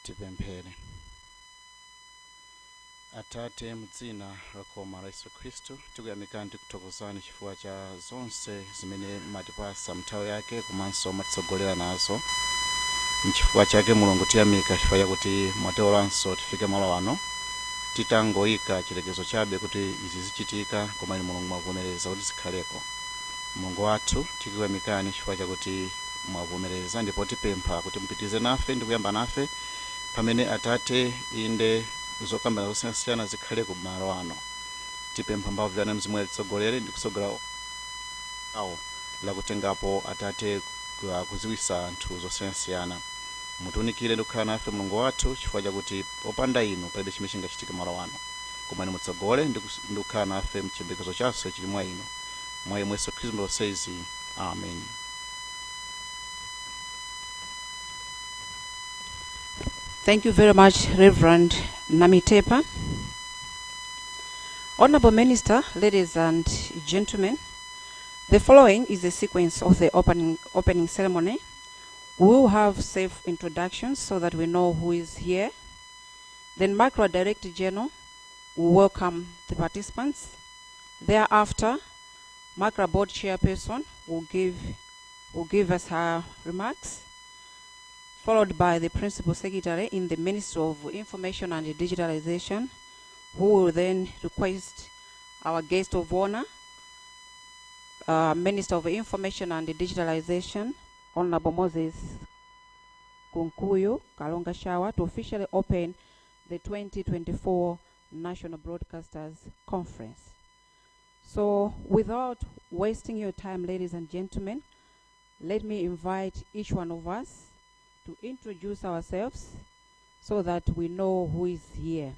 Tipemphere. Atate mdzina lakoma la Yesu Kristu, tikuyamikani tikuthokozani chifukwa cha zonse zimene matipasa mnthawi yake komanso matitsogolera nazo. Nchifukwa chake Mulungu tiyamika chifukwa chakuti mwatilolanso tifike malo ano titangoyika chilekezo chabe kuti izi zichitika, koma inu Mulungu mwavomereza kuti zikhaleko. Mulungu wathu tikuyamikani chifukwa chakuti mwavomereza, ndipo tipempha kuti mpitize nafe ndi kuyamba nafe pamene Atate inde zokambana zosiyanasiyana zikhale ku malo ano. Tipempha mbavu vyana mzimu yalitsogolere ndi kusogolera awo lakutengapo Atate kuziwisa anthu zosiyanasiyana. Mutiunikire ndi kukhala nafe Mulungu wathu chifukwa chakuti popanda inu palibe chimene chingachitika malo ano, koma inu mutsogole ndi kukhala nafe mchiyembekezo chonse chili mwa inu. Mwa Yesu Khristu ndosezi, amen. Thank you very much, Reverend Namitepa. Honorable Minister, ladies and gentlemen, the following is the sequence of the opening ceremony. We will have safe introductions so that we know who is here. Then Macra Director General will welcome the participants. Thereafter, Macra Board Chairperson will give us her remarks, followed by the Principal Secretary in the Ministry of Information and Digitalization, who will then request our guest of honor, Minister of Information and Digitalization, Honorable Moses Kunkuyu Kalonga Shawa, to officially open the 2024 National Broadcasters Conference. So without wasting your time, ladies and gentlemen, let me invite each one of us to introduce ourselves so that we know who is here.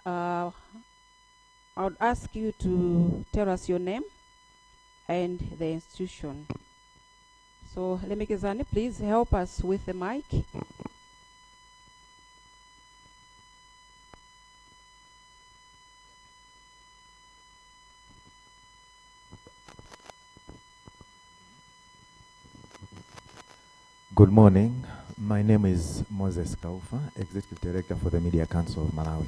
I would ask you to tell us your name and the institution. So Lemekezane, please help us with the mic. Good morning. My name is Moses Kaufa, Executive Director for the Media Council of Malawi.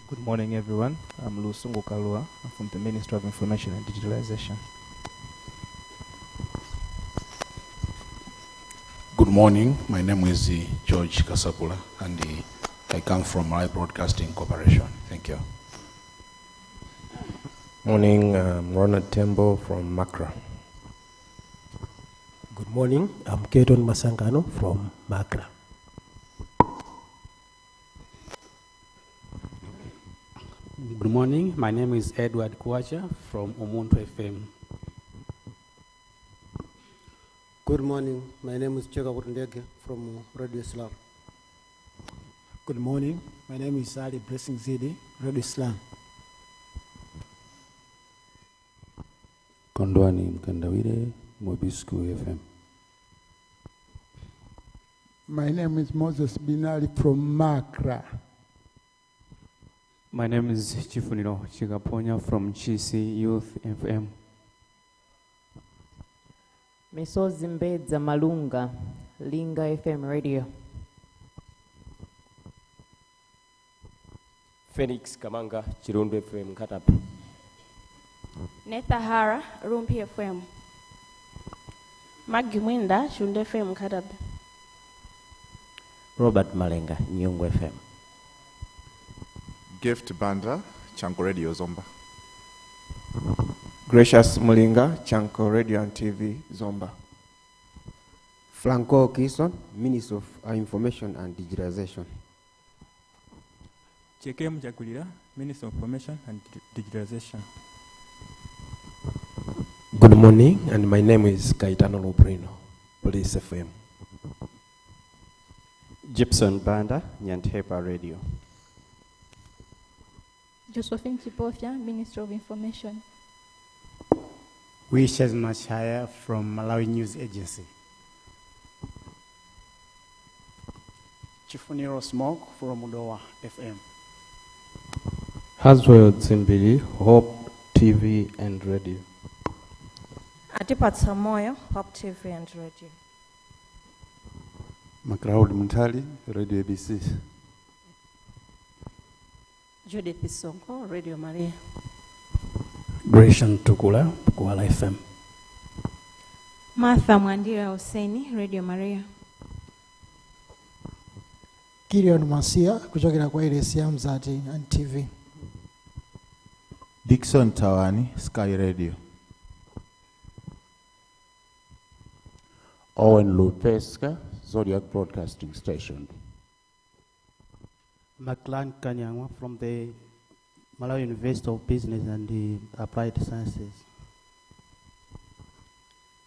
Good morning, everyone. I'm Lusungu Kalua. I'm from the Ministry of Information and Digitalization. Good morning. My name is George Kasapula, and I come from Malawi Broadcasting Corporation. Thank you. Morning. I'm Ronald Tembo from Macra. Good morning. I'm Keton Masangano from Macra. Good morning. My name is Edward Kwacha from Omuntu FM. Good morning. My name is Cheka Wurundege from Radio Islam. Good morning. My name is Ali Blessing Zidi, Radio Islam. Kondwani Mkandawire, Mobisku FM. My name is Moses Binali from Macra. My name is Chifuniro Chigaponya from GC Youth FM. Misozi Mbedza Malunga, Linga FM Radio. Felix Kamanga, Chirundu FM Katapi. Netahara, Rumpi FM. Magimwinda, Shunde FM Katapi. Robert Malenga, Nyungu FM. Gift Banda, Chanko Radio Zomba. Gracious Mulinga, Chanko Radio and TV Zomba. Franco Kison, Minister of Information and Digitalization. Chekem Jakulira, Minister of Information and Digitalization. Good morning, and my name is Caetano Lubrino, Police FM. Gibson Banda, Nyantepa Radio. Josephine Chipofia, Minister of Information. Wishes Machaya from Malawi News Agency. Chifuniro Smoke from Udowa FM. Haswell Zimbili, Hope TV and Radio. Atipat Samoyo, Hope TV and Radio. MacLeod Muntali, Radio ABC. Judith Sonko, Radio Maria. Gresham Tukula, Kuala FM. Martha Mwandira Husseini, Radio Maria. Gideon Masia kutoka kwa RSM Mzati and TV. Dickson Tawani, Sky Radio. Owen Lupeska, Zodiac Broadcasting Station. Maclan Kanyangwa from the Malawi University of Business and the Applied Sciences.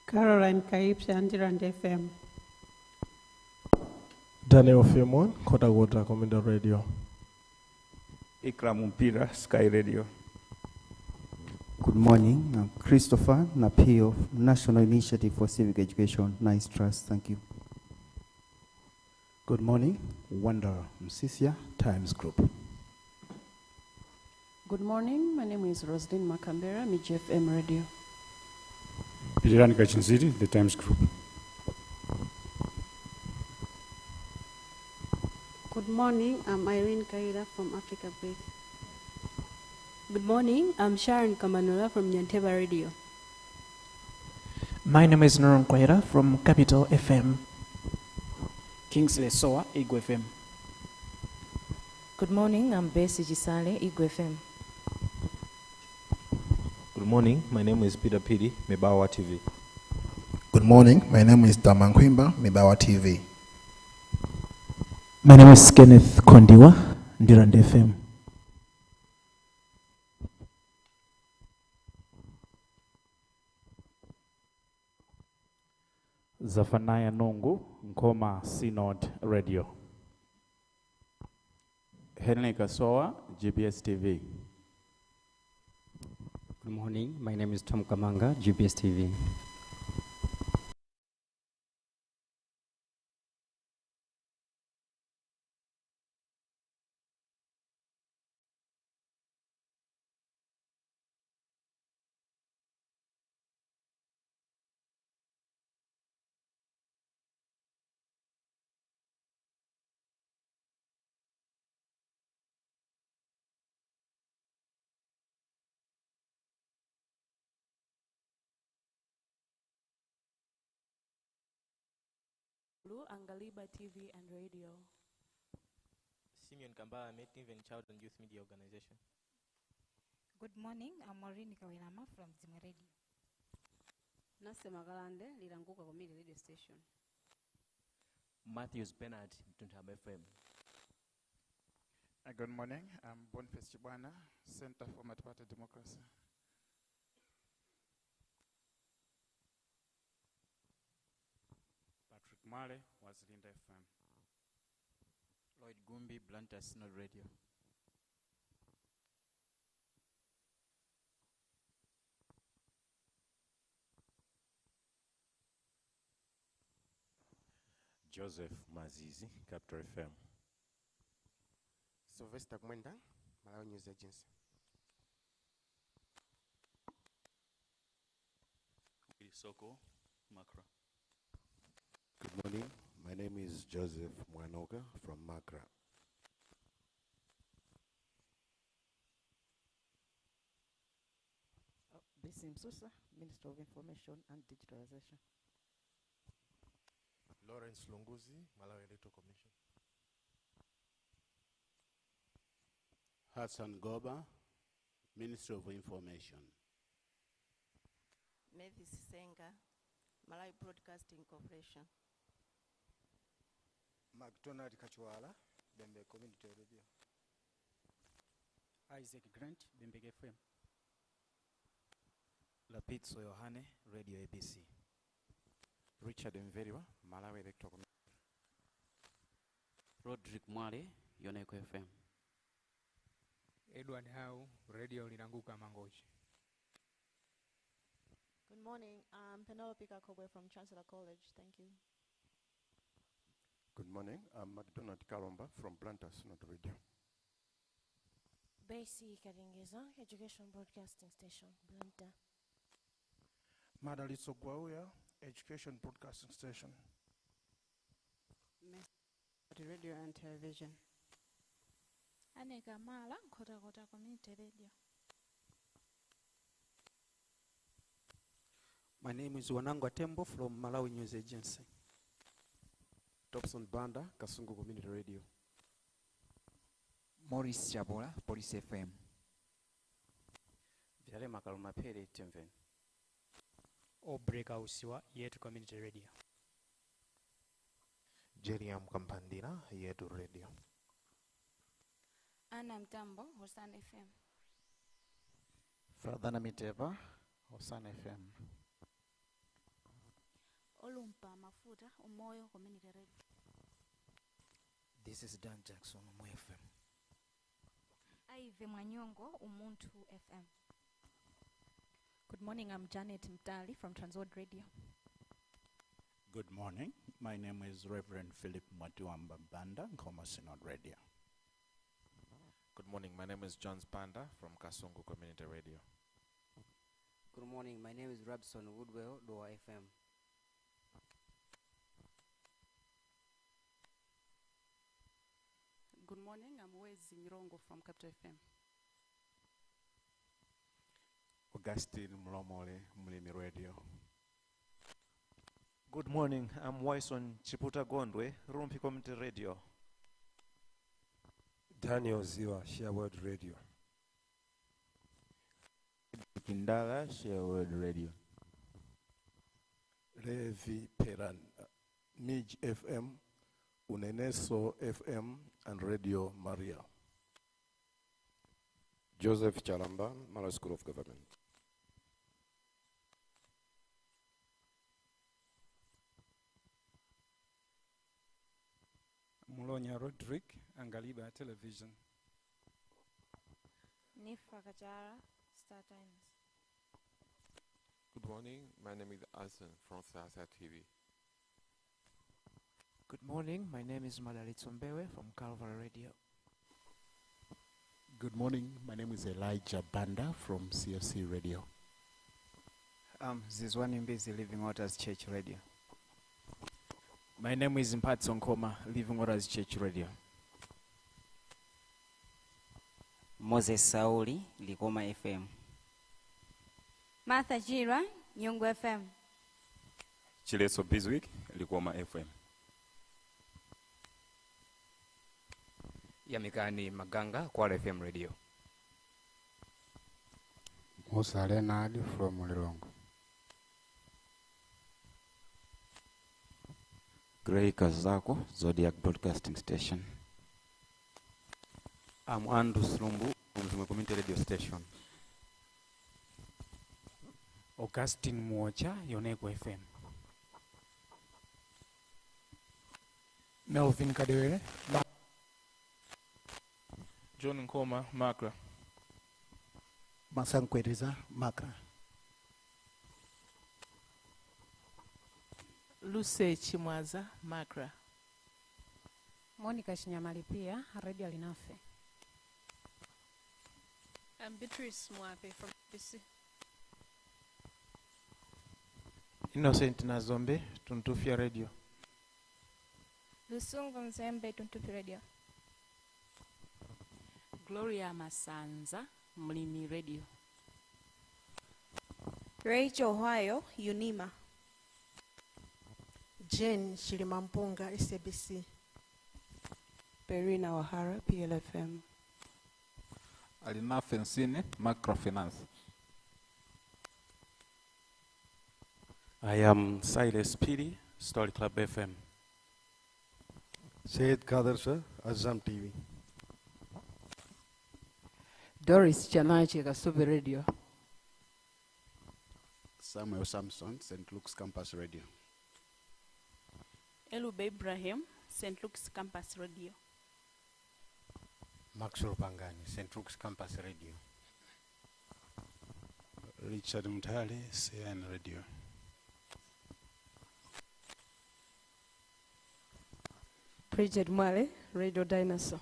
Caroline Kaipsa, Andirand FM. Daniel Femon, Kotagota Community Radio. Ikram Mpira, Sky Radio. Good morning, I'm Christopher Napio, National Initiative for Civic Education, Nice Trust, thank you. Good morning, Wanda Msisia, Times Group. Good morning, my name is Roslyn Makambera, MGFM Radio. Pidirani Kachinziri, The Times Group. Good morning, I'm Irene Kaira from Africa Breath. Good morning, I'm Sharon Kamanula from Nyanteba Radio. My name is Noron Kwaira from Capital FM. Kingsley Soa, Igwe FM. Good morning, I'm Bessie Gisale, Igwe FM. Good morning, my name is Peter Pidi, Mibawa TV. Good morning, my name is Damankwimba, Mibawa TV. My name is Kenneth Kondiwa, Ndirand FM. Zephaniah Nungu, Nkoma Synod Radio. Henry Kasoa, GPS TV. Good morning, my name is Tom Kamanga, GPS TV. Angaliba TV and Radio. Simeon Kambala, Native and Child and Youth Media Organization. Good morning, I'm Maureen Kawinama from Zime Radio. Nase Magalande, Liranguka Community Radio Station. Matthews Bernard, Mtuntab FM. Good morning, I'm Boniface Chibwana, Center for Matipata Democracy. Male, Wazilinda FM. Lloyd Gumbi, Blantyre Synod Radio. Joseph Mazizi, Capital FM. Sylvester Gwenda, Malawi News Agency. Soko, Makra. Good morning. My name is Joseph Mwanoga from Makra. Bisim Susa, Minister of Information and Digitalization. Lawrence Lunguzi, Malawi Electoral Commission. Hassan Goba, Ministry of Information. Mavis Senga, Malawi Broadcasting Corporation. McDonald Kachwala, Bembe Community Radio. Isaac Grant, Bembe FM. Lapitso Yohane, Radio ABC. Richard Mveriwa, Malawi Electoral Commission. Roderick Mwale, Yoneko FM. Edward Howe, Radio Liranguka Mangochi. Good morning, I'm Penelope Kakobwe from Chancellor College. Thank you. Good morning, I'm McDonald Kalomba from Blantyre Synod Radio. Basi Karingeza, Education Broadcasting Station, Blantyre. Madalitso Gwauya, Education Broadcasting Station. Radio and Television. Aneka Mala, Kota Community Radio. My name is Wanangwa Tembo from Malawi News Agency. Dobson Banda, Kasungu Community Radio. Maurice Chabola, Police FM. Vitale Makaluma Pere, Timven. Obreka Usiwa, Yetu Community Radio. Jeriam Kampandina, Yetu Radio. Anna Mtambo, Hosan FM. Fradhana Miteva, Hosan FM. Olumpa Mafuta, Umoyo Community Radio. This is Dan Jackson, Umoyo FM. Ive Mwanyongo, Umuntu FM. Good morning, I'm Janet Mtali from Transworld Radio. Good morning, my name is Reverend Philip Mwatuamba Banda, Nkoma Synod Radio. Good morning, my name is John Spanda from Kasungu Community Radio. Good morning, my name is Rabson Woodwell, Doa FM. Good morning, I'm Wezi Mirongo from Capital FM. Augustine Mlomole, Mulimi Radio. Good morning, I'm Wyson Chiputa Gondwe, Rumpi Community Radio. Daniel Ziwa, Sherwood Radio. Kindala, Sherwood Radio. Levi Peran, Mij FM, Uneneso FM, and Radio Maria. Joseph Chalamba, Mala School of Government. Mulonya Roderick, Angaliba Television. Nifa Kajara, Star Times. Good morning, my name is Alson from Sasa TV. Good morning, my name is Madali Tsombewe from Calvary Radio. Good morning, my name is Elijah Banda from CFC Radio. Zizwani Mbizi, Living Waters Church Radio. My name is Mpatso Nkoma, Living Waters Church Radio. Moses Sauli, Likoma FM. Martha Jira, Nyungu FM. Chileso Biswick, Likoma FM. Yamikani Maganga, Kwale FM Radio. Musa Leonard from Mulilongo. Gray Kazako, Zodiac Broadcasting Station. I'm Andrew Slumbu from the Community Radio Station. Augustine Mwocha, Yoneko FM. Melvin Kadewere. John Nkoma, Makra. Masankweriza, Makra. Luce Chimwaza, Makra. Monica Shinyamali pia, Radio Linafe. I'm Beatrice Mwape from BC. Innocent Nazombe, Tuntufia Radio. Lusungu Mzembe, Tuntupi Radio. Gloria Masanza, Mlimi Radio. Rachel Ohio, Unima. Jane Shilimampunga, SABC. Perina Wahara, PLFM. Alina Fensine, Macrofinance. I am Silas Piri, Story Club FM. Syed Kader sir, Azam TV. Doris Chanache, Kasubi Radio. Samuel Samson, St. Luke's Campus Radio. Elube Ibrahim, St. Luke's Campus Radio. Maxwell Pangani, St. Luke's Campus Radio. Richard Mutale, CN Radio. Bridget Mwale, Radio Dinosaur.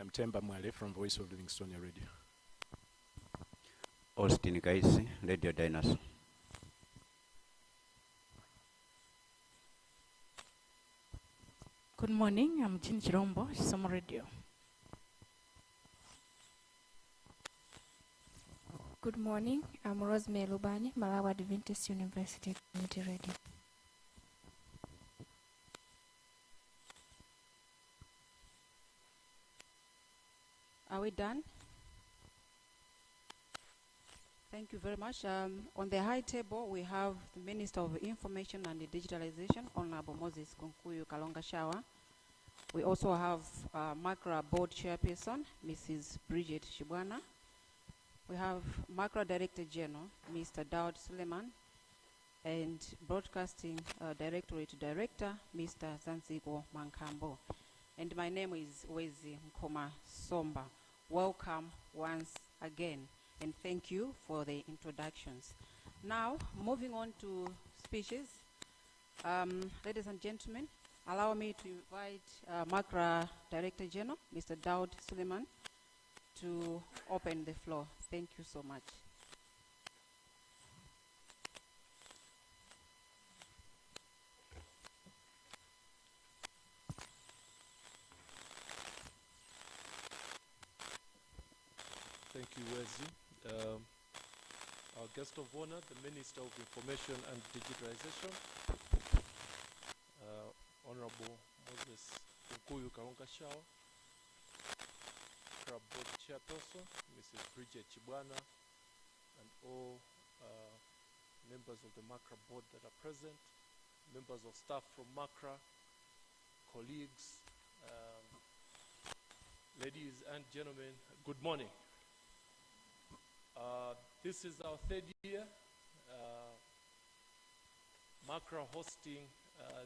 I'm Temba Mwale from Voice of Livingstonia Radio. Austin Kaisi, Radio Dinosaur. Good morning, I'm Jean Chirombo, Chisomo Radio. Good morning, I'm Rosemary Lubani, Malawi Adventist University Community Radio. Are we done? Thank you very much. On the high table, we have the Minister of Information and Digitalization, Honorable Moses Kunkuyu Kalonga Shawa. We also have MACRA Board Chairperson, Mrs. Bridget Shibwana. We have MACRA Director General, Mr. Daud Suleiman, and Broadcasting Directorate Director, Mr. Zanzigo Mankambo. And my name is Wezi Nkoma Somba. Welcome once again, and thank you for the introductions. Now, moving on to speeches. Ladies and gentlemen, allow me to invite MACRA Director General, Mr. Daud Suleiman, to open the floor. Thank you so much. Thank you, Wezi. Our guest of honor, the Minister of Information and Digitalization, Honorable Moses Kunkuyu Kalonga Shawa, MACRA Board Chairperson, Mrs. Bridget Chibwana, and all members of the MACRA Board that are present, members of staff from MACRA, colleagues, ladies and gentlemen, good morning. This is our third year, MACRA hosting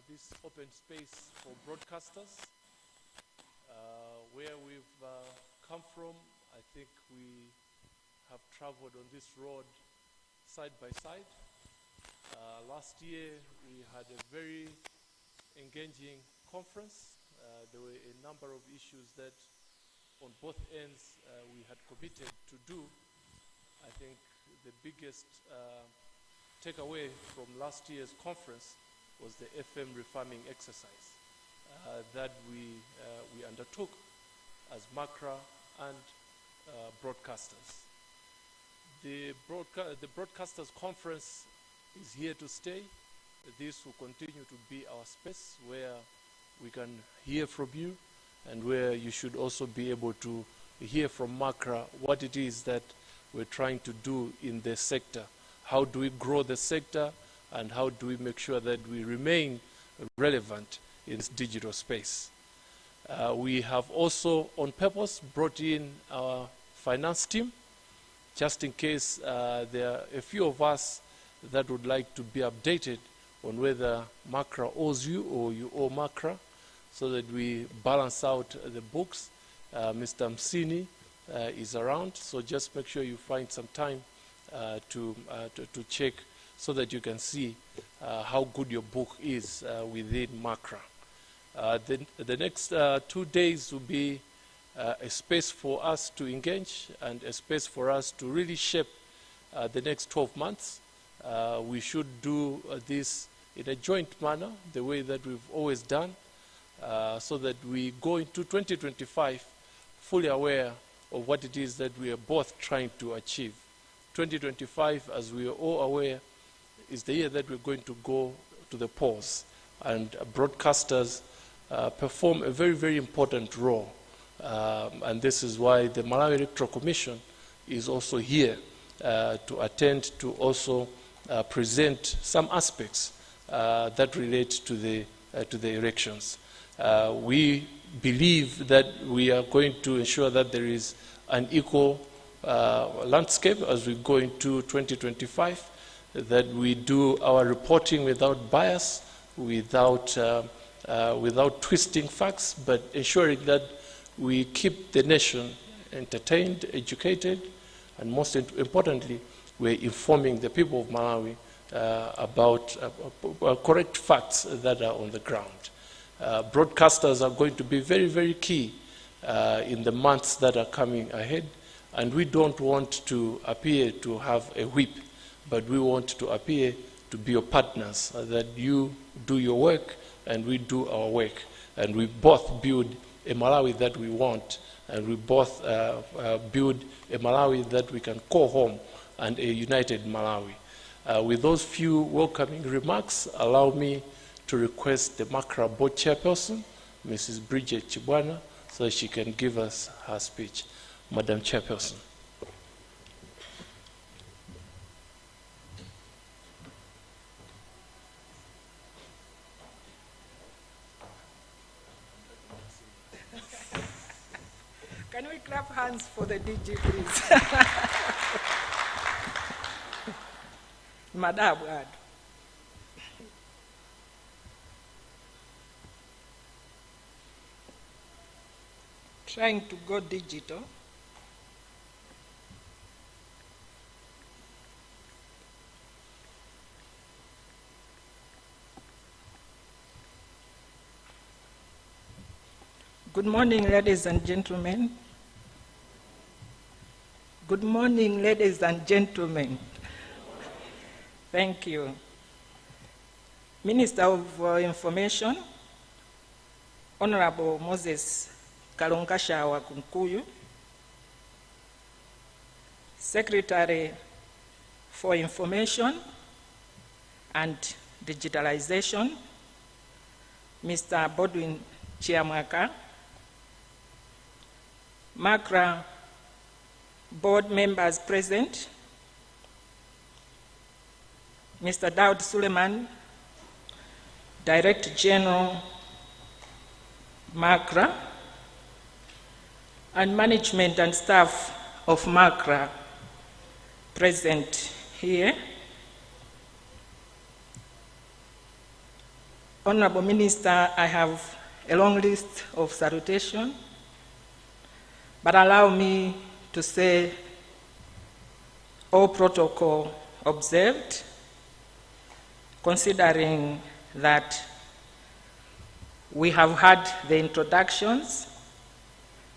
this open space for broadcasters. Where we've come from, I think we have traveled on this road side by side. Last year we had a very engaging conference. There were a number of issues that on both ends we had committed to do. I think the biggest takeaway from last year's conference was the FM refarming exercise that we undertook as MACRA and broadcasters. The Broadcasters Conference is here to stay. This will continue to be our space where we can hear from you and where you should also be able to hear from MACRA what it is that we're trying to do in the sector. How do we grow the sector, and how do we make sure that we remain relevant in this digital space? We have also, on purpose, brought in our finance team, just in case there are a few of us that would like to be updated on whether MACRA owes you or you owe MACRA, so that we balance out the books. Mr. Msini is around, so just make sure you find some time to check so that you can see how good your book is within MACRA. The next 2 days will be a space for us to engage and a space for us to really shape the next 12 months. We should do this in a joint manner, the way that we've always done, so that we go into 2025 fully aware of what it is that we are both trying to achieve. 2025, as we are all aware, is the year that we're going to go to the polls, and broadcasters perform a very, very important role. And this is why the Malawi Electoral Commission is also here to attend to also present some aspects that relate to the elections. We believe that we are going to ensure that there is an equal landscape as we go into 2025, that we do our reporting without bias, without twisting facts, but ensuring that we keep the nation entertained, educated, and most importantly, we're informing the people of Malawi about correct facts that are on the ground. Broadcasters are going to be very, very key in the months that are coming ahead, and we don't want to appear to have a whip, but we want to appear to be your partners, that you do your work and we do our work. and we both build a Malawi that we want, and we both build a Malawi that we can call home, and a united Malawi. With those few welcoming remarks, allow me to request the MACRA board chairperson, Mrs. Bridget Chibwana, so that she can give us her speech. Madam Chairperson. Can we clap hands for the DG, please? Madam, trying to go digital. Good morning, ladies and gentlemen. Good morning, ladies and gentlemen. Thank you. Minister of Information, Honorable Moses Kalongashawa Kunkuyu, Secretary for Information and Digitalization, Mr. Bodwin Chiamaka, MACRA board members present, Mr. Daud Suleiman, Director General, MACRA, and management and staff of MACRA present here. Honorable Minister, I have a long list of salutation, but allow me to say all protocol observed, considering that we have had the introductions,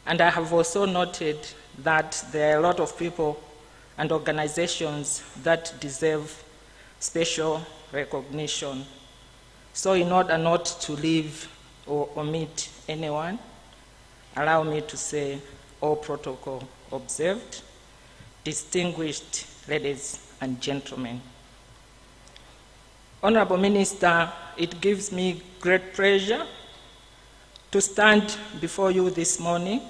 and I have also noted that there are a lot of people and organizations that deserve special recognition. So in order not to leave or omit anyone, allow me to say all protocol observed. Distinguished ladies and gentlemen. Honorable Minister, it gives me great pleasure to stand before you this morning,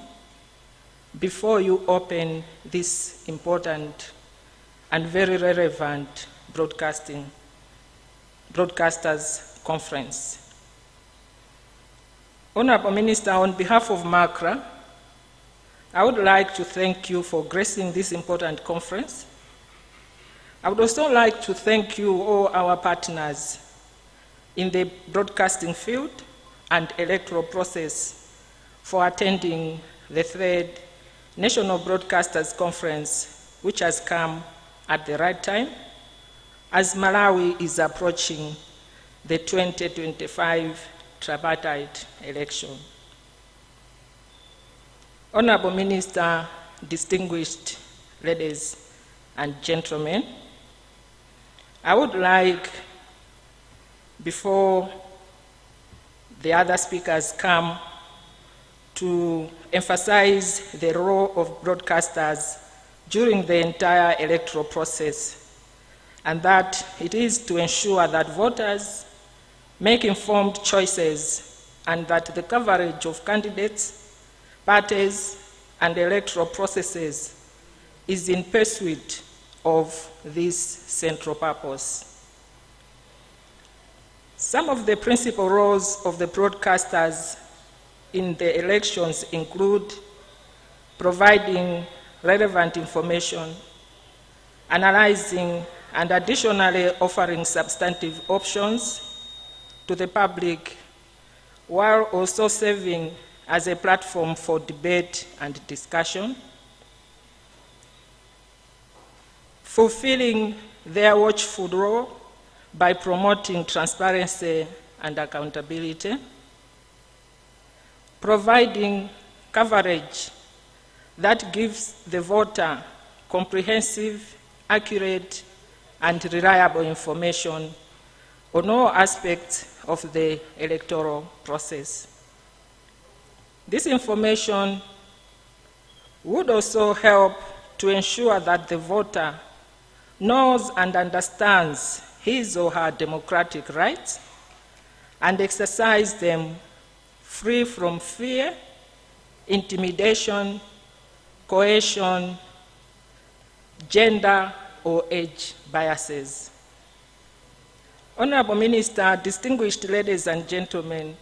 before you open this important and very relevant broadcasters conference. Honorable Minister, on behalf of MACRA, I would like to thank you for gracing this important conference. I would also like to thank you, all our partners in the broadcasting field and electoral process, for attending the third National Broadcasters Conference, which has come at the right time, as Malawi is approaching the 2025 tripartite election. Honorable Minister, distinguished ladies and gentlemen, I would like, before the other speakers come, to emphasize the role of broadcasters during the entire electoral process, and that it is to ensure that voters make informed choices and that the coverage of candidates, parties, and electoral processes is in pursuit of this central purpose. Some of the principal roles of the broadcasters in the elections include providing relevant information, analyzing and additionally offering substantive options to the public, while also serving as a platform for debate and discussion, fulfilling their watchful role by promoting transparency and accountability, providing coverage that gives the voter comprehensive, accurate, and reliable information on all aspects of the electoral process. This information would also help to ensure that the voter knows and understands his or her democratic rights and exercise them free from fear, intimidation, coercion, gender, or age biases. Honorable Minister, distinguished ladies and gentlemen,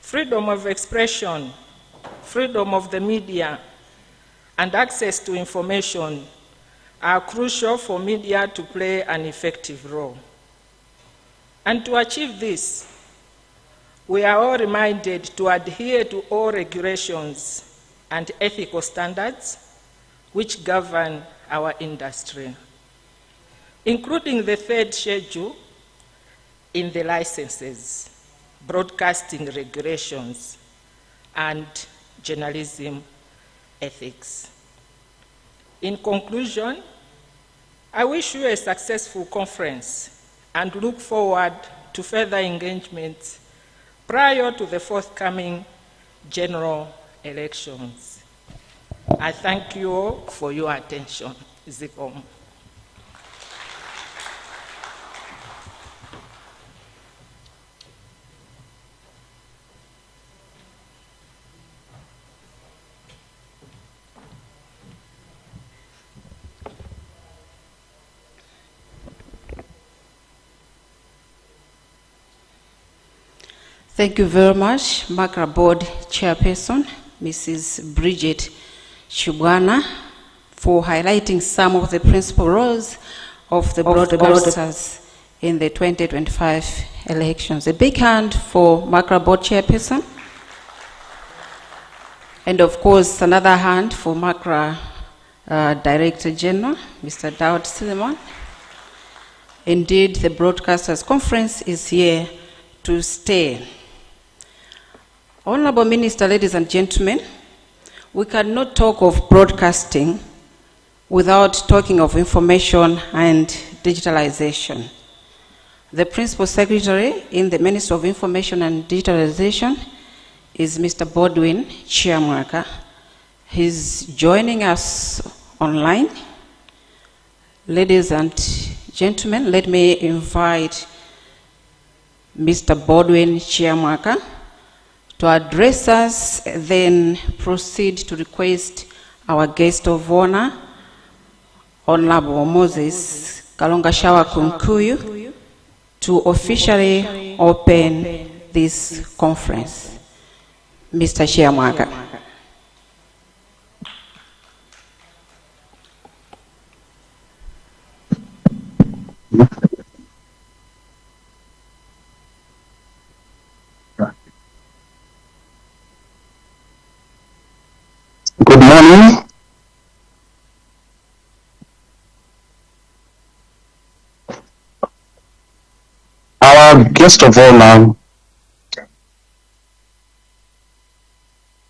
freedom of expression, freedom of the media, and access to information are crucial for media to play an effective role. And to achieve this, we are all reminded to adhere to all regulations and ethical standards which govern our industry, including the third schedule in the licenses, broadcasting regulations, and journalism ethics. In conclusion, I wish you a successful conference and look forward to further engagements prior to the forthcoming general elections. I thank you all for your attention. Zikom. Thank you very much, MACRA Board Chairperson, Mrs. Bridget Chibwana, for highlighting some of the principal roles of the broadcasters in the 2025 elections. A big hand for MACRA Board Chairperson. And of course, another hand for MACRA Director General, Mr. Daud Suleiman. Indeed, the Broadcasters Conference is here to stay. Honorable Minister, ladies and gentlemen, we cannot talk of broadcasting without talking of information and digitalization. The Principal Secretary in the Ministry of Information and Digitalization is Mr. Bodwin Chiamwaka. He's joining us online. Ladies and gentlemen, let me invite Mr. Bodwin Chiamwaka to address us, then proceed to request our guest of honor, Honorable Moses Kalonga Shawa Kunkuyu, to officially open this conference. Mr. Chiamwaka. Good morning. Our guest of honor,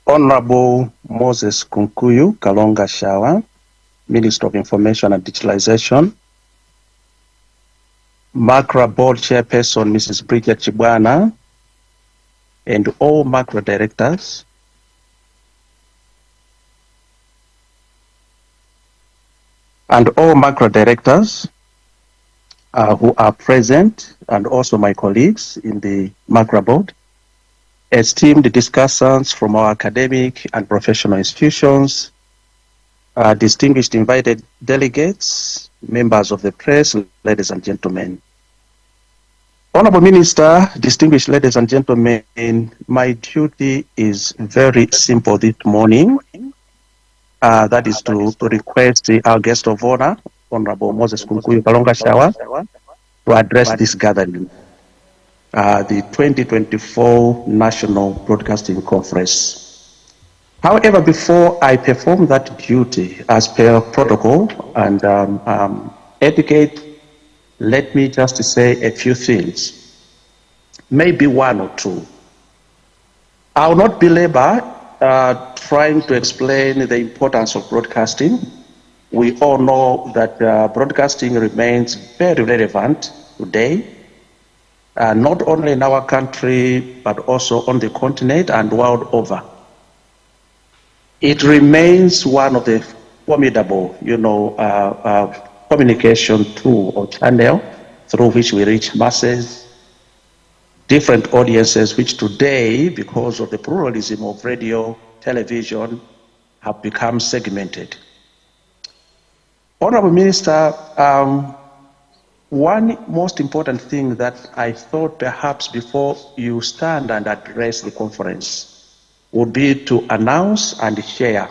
Honorable Moses Kunkuyu Kalonga Shawa, Minister of Information and Digitalization, MACRA Board Chairperson, Mrs. Bridget Chibwana, and all MACRA directors, who are present, and also my colleagues in the MACRA Board, esteemed discussants from our academic and professional institutions, distinguished invited delegates, members of the press, ladies and gentlemen. Honorable Minister, distinguished ladies and gentlemen, my duty is very simple this morning. That is to request our guest of honor, Honorable Moses Kunkuyu Kalonga Shawa, to address this gathering, the 2024 National Broadcasting Conference. However, before I perform that duty as per protocol and etiquette, let me just say a few things, maybe one or two. I will not belabor trying to explain the importance of broadcasting. We all know that broadcasting remains very relevant today. not only in our country, but also on the continent and world over. It remains one of the formidable, communication tool or channel through which we reach masses, different audiences, which today, because of the pluralism of radio, television, have become segmented. Honorable Minister, one most important thing that I thought perhaps before you stand and address the conference would be to announce and share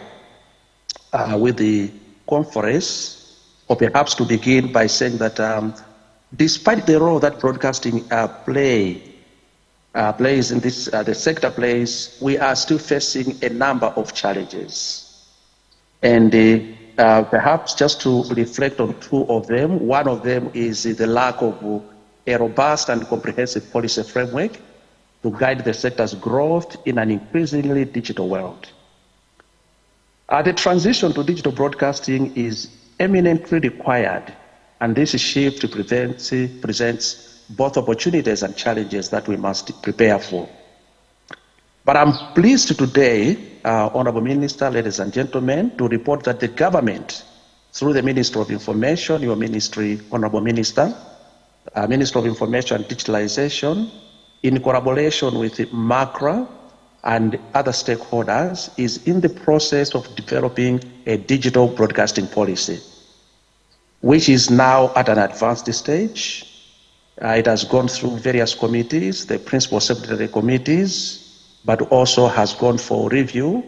with the conference, or perhaps to begin by saying that despite the role that broadcasting plays in this, the sector plays, we are still facing a number of challenges. And perhaps just to reflect on two of them. One of them is the lack of a robust and comprehensive policy framework to guide the sector's growth in an increasingly digital world. The transition to digital broadcasting is eminently required, and this shift presents both opportunities and challenges that we must prepare for. But I'm pleased today, Honorable Minister, ladies and gentlemen, to report that the government, through the Ministry of Information, your ministry, Honorable Minister, Ministry of Information and Digitalization, in collaboration with MACRA and other stakeholders, is in the process of developing a digital broadcasting policy, which is now at an advanced stage. It has gone through various committees, the principal secretary committees, but also has gone for review,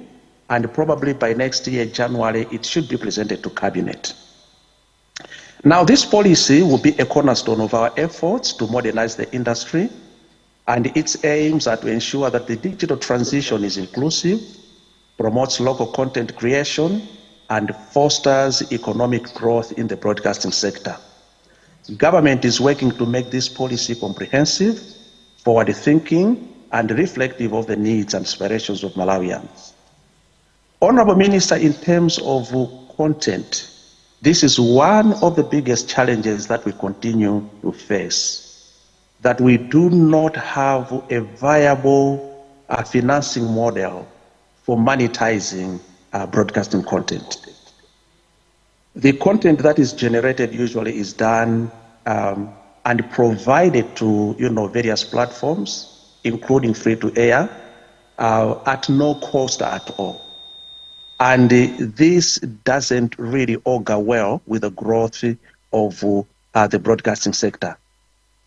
and probably by next year, January, it should be presented to Cabinet. Now, this policy will be a cornerstone of our efforts to modernize the industry, and its aims are to ensure that the digital transition is inclusive, promotes local content creation, and fosters economic growth in the broadcasting sector. Government is working to make this policy comprehensive, forward-thinking, and reflective of the needs and aspirations of Malawians. Honorable Minister, in terms of content, this is one of the biggest challenges that we continue to face, that we do not have a viable financing model for monetizing broadcasting content. The content that is generated usually is done and provided to various platforms, including free-to-air, at no cost at all. And this doesn't really augur well with the growth of the broadcasting sector.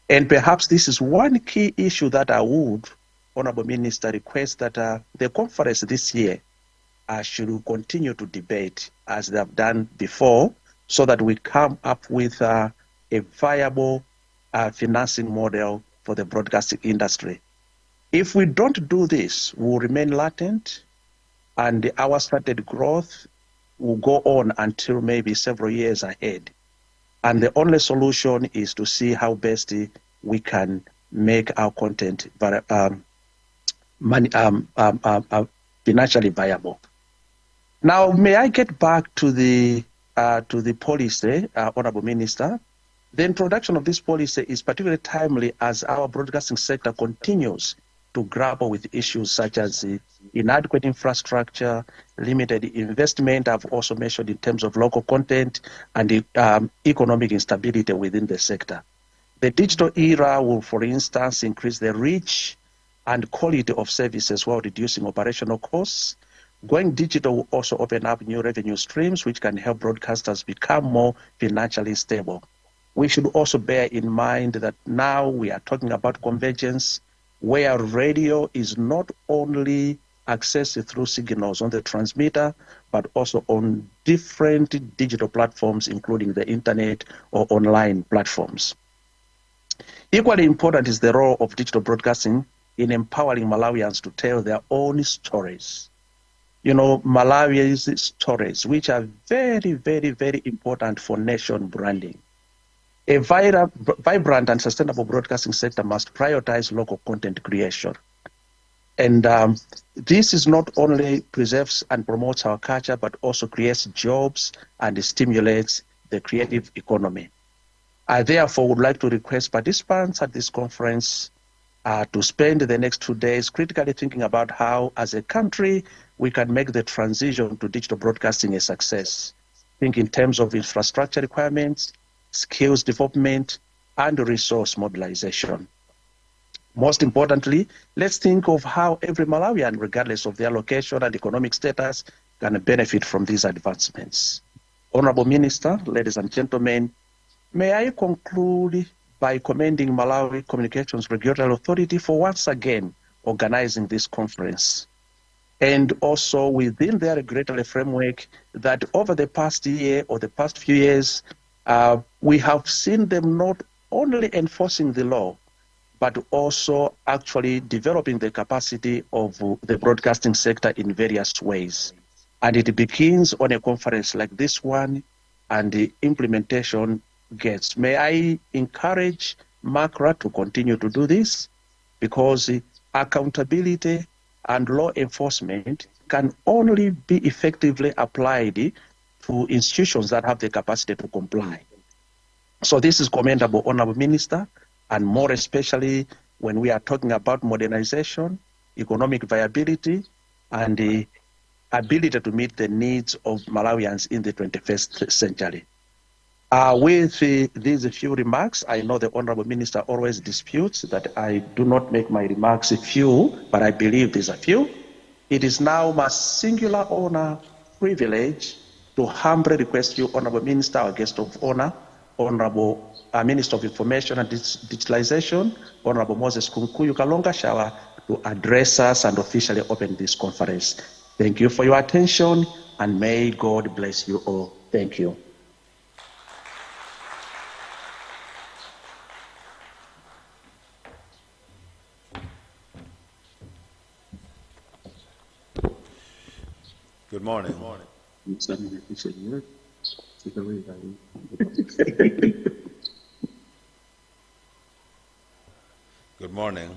And perhaps this is one key issue that I would, Honorable Minister, request that the conference this year should continue to debate as they have done before, so that we come up with a viable financing model for the broadcasting industry. If we don't do this, we will remain latent, and our started growth will go on until maybe several years ahead. And the only solution is to see how best we can make our content financially viable. Now, may I get back to the policy, Honorable Minister? The introduction of this policy is particularly timely as our broadcasting sector continues to grapple with issues such as inadequate infrastructure, limited investment, I've also mentioned in terms of local content, and economic instability within the sector. The digital era will, for instance, increase the reach and quality of services while reducing operational costs. Going digital will also open up new revenue streams which can help broadcasters become more financially stable. We should also bear in mind that now we are talking about convergence, where radio is not only accessed through signals on the transmitter, but also on different digital platforms, including the internet or online platforms. Equally important is the role of digital broadcasting in empowering Malawians to tell their own stories. Malawi's stories, which are very, very, very important for nation branding. A vibrant and sustainable broadcasting sector must prioritize local content creation. And this is not only preserves and promotes our culture, but also creates jobs and stimulates the creative economy. I therefore would like to request participants at this conference to spend the next 2 days critically thinking about how, as a country, we can make the transition to digital broadcasting a success. Think in terms of infrastructure requirements, skills development, and resource mobilization. Most importantly, let's think of how every Malawian, regardless of their location and economic status, can benefit from these advancements. Honorable Minister, ladies and gentlemen, may I conclude by commending Malawi Communications Regulatory Authority for once again organizing this conference. And also within their regulatory framework that over the past year or the past few years, we have seen them not only enforcing the law, but also actually developing the capacity of the broadcasting sector in various ways. And it begins on a conference like this one, and the implementation gets. May I encourage MACRA to continue to do this, because accountability and law enforcement can only be effectively applied to institutions that have the capacity to comply. So this is commendable, Honorable Minister, and more especially when we are talking about modernization, economic viability, and the ability to meet the needs of Malawians in the 21st century. With these few remarks, I know the Honorable Minister always disputes that I do not make my remarks few, but I believe these are few. It is now my singular honor, privilege, to humbly request you, Honorable Minister, our guest of honor, Honorable Minister of Information and Digitalization, Honorable Moses Kunkuyu Kalonga Shawa, to address us and officially open this conference. Thank you for your attention, and may God bless you all. Thank you. Good morning. Good morning.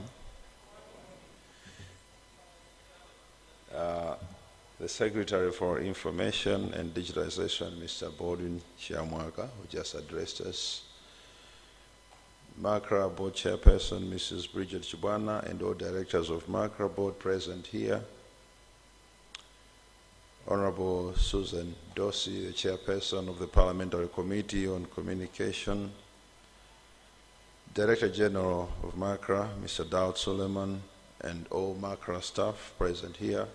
The Secretary for Information and Digitalization, Mr. Baldwin Chiamwaka, who just addressed us, MACRA Board Chairperson, Mrs. Bridget Chibwana, and all directors of MACRA Board present here, Honorable Susan Dorsey, the Chairperson of the Parliamentary Committee on Communication, Director General of MACRA, Mr. Daud Suleiman, and all MACRA staff present here,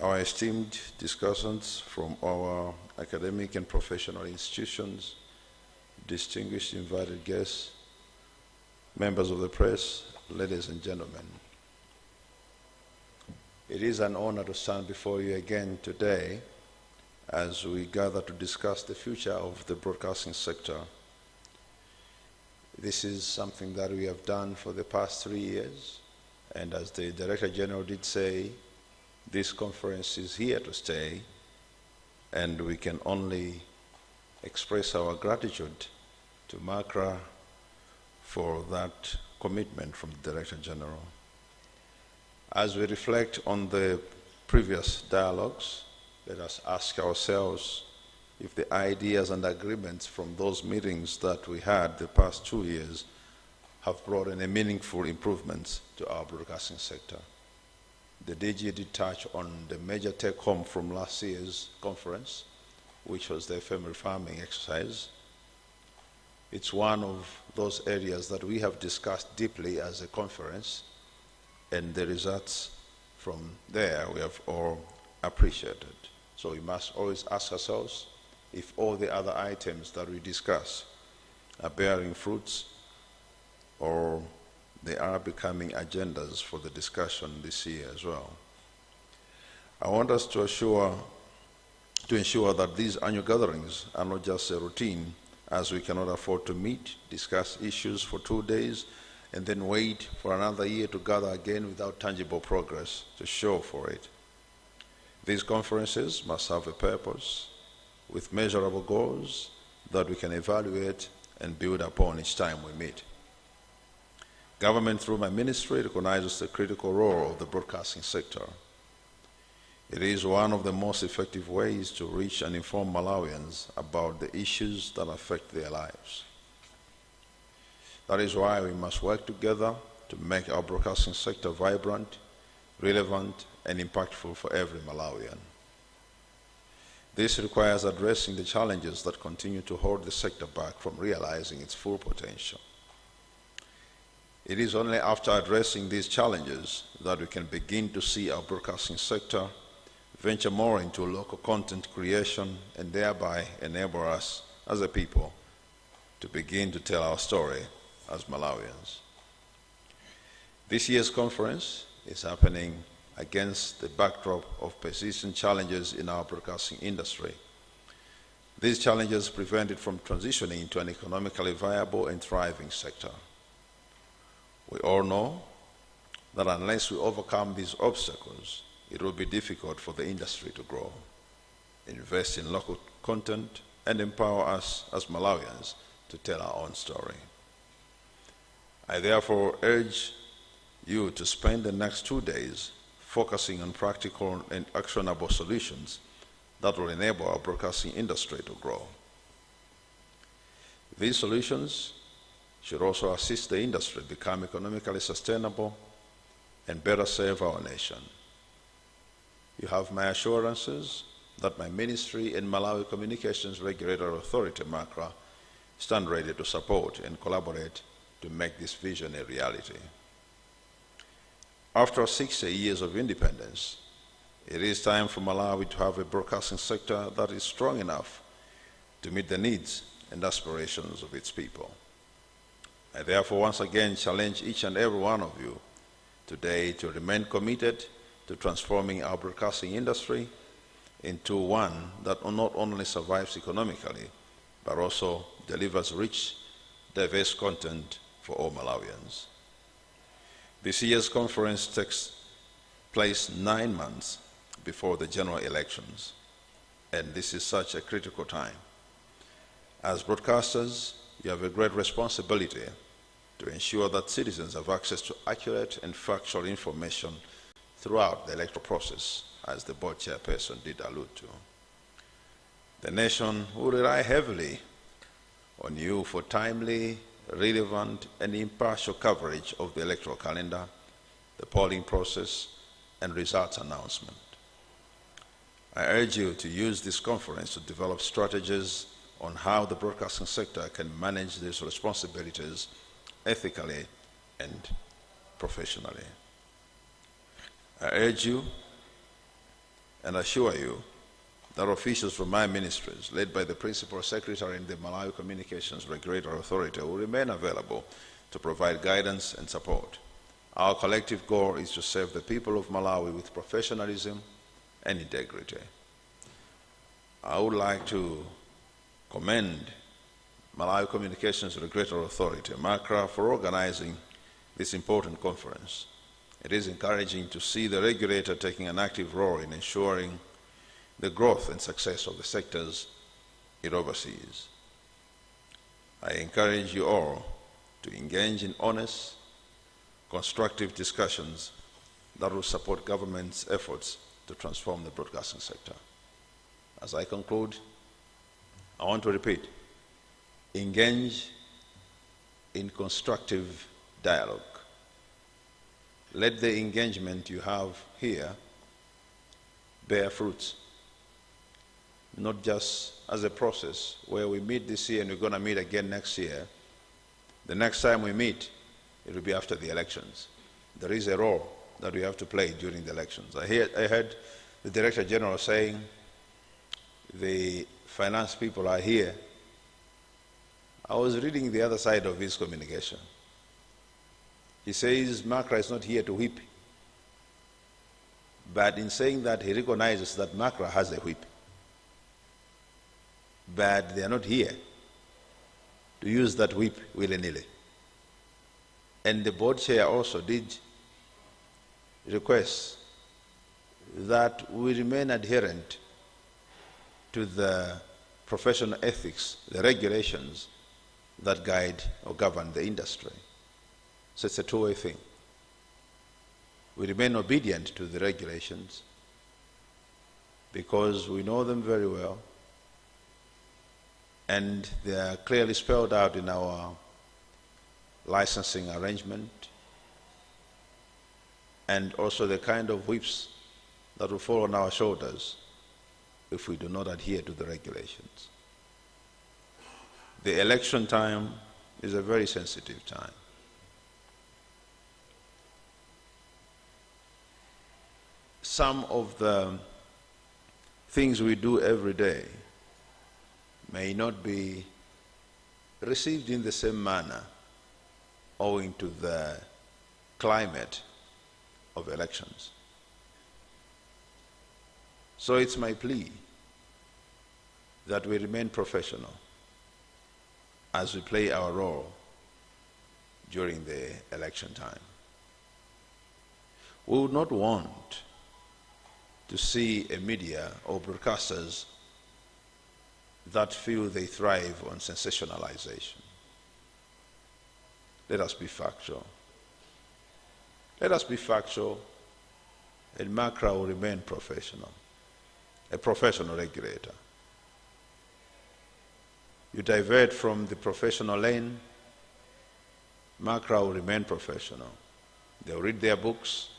our esteemed discussants from our academic and professional institutions, distinguished invited guests, members of the press, ladies and gentlemen. It is an honor to stand before you again today as we gather to discuss the future of the broadcasting sector. This is something that we have done for the past 3 years, and as the Director General did say, this conference is here to stay, and we can only express our gratitude to MACRA for that commitment from the Director General. As we reflect on the previous dialogues, let us ask ourselves if the ideas and agreements from those meetings that we had the past 2 years have brought any meaningful improvements to our broadcasting sector. The DG did touch on the major take-home from last year's conference, which was the FM refarming exercise. It's one of those areas that we have discussed deeply as a conference, and the results from there we have all appreciated. So we must always ask ourselves if all the other items that we discuss are bearing fruits or they are becoming agendas for the discussion this year as well. I want us to ensure that these annual gatherings are not just a routine, as we cannot afford to meet, discuss issues for 2 days, and then wait for another year to gather again without tangible progress to show for it. These conferences must have a purpose with measurable goals that we can evaluate and build upon each time we meet. Government, through my ministry, recognizes the critical role of the broadcasting sector. It is one of the most effective ways to reach and inform Malawians about the issues that affect their lives. That is why we must work together to make our broadcasting sector vibrant, relevant, and impactful for every Malawian. This requires addressing the challenges that continue to hold the sector back from realizing its full potential. It is only after addressing these challenges that we can begin to see our broadcasting sector venture more into local content creation and thereby enable us as a people to begin to tell our story as Malawians. This year's conference is happening against the backdrop of persistent challenges in our broadcasting industry. These challenges prevent it from transitioning into an economically viable and thriving sector. We all know that unless we overcome these obstacles, it will be difficult for the industry to grow, invest in local content, and empower us as Malawians to tell our own story. I therefore urge you to spend the next 2 days focusing on practical and actionable solutions that will enable our broadcasting industry to grow. These solutions should also assist the industry become economically sustainable and better serve our nation. You have my assurances that my ministry and Malawi Communications Regulatory Authority, MACRA, stand ready to support and collaborate to make this vision a reality. After 60 years of independence, it is time for Malawi to have a broadcasting sector that is strong enough to meet the needs and aspirations of its people. I therefore once again challenge each and every one of you today to remain committed to transforming our broadcasting industry into one that not only survives economically, but also delivers rich, diverse content for all Malawians. This year's conference takes place 9 months before the general elections, and this is such a critical time. As broadcasters, you have a great responsibility to ensure that citizens have access to accurate and factual information throughout the electoral process, as the board chairperson did allude to. The nation will rely heavily on you for timely, relevant, and impartial coverage of the electoral calendar, the polling process, and results announcement. I urge you to use this conference to develop strategies on how the broadcasting sector can manage these responsibilities ethically and professionally. I urge you and assure you that officials from my ministries, led by the Principal Secretary in the Malawi Communications Regulatory Authority, will remain available to provide guidance and support. Our collective goal is to serve the people of Malawi with professionalism and integrity. I would like to commend Malawi Communications Regulatory Authority, MACRA, for organizing this important conference. It is encouraging to see the regulator taking an active role in ensuring the growth and success of the sectors it oversees. I encourage you all to engage in honest, constructive discussions that will support government's efforts to transform the broadcasting sector. As I conclude, I want to repeat, engage in constructive dialogue. Let the engagement you have here bear fruits, not just as a process where we meet this year and we're going to meet again next year. The next time we meet, it will be after the elections. There is a role that we have to play during the elections. I heard the Director General saying the finance people are here. I was reading the other side of his communication. He says MACRA is not here to whip. But in saying that, he recognizes that MACRA has a whip. But they are not here to use that whip willy-nilly. And the board chair also did request that we remain adherent to the professional ethics, the regulations that guide or govern the industry. So it's a two-way thing. We remain obedient to the regulations, because we know them very well, and they are clearly spelled out in our licensing arrangement, and also the kind of whips that will fall on our shoulders if we do not adhere to the regulations. The election time is a very sensitive time. Some of the things we do every day may not be received in the same manner owing to the climate of elections. So it's my plea that we remain professional as we play our role during the election time. We would not want to see a media or broadcasters that feel they thrive on sensationalization. Let us be factual. Let us be factual, and MACRA will remain professional, a professional regulator. You divert from the professional lane, MACRA will remain professional. They'll read their books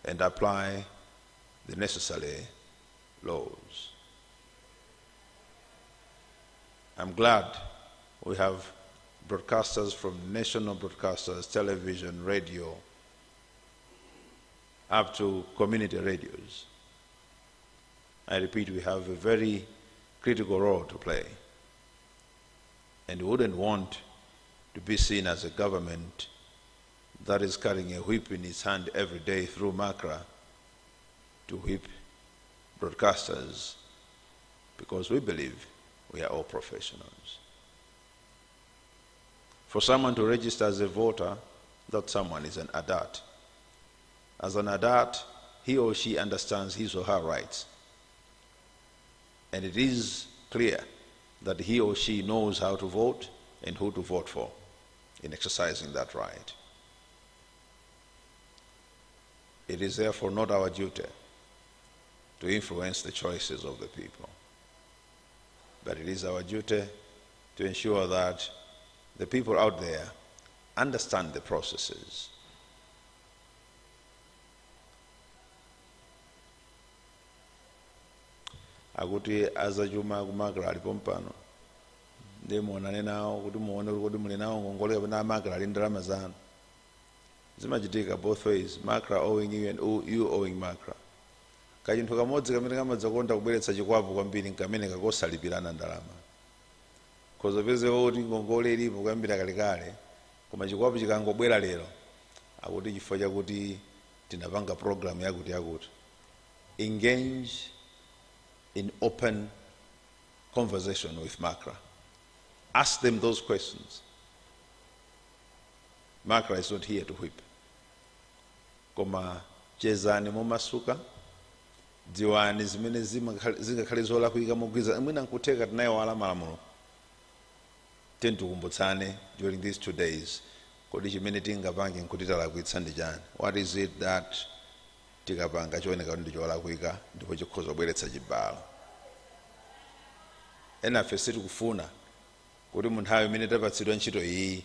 and apply the necessary laws. I'm glad we have broadcasters from national broadcasters, television, radio, up to community radios. I repeat, we have a very critical role to play. And we wouldn't want to be seen as a government that is carrying a whip in its hand every day through MACRA to whip broadcasters, because we believe we are all professionals. For someone to register as a voter, that someone is an adult. As an adult, he or she understands his or her rights. And it is clear that he or she knows how to vote and who to vote for in exercising that right. It is therefore not our duty to influence the choices of the people, but it is our duty to ensure that the people out there understand the processes. Akuti azachuma kuMACRA alipo mpano ndi muonane nawo kuti muone kuti muli nawo ngongole kapena MACRA ali ndalama zanu. Zimachitika both ways, MACRA owing you and you owing MACRA. Kachinthu kamodzi kamene kamadzakonda kubweretsa chikwapu kwambiri nkamene kakosalipirana ndalama. Khoza peze oti ngongole ilipo kuyambira kalekale, koma chikwapu chikangobwera lero akuti chifukwa chakuti tinapanga program yakuti. Engage in open conversation with MACRA. Ask them those questions. MACRA is not here to whip. Koma chezani momasuka, dziwani zimene zingakhale zolakwika mogwiza mwina nkuteka tinayo wala malamulo. Tikukumbutsane during these 2 days kodi chimene tingapange nkutitalakwitsa ndi chani. What is it that tikapanga chioneka kuti ndi cholakwika ndipo chikhoza kubweretsa chibalo. Enafe sitikufuna kuti munthawi imene tapatsidwa ntchito iyi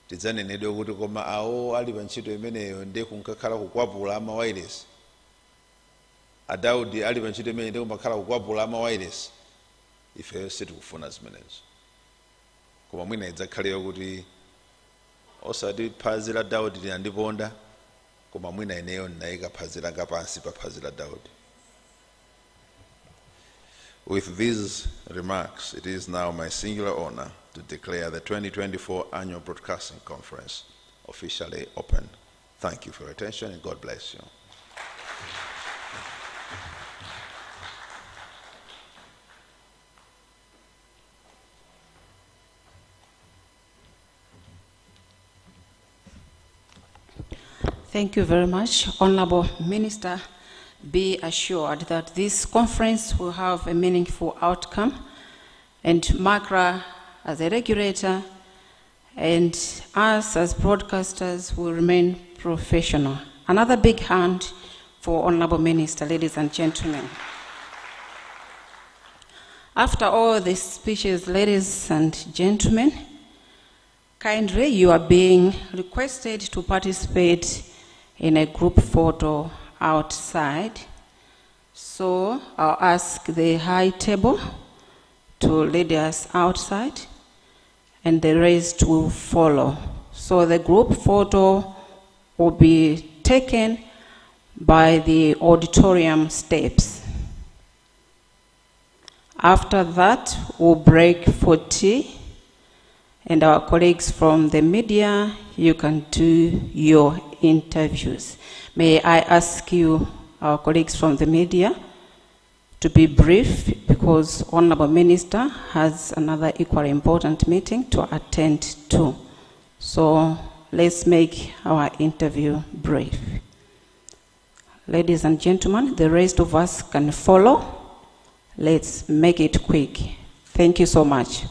tidzanenedwe kuti koma awo ali pa ntchito imeneyo ndi kunkakhala kukwapula amawayilesi. Adaudi ali pa ntchito imeneyo ndi kumakhala kukwapula amawayilesi. Ife sitikufuna zimenezo. Koma mwina idzakhaleyo kuti osati phazi la Daudi linandiponda, koma mwina ineyo ndinayika phazi langa pansi pa phazi la Daudi. With these remarks, it is now my singular honor to declare the 2024 Annual Broadcasting Conference officially open. Thank you for your attention and God bless you. Thank you very much, Honorable Minister. Be assured that this conference will have a meaningful outcome, and MACRA as a regulator and us as broadcasters will remain professional. Another big hand for Honorable Minister, ladies and gentlemen. After all the speeches, ladies and gentlemen, kindly you are being requested to participate in a group photo outside. So I'll ask the high table to lead us outside, and the rest will follow. So the group photo will be taken by the auditorium steps. After that, we'll break for tea, and our colleagues from the media, you can do your interviews. May I ask you, our colleagues from the media, to be brief, because Honorable Minister has another equally important meeting to attend to. So let's make our interview brief. Ladies and gentlemen, the rest of us can follow. Let's make it quick. Thank you so much.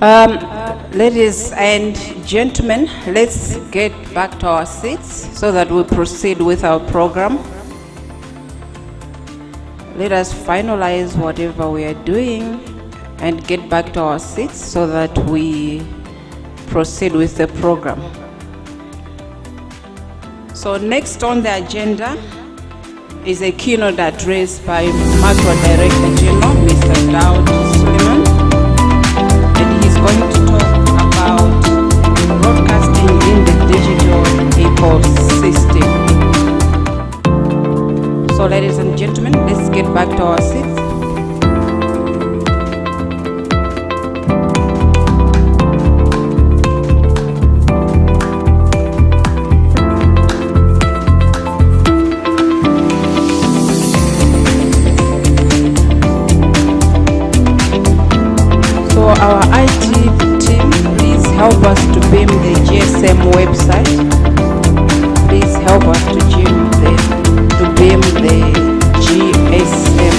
Ladies and gentlemen, let's get back to our seats so that we proceed with our program. Let us finalize whatever we are doing and get back to our seats so that we proceed with the program. So next on the agenda is a keynote address by Macro Director General, Mr. Daud Suleiman, and he's going to talk about broadcasting in the digital ecosystem. So ladies and gentlemen, let's get back to our seats. Our IT team, please help us to beam the GSM website. Please help us to beam the GSM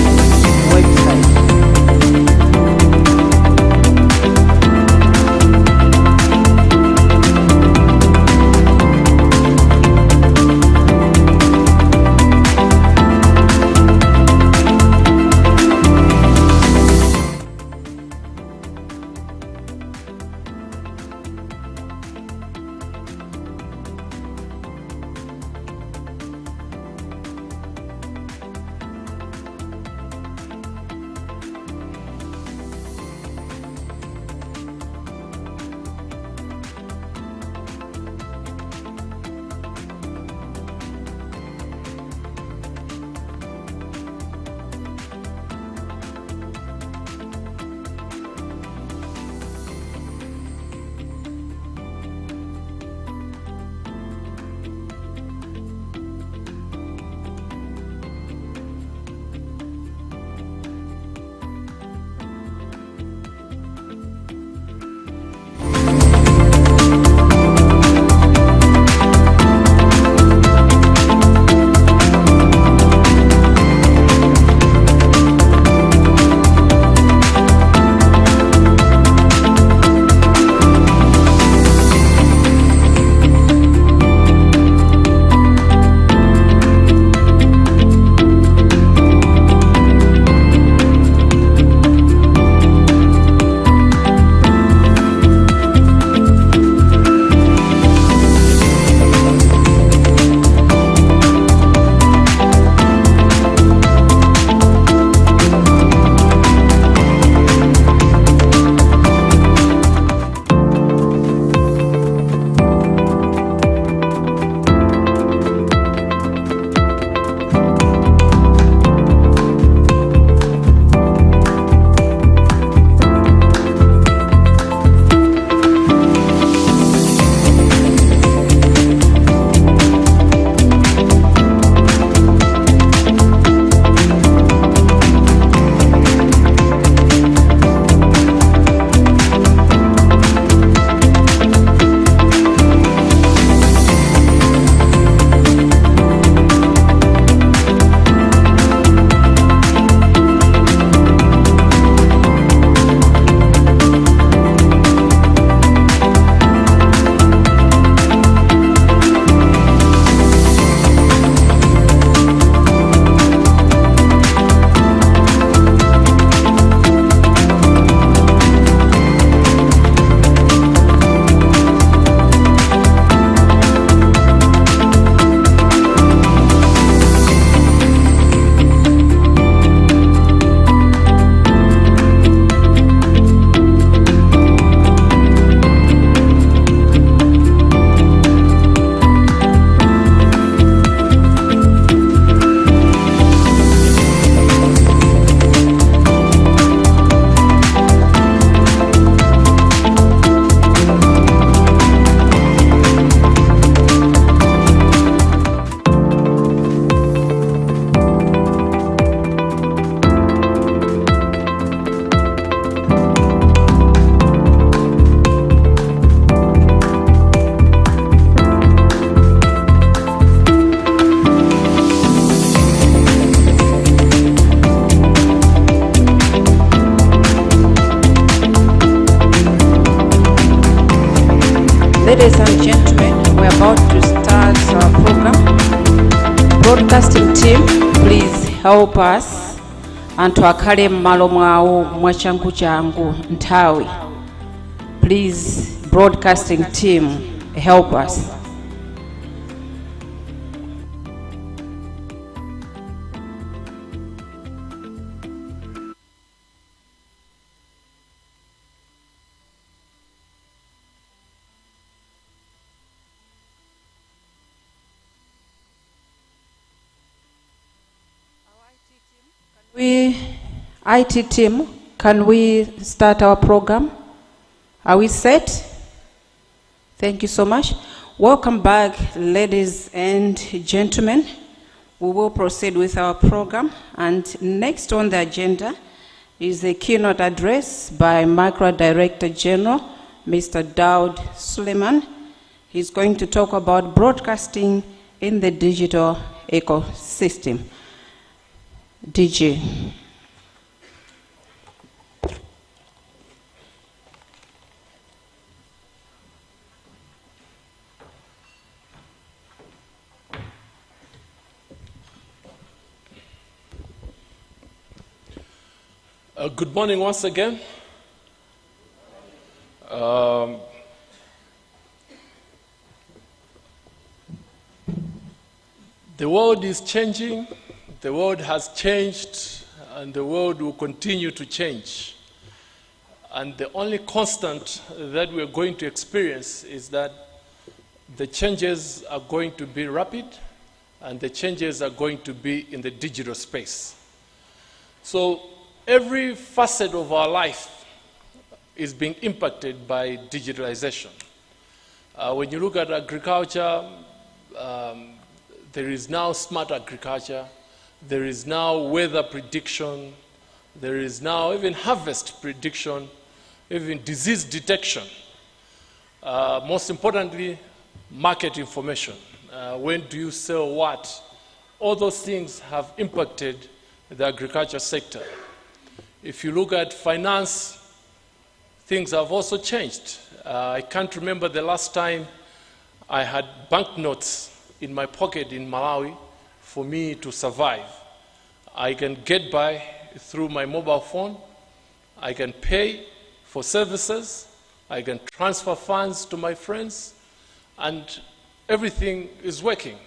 broadcasting team, please help us and twakale mmalo mwawo mwachangu changu nthawi. Please, broadcasting team, help us. IT team, can we start our program? Are we set? Thank you so much. Welcome back, ladies and gentlemen. We will proceed with our program, and next on the agenda is a keynote address by MACRA Director General, Mr. Daud Suleiman. He's going to talk about broadcasting in the digital ecosystem. DG. Good morning once again. The world is changing, the world has changed, and the world will continue to change. And the only constant that we're going to experience is that the changes are going to be rapid, and the changes are going to be in the digital space. So every facet of our life is being impacted by digitalization. When you look at agriculture, there is now smart agriculture, there is now weather prediction, there is now even harvest prediction, even disease detection. Most importantly, market information. When do you sell what? All those things have impacted the agriculture sector. If you look at finance, things have also changed. I can't remember the last time I had banknotes in my pocket in Malawi for me to survive. I can get by through my mobile phone. I can pay for services. I can transfer funds to my friends, and everything is working.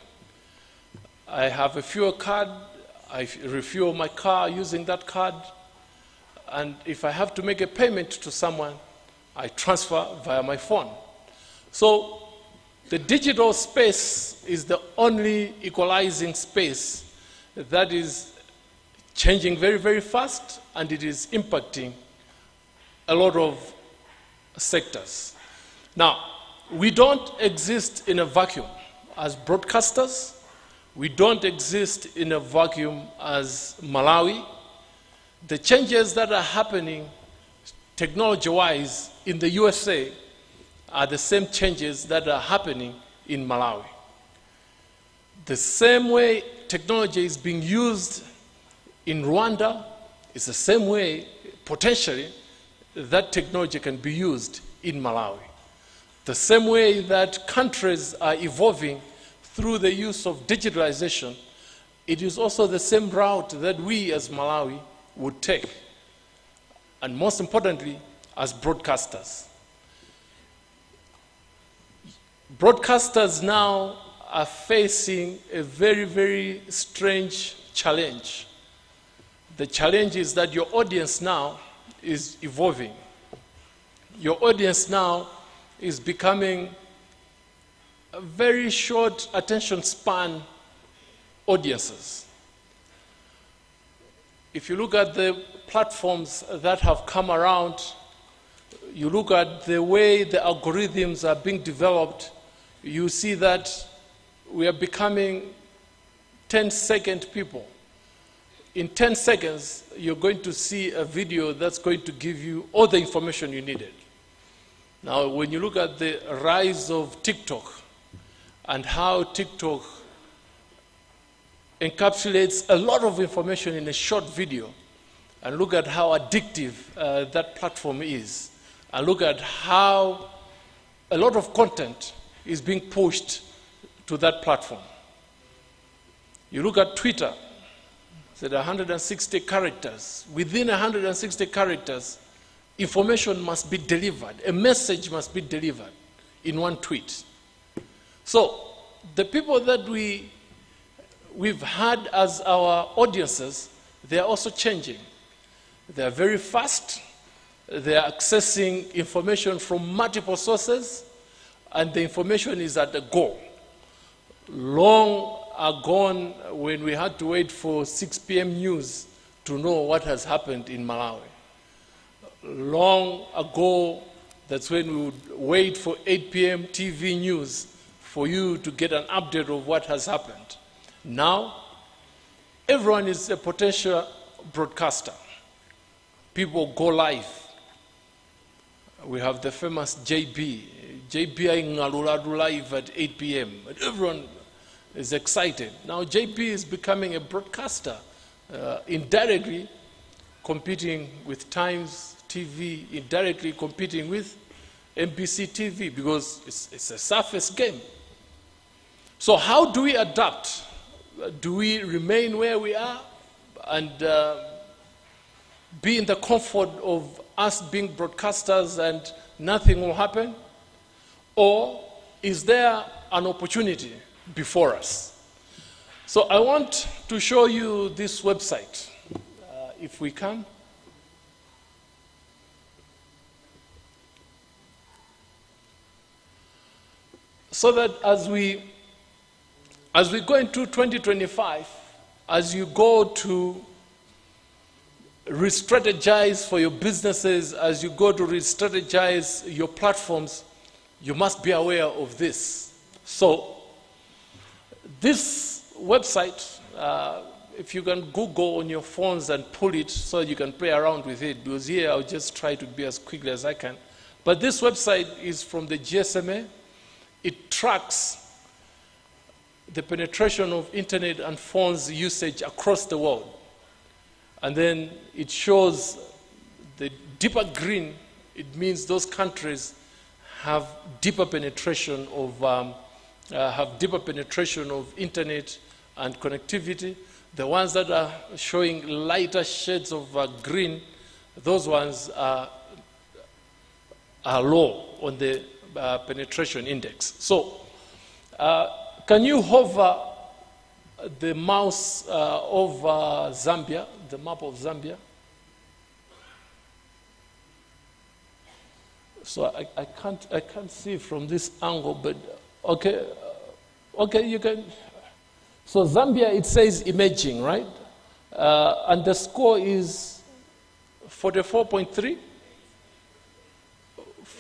I have a fuel card. I refuel my car using that card. And if I have to make a payment to someone, I transfer via my phone. So the digital space is the only equalizing space that is changing very, very fast, and it is impacting a lot of sectors. Now, we don't exist in a vacuum as broadcasters. We don't exist in a vacuum as Malawi. The changes that are happening technology-wise in the USA are the same changes that are happening in Malawi. The same way technology is being used in Rwanda is the same way, potentially, that technology can be used in Malawi. The same way that countries are evolving through the use of digitalization, it is also the same route that we as Malawi would take, and most importantly, as broadcasters. Broadcasters now are facing a very, very strange challenge. The challenge is that your audience now is evolving. Your audience now is becoming a very short attention span audiences. If you look at the platforms that have come around, you look at the way the algorithms are being developed, you see that we are becoming 10-second people. In 10 seconds, you're going to see a video that's going to give you all the information you needed. Now, when you look at the rise of TikTok and how TikTok encapsulates a lot of information in a short video, and look at how addictive that platform is, and look at how a lot of content is being pushed to that platform. You look at Twitter, said 160 characters. Within 160 characters, information must be delivered. A message must be delivered in one tweet. So the people that we've had as our audiences, they are also changing. They are very fast. They are accessing information from multiple sources, and the information is at the go. Long are gone when we had to wait for 6 p.m. news to know what has happened in Malawi. Long ago, that's when we would wait for 8 p.m. TV news for you to get an update of what has happened. Now, everyone is a potential broadcaster. People go live. We have the famous JB. JB Ngaluladu live at 8 p.m. But everyone is excited. Now JB is becoming a broadcaster, indirectly competing with Times TV, indirectly competing with NBC TV, because it's a surface game. So how do we adapt? Do we remain where we are and be in the comfort of us being broadcasters and nothing will happen? Or is there an opportunity before us? So I want to show you this website, if we can. So that as we go into 2025, as you go to re-strategize for your businesses, as you go to re-strategize your platforms, you must be aware of this. So this website, if you can Google on your phones and pull it so you can play around with it, because here I'll just try to be as quickly as I can. But this website is from the GSMA. It tracks the penetration of internet and phones usage across the world. And then it shows the deeper green. It means those countries have deeper penetration of internet and connectivity. The ones that are showing lighter shades of green, those ones are low on the penetration index. So, can you hover the mouse over Zambia, the map of Zambia? So I can't see from this angle, but okay, you can. So Zambia, it says emerging, right? And the score is 44.3,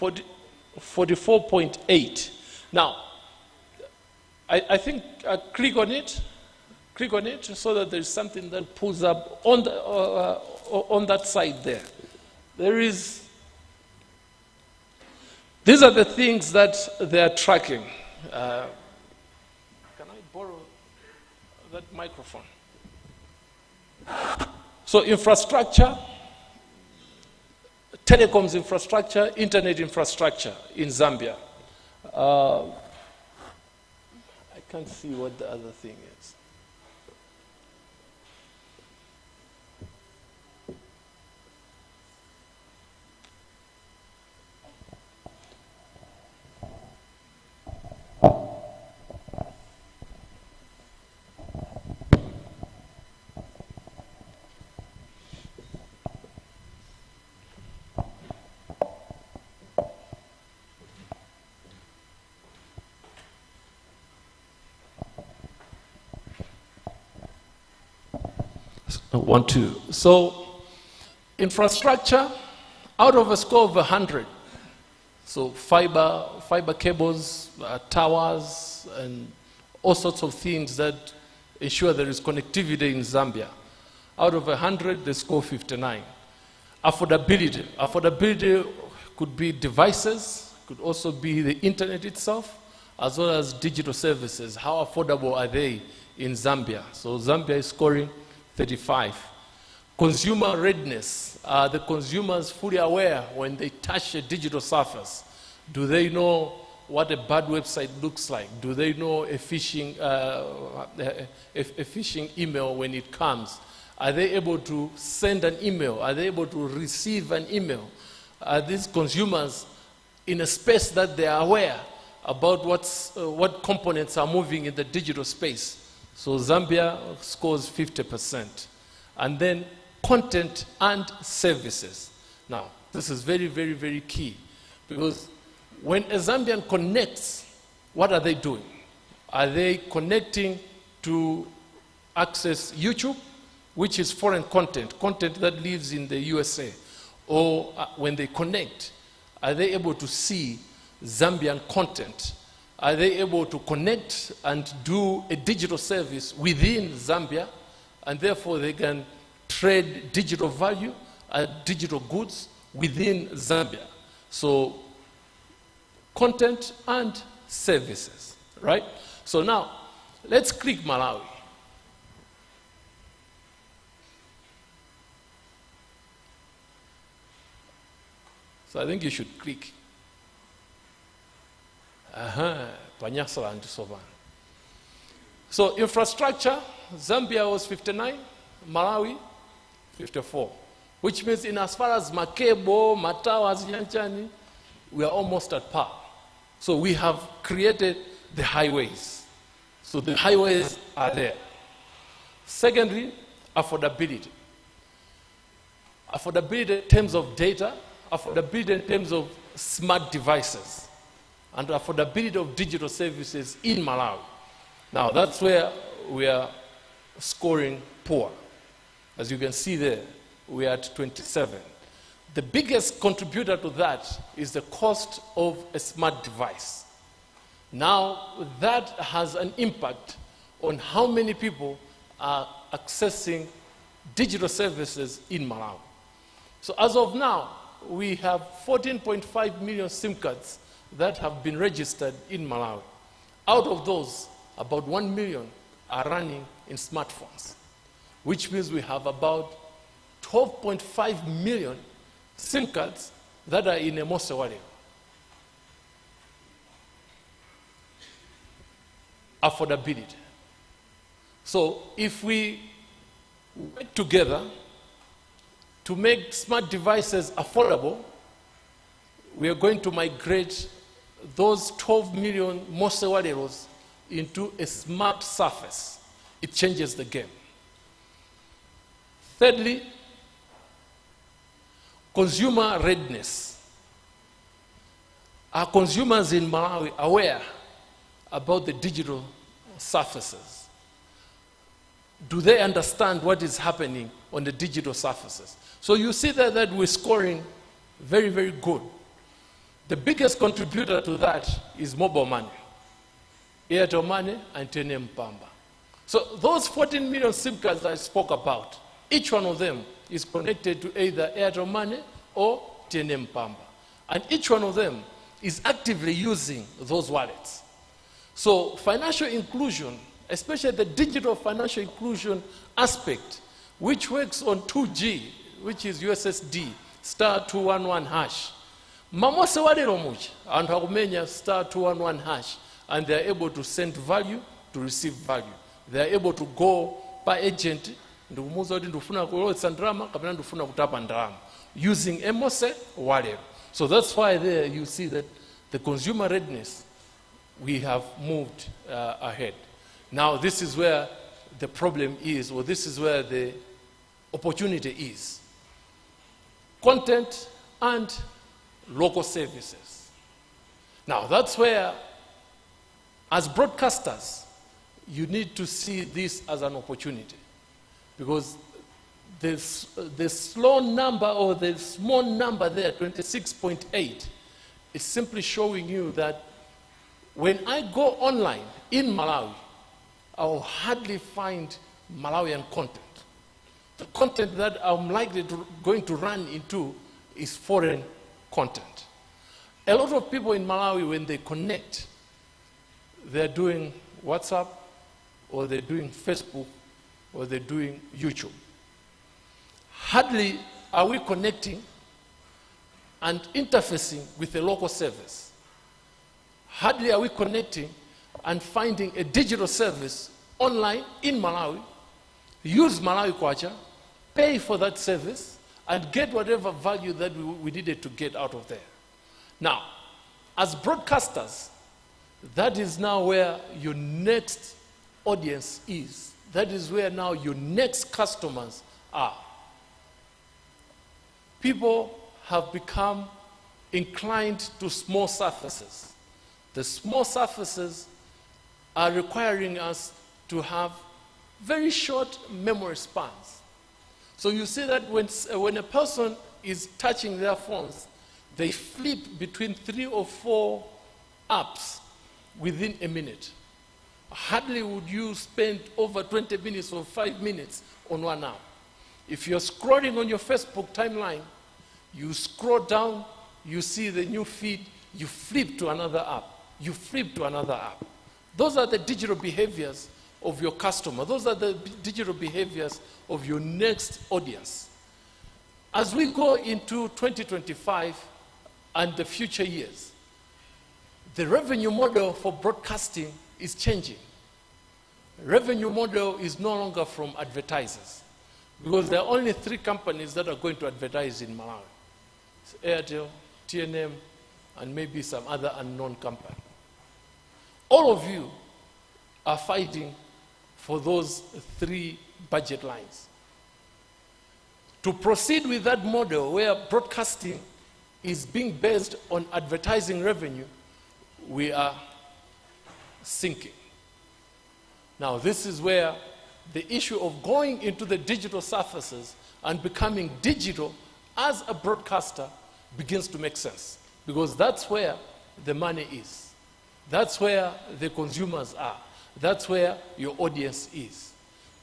44.8. Now, I think click on it so that there's something that pulls up on that side there. These are the things that they are tracking. Can I borrow that microphone? So infrastructure, telecoms infrastructure, internet infrastructure in Zambia. I can't see what the other thing is. So, infrastructure, out of a score of 100, so fiber cables, towers, and all sorts of things that ensure there is connectivity in Zambia. Out of 100, they score 59. Affordability could be devices, could also be the internet itself, as well as digital services. How affordable are they in Zambia? So Zambia is scoring 35. Consumer readiness. Are the consumers fully aware when they touch a digital surface? Do they know what a bad website looks like? Do they know a phishing email when it comes? Are they able to send an email? Are they able to receive an email? Are these consumers in a space that they are aware about what components are moving in the digital space? So Zambia scores 50%. And then content and services. Now, this is very, very, very key, because when a Zambian connects, what are they doing? Are they connecting to access YouTube, which is foreign content, content that lives in the USA? Or when they connect, are they able to see Zambian content? Are they able to connect and do a digital service within Zambia, and therefore they can trade digital value and digital goods within Zambia? So content and services, right? So now, let's click Malawi. So I think you should click. Panyasala Sovan. So infrastructure, Zambia was 59, Malawi 54. Which means in as far as Makebo, Matawas, Yanchani, we are almost at par. So we have created the highways. So the highways are there. Secondly, affordability. Affordability in terms of data, affordability in terms of smart devices, and affordability of digital services in Malawi. Now that's where we are scoring poor. As you can see there, we are at 27. The biggest contributor to that is the cost of a smart device. Now, that has an impact on how many people are accessing digital services in Malawi. So as of now, we have 14.5 million SIM cards that have been registered in Malawi. Out of those, about 1 million are running in smartphones, which means we have about 12.5 million SIM cards that are in a Mose wallet. Affordability. So if we work together to make smart devices affordable, we are going to migrate those 12 million Mose waleros into a smart surface. It changes the game. Thirdly, consumer readiness. Are consumers in Malawi aware about the digital surfaces? Do they understand what is happening on the digital surfaces? So you see that we're scoring very, very good. The biggest contributor to that is mobile money. Airtel Money and Tene Mpamba. So those 14 million SIM cards I spoke about, each one of them is connected to either Airtel Money or Tene Mpamba. And each one of them is actively using those wallets. So financial inclusion, especially the digital financial inclusion aspect, which works on 2G, which is USSD, *211 hash. Mamose walero much, and hakumenya *211 hash, and they are able to send value, to receive value. They are able to go by agent, using Mose walero. So that's why there you see that the consumer readiness, we have moved ahead. Now this is where the problem is, or this is where the opportunity is. Content and local services. Now that's where, as broadcasters, you need to see this as an opportunity, because the slow number, or the small number there, 26.8, is simply showing you that when I go online in Malawi, I will hardly find Malawian content. The content that I'm likely going to run into is foreign content. A lot of people in Malawi, when they connect, they're doing WhatsApp, or they're doing Facebook, or they're doing YouTube. Hardly are we connecting and interfacing with a local service. hardly are we connecting and finding a digital service online in Malawi, use Malawi Kwacha, pay for that service, and get whatever value that we needed to get out of there. Now, as broadcasters, that is now where your next audience is. That is where now your next customers are. People have become inclined to small surfaces. The small surfaces are requiring us to have very short memory spans. So you see that when a person is touching their phones, they flip between 3 or 4 apps within a minute. Hardly would you spend over 20 minutes or 5 minutes on one app. If you're scrolling on your Facebook timeline, you scroll down, you see the new feed, you flip to another app, you flip to another app. Those are the digital behaviors of your customer. Those are the digital behaviors of your next audience. As we go into 2025 and the future years, the revenue model for broadcasting is changing. Revenue model is no longer from advertisers, because there are only 3 companies that are going to advertise in Malawi. It's Airtel, TNM, and maybe some other unknown company. All of you are fighting for those 3 budget lines. To proceed with that model where broadcasting is being based on advertising revenue, we are sinking. Now, this is where the issue of going into the digital surfaces and becoming digital as a broadcaster begins to make sense, because that's where the money is. That's where the consumers are. That's where your audience is.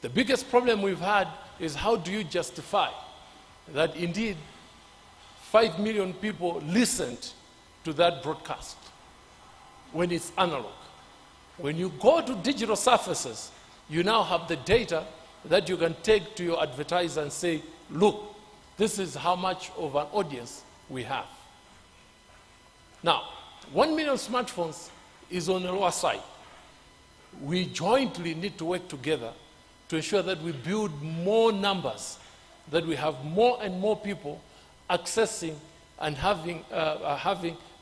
The biggest problem we've had is, how do you justify that indeed 5 million people listened to that broadcast when it's analog? When you go to digital surfaces, you now have the data that you can take to your advertiser and say, look, this is how much of an audience we have. Now, 1 million smartphones is on the lower side. We jointly need to work together to ensure that we build more numbers, that we have more and more people accessing and having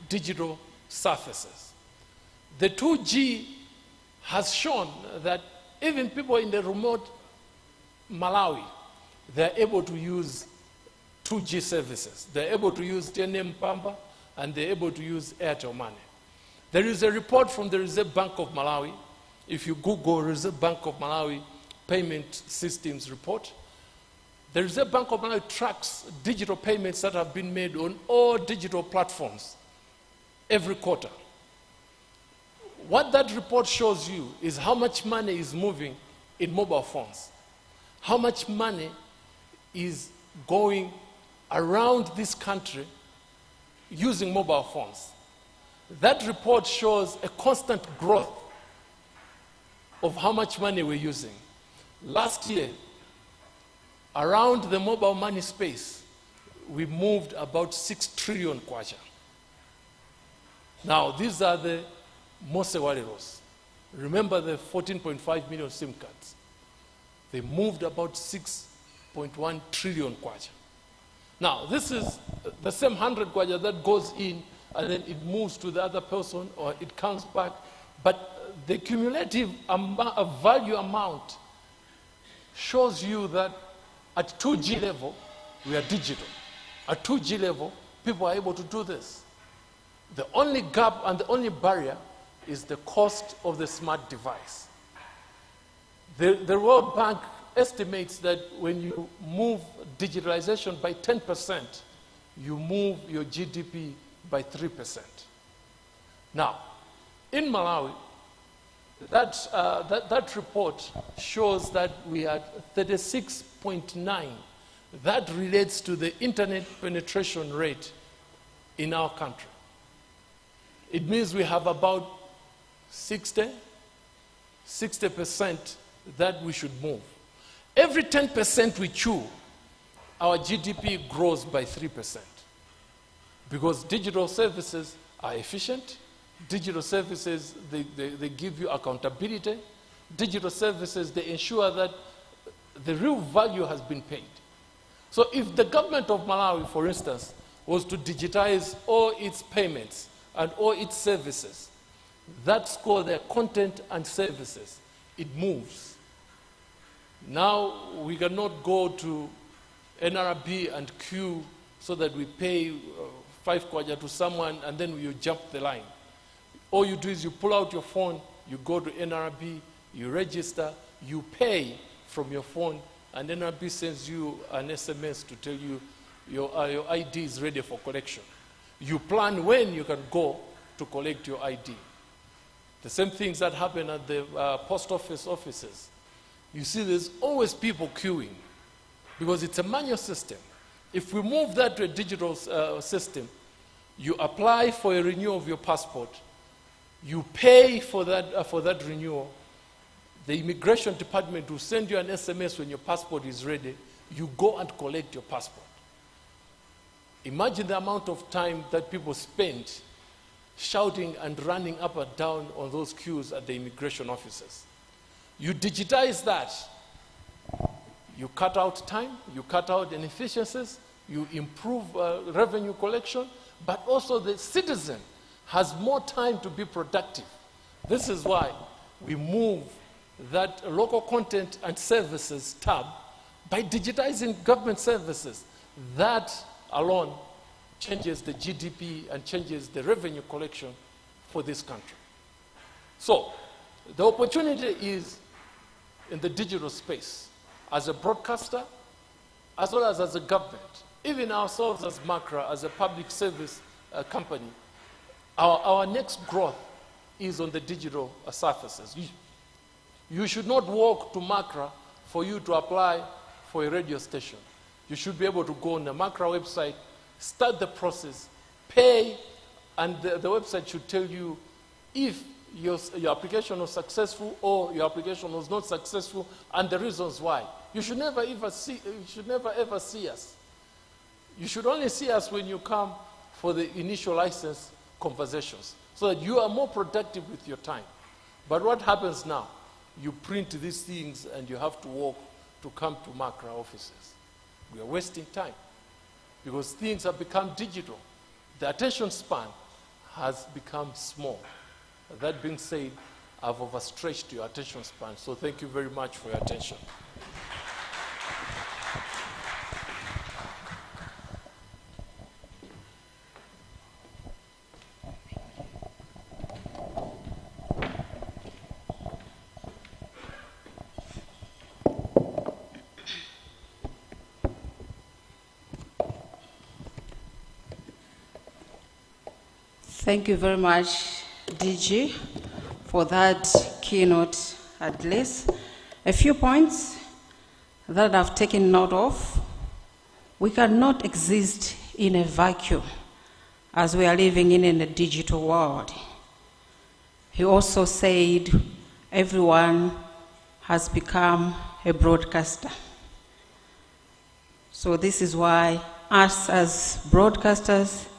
digital surfaces. The 2G has shown that even people in the remote Malawi, they're able to use 2G services. They're able to use TNM Pamba, and they're able to use Airtel Money. There is a report from the Reserve Bank of Malawi. If you Google Reserve Bank of Malawi Payment Systems Report, the Reserve Bank of Malawi tracks digital payments that have been made on all digital platforms every quarter. What that report shows you is how much money is moving in mobile phones, how much money is going around this country using mobile phones. That report shows a constant growth of how much money we're using. Last year, around the mobile money space, we moved about 6 trillion kwacha. Now, these are the Mose Waleros. Remember the 14.5 million SIM cards. They moved about 6.1 trillion kwacha. Now, this is the same 100 kwacha that goes in and then it moves to the other person or it comes back. But the cumulative value amount shows you that at 2G level, we are digital. At 2G level, people are able to do this. The only gap and the only barrier is the cost of the smart device. The World Bank estimates that when you move digitalization by 10%, you move your GDP by 3%. Now, in Malawi, that report shows that we are 36.9. That relates to the internet penetration rate in our country. It means we have about 60% that we should move. Every 10% we chew, our GDP grows by 3%. Because digital services are efficient, Digital services, they give you accountability. Digital services, they ensure that the real value has been paid. So if the government of Malawi, for instance, was to digitize all its payments and all its services, that's called their content and services. It moves. Now we cannot go to NRB and queue so that we pay 5 kwaja to someone and then you jump the line. All you do is you pull out your phone, you go to NRB, you register, you pay from your phone, and NRB sends you an SMS to tell you your ID is ready for collection. You plan when you can go to collect your ID. The same things that happen at the post office offices. You see there's always people queuing because it's a manual system. If we move that to a digital system, you apply for a renewal of your passport, you pay for that renewal, the immigration department will send you an SMS when your passport is ready, you go and collect your passport. Imagine the amount of time that people spend shouting and running up and down on those queues at the immigration offices. You digitize that, you cut out time, you cut out inefficiencies, you improve revenue collection, but also the citizen has more time to be productive. This is why we move that local content and services tab by digitizing government services. That alone changes the GDP and changes the revenue collection for this country. So the opportunity is in the digital space as a broadcaster as well as a government. Even ourselves as MACRA, as a public service company, our next growth is on the digital surfaces. You should not walk to MACRA for you to apply for a radio station. You should be able to go on the MACRA website, start the process, pay, and the website should tell you if your application was successful or your application was not successful and the reasons why. You should never ever see us. You should only see us when you come for the initial license conversations so that you are more productive with your time. But what happens now? You print these things and you have to walk to come to MACRA offices. We are wasting time because things have become digital. The attention span has become small. That being said, I've overstretched your attention span, so thank you very much for your attention. Thank you very much, DG, for that keynote address. A few points that I've taken note of. We cannot exist in a vacuum as we are living in a digital world. He also said everyone has become a broadcaster. So this is why us as broadcasters,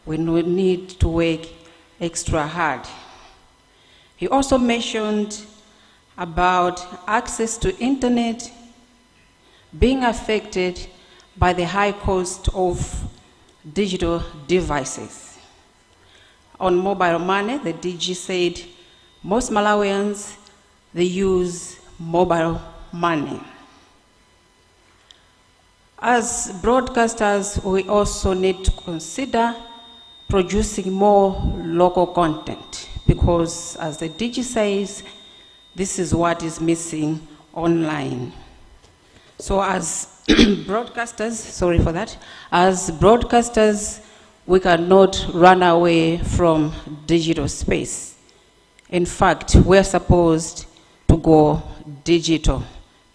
we need to work extra hard. He also mentioned about access to internet being affected by the high cost of digital devices. On mobile money, the DG said most Malawians, they use mobile money. As broadcasters, we also need to consider producing more local content because, as the DG says, this is what is missing online. So as broadcasters, sorry for that, as broadcasters, we cannot run away from digital space. In fact, we're supposed to go digital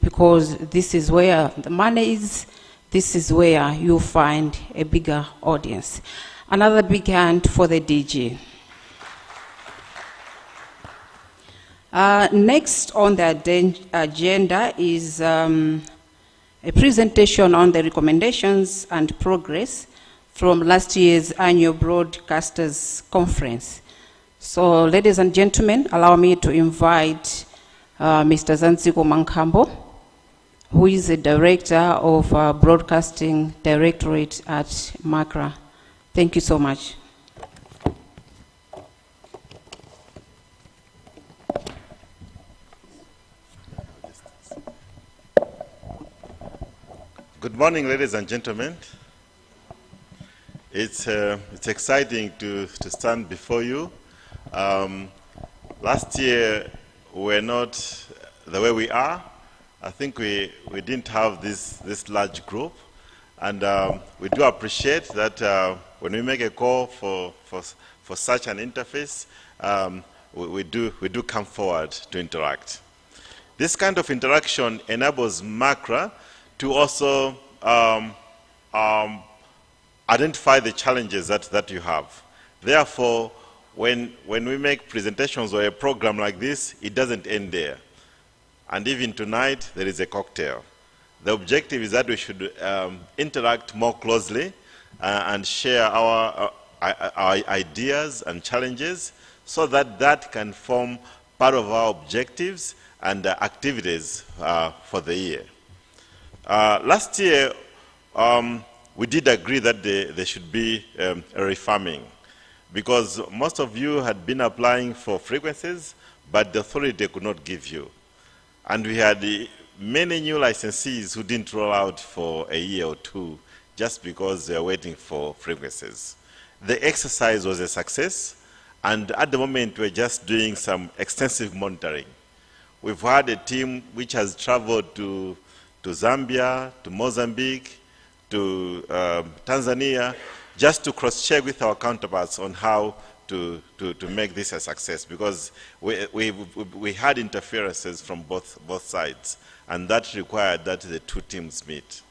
because this is where the money is, this is where you find a bigger audience. Another big hand for the DG. Next on the agenda is a presentation on the recommendations and progress from last year's annual Broadcasters Conference. So, ladies and gentlemen, allow me to invite Mr. Zanziko Mankambo, who is the Director of Broadcasting Directorate at MACRA. Thank you so much. Good morning, ladies and gentlemen. It's exciting to stand before you. Last year, we were not the way we are. I think we didn't have this large group. And we do appreciate that when we make a call for such an interface, we do come forward to interact. This kind of interaction enables MACRA to also identify the challenges that you have. Therefore, when we make presentations or a program like this, it doesn't end there. And even tonight, there is a cocktail. The objective is that we should interact more closely and share our ideas and challenges so that that can form part of our objectives and activities for the year. Last year, we did agree that there should be a refarming because most of you had been applying for frequencies, but the authority could not give you. And we had many new licensees who didn't roll out for a year or two just because they are waiting for frequencies. The exercise was a success, and at the moment we're just doing some extensive monitoring. We've had a team which has traveled to Zambia, to Mozambique, to Tanzania, just to cross-check with our counterparts on how to make this a success, because we had interferences from both sides, and that required that the two teams meet.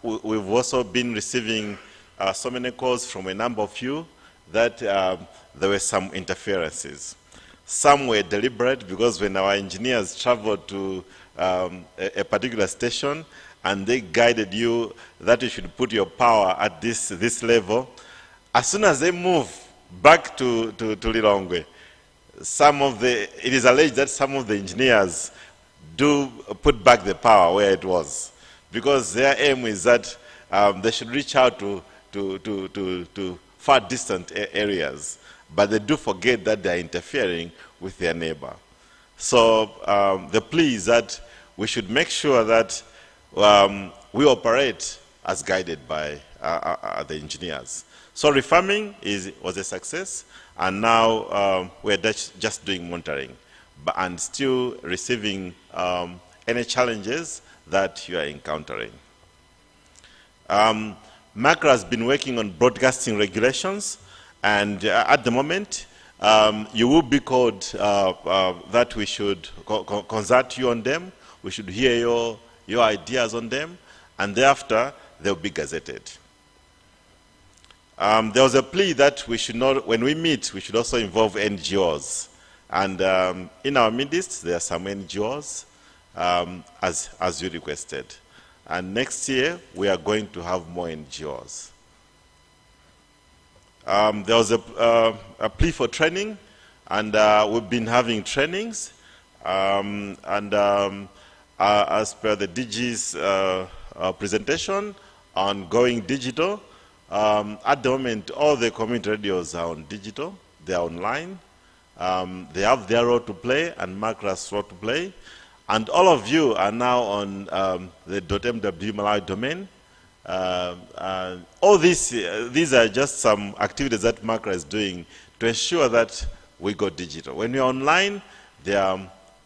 We've also been receiving so many calls from a number of you that there were some interferences. Some were deliberate, because when our engineers traveled to a particular station and they guided you that you should put your power at this level, as soon as they move back to Lilongwe, it is alleged that some of the engineers do put back the power where it was, because their aim is that they should reach out to far distant areas, but they do forget that they are interfering with their neighbor. So the plea is that we should make sure that we operate as guided by the engineers. So refarming was a success, and now we're just doing monitoring, and still receiving any challenges that you are encountering. MACRA has been working on broadcasting regulations, and at the moment, you will be called that we should consult you on them. We should hear your ideas on them, and thereafter they'll be gazetted. There was a plea that we should not, when we meet, we should also involve NGOs. And in our midst, there are some NGOs, as you requested. And next year, we are going to have more NGOs. There was a plea for training, and we've been having trainings. As per the DG's presentation on going digital, at the moment, all the community radios are on digital, they are online. They have their role to play and MACRA's role to play. And all of you are now on the .mw Malawi domain. All these are just some activities that MACRA is doing to ensure that we go digital. When you're online, there are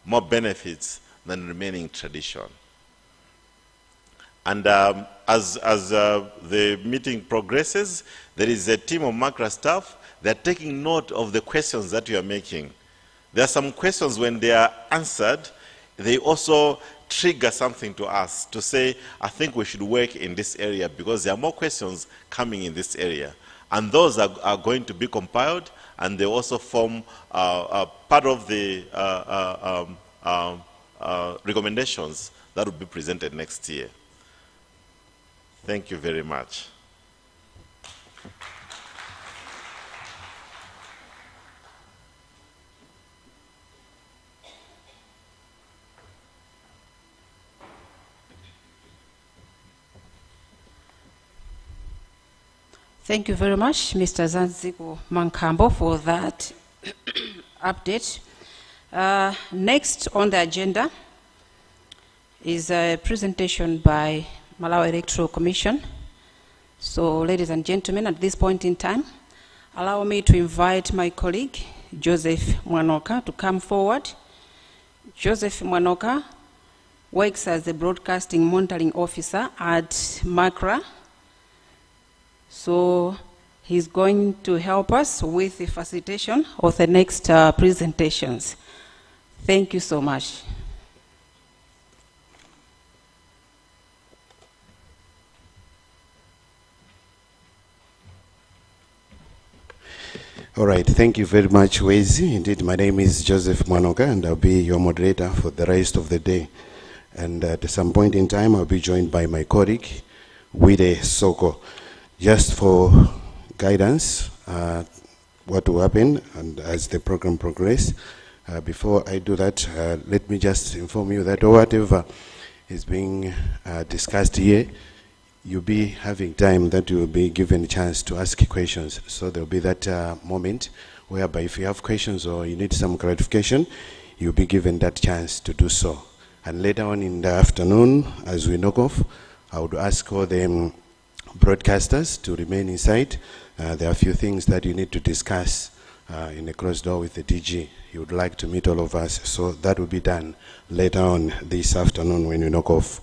more benefits than remaining tradition. And as the meeting progresses, there is a team of MACRA staff. They're taking note of the questions that you are making. There are some questions, when they are answered, they also trigger something to us to say, I think we should work in this area because there are more questions coming in this area. And those are going to be compiled, and they also form part of the recommendations that will be presented next year. Thank you very much. Thank you very much, Mr. Zanzigo Mankambo, for that update. Next on the agenda is a presentation by Malawi Electoral Commission. So, ladies and gentlemen, at this point in time, allow me to invite my colleague, Joseph Mwanoka, to come forward. Joseph Mwanoka works as the Broadcasting Monitoring Officer at MACRA. So he's going to help us with the facilitation of the next presentations. Thank you so much. All right, thank you very much, Wezi. Indeed, my name is Joseph Mwanoka, and I'll be your moderator for the rest of the day. And at some point in time, I'll be joined by my colleague, Wile Soko, just for guidance, what will happen and as the program progresses. Before I do that, let me just inform you that whatever is being discussed here, you'll be having time that you will be given a chance to ask questions. So there'll be that moment whereby if you have questions or you need some clarification, you'll be given that chance to do so. And later on in the afternoon, as we knock off, I would ask all the broadcasters to remain inside. There are a few things that you need to discuss in a closed door with the DG. He would like to meet all of us. So that will be done later on this afternoon when we knock off.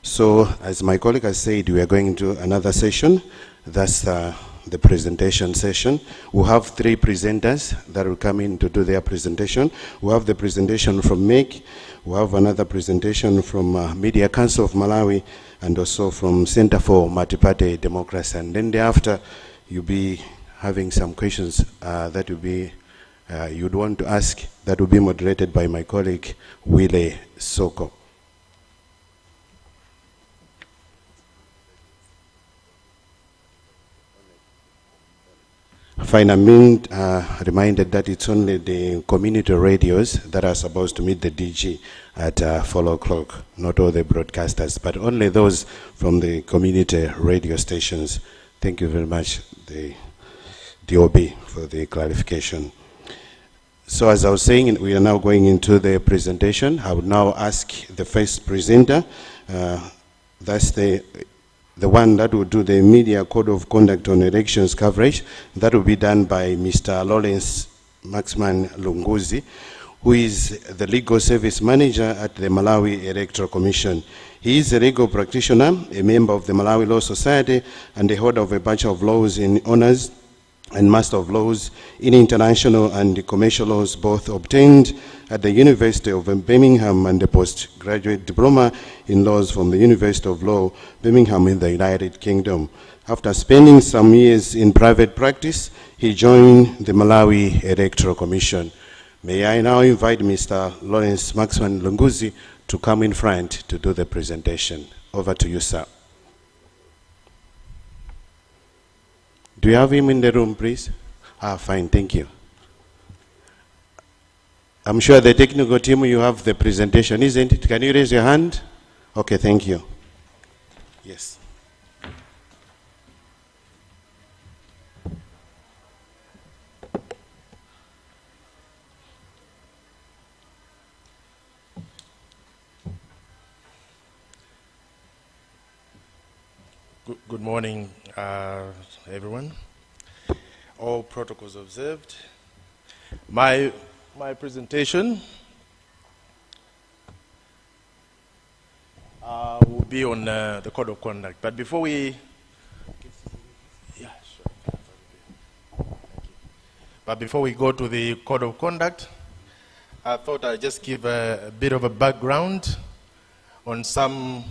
So, as my colleague has said, we are going into another session. That's the presentation session. We have 3 presenters that will come in to do their presentation. We have the presentation from MEC. We have another presentation from Media Council of Malawi, and also from Center for Multi-Party Democracy. And then thereafter, you'll be having some questions that will be you'd want to ask, that will be moderated by my colleague, Wile Soko. Fine, I'm being reminded that it's only the community radios that are supposed to meet the DG at 4 o'clock, not all the broadcasters, but only those from the community radio stations. Thank you very much, the DOB, for the clarification. So as I was saying, we are now going into the presentation. I would now ask the first presenter, that's the one that will do the media code of conduct on elections coverage. That will be done by Mr. Lawrence Maxman Lunguzi, who is the legal service manager at the Malawi Electoral Commission. He is a legal practitioner, a member of the Malawi Law Society, and a holder of a Bachelor of Laws in Honors and Master of Laws in International and Commercial Laws, both obtained at the University of Birmingham, and a postgraduate diploma in laws from the University of Law, Birmingham in the United Kingdom. After spending some years in private practice, he joined the Malawi Electoral Commission. May I now invite Mr. Lawrence Maxman Lunguzi to come in front to do the presentation. Over to you, sir. Do you have him in the room, please? Fine, thank you. I'm sure the technical team, you have the presentation, isn't it? Can you raise your hand? Okay, thank you. Yes. Good morning, everyone. All protocols observed. My presentation will be on the code of conduct. But before we, But before we go to the code of conduct, I thought I'd just give a bit of a background on some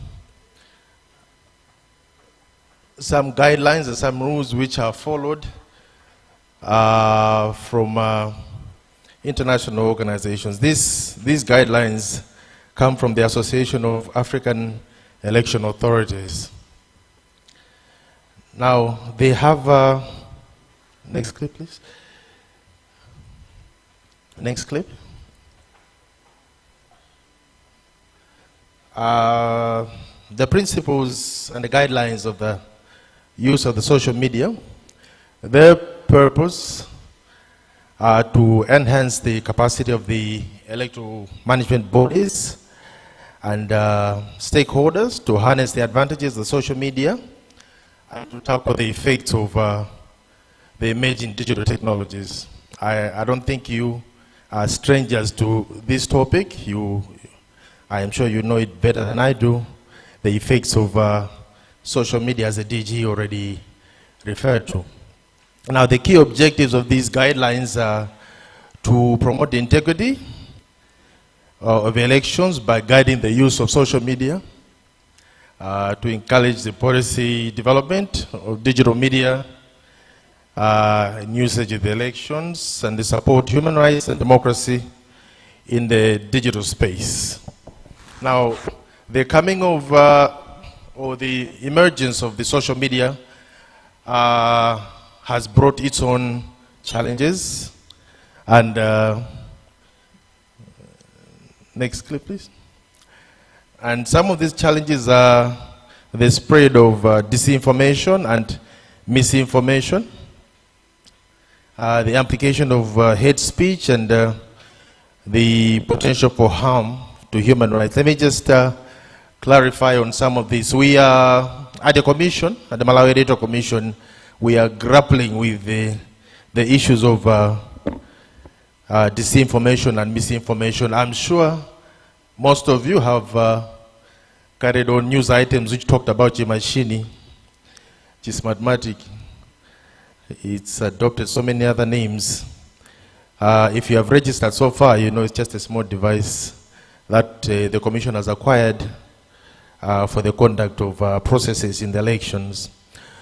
guidelines and some rules which are followed from international organizations. These guidelines come from the Association of African Election Authorities. Now, they have, next clip please. Next clip. The principles and the guidelines of the use of the social media. Their purpose are to enhance the capacity of the electoral management bodies and stakeholders to harness the advantages of the social media and to tackle the effects of the emerging digital technologies. I don't think you are strangers to this topic. I am sure you know it better than I do, the effects of social media, as the DG already referred to. Now, the key objectives of these guidelines are to promote the integrity of elections by guiding the use of social media, to encourage the policy development of digital media and usage of the elections, and to support human rights and democracy in the digital space. Now, the coming of or the emergence of the social media has brought its own challenges, and next clip, please. And some of these challenges are the spread of disinformation and misinformation, the application of hate speech, and the potential for harm to human rights. Let me just clarify on some of these. We are at the Commission, at the Malawi Electoral Commission, we are grappling with the issues of disinformation and misinformation. I'm sure most of you have carried on news items which talked about Chimashini, Chismatmatic. It's adopted so many other names. If you have registered so far, you know it's just a small device that the Commission has acquired for the conduct of processes in the elections.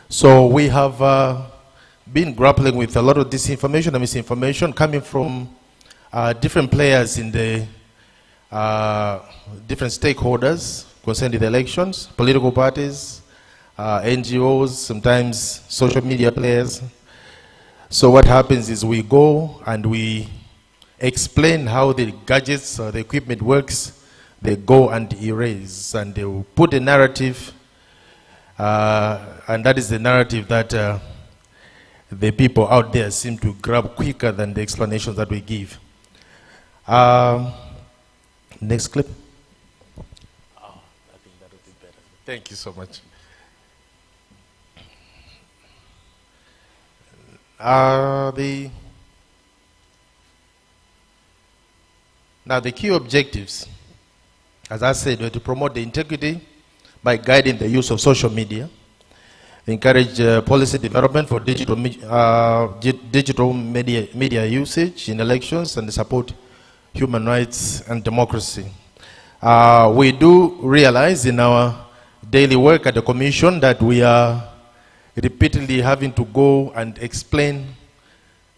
So we have been grappling with a lot of disinformation and misinformation coming from different players in the different stakeholders concerned with the elections, political parties, NGOs, sometimes social media players. So what happens is we go and we explain how the gadgets or the equipment works. They go and erase, and they will put a narrative, and that is the narrative that the people out there seem to grab quicker than the explanations that we give. Next clip. Oh, I think that would be better. Thank you so much. Now the key objectives, as I said, were to promote the integrity by guiding the use of social media, encourage policy development for digital media usage in elections, and support human rights and democracy. We do realize in our daily work at the Commission that we are repeatedly having to go and explain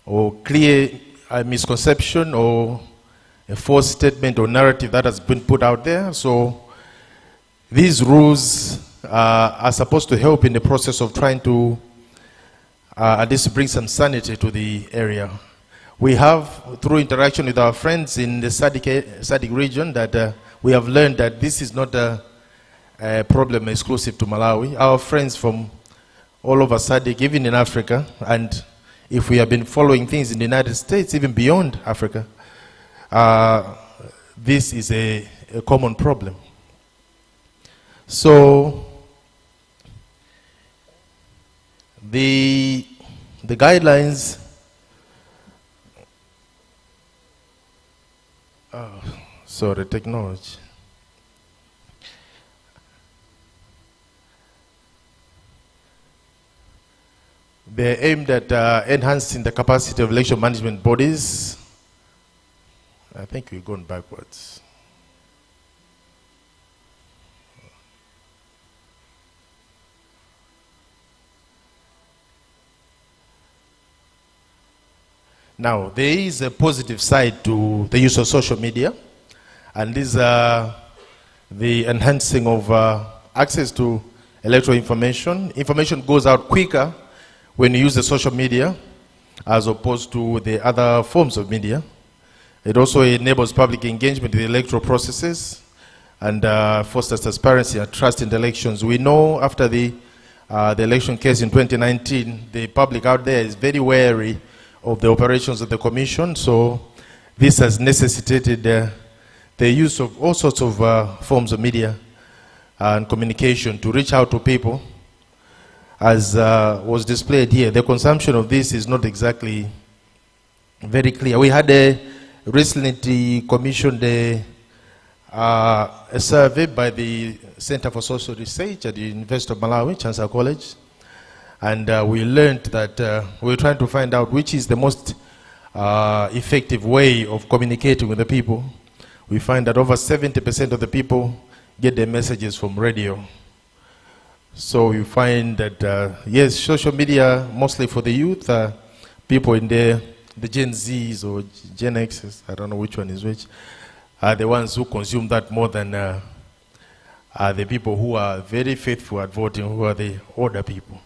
or clear a misconception or a false statement or narrative that has been put out there. So these rules are supposed to help in the process of trying to at least bring some sanity to the area. We have, through interaction with our friends in the SADC region, that we have learned that this is not a problem exclusive to Malawi. Our friends from all over SADC, even in Africa, and if we have been following things in the United States, even beyond Africa, this is a common problem. So the guidelines, sorry, technology. They're aimed at enhancing the capacity of election management bodies. I think we're going backwards. Now, there is a positive side to the use of social media, and these are the enhancing of access to electoral information. Information goes out quicker when you use the social media as opposed to the other forms of media. It also enables public engagement in the electoral processes and fosters transparency and trust in the elections. We know after the the election case in 2019, the public out there is very wary of the operations of the commission. So this has necessitated the use of all sorts of forms of media and communication to reach out to people. As was displayed here, the consumption of this is not exactly very clear. We had recently commissioned a survey by the Center for Social Research at the University of Malawi, Chancellor College, and we learned that we were trying to find out which is the most effective way of communicating with the people. We find that over 70% of the people get their messages from radio. So you find that, yes, social media, mostly for the youth, people in the Gen Zs or Gen Xs, I don't know which one is which, are the ones who consume that more than the people who are very faithful at voting, who are the older people.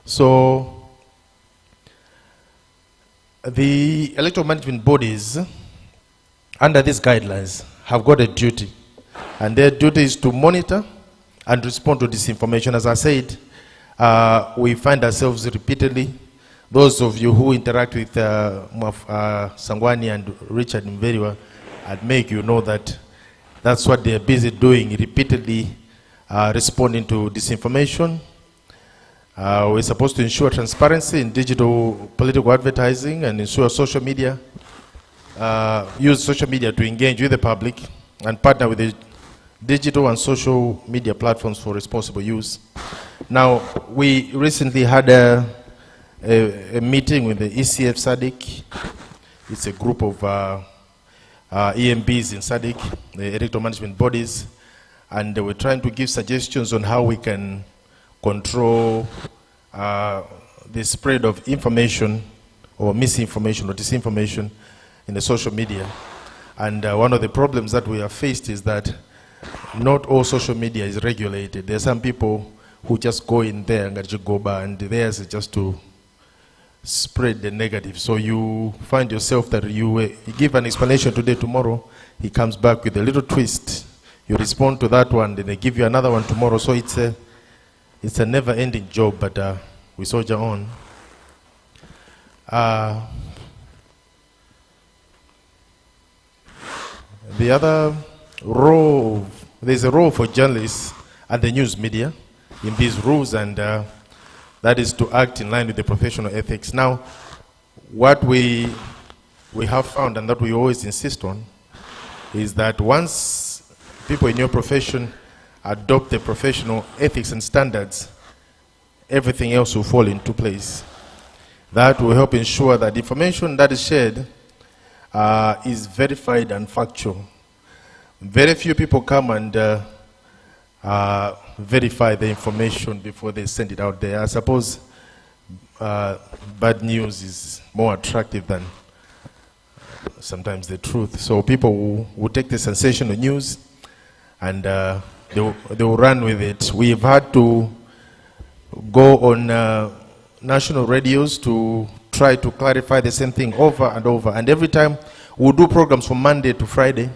So the electoral management bodies, under these guidelines, have got a duty, and their duty is to monitor and respond to disinformation. As I said, we find ourselves repeatedly, those of you who interact with Sangwani and Richard Mveriwa, I'd make you know that that's what they're busy doing, repeatedly responding to disinformation. We're supposed to ensure transparency in digital political advertising and ensure social media, use social media to engage with the public and partner with the digital and social media platforms for responsible use. Now, we recently had a meeting with the ECF SADC. It's a group of EMBs in SADC, the electoral management bodies, and we're trying to give suggestions on how we can control the spread of information or misinformation or disinformation in the social media. And one of the problems that we have faced is that not all social media is regulated. There are some people who just go in there and theirs is just to spread the negative. So you find yourself that you give an explanation today, tomorrow he comes back with a little twist. You respond to that one, then they give you another one tomorrow. So it's a never-ending job, but we soldier on. The other role, there's a role for journalists and the news media in these rules, and that is to act in line with the professional ethics. Now, what we have found, and that we always insist on, is that once people in your profession adopt the professional ethics and standards, everything else will fall into place. That will help ensure that the information that is shared is verified and factual. Very few people come and verify the information before they send it out there. I suppose bad news is more attractive than sometimes the truth. So people will take the sensational news and they will run with it. We've had to go on national radios to try to clarify the same thing over and over. And every time we'll do programs from Monday to Friday,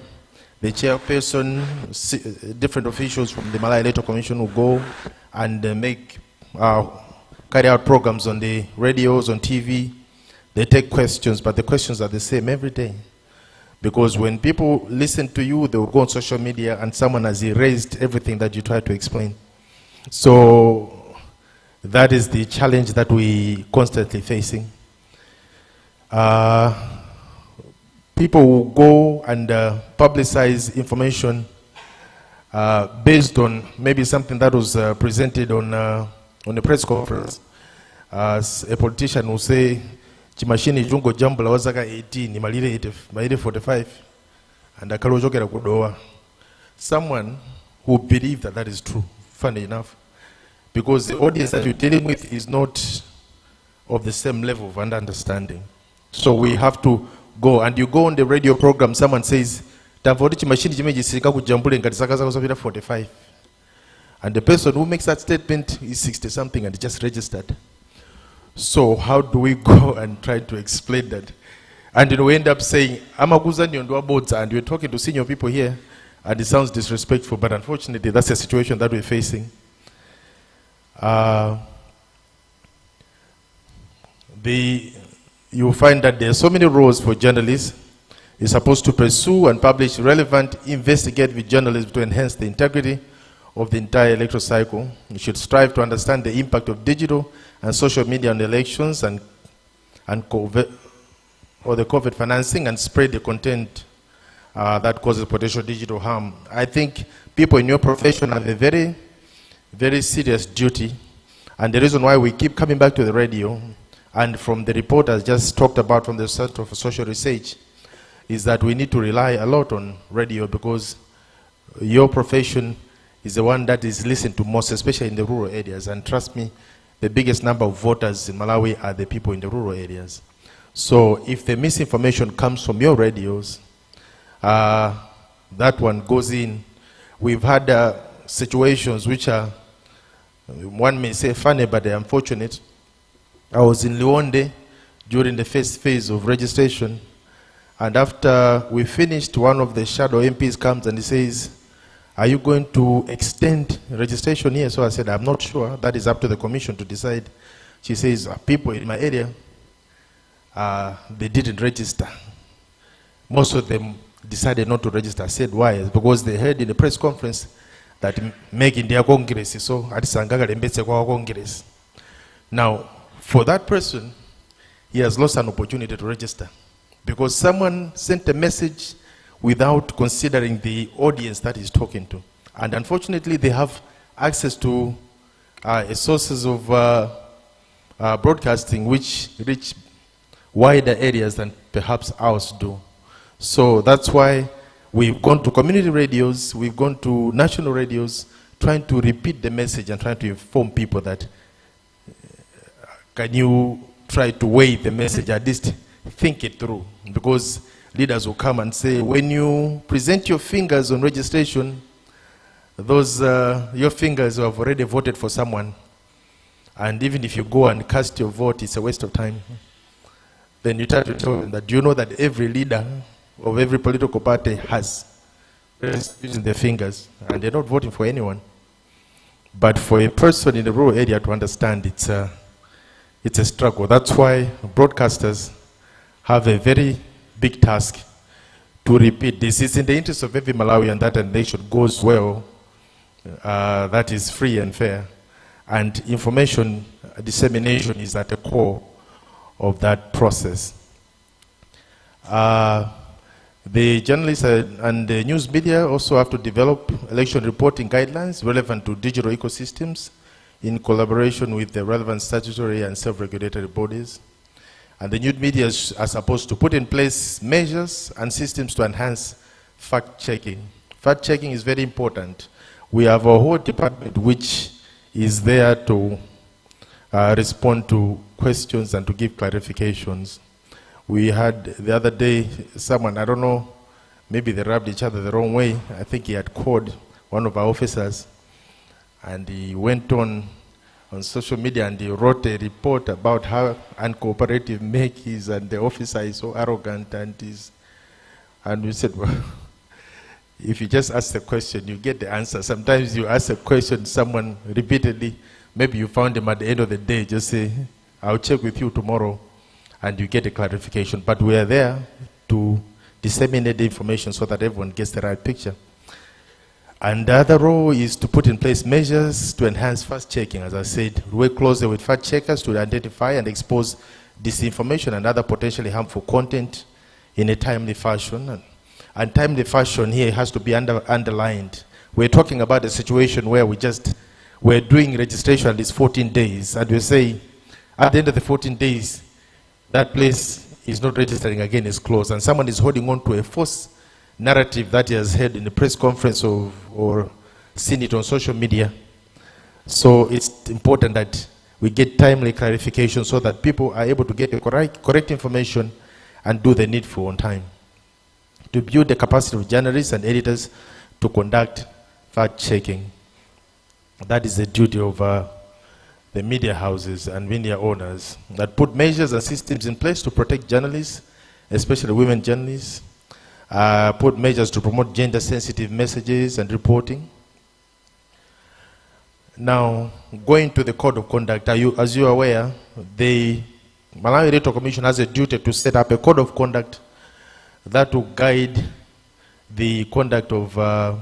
the chairperson, different officials from the Malawi Electoral Commission will go and carry out programs on the radios, on TV. They take questions, but the questions are the same every day. Because when people listen to you, they will go on social media and someone has erased everything that you try to explain. So that is the challenge that we constantly facing. People will go and publicize information based on maybe something that was presented on a press conference. As a politician will say, Chimashini Jungo Jambula wazaka 18, malire 45, and akalojokera kudoa. Someone who believes that that is true, funny enough, because the audience that you're dealing with is not of the same level of understanding. So we have to go, and you go on the radio program, someone says, Tamvodichi machine jimejisika kujambule ngati zaka zako zapita 45. And the person who makes that statement is 60 something and just registered. So how do we go and try to explain that? And then we end up saying, Amaguza Nyondwa Bodza, and we're talking to senior people here, and it sounds disrespectful, but unfortunately that's the situation that we're facing. You find that there are so many roles for journalists. You're supposed to pursue and publish relevant investigative journalism to enhance the integrity of the entire electoral cycle. You should strive to understand the impact of digital and social media on elections and the COVID financing, and spread the content that causes potential digital harm. I think people in your profession have a very, very serious duty, and the reason why we keep coming back to the radio, and from the report I just talked about from the Center for Social Research, is that we need to rely a lot on radio, because your profession is the one that is listened to most, especially in the rural areas. And trust me, the biggest number of voters in Malawi are the people in the rural areas. So if the misinformation comes from your radios, that one goes in. We've had situations which are, one may say funny, but they're unfortunate. I was in Luonde during the first phase of registration, and after we finished, one of the shadow MPs comes and he says, "Are you going to extend registration here?" So I said, "I'm not sure. That is up to the commission to decide." She says, "People in my area, they didn't register. Most of them decided not to register." I said, "Why?" Because they heard in the press conference that making their congress, so congress. Now, for that person, he has lost an opportunity to register, because someone sent a message without considering the audience that he's talking to. And unfortunately, they have access to sources of broadcasting which reach wider areas than perhaps ours do. So that's why we've gone to community radios, we've gone to national radios, trying to repeat the message and trying to inform people that, can you try to weigh the message, at least think it through, because leaders will come and say, when you present your fingers on registration, those your fingers have already voted for someone, and even if you go and cast your vote, it's a waste of time. Then you try to tell them that, do you know that every leader of every political party has using their fingers, and they're not voting for anyone. But for a person in the rural area to understand, it's a struggle. That's why broadcasters have a very big task to repeat this. It's in the interest of every Malawian that a nation goes well, that is free and fair. And information dissemination is at the core of that process. The journalists and the news media also have to develop election reporting guidelines relevant to digital ecosystems in collaboration with the relevant statutory and self-regulatory bodies. And the news media are supposed to put in place measures and systems to enhance fact-checking. Fact-checking is very important. We have a whole department which is there to respond to questions and to give clarifications. We had the other day someone, I don't know, maybe they rubbed each other the wrong way. I think he had called one of our officers, and he went on social media and he wrote a report about how uncooperative Meg is, and the officer is so arrogant, and we said, well, if you just ask the question, you get the answer. Sometimes you ask a question, someone repeatedly, maybe you found him at the end of the day, just say, I'll check with you tomorrow, and you get a clarification. But we are there to disseminate the information so that everyone gets the right picture. And the other role is to put in place measures to enhance fact-checking. As I said, work closely with fact-checkers to identify and expose disinformation and other potentially harmful content in a timely fashion. And timely fashion here has to be underlined. We're talking about a situation where we're doing registration at least 14 days, and we say, at the end of the 14 days, that place is not registering again, is closed, and someone is holding on to a false narrative that he has heard in the press conference or seen it on social media. So it's important that we get timely clarification so that people are able to get the correct information and do the needful on time. To build the capacity of journalists and editors to conduct fact-checking. That is the duty of the media houses and media owners that put measures and systems in place to protect journalists, especially women journalists, put measures to promote gender-sensitive messages and reporting. Now, going to the code of conduct, as you are aware, the Malawi Electoral Commission has a duty to set up a code of conduct that will guide the conduct of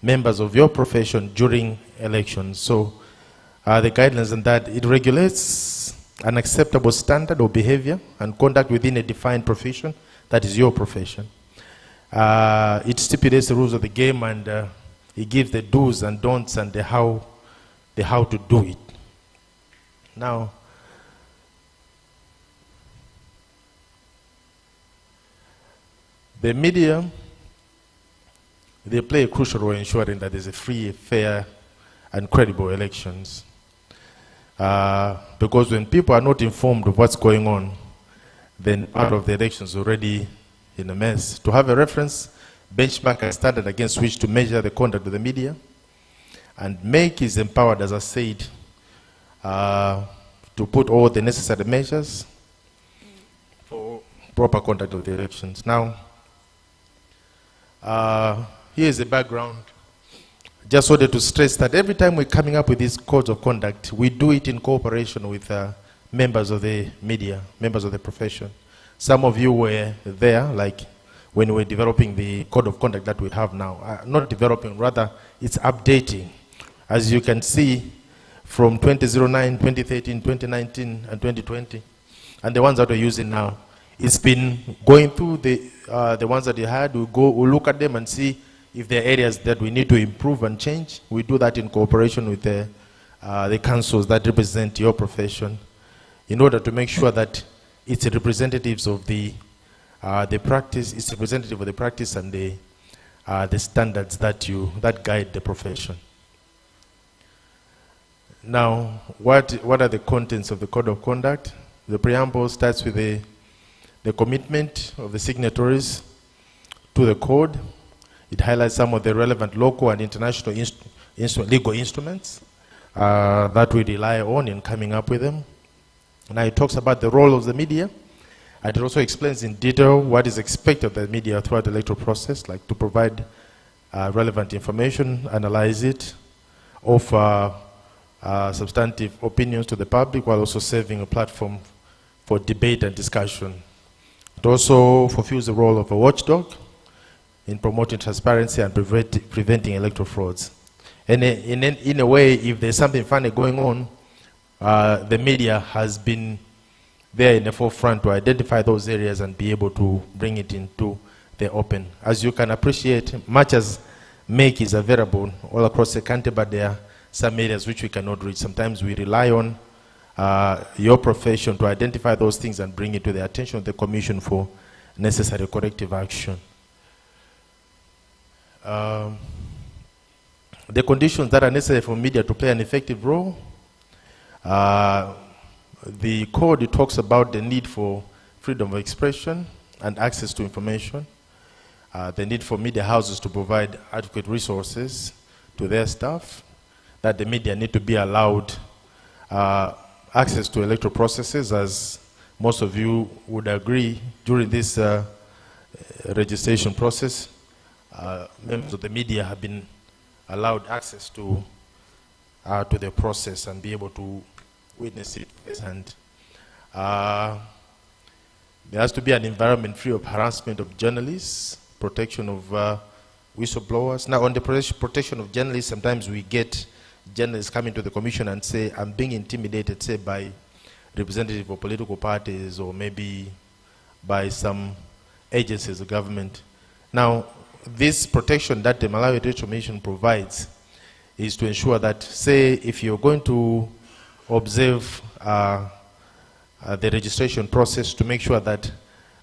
members of your profession during elections. So the guidelines in that, it regulates an acceptable standard of behavior and conduct within a defined profession, that is your profession. It stipulates the rules of the game, and it gives the do's and don'ts and the how to do it. Now, the media, they play a crucial role in ensuring that there's a free, fair, and credible elections. Because when people are not informed of what's going on, then part of the elections is already in a mess. To have a reference, benchmark, and standard against which to measure the conduct of the media, and MEC is empowered, as I said, to put all the necessary measures for proper conduct of the elections. Now, here's the background. Just wanted to stress that every time we're coming up with these codes of conduct, we do it in cooperation with members of the media, members of the profession. Some of you were there, like when we were developing the code of conduct that we have now. Not developing, rather, it's updating. As you can see, from 2009, 2013, 2019, and 2020, and the ones that we're using now, it's been going through the ones that you had. We'll look at them and see if there are areas that we need to improve and change. We do that in cooperation with the councils that represent your profession, in order to make sure that it's representatives of the practice, it's representative of the practice and the standards that guide the profession. Now, what are the contents of the code of conduct? The preamble starts with the commitment of the signatories to the code. It highlights some of the relevant local and international legal instruments that we rely on in coming up with them. Now it talks about the role of the media, and it also explains in detail what is expected of the media throughout the electoral process, like to provide relevant information, analyze it, offer substantive opinions to the public, while also serving a platform for debate and discussion. It also fulfills the role of a watchdog in promoting transparency and preventing electoral frauds. And in a way, if there's something funny going on, the media has been there in the forefront to identify those areas and be able to bring it into the open. As you can appreciate, much as MEC is available all across the country, but there are some areas which we cannot reach. Sometimes we rely on your profession to identify those things and bring it to the attention of the Commission for necessary corrective action. The conditions that are necessary for media to play an effective role. The code talks about the need for freedom of expression and access to information, the need for media houses to provide adequate resources to their staff, that the media need to be allowed access to electoral processes, as most of you would agree during this registration process. Members of the media have been allowed access to the process and be able to witness it firsthand. There has to be an environment free of harassment of journalists, protection of whistleblowers. Now, on the protection of journalists, sometimes we get journalists coming to the Commission and say, I'm being intimidated, say, by representatives of political parties or maybe by some agencies of government. Now, this protection that the Malawi Electoral Commission provides is to ensure that, say, if you're going to observe the registration process, to make sure that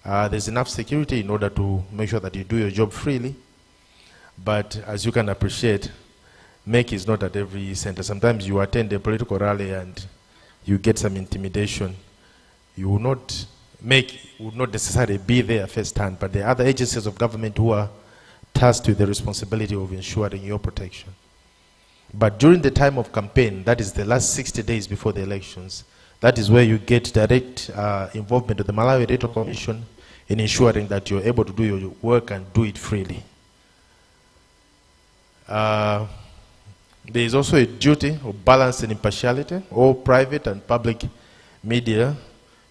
there's enough security in order to make sure that you do your job freely. But as you can appreciate, MEC is not at every center. Sometimes you attend a political rally and you get some intimidation. You will not, MEC would not necessarily be there firsthand, but there are other agencies of government who are tasked with the responsibility of ensuring your protection. But during the time of campaign, that is the last 60 days before the elections, that is where you get direct involvement of the Malawi Electoral Commission in ensuring that you're able to do your work and do it freely. there is also a duty of balance and impartiality. All private and public media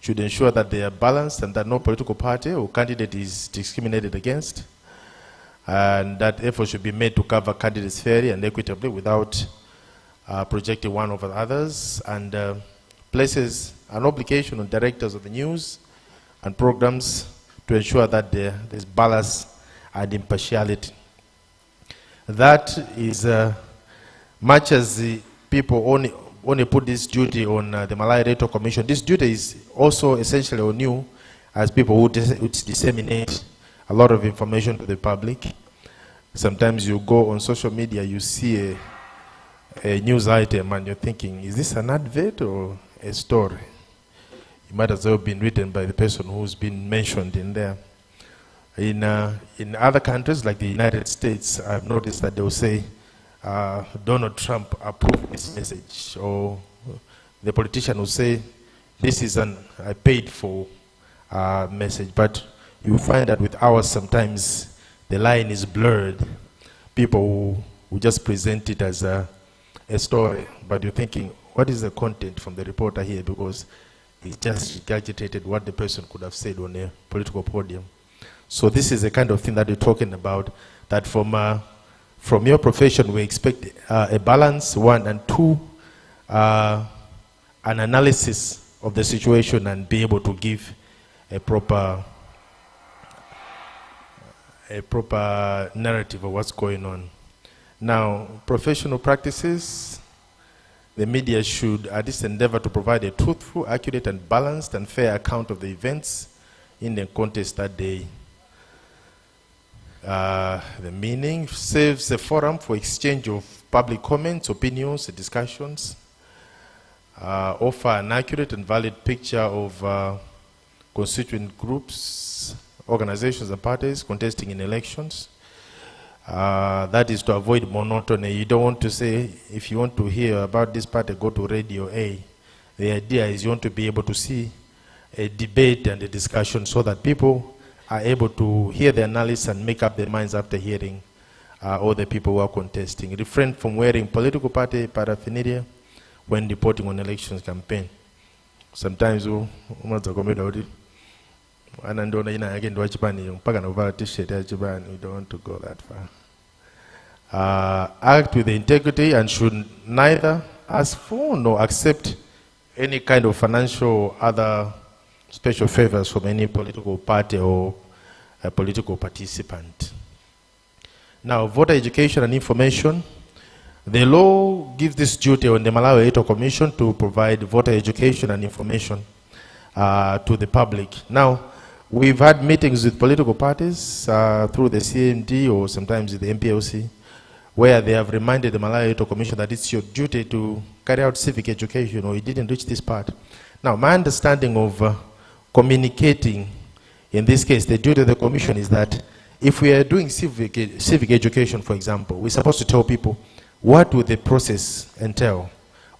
should ensure that they are balanced and that no political party or candidate is discriminated against, and that effort should be made to cover candidates fairly and equitably without projecting one over others, and places an obligation on directors of the news and programs to ensure that there's balance and impartiality. That is much as the people only put this duty on the Malawi Electoral Commission. This duty is also essentially on you as people who disseminate a lot of information to the public. Sometimes you go on social media, you see a news item and you're thinking, is this an advert or a story? It might as well have been written by the person who's been mentioned in there. In other countries like the United States, I've noticed that they'll say, Donald Trump approved this message, or the politician will say, this is an I paid for message. But you find that with ours sometimes the line is blurred. People will just present it as a story, but you're thinking, what is the content from the reporter here? Because he just regurgitated what the person could have said on a political podium. So this is the kind of thing that we're talking about, that from your profession we expect a balance, one, and two, an analysis of the situation and be able to give a proper narrative of what's going on. Now, professional practices, the media should at least endeavor to provide a truthful, accurate, and balanced and fair account of the events in the context that they the meaning serves a forum for exchange of public comments, opinions, discussions, offer an accurate and valid picture of constituent groups, organizations, and parties contesting in elections. That is to avoid monotony. You don't want to say, if you want to hear about this party, go to Radio A. The idea is you want to be able to see a debate and a discussion so that people are able to hear the analysis and make up their minds after hearing all the people who are contesting. Refrain from wearing political party paraphernalia when reporting on elections campaign. Sometimes you don't want to go that far. Act with integrity and should neither ask for nor accept any kind of financial or other special favors from any political party or a political participant. Now, voter education and information. The law gives this duty on the Malawi Electoral Commission to provide voter education and information to the public. Now, we've had meetings with political parties through the CMD or sometimes the MPLC, where they have reminded the Malawi Electoral Commission that it's your duty to carry out civic education, or you didn't reach this part. Now, my understanding of communicating, in this case, the duty of the commission is that if we are doing civic education, for example, we're supposed to tell people what will the process entail,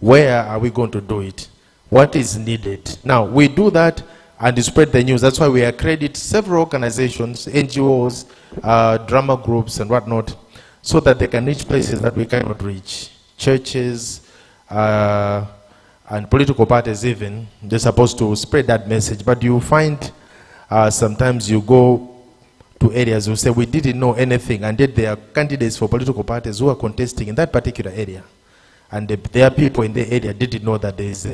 where are we going to do it, what is needed. Now, we do that and spread the news. That's why we accredit several organizations, NGOs, drama groups, and whatnot, so that they can reach places that we cannot reach. Churches, and political parties even, they're supposed to spread that message. But you find sometimes you go to areas who say we didn't know anything, and yet there are candidates for political parties who are contesting in that particular area. And there are people in the area didn't know that there is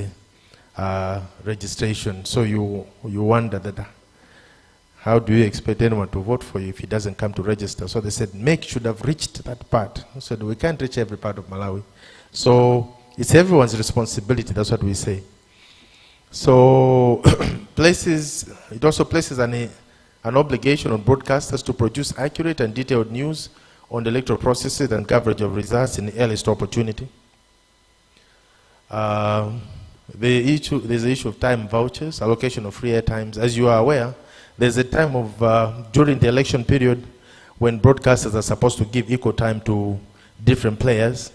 a registration. So you wonder that how do you expect anyone to vote for you if he doesn't come to register? So they said MEC should have reached that part. So we can't reach every part of Malawi. So it's everyone's responsibility, that's what we say. So it also places an obligation on broadcasters to produce accurate and detailed news on the electoral processes and coverage of results in the earliest opportunity. There's the issue of time vouchers, allocation of free air times. As you are aware, there's a time of, during the election period, when broadcasters are supposed to give equal time to different players.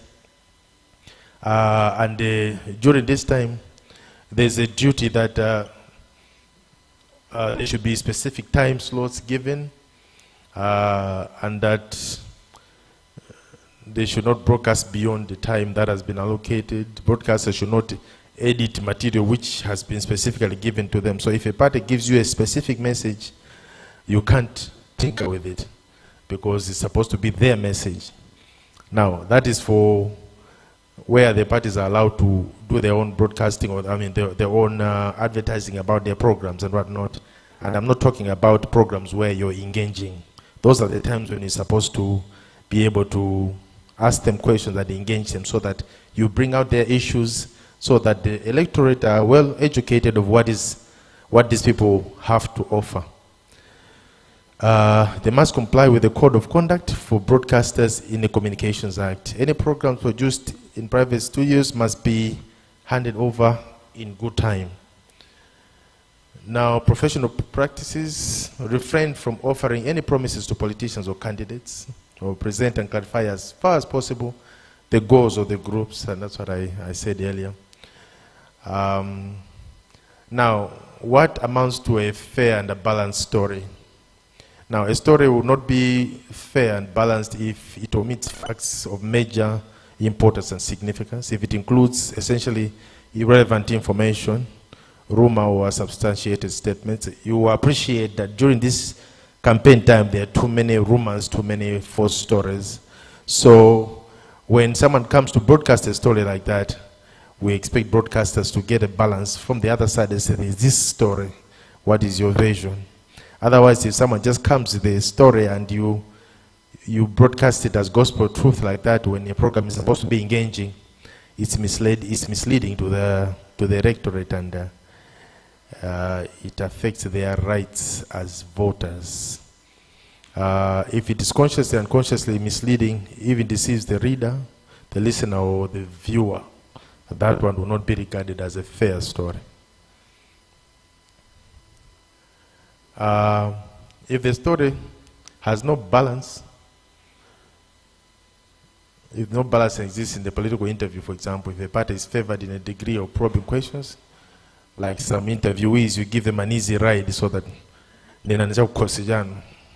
During this time, there's a duty that there should be specific time slots given, and that they should not broadcast beyond the time that has been allocated. Broadcasters should not edit material which has been specifically given to them. So if a party gives you a specific message, you can't tinker with it because it's supposed to be their message. Now, that is for where the parties are allowed to do their own broadcasting, or their own advertising about their programs and whatnot. And I'm not talking about programs where you're engaging. Those are the times when you're supposed to be able to ask them questions that engage them, so that you bring out their issues, so that the electorate are well educated of what these people have to offer. They must comply with the Code of Conduct for Broadcasters in the Communications Act. Any programs produced in private studios must be handed over in good time. Now, professional practices refrain from offering any promises to politicians or candidates, or present and clarify as far as possible the goals of the groups, and that's what I said earlier. Now, what amounts to a fair and a balanced story? Now, a story will not be fair and balanced if it omits facts of major importance and significance, if it includes essentially irrelevant information, rumor or substantiated statements. You will appreciate that during this campaign time, there are too many rumors, too many false stories. So when someone comes to broadcast a story like that, we expect broadcasters to get a balance from the other side and say, is this story? What is your vision? Otherwise, if someone just comes with a story and you broadcast it as gospel truth like that, when your program is supposed to be engaging, it's misleading to the electorate, and it affects their rights as voters. If it is consciously and unconsciously misleading, even deceives the reader, the listener, or the viewer, that one will not be regarded as a fair story. If the story has no balance, if no balance exists in the political interview, for example, if a party is favored in a degree of probing questions, like some interviewees, you give them an easy ride so that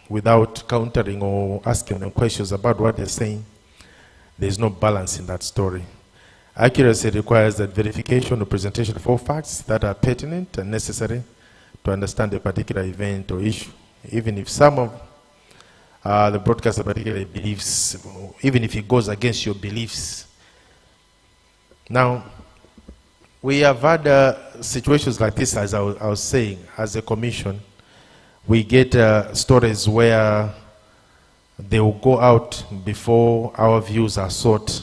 without countering or asking them questions about what they're saying, there's no balance in that story. Accuracy requires that verification or presentation of all facts that are pertinent and necessary to understand a particular event or issue, even if some of the broadcaster particularly believes, even if it goes against your beliefs. Now, we have had situations like this, as I was saying, as a commission. We get stories where they will go out before our views are sought,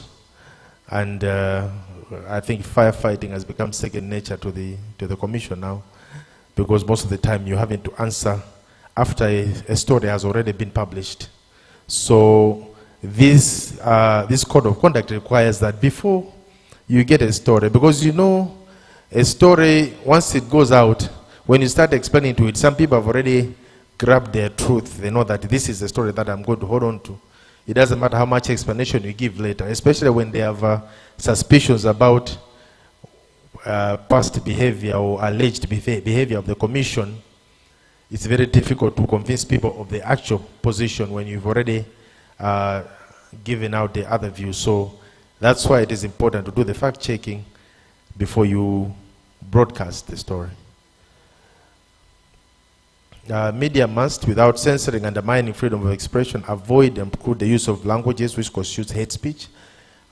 and I think firefighting has become second nature to the commission now, because most of the time you're having to answer after a story has already been published. So this code of conduct requires that before you get a story, because you know a story, once it goes out, when you start explaining to it, some people have already grabbed their truth. They know that this is the story that I'm going to hold on to. It doesn't matter how much explanation you give later, especially when they have suspicions about past behavior or alleged behavior of the commission. It's very difficult to convince people of the actual position when you've already given out the other view. So that's why it is important to do the fact-checking before you broadcast the story. Media must, without censoring and undermining freedom of expression, avoid and preclude the use of languages which constitute hate speech,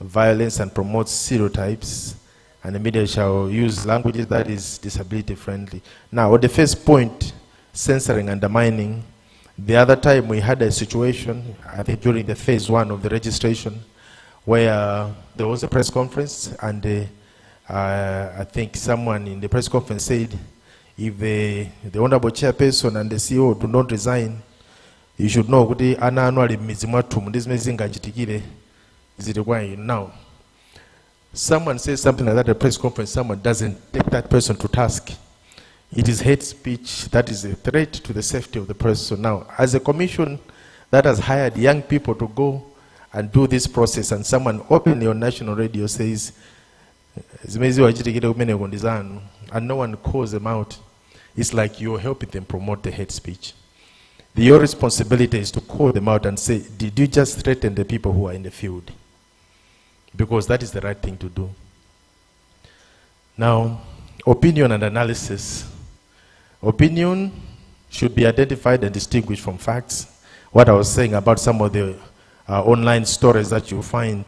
violence, and promotes stereotypes. And the media shall use languages that is disability-friendly. Now, on the first point, censoring and undermining, the other time we had a situation, I think during the phase 1 of the registration, where there was a press conference, and I think someone in the press conference said, if the honorable chairperson and the CEO do not resign, you should know what the annually mizimatum, this missing gajitikire is it requiring now. Someone says something like that at a press conference, someone doesn't take that person to task. It is hate speech that is a threat to the safety of the person. Now, as a commission that has hired young people to go and do this process, and someone openly on national radio says, and no one calls them out, it's like you're helping them promote the hate speech. Your responsibility is to call them out and say, did you just threaten the people who are in the field? because that is the right thing to do. Now, opinion and analysis. Opinion should be identified and distinguished from facts. What I was saying about some of the online stories that you find,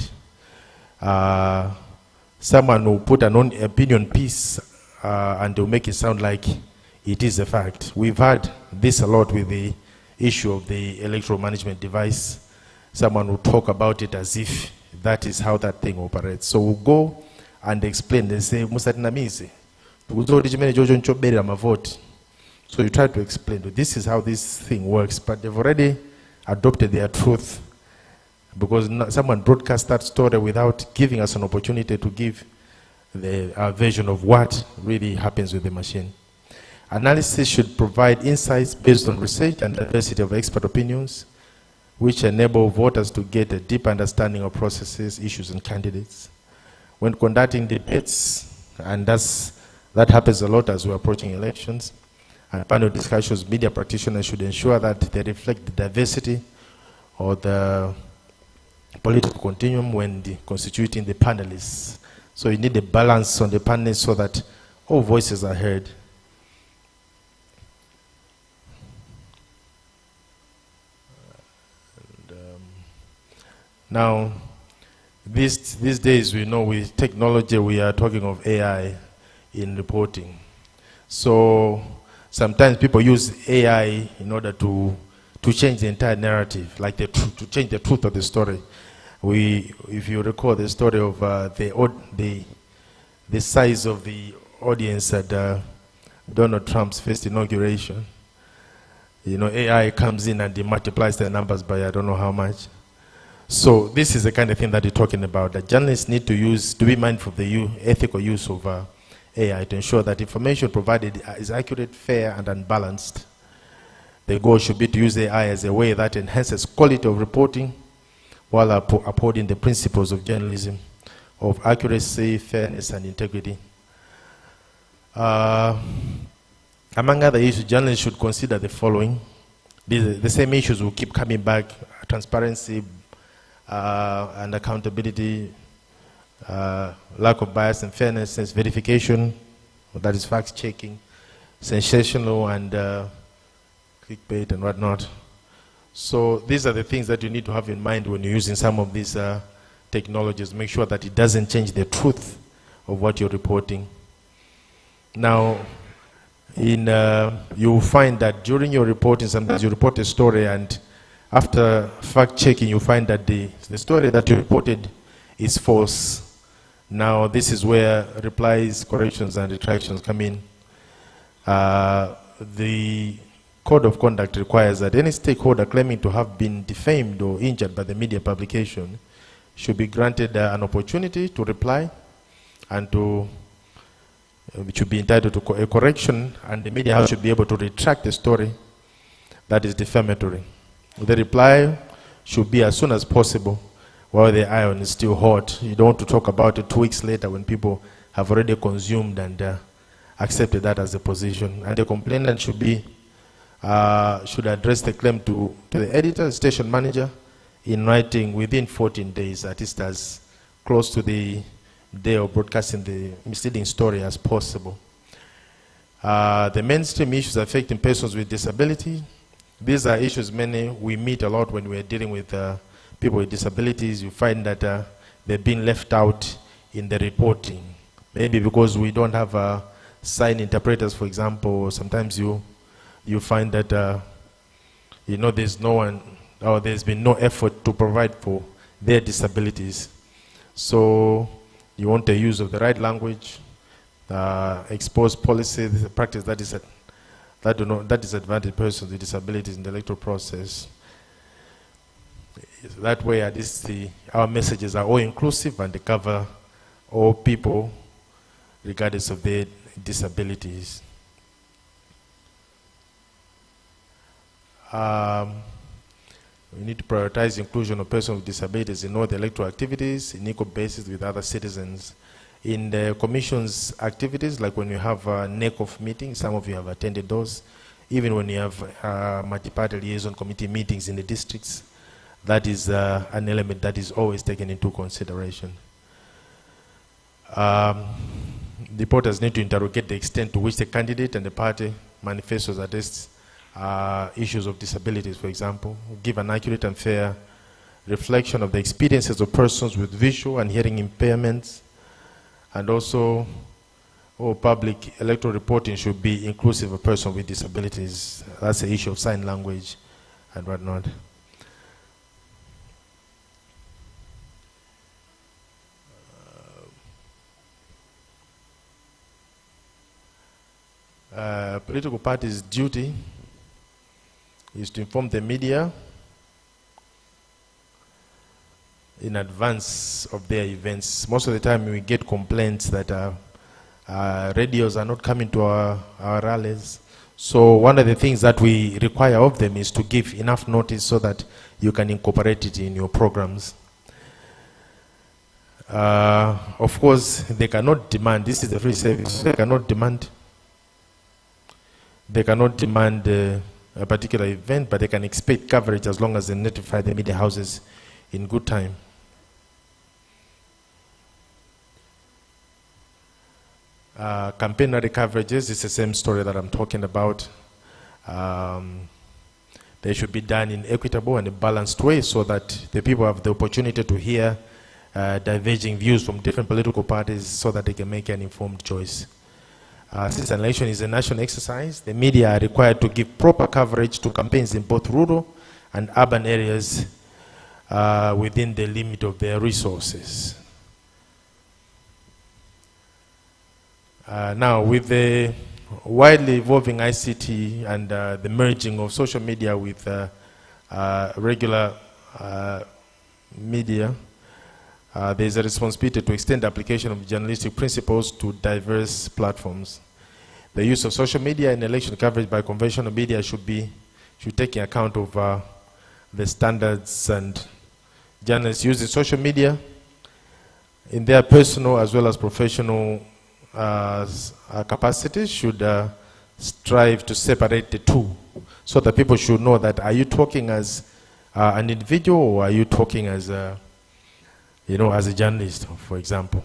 someone will put an opinion piece and they'll make it sound like it is a fact. We've had this a lot with the issue of the electoral management device. Someone will talk about it as if that is how that thing operates. So we'll go and explain. They say, Musatinamizi, so you try to explain, this is how this thing works, but they've already adopted their truth because someone broadcast that story without giving us an opportunity to give the version of what really happens with the machine. Analysis should provide insights based on research and diversity of expert opinions, which enable voters to get a deep understanding of processes, issues, and candidates. When conducting debates, and that happens a lot as we're approaching elections, and panel discussions, media practitioners should ensure that they reflect the diversity or the political continuum when constituting the panelists. So you need a balance on the panelists so that all voices are heard. Now, these days we know with technology we are talking of AI in reporting. So sometimes people use AI in order to change the entire narrative, like to change the truth of the story. If you recall the story of the size of the audience at Donald Trump's first inauguration, AI comes in and it multiplies the numbers by I don't know how much. So this is the kind of thing that you're talking about, that journalists need to be mindful of the ethical use of AI to ensure that information provided is accurate, fair, and unbalanced. The goal should be to use AI as a way that enhances quality of reporting while upholding the principles of journalism, of accuracy, fairness, and integrity. Among other issues, journalists should consider the following. The same issues will keep coming back: transparency and accountability, lack of bias and fairness, verification, that is fact-checking, sensational and clickbait and whatnot. So these are the things that you need to have in mind when you're using some of these technologies. Make sure that it doesn't change the truth of what you're reporting. Now, you'll find that during your reporting, sometimes you report a story and after fact-checking, you find that the story that you reported is false. Now, this is where replies, corrections, and retractions come in. The Code of Conduct requires that any stakeholder claiming to have been defamed or injured by the media publication should be granted an opportunity to reply and should be entitled to a correction, and the media house should be able to retract the story that is defamatory. The reply should be as soon as possible while the iron is still hot. You don't want to talk about it 2 weeks later when people have already consumed and accepted that as a position. And the complainant should address the claim to the editor, station manager, in writing within 14 days, at least as close to the day of broadcasting the misleading story as possible. The mainstream issues affecting persons with disability. These are issues we meet a lot when we're dealing with people with disabilities. You find that they're being left out in the reporting. Maybe because we don't have sign interpreters, for example. Sometimes you find that there's no one, or there's been no effort to provide for their disabilities. So you want the use of the right language, expose policy, the practice that disadvantage persons with disabilities in the electoral process. That way, at least our messages are all inclusive and they cover all people, regardless of their disabilities. We need to prioritize inclusion of persons with disabilities in all the electoral activities in equal basis with other citizens. In the Commission's activities, like when you have NECOF meetings, some of you have attended those, even when you have multi-party liaison committee meetings in the districts, that is an element that is always taken into consideration. The reporters need to interrogate the extent to which the candidate and the party manifestos address issues of disabilities, for example, give an accurate and fair reflection of the experiences of persons with visual and hearing impairments, and also all public electoral reporting should be inclusive of persons with disabilities. That's the issue of sign language and whatnot. Political parties' duty is to inform the media in advance of their events. Most of the time we get complaints that radios are not coming to our rallies. So one of the things that we require of them is to give enough notice so that you can incorporate it in your programs. Of course, they cannot demand, this is a free service, they cannot demand a particular event, but they can expect coverage as long as they notify the media houses in good time. Campaign rally coverages is the same story that I'm talking about. They should be done in equitable and a balanced way so that the people have the opportunity to hear diverging views from different political parties so that they can make an informed choice. Since an election is a national exercise, the media are required to give proper coverage to campaigns in both rural and urban areas within the limit of their resources. Now, with the widely evolving ICT and the merging of social media with regular media, there's a responsibility to extend the application of journalistic principles to diverse platforms. The use of social media in election coverage by conventional media should take account of the standards, and journalists using social media in their personal as well as professional capacities should strive to separate the two, so that people should know that are you talking as an individual or are you talking as a as a journalist, for example.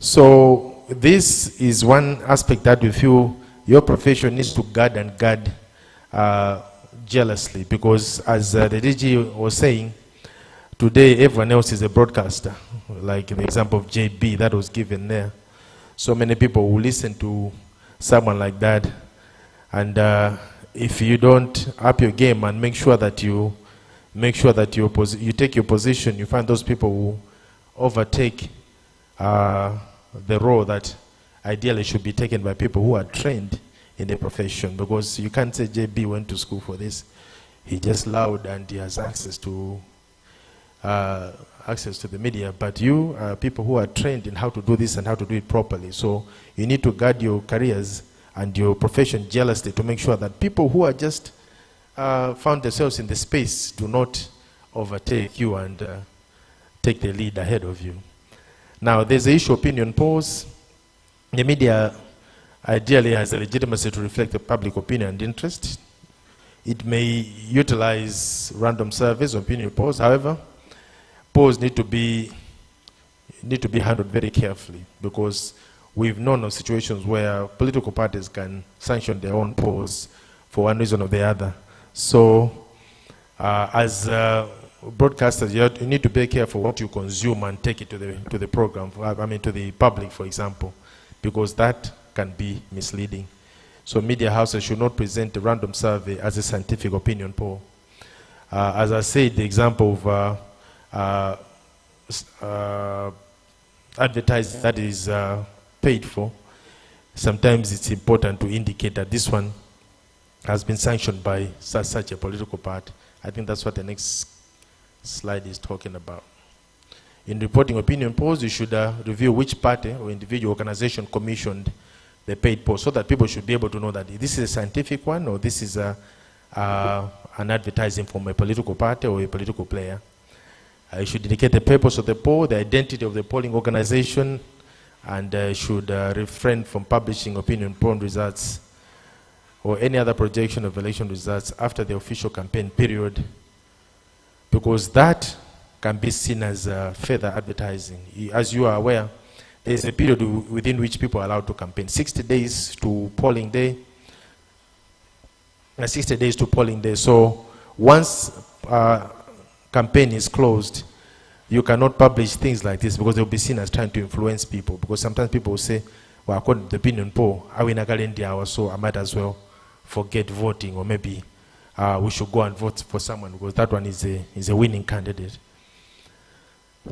So this is one aspect that we feel your profession needs to guard and guard jealously, because as the DG was saying, today everyone else is a broadcaster, like the example of JB that was given there. So many people will listen to someone like that, and if you don't up your game and make sure that you take your position, you find those people who overtake the role that ideally should be taken by people who are trained in the profession, because you can't say JB went to school for this. He just loud and he has access to the media, but you are people who are trained in how to do this and how to do it properly. So you need to guard your careers and your profession jealously to make sure that people who are just found themselves in the space do not overtake you and take the lead ahead of you. Now, there's the issue of opinion polls. The media ideally has a legitimacy to reflect the public opinion and interest. It may utilize random surveys or opinion polls. However, polls need to be handled very carefully, because we've known of situations where political parties can sanction their own polls for one reason or the other. So, as broadcasters, you need to be careful what you consume and take it to the program. To the public, for example, because that can be misleading. So media houses should not present a random survey as a scientific opinion poll. As I said, the example of advertising that is paid for, sometimes it's important to indicate that this one has been sanctioned by such a political party. I think that's what the next slide is talking about. In reporting opinion polls, you should review which party or individual organization commissioned the paid poll, so that people should be able to know that this is a scientific one or this is an advertising from a political party or a political player. You should indicate the purpose of the poll, the identity of the polling organization, and should refrain from publishing opinion poll results or any other projection of election results after the official campaign period, because that can be seen as further advertising. As you are aware, there's a period within which people are allowed to campaign. 60 days to polling day. 60 days to polling day. So once campaign is closed, you cannot publish things like this because they'll be seen as trying to influence people. Because sometimes people will say, well, according to the opinion poll, I win a calendar hour, so I might as well forget voting, or maybe we should go and vote for someone because that one is a winning candidate.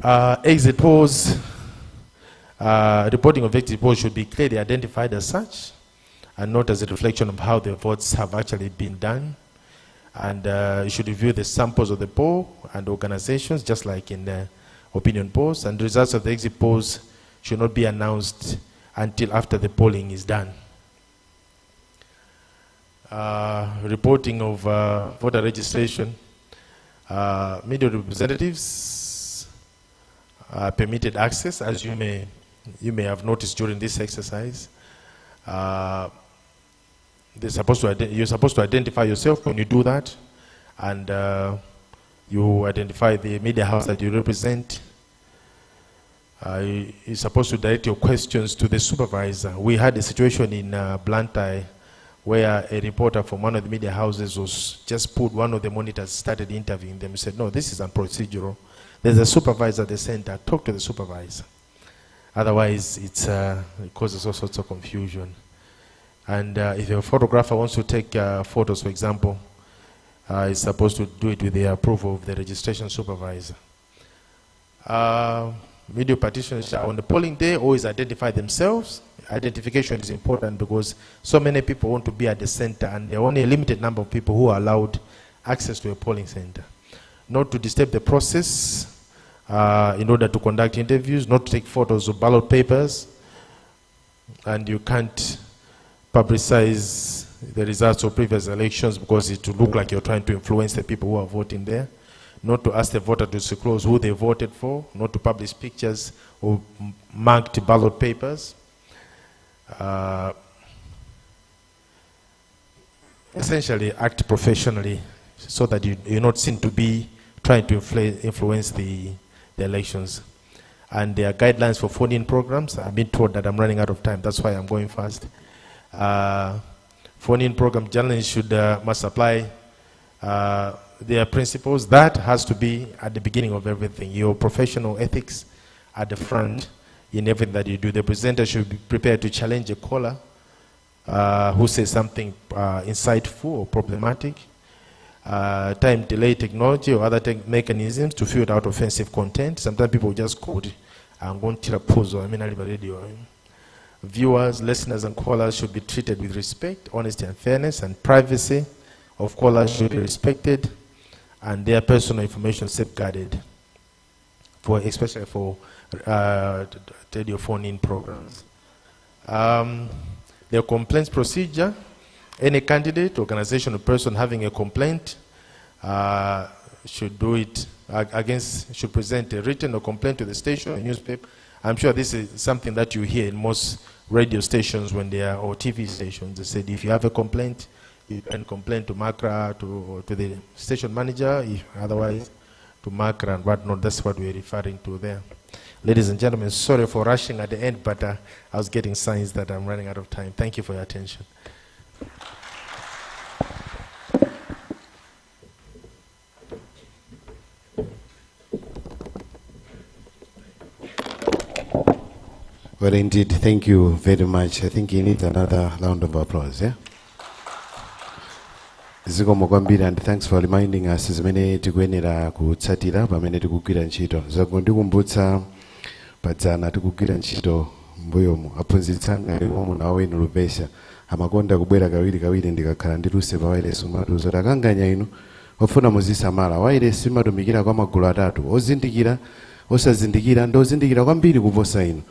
Exit polls, reporting of exit polls should be clearly identified as such and not as a reflection of how the votes have actually been done. And you should review the samples of the poll and organizations, just like in the opinion polls, and the results of the exit polls should not be announced until after the polling is done. Reporting of voter registration. Media representatives permitted access, as you may have noticed during this exercise. You're supposed to identify yourself when you do that, and you identify the media house that you represent. You're supposed to direct your questions to the supervisor. We had a situation in Blantyre where a reporter from one of the media houses was just pulled. One of the monitors started interviewing them. He said, no, this is unprocedural. There's a supervisor at the center. Talk to the supervisor. Otherwise, it causes all sorts of confusion. And if a photographer wants to take photos, for example, is supposed to do it with the approval of the registration supervisor. Media participants on the polling day always identify themselves. Identification is important because so many people want to be at the center, and there are only a limited number of people who are allowed access to a polling center. Not to disturb the process in order to conduct interviews, not to take photos of ballot papers, and you can't publicize the results of previous elections because it will look like you're trying to influence the people who are voting there. Not to ask the voter to disclose who they voted for, not to publish pictures or marked ballot papers. Essentially act professionally so that you're not seen to be trying to influence the elections. And there are guidelines for phone-in programs. I've been told that I'm running out of time, that's why I'm going fast. Phone-in program journalists must apply their principles. That has to be at the beginning of everything. Your professional ethics at the front in everything that you do. The presenter should be prepared to challenge a caller who says something insightful or problematic. Time delay technology or other mechanisms to filter out offensive content. Sometimes people just quote, I'm going to pause, I mean, radio. Viewers, listeners, and callers should be treated with respect, honesty, and fairness, and privacy of callers should be respected, and their personal information safeguarded, especially for radio phone-in programs. The complaints procedure: any candidate, organization, or person having a complaint should do it should present a written or complaint to the station or newspaper. I'm sure this is something that you hear in most radio stations when they are, or TV stations. They said if you have a complaint, you can complain to MACRA, to the station manager, otherwise to MACRA and whatnot. That's what we're referring to there. Ladies and gentlemen, sorry for rushing at the end, but I was getting signs that I'm running out of time. Thank you for your attention. Well, indeed, thank you very much. I think you need another round of applause, yeah? Zikomo kwambiri, and thanks for reminding us zimene tikuyenera kutsatira pamene tikugwira ntchito. Zakundikumbutsa padzana tikugwira ntchito mbuyomu aphunzitsanga omwe nawo inu lupesha amakonda kubwera kawiri ndikakhala ndiluse pa wireless umatuzo takanganya inu ofuna muzisamala wireless imatumikira kwa magulu atatu: ozindikira, osazindikira ndi ozindikira kwambiri kuposa inu.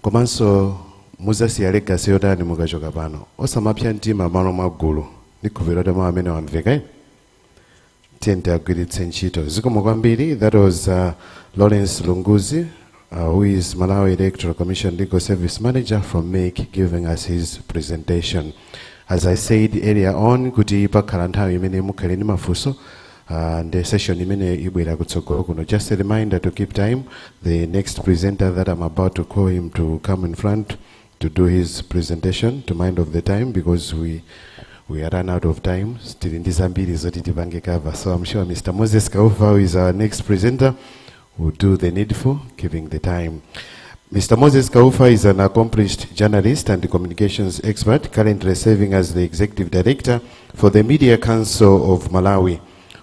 Komanso muzasiya legacy yotani mukachoka pano, osamapsa mtima malo magulu ndikhupira kuti amene wamveka tiyende agwiritse ntchito. Zikomo kwambiri. That was Lawrence Lunguzi, who is Malawi Electoral Commission Legal Service Manager from MEC, giving us his presentation. As I said earlier on, kuti pakhala nthawi imene mukhale ndi mafunso the session imene ibwera kutsogolo kuno. Just a reminder to keep time. The next presenter that I'm about to call him to come in front to do his presentation, to mind of the time, because we are run out of time. Still in this ambiri zoti tipange cover. So I'm sure Mr. Moses Kaufa, who is our next presenter, will do the needful, giving the time. Mr. Moses Kaufa is an accomplished journalist and communications expert, currently serving as the executive director for the Media Council of Malawi,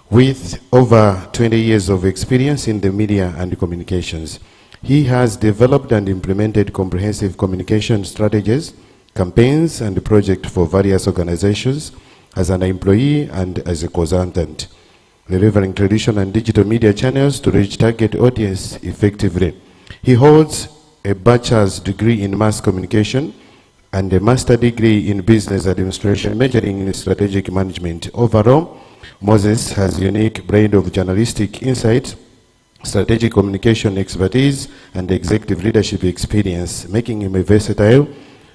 with over 20 years of experience in the media and communications. He has developed and implemented comprehensive communication strategies, campaigns, and projects for various organizations as an employee and as a consultant, delivering traditional and digital media channels to reach target audience effectively. He holds a bachelor's degree in mass communication and a master's degree in business administration, majoring in strategic management. Overall, Moses has a unique blend of journalistic insight, strategic communication expertise, and executive leadership experience, making him a versatile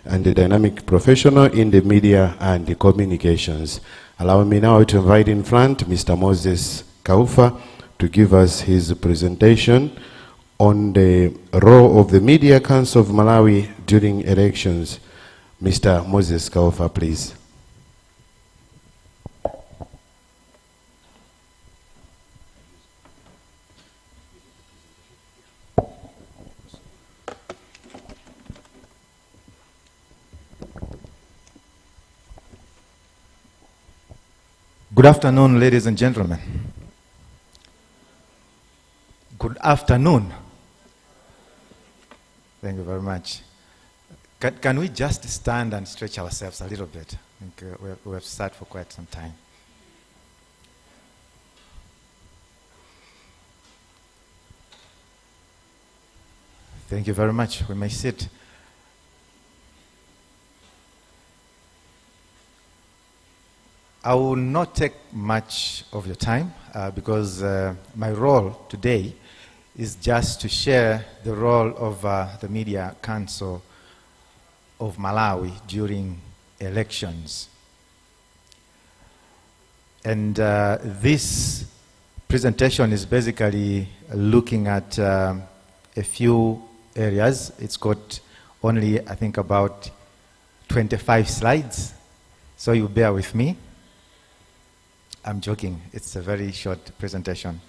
and a dynamic professional in the media and the communications. Allow me now to invite in front Mr. Moses Kaufa to give us his presentation on the role of the Media Council of Malawi during elections. Mr. Moses Kaufa, please. Good afternoon, ladies and gentlemen. Good afternoon. Thank you very much. Can we just stand and stretch ourselves a little bit? I think we have sat for quite some time. Thank you very much. We may sit. I will not take much of your time because my role today is just to share the role of the Media Council of Malawi during elections. And this presentation is basically looking at a few areas. It's got only, I think, about 25 slides, so you bear with me. I'm joking, it's a very short presentation.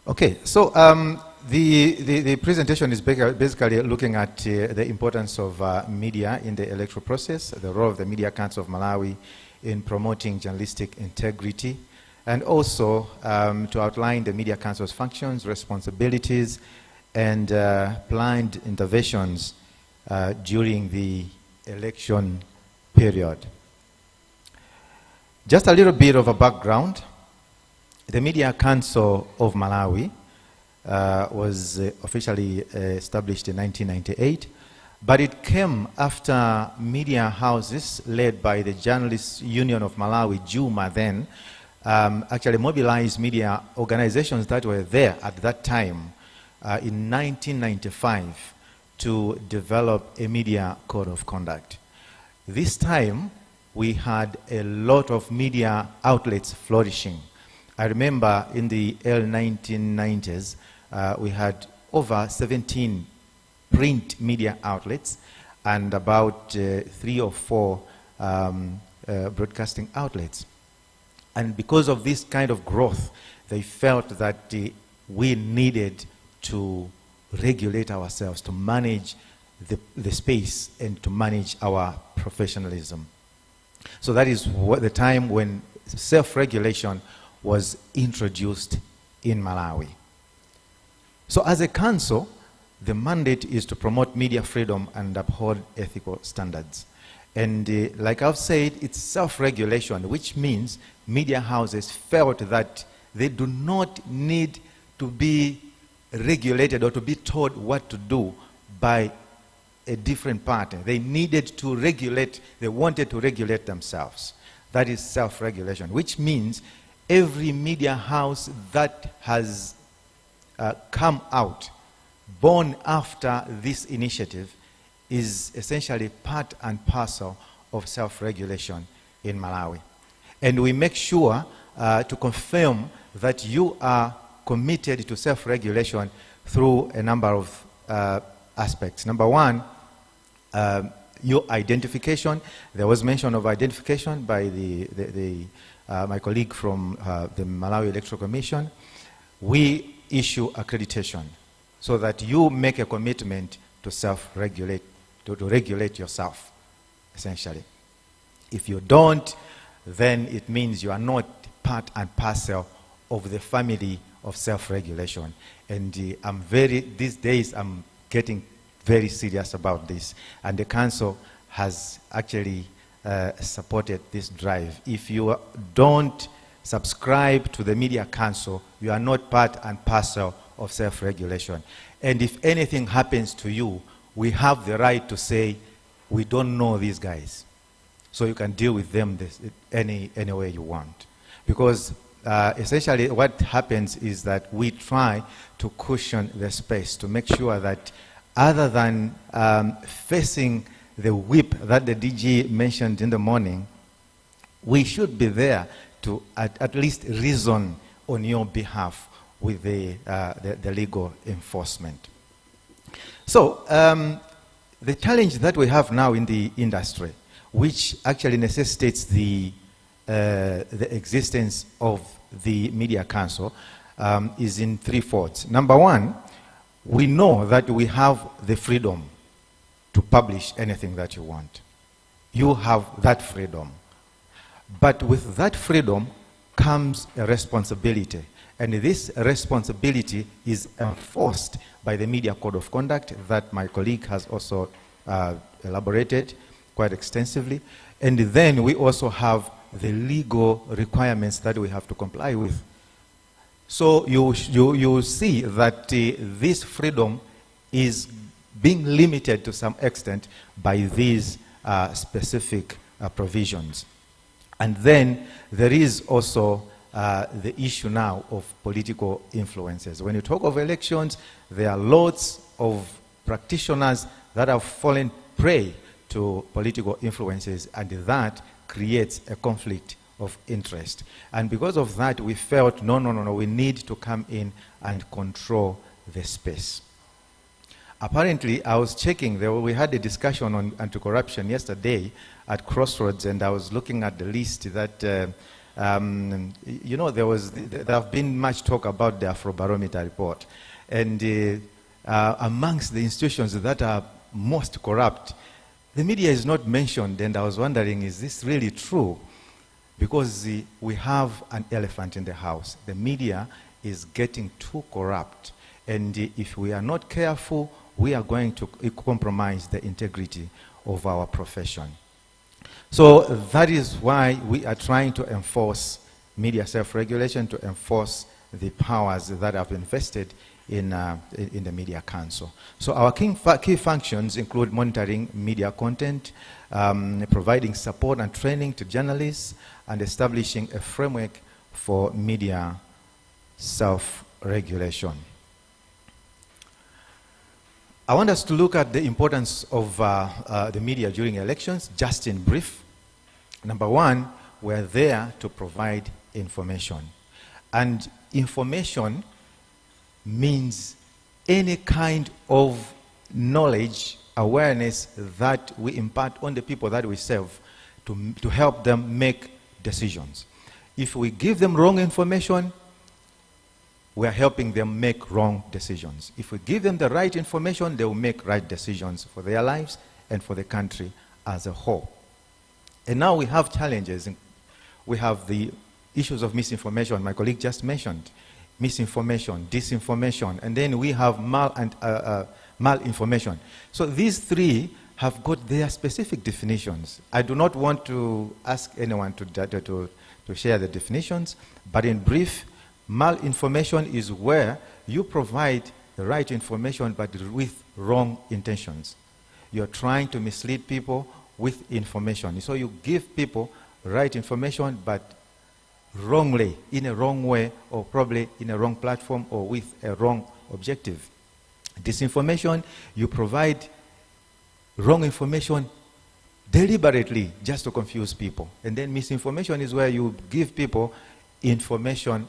Okay, so the presentation is basically looking at the importance of media in the electoral process, the role of the Media Council of Malawi in promoting journalistic integrity, and also to outline the Media Council's functions, responsibilities, and planned interventions during the election period. Just a little bit of a background. The Media Council of Malawi was officially established in 1998, but it came after media houses led by the Journalists Union of Malawi, JUMA then, actually mobilized media organizations that were there at that time in 1995 to develop a media code of conduct. This time, we had a lot of media outlets flourishing. I remember in the early 1990s, we had over 17 print media outlets and about 3 or 4 broadcasting outlets. And because of this kind of growth, they felt that we needed to regulate ourselves, to manage the space and to manage our professionalism. So that is the time when self-regulation was introduced in Malawi. So as a council, the mandate is to promote media freedom and uphold ethical standards. And like I've said, it's self-regulation, which means media houses felt that they do not need to be regulated or to be told what to do by a different party. They needed to regulate, they wanted to regulate themselves. That is self-regulation, which means every media house that has come out, born after this initiative, is essentially part and parcel of self-regulation in Malawi. And we make sure to confirm that you are committed to self-regulation through a number of aspects. Number one, your identification. There was mention of identification by my colleague from the Malawi Electoral Commission. We issue accreditation so that you make a commitment to self-regulate, to regulate yourself, essentially. If you don't, then it means you are not part and parcel of the family of self-regulation. And these days I'm getting very serious about this. And the council has actually supported this drive. If you don't subscribe to the Media Council, you are not part and parcel of self-regulation. And if anything happens to you, we have the right to say, we don't know these guys. So you can deal with them any way you want. Because essentially what happens is that we try to cushion the space to make sure that other than facing the whip that the DG mentioned in the morning, we should be there to at least reason on your behalf with the legal enforcement. So the challenge that we have now in the industry, which actually necessitates the existence of the Media Council, is in three folds. Number one, we know that we have the freedom to publish anything that you want. You have that freedom. But with that freedom comes a responsibility. And this responsibility is enforced by the Media Code of Conduct that my colleague has also elaborated quite extensively. And then we also have the legal requirements that we have to comply with. So you see that this freedom is being limited to some extent by these specific provisions. And then there is also the issue now of political influences. When you talk of elections, there are lots of practitioners that have fallen prey to political influences, and that creates a conflict of interest. And because of that, we felt, no, we need to come in and control the space. Apparently, I was checking, we had a discussion on anti-corruption yesterday at Crossroads, and I was looking at the list that, you know, there have been much talk about the Afrobarometer report. And amongst the institutions that are most corrupt, the media is not mentioned, and I was wondering, is this really true? Because we have an elephant in the house. The media is getting too corrupt. And if we are not careful, we are going to compromise the integrity of our profession. So that is why we are trying to enforce media self-regulation, to enforce the powers that have invested in the Media Council. So our key functions include monitoring media content, providing support and training to journalists, and establishing a framework for media self-regulation. I want us to look at the importance of the media during elections, just in brief. Number one, we're there to provide information. And information means any kind of knowledge, awareness that we impart on the people that we serve to help them make decisions. If we give them wrong information, we are helping them make wrong decisions. If we give them the right information, they will make right decisions for their lives and for the country as a whole. And now we have challenges. We have the issues of misinformation, my colleague just mentioned. Misinformation, disinformation, and then we have malinformation. So these three have got their specific definitions. I do not want to ask anyone to share the definitions, but in brief, malinformation is where you provide the right information but with wrong intentions. You're trying to mislead people with information. So you give people right information but wrongly, in a wrong way, or probably in a wrong platform or with a wrong objective. Disinformation, you provide wrong information deliberately just to confuse people. And then misinformation is where you give people information,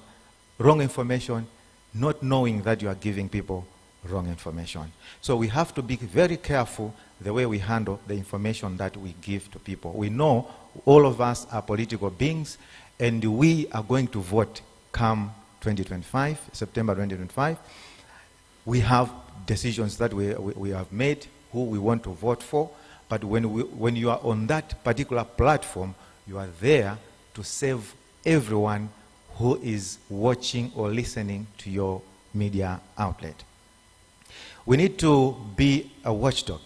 wrong information, not knowing that you are giving people wrong information. So we have to be very careful the way we handle the information that we give to people. We know all of us are political beings, and we are going to vote come 2025, September 2025. We have decisions that we have made, who we want to vote for, but when you are on that particular platform, you are there to save everyone who is watching or listening to your media outlet. We need to be a watchdog.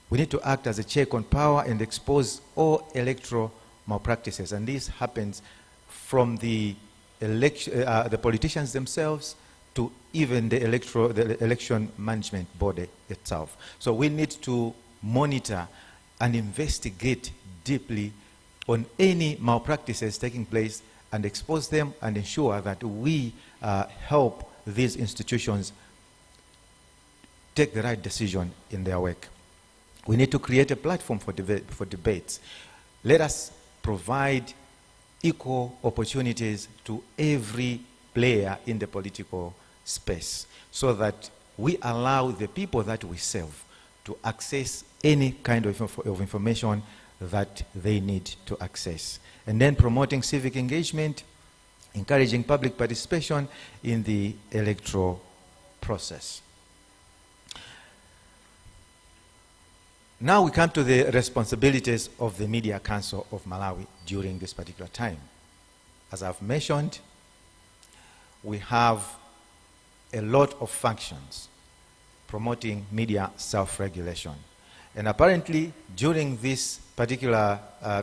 We need to act as a check on power and expose all electoral malpractices. And this happens from the politicians themselves to even the election management body itself. So we need to monitor and investigate deeply on any malpractices taking place and expose them and ensure that we help these institutions take the right decision in their work. We need to create a platform for debates. Let us provide equal opportunities to every player in the political space so that we allow the people that we serve to access any kind of information that they need to access. And then promoting civic engagement, encouraging public participation in the electoral process. Now we come to the responsibilities of the Media Council of Malawi during this particular time. As I've mentioned, we have a lot of functions promoting media self-regulation. And apparently, during this particular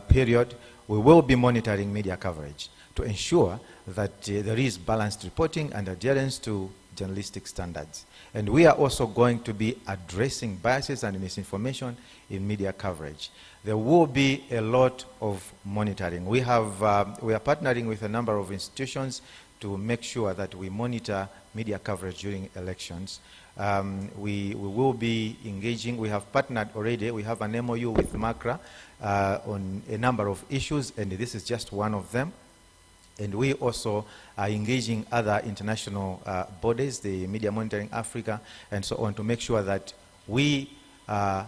period, we will be monitoring media coverage to ensure that there is balanced reporting and adherence to journalistic standards. And we are also going to be addressing biases and misinformation in media coverage. There will be a lot of monitoring. We are partnering with a number of institutions to make sure that we monitor media coverage during elections. We will be engaging, we have partnered already, we have an MOU with MACRA on a number of issues, and this is just one of them. And we also are engaging other international bodies, the Media Monitoring Africa, and so on, to make sure that we are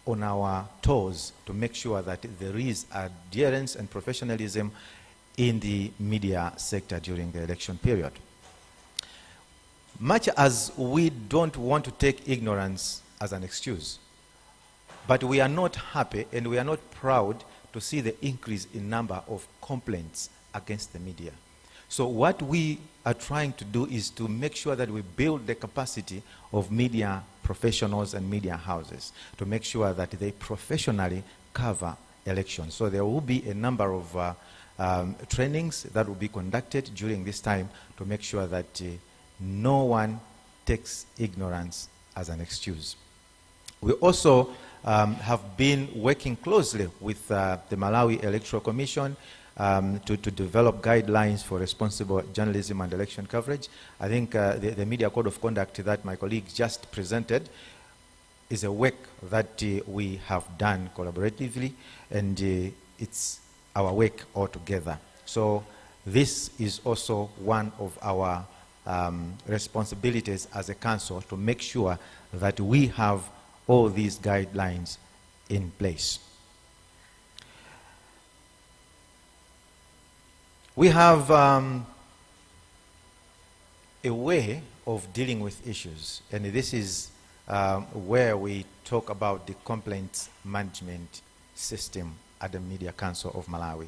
on our toes to make sure that there is adherence and professionalism in the media sector during the election period. Much as we don't want to take ignorance as an excuse, but we are not happy and we are not proud to see the increase in number of complaints against the media. So what we are trying to do is to make sure that we build the capacity of media professionals and media houses to make sure that they professionally cover elections. So there will be a number of trainings that will be conducted during this time to make sure that no one takes ignorance as an excuse. We also have been working closely with the Malawi Electoral Commission to develop guidelines for responsible journalism and election coverage. I think the Media Code of Conduct that my colleague just presented is a work that we have done collaboratively, and it's our work all together. So this is also one of our responsibilities as a council, to make sure that we have all these guidelines in place. We have a way of dealing with issues, and this is where we talk about the complaints management system at the Media Council of Malawi.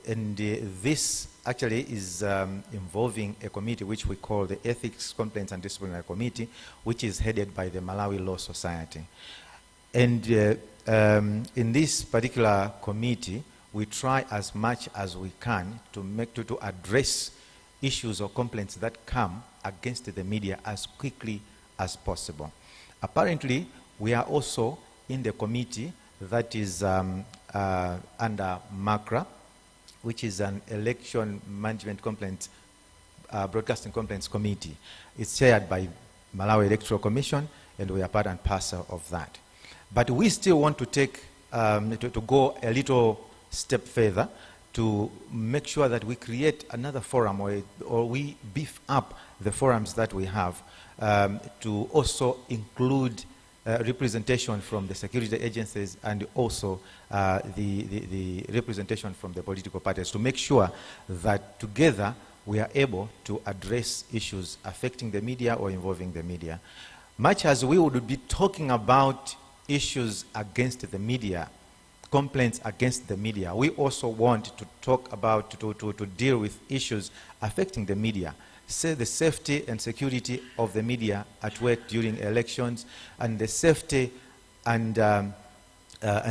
This actually is involving a committee which we call the Ethics, Complaints and Disciplinary Committee, which is headed by the Malawi Law Society. And in this particular committee, we try as much as we can to address issues or complaints that come against the media as quickly as possible. Apparently, we are also in the committee that is under MACRA, which is an election management complaints, broadcasting complaints committee. It's chaired by Malawi Electoral Commission, and we are part and parcel of that. But we still want to take, to go a little step further to make sure that we create another forum or we beef up the forums that we have to also include representation from the security agencies and also the representation from the political parties to make sure that together we are able to address issues affecting the media or involving the media. Much as we would be talking about issues against the media, complaints against the media, we also want to talk about, to deal with issues affecting the media. Say the safety and security of the media at work during elections, and the safety and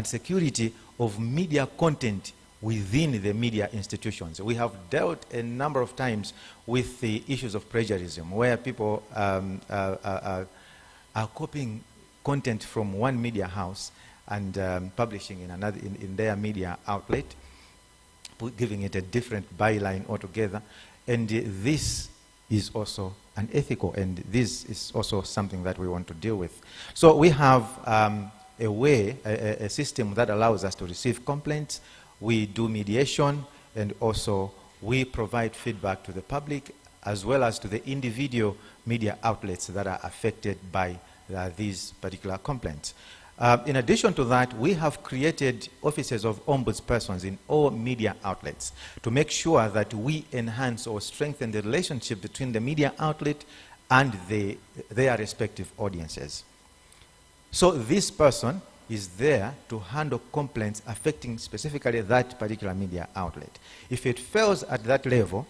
security of media content within the media institutions. We have dealt a number of times with the issues of plagiarism, where people are copying content from one media house and publishing in another in their media outlet, giving it a different byline altogether, and this is also unethical, and this is also something that we want to deal with. So we have a way, a system that allows us to receive complaints. We do mediation, and also we provide feedback to the public as well as to the individual media outlets that are affected by these particular complaints. In addition to that, we have created offices of ombudspersons in all media outlets to make sure that we enhance or strengthen the relationship between the media outlet and their respective audiences. So this person is there to handle complaints affecting specifically that particular media outlet. If it fails at that level,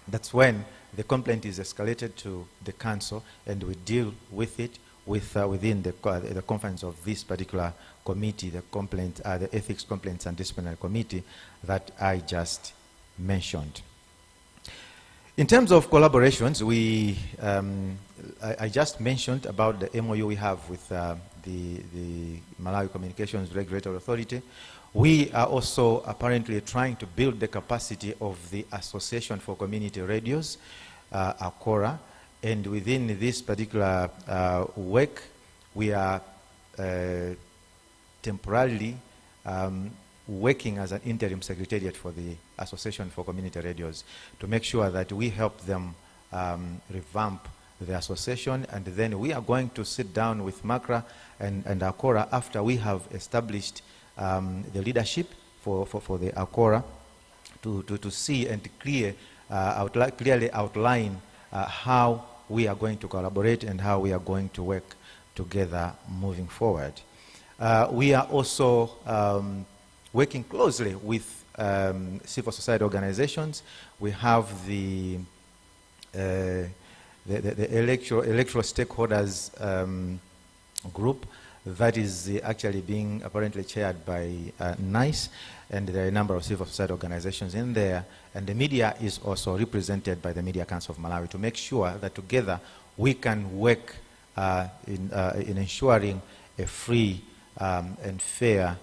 that's when the complaint is escalated to the council, and we deal with it within the confines of this particular committee, the Ethics, Complaints and Disciplinary Committee that I just mentioned. In terms of collaborations, I just mentioned about the MOU we have with the Malawi Communications Regulatory Authority. We are also apparently trying to build the capacity of the Association for Community Radios, ACORA, and within this particular work, we are temporarily working as an interim secretariat for the Association for Community Radios to make sure that we help them revamp the association, and then we are going to sit down with MACRA and ACORA after we have established the leadership for the ACORA to see and clearly outline how we are going to collaborate and how we are going to work together moving forward. We are also working closely with civil society organizations. We have the electoral stakeholders group that is actually being apparently chaired by NICE, and there are a number of civil society organizations in there, and the media is also represented by the Media Council of Malawi to make sure that together we can work in ensuring a free and fair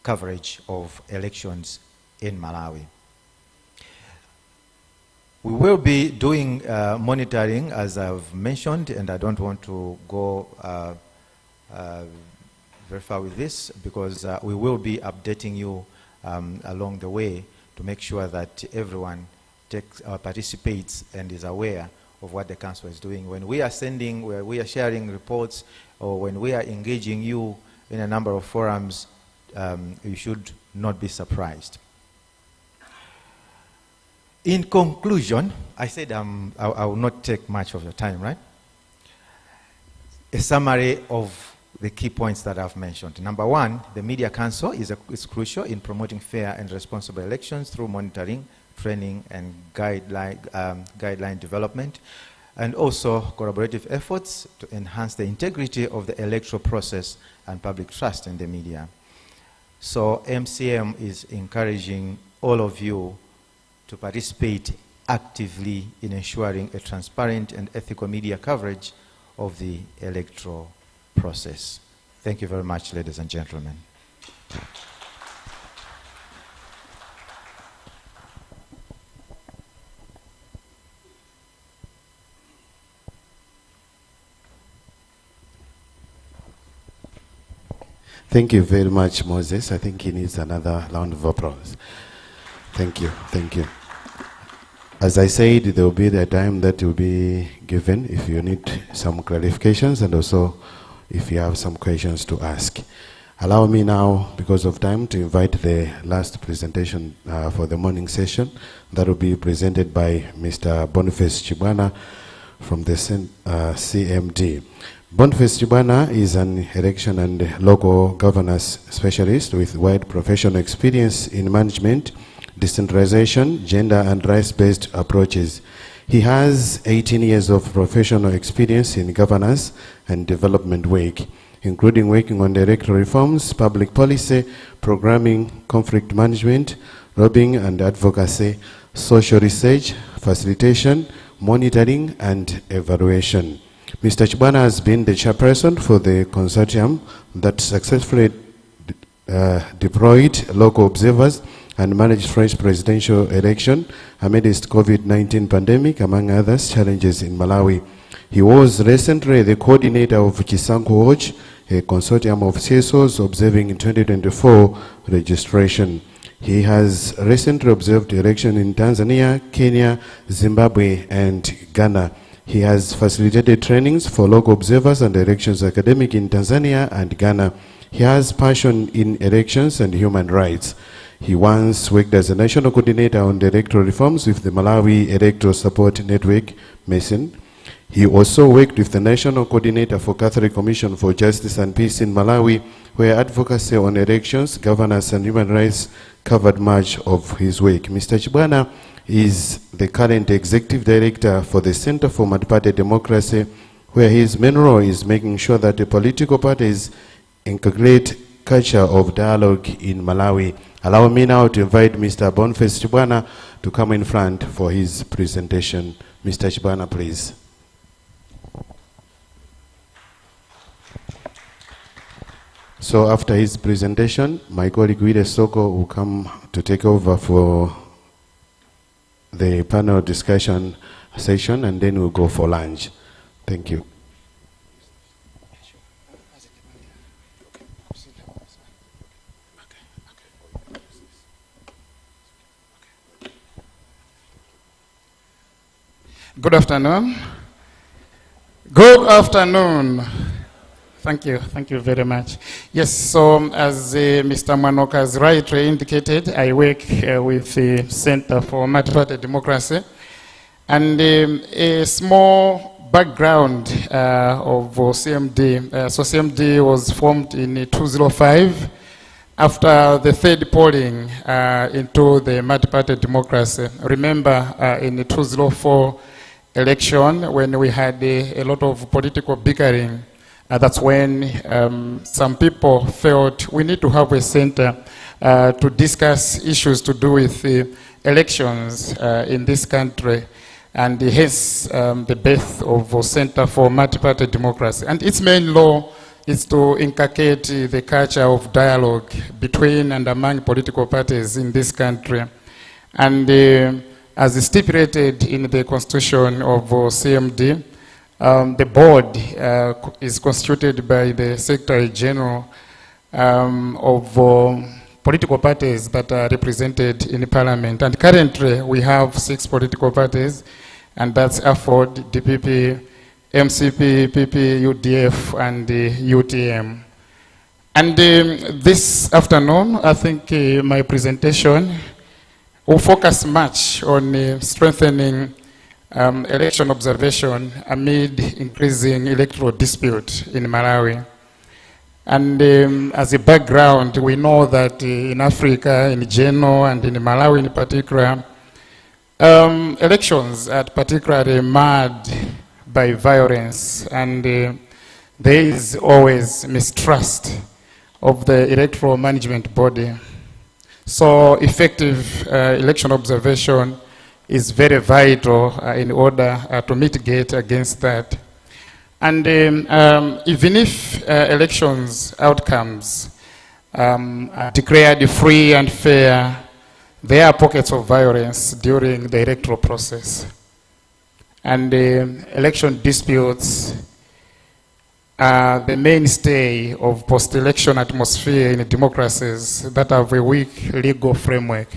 coverage of elections in Malawi. We will be doing monitoring, as I've mentioned, and I don't want to go very far with this, because we will be updating you along the way to make sure that everyone participates and is aware of what the council is doing. When we are sharing reports, or when we are engaging you in a number of forums, you should not be surprised. In conclusion, I said I will not take much of your time, right? A summary of the key points that I've mentioned. Number one, the Media Council is crucial in promoting fair and responsible elections through monitoring, training, and guideline development, and also collaborative efforts to enhance the integrity of the electoral process and public trust in the media. So MCM is encouraging all of you to participate actively in ensuring a transparent and ethical media coverage of the electoral process. Thank you very much, ladies and gentlemen. Thank you very much, Moses. I think he needs another round of applause. Thank you, thank you. As I said, there will be the time that will be given if you need some clarifications and also if you have some questions to ask. Allow me now, because of time, to invite the last presentation for the morning session. That will be presented by Mr. Boniface Chibwana from the CMD. Boniface Chibwana is an election and local governance specialist with wide professional experience in management, decentralization, gender and rights-based approaches. He has 18 years of professional experience in governance and development work, including working on electoral reforms, public policy, programming, conflict management, lobbying and advocacy, social research, facilitation, monitoring and evaluation. Mr. Chibwana has been the chairperson for the consortium that successfully deployed local observers and managed French presidential election amidst COVID-19 pandemic, among others challenges in Malawi. He was recently the coordinator of Chisanko Watch, a consortium of CSOs observing in 2024 registration. He has recently observed election in Tanzania, Kenya, Zimbabwe, and Ghana. He has facilitated trainings for local observers and elections academic in Tanzania and Ghana. He has passion in elections and human rights. He once worked as a national coordinator on the electoral reforms with the Malawi Electoral Support Network, MESN. He also worked with the National Coordinator for Catholic Commission for Justice and Peace in Malawi, where advocacy on elections, governance and human rights covered much of his work. Mr. Chibwana is the current Executive Director for the Center for Multi-Party Democracy, where his main role is making sure that the political parties integrate culture of dialogue in Malawi. Allow me now to invite Mr. Boniface Chibwana to come in front for his presentation. Mr. Chibwana, please. So after his presentation, my colleague Wide Soko will come to take over for the panel discussion session, and then we'll go for lunch. Thank you. Good afternoon. Good afternoon. Thank you very much. Yes, so as Mr. Mwanoka has rightly indicated, I work with the Center for Multi-Party Democracy, and a small background of CMD. So CMD was formed in 2005 after the third polling into the multi-party democracy. Remember in the 2004 election when we had a lot of political bickering, that's when some people felt we need to have a center to discuss issues to do with the elections in this country, and hence the birth of a Center for Multi-Party Democracy. And its main law is to inculcate the culture of dialogue between and among political parties in this country. And as stipulated in the constitution of CMD, the board is constituted by the Secretary General of political parties that are represented in the Parliament. And currently we have 6 political parties, and that's AFOD, DPP, MCP, PP, UDF, and UTM. And this afternoon, I think my presentation will focus much on strengthening election observation amid increasing electoral dispute in Malawi. And as a background, we know that in Africa in general and in Malawi in particular, elections are particularly marred by violence, and there is always mistrust of the electoral management body. So effective election observation is very vital in order to mitigate against that. And even if elections outcomes are declared free and fair, there are pockets of violence during the electoral process. And election disputes the mainstay of post-election atmosphere in democracies that have a weak legal framework.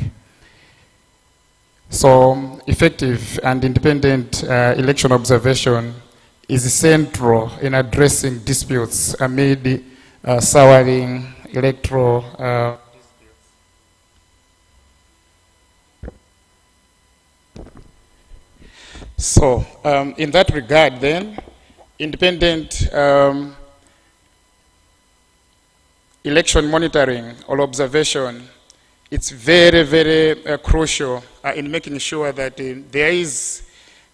So effective and independent election observation is central in addressing disputes amid souring electoral So, in that regard then, independent election monitoring or observation, it's very, very crucial in making sure that there is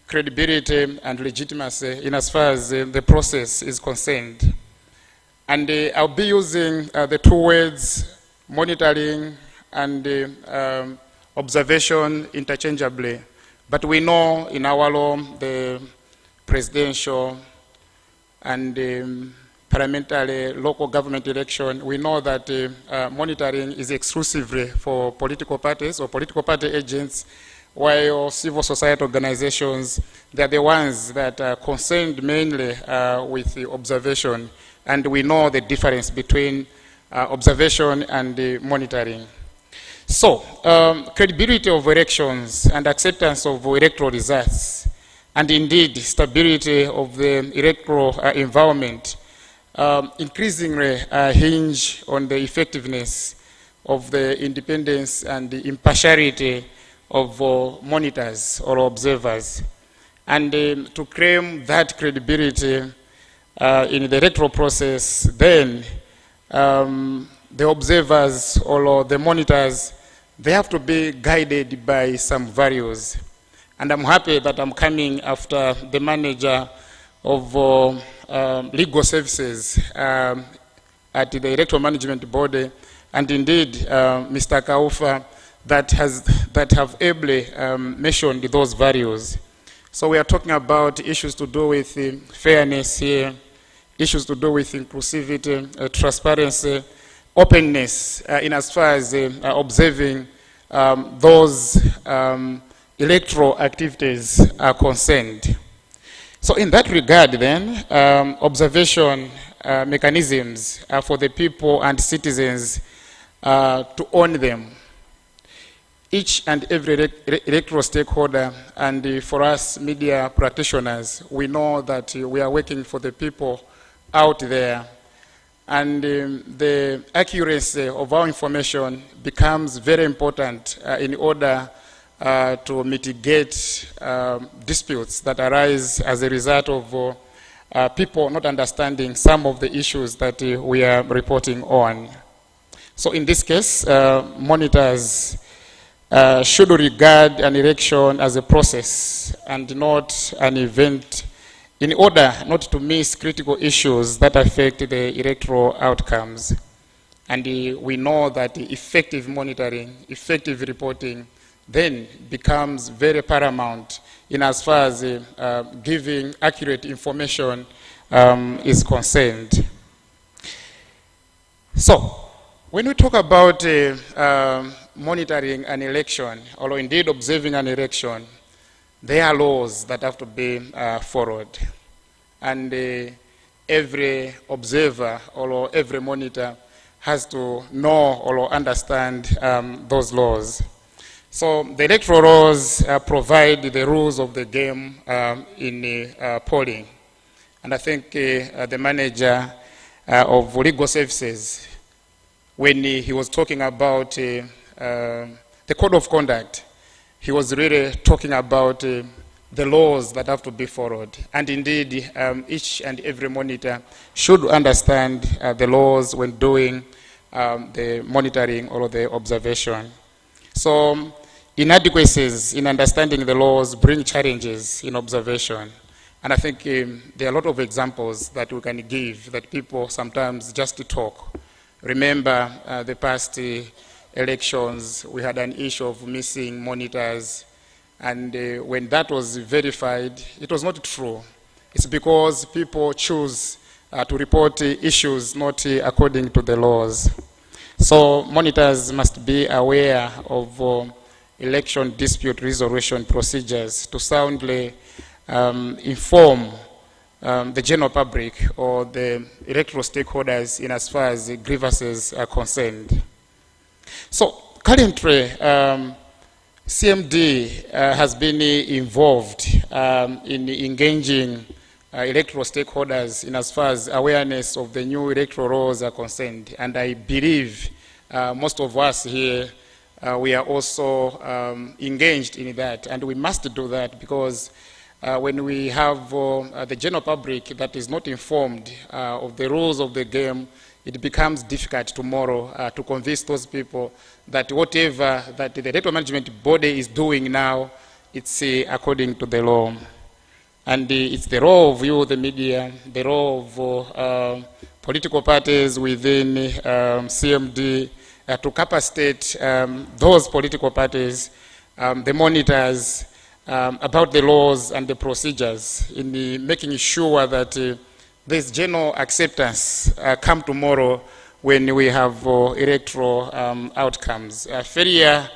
credibility and legitimacy in as far as the process is concerned. And I'll be using the two words monitoring and observation interchangeably. But we know in our law, the presidential and parliamentary local government election, we know that monitoring is exclusively for political parties or political party agents, while civil society organizations, they're the ones that are concerned mainly with the observation. And we know the difference between observation and monitoring. So, credibility of elections and acceptance of electoral results, and indeed stability of the electoral environment, increasingly hinge on the effectiveness of the independence and the impartiality of monitors or observers. And to claim that credibility in the electoral process, then the observers or the monitors, they have to be guided by some values. And I'm happy that I'm coming after the manager of legal services at the Electoral Management Board, and indeed Mr. Kaufa, that have ably mentioned those values. So we are talking about issues to do with fairness here, issues to do with inclusivity, transparency, openness in as far as observing those electoral activities are concerned. So in that regard then, observation mechanisms for the people and citizens to own them. Each and every electoral stakeholder, and for us media practitioners, we know that we are working for the people out there, and the accuracy of our information becomes very important in order to mitigate disputes that arise as a result of people not understanding some of the issues that we are reporting on. So in this case, monitors should regard an election as a process and not an event, in order not to miss critical issues that affect the electoral outcomes. And we know that effective monitoring, effective reporting, then becomes very paramount in as far as giving accurate information is concerned. So, when we talk about monitoring an election, or indeed observing an election, there are laws that have to be followed. And every observer or every monitor has to know or understand those laws. So the electoral laws provide the rules of the game in polling. And I think the manager of legal services, when he was talking about the code of conduct, he was really talking about the laws that have to be followed. And indeed, each and every monitor should understand the laws when doing the monitoring or the observation. So inadequacies in understanding the laws bring challenges in observation. And I think there are a lot of examples that we can give that people sometimes just talk. Remember the past elections, we had an issue of missing monitors, and when that was verified, it was not true. It's because people choose to report issues not according to the laws. So monitors must be aware of election dispute resolution procedures to soundly inform the general public or the electoral stakeholders in as far as grievances are concerned. So currently, CMD has been involved in engaging electoral stakeholders in as far as awareness of the new electoral laws are concerned. And I believe most of us here, we are also engaged in that. And we must do that because when we have the general public that is not informed of the rules of the game, it becomes difficult tomorrow to convince those people that whatever that the electoral management body is doing now, it's according to the law. And it's the role of you, the media, the role of political parties within CMD to capacitate those political parties, the monitors, about the laws and the procedures in making sure that this general acceptance come tomorrow when we have electoral outcomes. Failure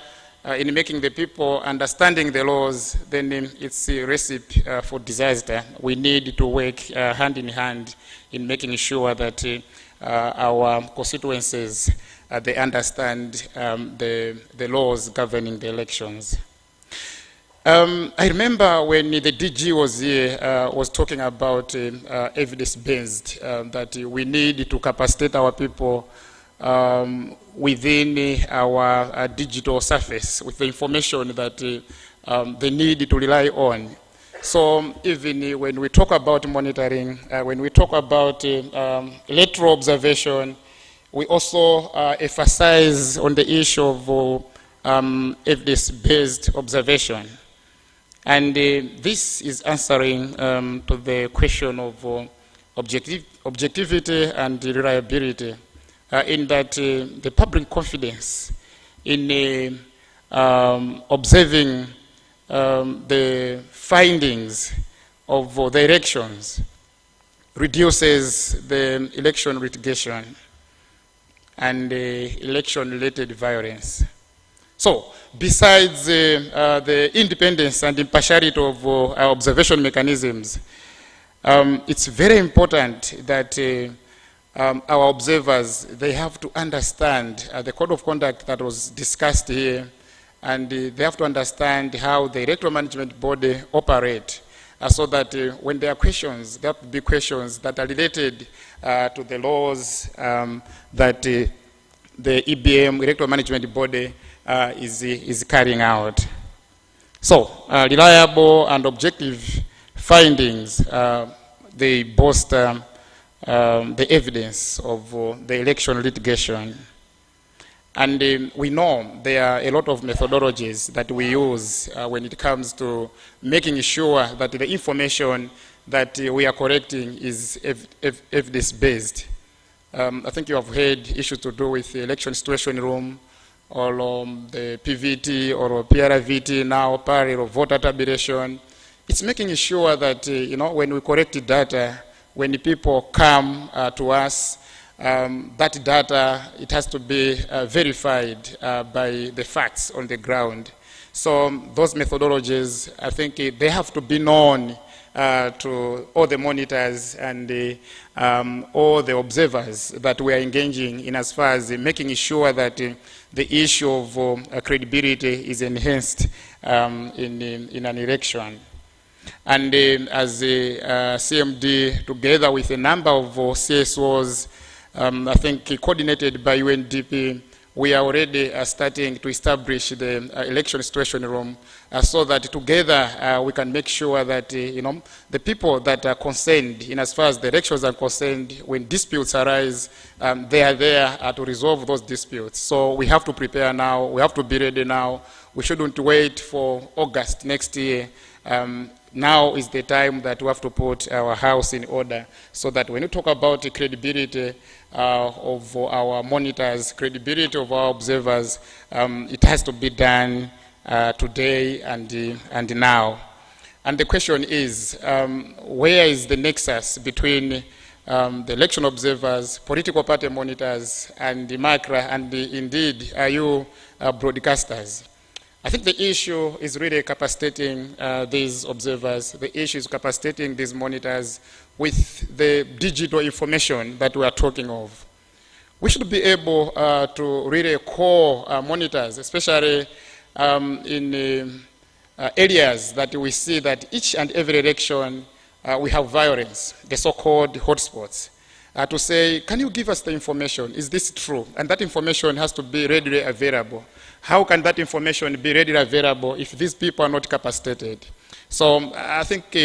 in making the people understanding the laws, then it's a recipe for disaster. We need to work hand in hand in making sure that our constituencies, they understand the laws governing the elections. I remember when the DG was here, was talking about evidence-based, that we need to capacitate our people within our digital surface with the information that they need to rely on. So even when we talk about monitoring, when we talk about electoral observation, we also emphasize on the issue of evidence-based observation. And this is answering to the question of objectivity and reliability, in that the public confidence in observing the findings of the elections reduces the election litigation and election-related violence. So, besides the independence and impartiality of our observation mechanisms, it's very important that our observers, they have to understand the code of conduct that was discussed here, and they have to understand how the electoral management body operate, so that when there are questions, there have to be questions that are related to the laws that the EBM, electoral management body, is carrying out. So, reliable and objective findings, they bolster the evidence of the election litigation. And we know there are a lot of methodologies that we use when it comes to making sure that the information that we are collecting is evidence-based. I think you have heard issues to do with the election situation room, or the PVT or PRVT now, parallel voter tabulation. It's making sure that, when we collect the data, when the people come to us, that data, it has to be verified by the facts on the ground. So those methodologies, I think they have to be known to all the monitors and all the observers that we are engaging in as far as making sure that the issue of credibility is enhanced in an election. And as a CMD, together with a number of CSOs, I think coordinated by UNDP, we are already starting to establish the election situation room so that together we can make sure that the people that are concerned in as far as the elections are concerned, when disputes arise, they are there to resolve those disputes. So we have to prepare now, we have to be ready now. We shouldn't wait for August next year. Now is the time that we have to put our house in order, so that when you talk about the credibility of our monitors, credibility of our observers, it has to be done today and now. And the question is, where is the nexus between the election observers, political party monitors, and the MACRA, and indeed, are you broadcasters? I think the issue is really capacitating these observers. The issue is capacitating these monitors with the digital information that we are talking of. We should be able to really call monitors, especially in areas that we see that each and every election we have violence, the so-called hotspots, to say, can you give us the information? Is this true? And that information has to be readily available. How can that information be readily available if these people are not capacitated? So I think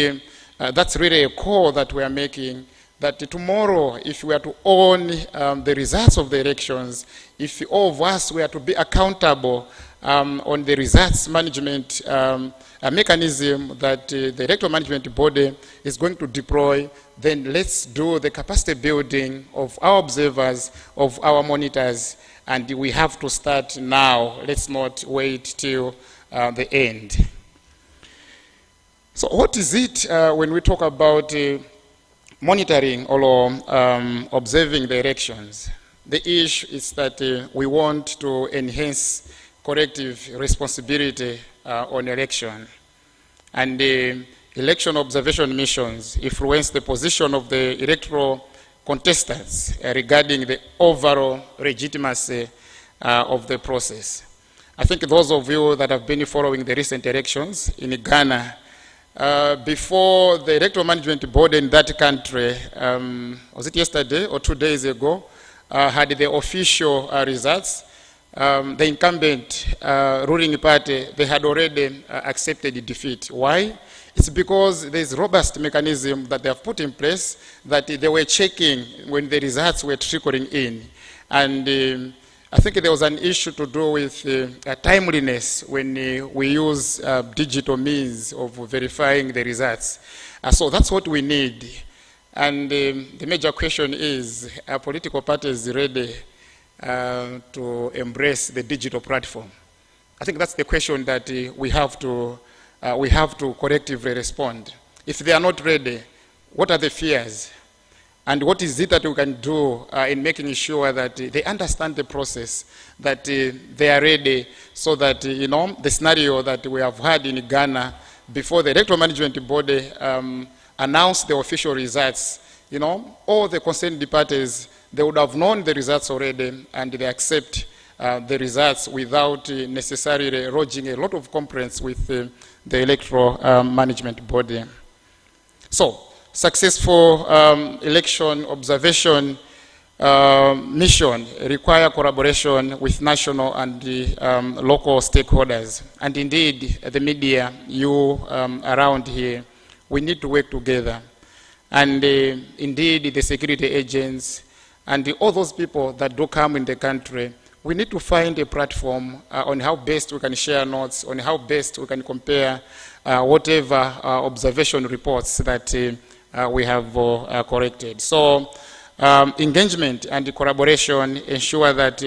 that's really a call that we are making, that tomorrow, if we are to own the results of the elections, if all of us were to be accountable on the results management mechanism that the electoral management body is going to deploy, then let's do the capacity building of our observers, of our monitors, and we have to start now. Let's not wait till the end. So what is it when we talk about monitoring or observing the elections? The issue is that we want to enhance collective responsibility on election. And the election observation missions influence the position of the electoral contestants regarding the overall legitimacy of the process. I think those of you that have been following the recent elections in Ghana, before the electoral management board in that country, was it yesterday or 2 days ago, had the official results, the incumbent ruling party, they had already accepted defeat. Why? It's because there's robust mechanism that they have put in place that they were checking when the results were trickling in. And I think there was an issue to do with timeliness when we use digital means of verifying the results. So that's what we need. And the major question is, are political parties ready to embrace the digital platform? I think that's the question that we have to collectively respond. If they are not ready, what are the fears? And what is it that we can do in making sure that they understand the process, that they are ready, so that, the scenario that we have had in Ghana before the electoral management body announced the official results, all the concerned parties, they would have known the results already, and they accept the results without necessarily lodging a lot of complaints with the electoral management body. So, successful election observation mission require collaboration with national and local stakeholders. And indeed, the media, you around here, we need to work together. And indeed, the security agents and all those people that do come in the country, we need to find a platform on how best we can share notes, on how best we can compare whatever observation reports that we have corrected. So engagement and collaboration ensure that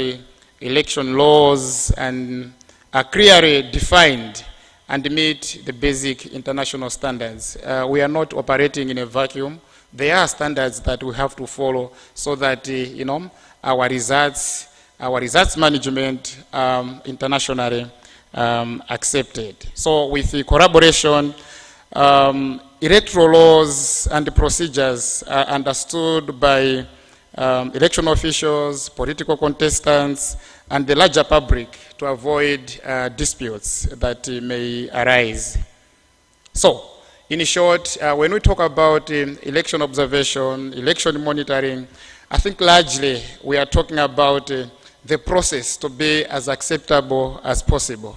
election laws are clearly defined and meet the basic international standards. We are not operating in a vacuum. There are standards that we have to follow so that our results management internationally accepted. So with the collaboration, electoral laws and procedures are understood by election officials, political contestants, and the larger public to avoid disputes that may arise. So, in short, when we talk about election observation, election monitoring, I think largely we are talking about the process to be as acceptable as possible.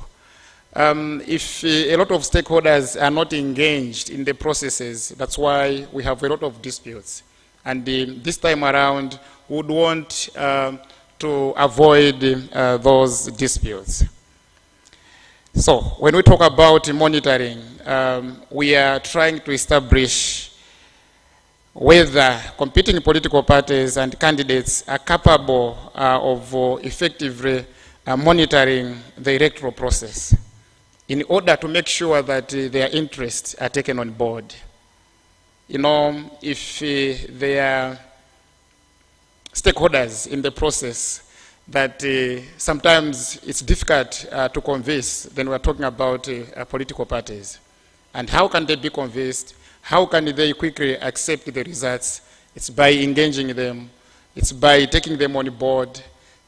If a lot of stakeholders are not engaged in the processes, that's why we have a lot of disputes. And this time around, we would want to avoid those disputes. So, when we talk about monitoring, we are trying to establish whether competing political parties and candidates are capable of effectively monitoring the electoral process in order to make sure that their interests are taken on board. If they are stakeholders in the process, that sometimes it's difficult to convince when we're talking about political parties. And how can they be convinced? How can they quickly accept the results? It's by engaging them. It's by taking them on board.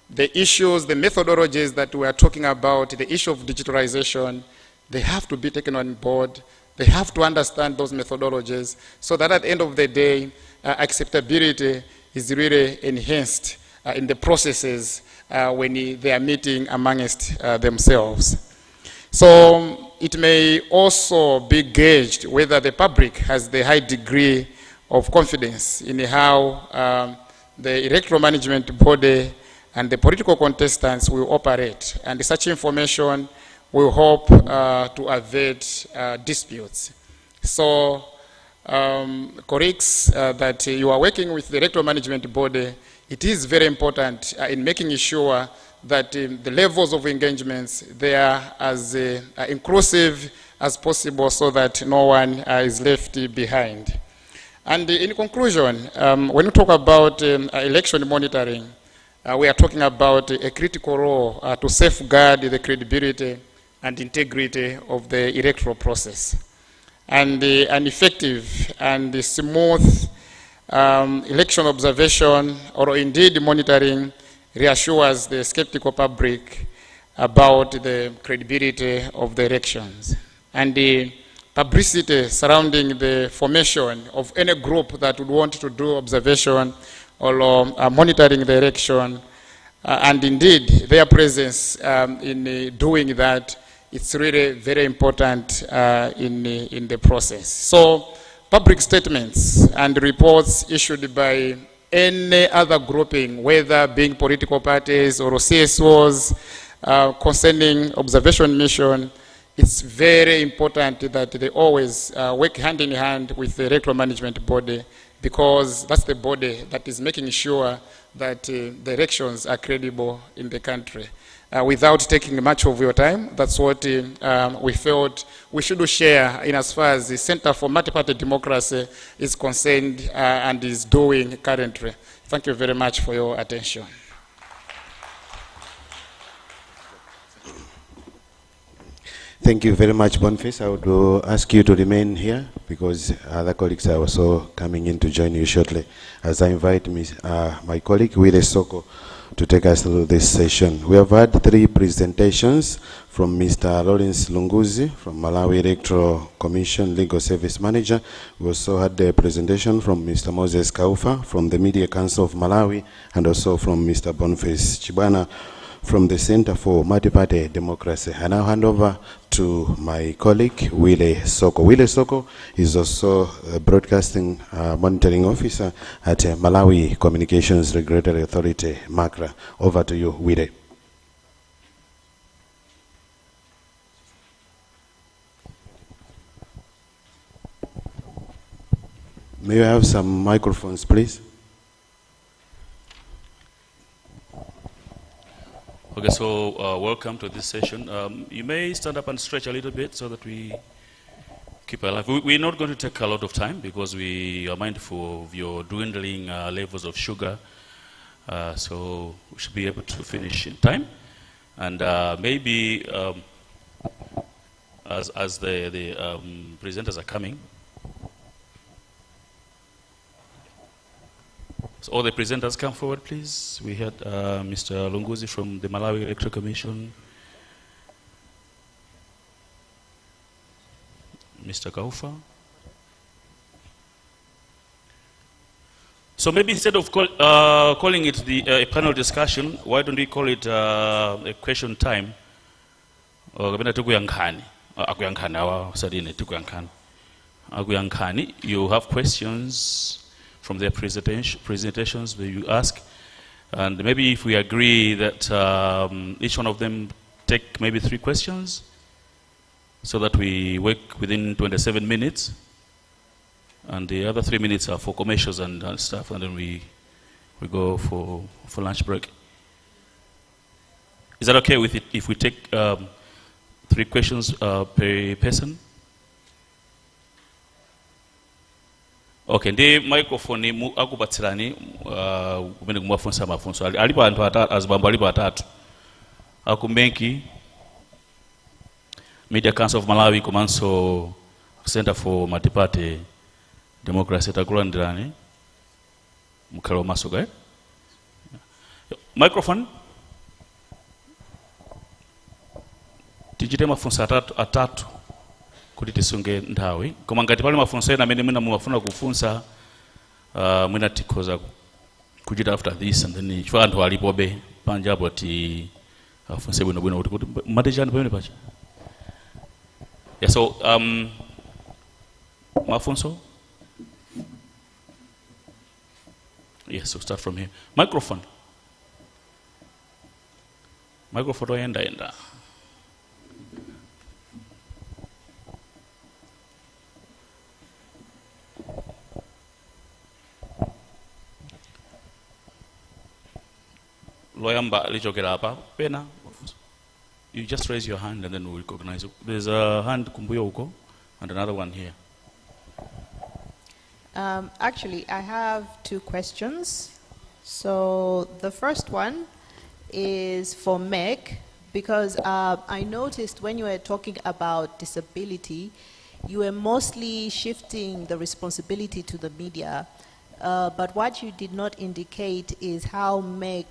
The issues, the methodologies that we are talking about, the issue of digitalization, they have to be taken on board. They have to understand those methodologies so that at the end of the day, acceptability is really enhanced in the processes when they are meeting amongst themselves. So it may also be gauged whether the public has the high degree of confidence in how the electoral management body and the political contestants will operate. And such information will help to avert disputes. So, colleagues, that you are working with the electoral management body, it is very important in making sure that the levels of engagements, they are as inclusive as possible so that no one is left behind. And in conclusion, when we talk about election monitoring, we are talking about a critical role to safeguard the credibility and integrity of the electoral process. And an effective and smooth election observation or indeed monitoring reassures the skeptical public about the credibility of the elections. And the publicity surrounding the formation of any group that would want to do observation or monitoring the election, and indeed their presence in doing that, it's really very important in the process. So public statements and reports issued by any other grouping, whether being political parties or CSOs, concerning observation mission, it's very important that they always work hand in hand with the electoral management body, because that's the body that is making sure that the elections are credible in the country. Without taking much of your time, that's what we felt we should share in as far as the Center for Multi-Party Democracy is concerned and is doing currently. Thank you very much for your attention. Thank you very much, Boniface. I would ask you to remain here because other colleagues are also coming in to join you shortly. As I invite my colleague, Wile Soko, to take us through this session. We have had 3 presentations from Mr. Lawrence Lunguzi from Malawi Electoral Commission Legal Service Manager. We also had a presentation from Mr. Moses Kaufa from the Media Council of Malawi, and also from Mr. Boniface Chibwana from the Center for Multi-Party Democracy. I now hand over to my colleague, Wile Soko. Wile Soko is also a broadcasting monitoring officer at Malawi Communications Regulatory Authority, MACRA. Over to you, Wile. May you have some microphones, please? Okay, so welcome to this session. You may stand up and stretch a little bit so that we keep alive. We're not going to take a lot of time because we are mindful of your dwindling levels of sugar. So we should be able to finish in time. And maybe as the presenters are coming, so all the presenters come forward, please. We had Mr. Lunguzi from the Malawi Electoral Commission, Mr. Kaufa. So maybe instead of calling it a panel discussion, why don't we call it a question time? You have questions from their presentations where you ask, and maybe if we agree that each one of them take maybe 3 questions, so that we work within 27 minutes, and the other 3 minutes are for commercials and stuff, and then we go for lunch break. Is that okay with it if we take 3 questions per person? Okay, ndi microphone akupatsirani kumene kumwafunsa mafunso. Alipo anthu atatu, azibambo alipo atatu. Akumenki, Media Council of Malawi, komanso Center for Multi-Party Democracy, takulandirani. Mukalo masuka, Microphone. Tichite mafunso atatu kuti tisunge nthawi. Koma ngati pali mafunso ena amene mwina mumafuna kufunsa, mwina tikhoza kuchita after this, and then chifukwa anthu alipobe panja apo ti afunse bwinobwino kuti matechani pamene pacha. Yeah, so mafunso? Yes, we'll start from here. Microphone. Microphone enda. Loyamba lichokera apa pena. You just raise your hand and then we'll recognize you. There's a hand kumbuyo uko and another one here. Actually, I have two questions. So the first one is for Meg, because I noticed when you were talking about disability, you were mostly shifting the responsibility to the media. But what you did not indicate is how Meg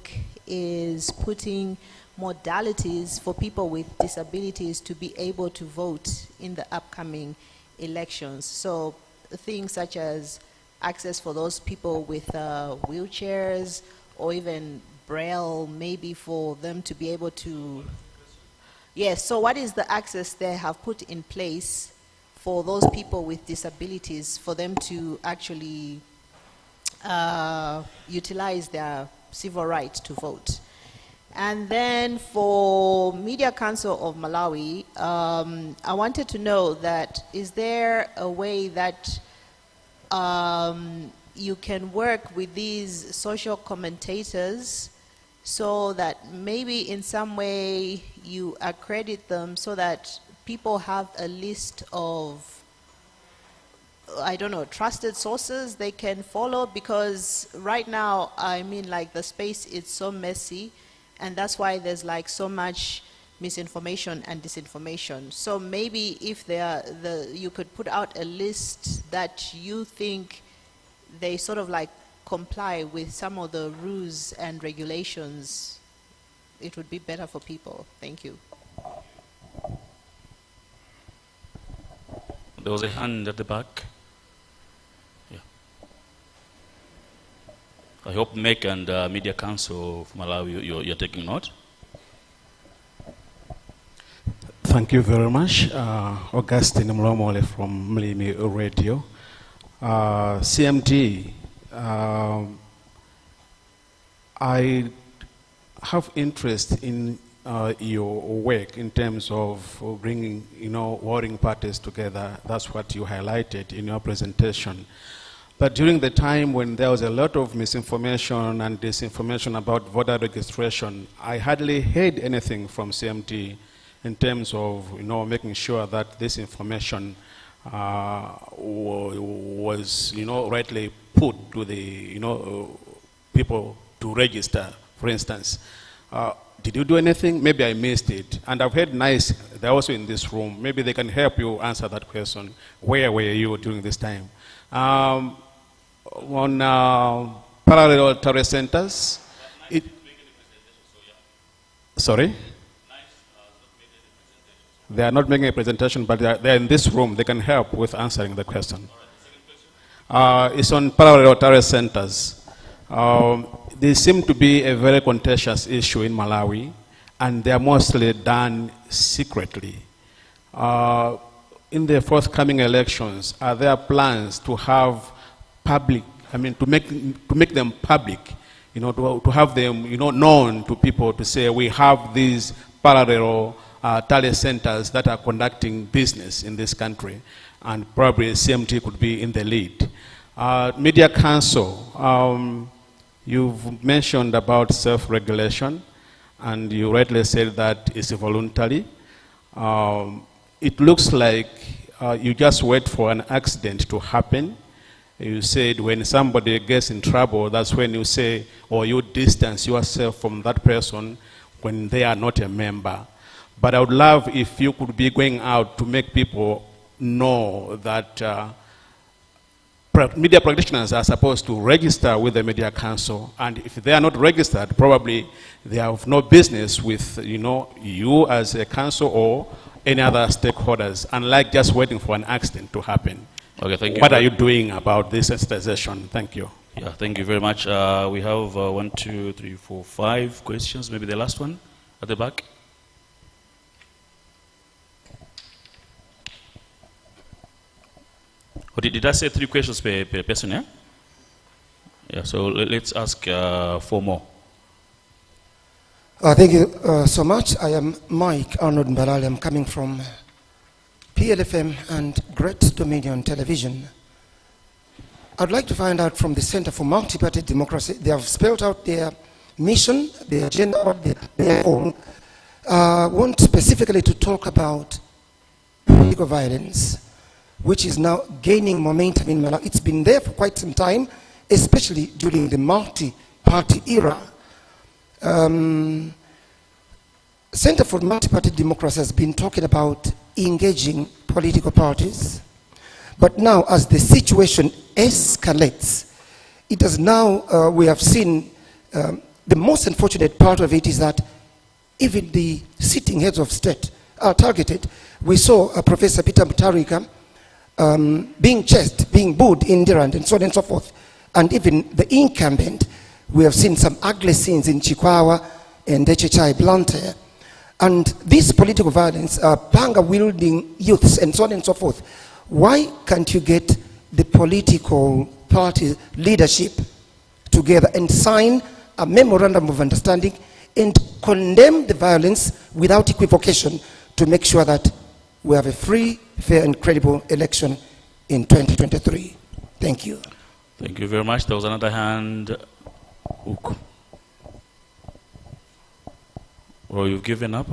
is putting modalities for people with disabilities to be able to vote in the upcoming elections. So things such as access for those people with wheelchairs, or even Braille, maybe for them to be able to... Yes, so what is the access they have put in place for those people with disabilities for them to actually utilize their civil right to vote? And then for Media Council of Malawi, I wanted to know that is there a way that you can work with these social commentators so that maybe in some way you accredit them so that people have a list of, I don't know, trusted sources they can follow? Because right now, I mean, like, the space is so messy, and that's why there's like so much misinformation and disinformation. So maybe if you could put out a list that you think they sort of like comply with some of the rules and regulations, it would be better for people. Thank you. There was a hand at the back. Yeah. I hope MEC and Media Council of Malawi, you're taking note. Thank you very much. Augustine Mlomole from Mlimi Radio. CMT, I have interest in your work in terms of bringing, warring parties together. That's what you highlighted in your presentation. But during the time when there was a lot of misinformation and disinformation about voter registration, I hardly heard anything from CMT in terms of, making sure that this information was, rightly put to the, people to register, for instance. Did you do anything? Maybe I missed it. And I've heard NICE, they're also in this room. Maybe they can help you answer that question. Where were you during this time? On parallel altar centers, sorry? They are not making a presentation, but they're in this room. They can help with answering the question. It's on parallel altar centers. They seem to be a very contentious issue in Malawi, and they are mostly done secretly. In the forthcoming elections, are there plans to have public, to make them public, to have them, known to people, to say we have these parallel tally centers that are conducting business in this country, and probably CMT could be in the lead. Media Council, you've mentioned about self-regulation, and you rightly said that it's voluntary. It looks like you just wait for an accident to happen, You said when somebody gets in trouble, that's when you say, or you distance yourself from that person when they are not a member. But I would love if you could be going out to make people know that media practitioners are supposed to register with the Media Council, and if they are not registered, probably they have no business with you as a council or any other stakeholders, unlike just waiting for an accident to happen. Okay, thank you. What are you doing about this sensitization? Thank you. Yeah, thank you very much. We have 1, 2, 3, 4, 5 questions. Maybe the last one at the back. Or did I say 3 questions per person? Yeah. Yeah. So let's ask 4 more. Thank you so much. I am Mike Arnold Mbalali. I'm coming from PLFM and Great Dominion Television. I'd like to find out from the Center for Multi-Party Democracy. They have spelled out their mission, their agenda, their goal. Want specifically to talk about political violence, which is now gaining momentum in Malawi. It's been there for quite some time, especially during the multi-party era. Center for Multi-Party Democracy has been talking about engaging political parties. But now, as the situation escalates, it is now, we have seen, the most unfortunate part of it is that even the sitting heads of state are targeted. We saw Professor Peter Mutharika being chased, being booed in Durand, and so on and so forth. And even the incumbent, we have seen some ugly scenes in Chikwawa and Echechai Blantyre. And this political violence, panga-wielding youths, and so on and so forth. Why can't you get the political party leadership together and sign a memorandum of understanding and condemn the violence without equivocation to make sure that we have a free, fair, and credible election in 2023? Thank you. Thank you very much. There was another hand. Or you've given up?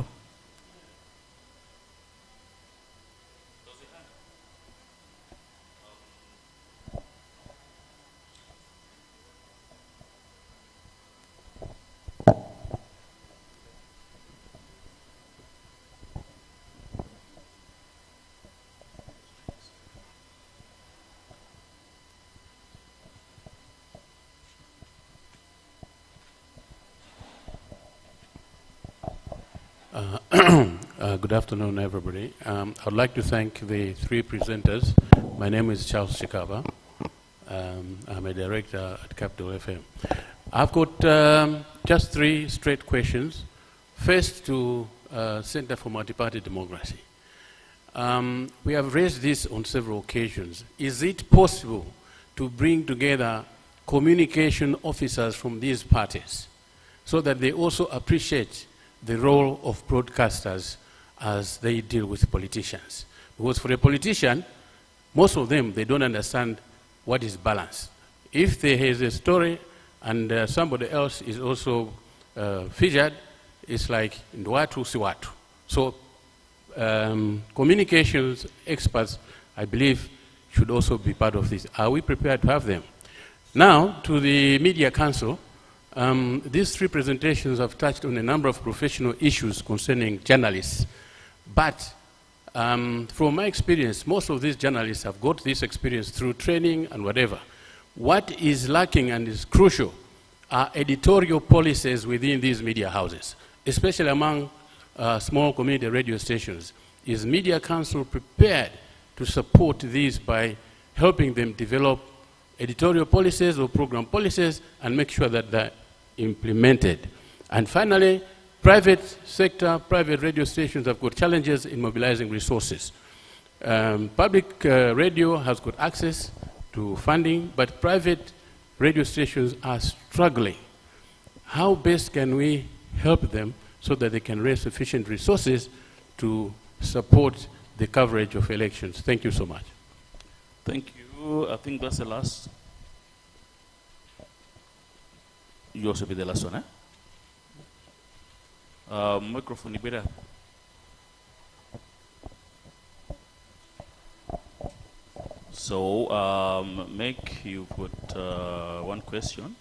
Good afternoon, everybody. I'd like to thank the 3 presenters. My name is Charles Chikaba. I'm a director at Capital FM. I've got just 3 straight questions. First, to Center for Multi-Party Democracy. We have raised this on several occasions. Is it possible to bring together communication officers from these parties so that they also appreciate the role of broadcasters as they deal with politicians? Because for a politician, most of them, they don't understand what is balance. If there is a story and somebody else is also featured, it's like Ndwatu Siwatu. So communications experts, I believe, should also be part of this. Are we prepared to have them? Now, to the Media Council, these 3 presentations have touched on a number of professional issues concerning journalists. But from my experience, most of these journalists have got this experience through training and whatever. What is lacking and is crucial are editorial policies within these media houses, especially among small community radio stations. Is Media Council prepared to support these by helping them develop editorial policies or program policies and make sure that they're implemented? And finally, private sector, private radio stations have got challenges in mobilizing resources. Public radio has got access to funding, but private radio stations are struggling. How best can we help them so that they can raise sufficient resources to support the coverage of elections? Thank you so much. Thank you. I think that's the last. You also be the last one, eh? Microphone, better. So, Meg, you've got one question.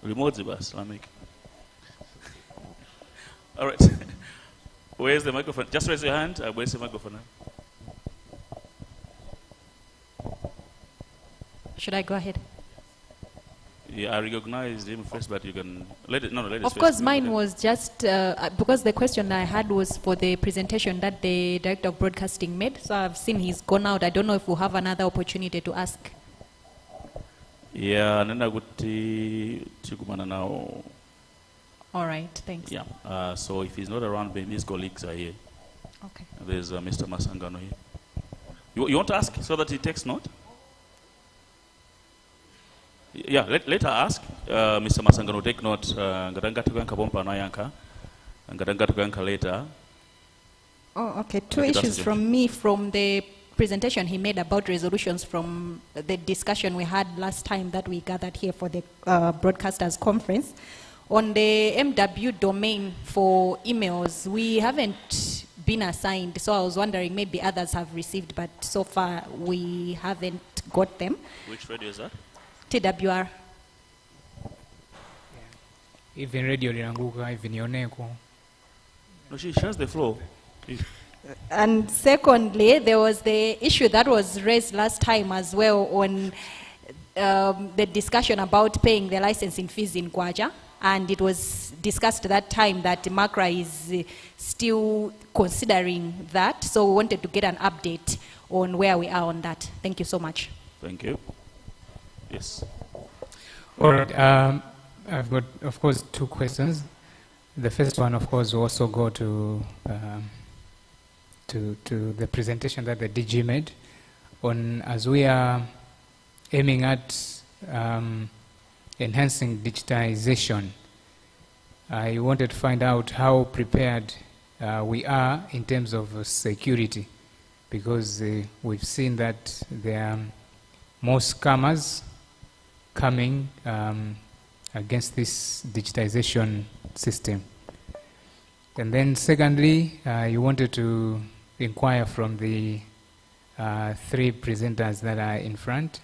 Remote the bus, Meg. All right. Where's the microphone? Just raise your hand. Where's the microphone? Should I go ahead? Yeah, I recognized him first, but you can let it. No, let it. Of course, mine was just because the question I had was for the presentation that the Director of Broadcasting made. So I've seen he's gone out. I don't know if we'll have another opportunity to ask. Yeah, nenda guti chikumana now. All right, thanks. Yeah. So if he's not around, maybe his colleagues are here. Okay. There's Mr. Masangano here. You want to ask so that he takes note? Yeah, let her ask. Mr. Masangano take note. Ngadanga tukanka bompa na yanka. Ngadanga tukanka later. Oh, okay. Two issues from me from the presentation he made about resolutions from the discussion we had last time that we gathered here for the broadcasters conference. On the MW domain for emails, we haven't been assigned, so I was wondering maybe others have received, but so far we haven't got them. Which radio is that? TWR. Even radio linanguka, even Yoneko. No, she has the floor. And secondly, there was the issue that was raised last time as well on the discussion about paying the licensing fees in Kwaja. And it was discussed at that time that MACRA is still considering that. So we wanted to get an update on where we are on that. Thank you so much. Thank you. Yes. All right. I've got, of course, two questions. The first one, of course, will also go to the presentation that the DG made on, as we are aiming at enhancing digitization. I wanted to find out how prepared we are in terms of security, because we've seen that there are more scammers coming against this digitization system. And then secondly, you wanted to inquire from the three presenters that are in front.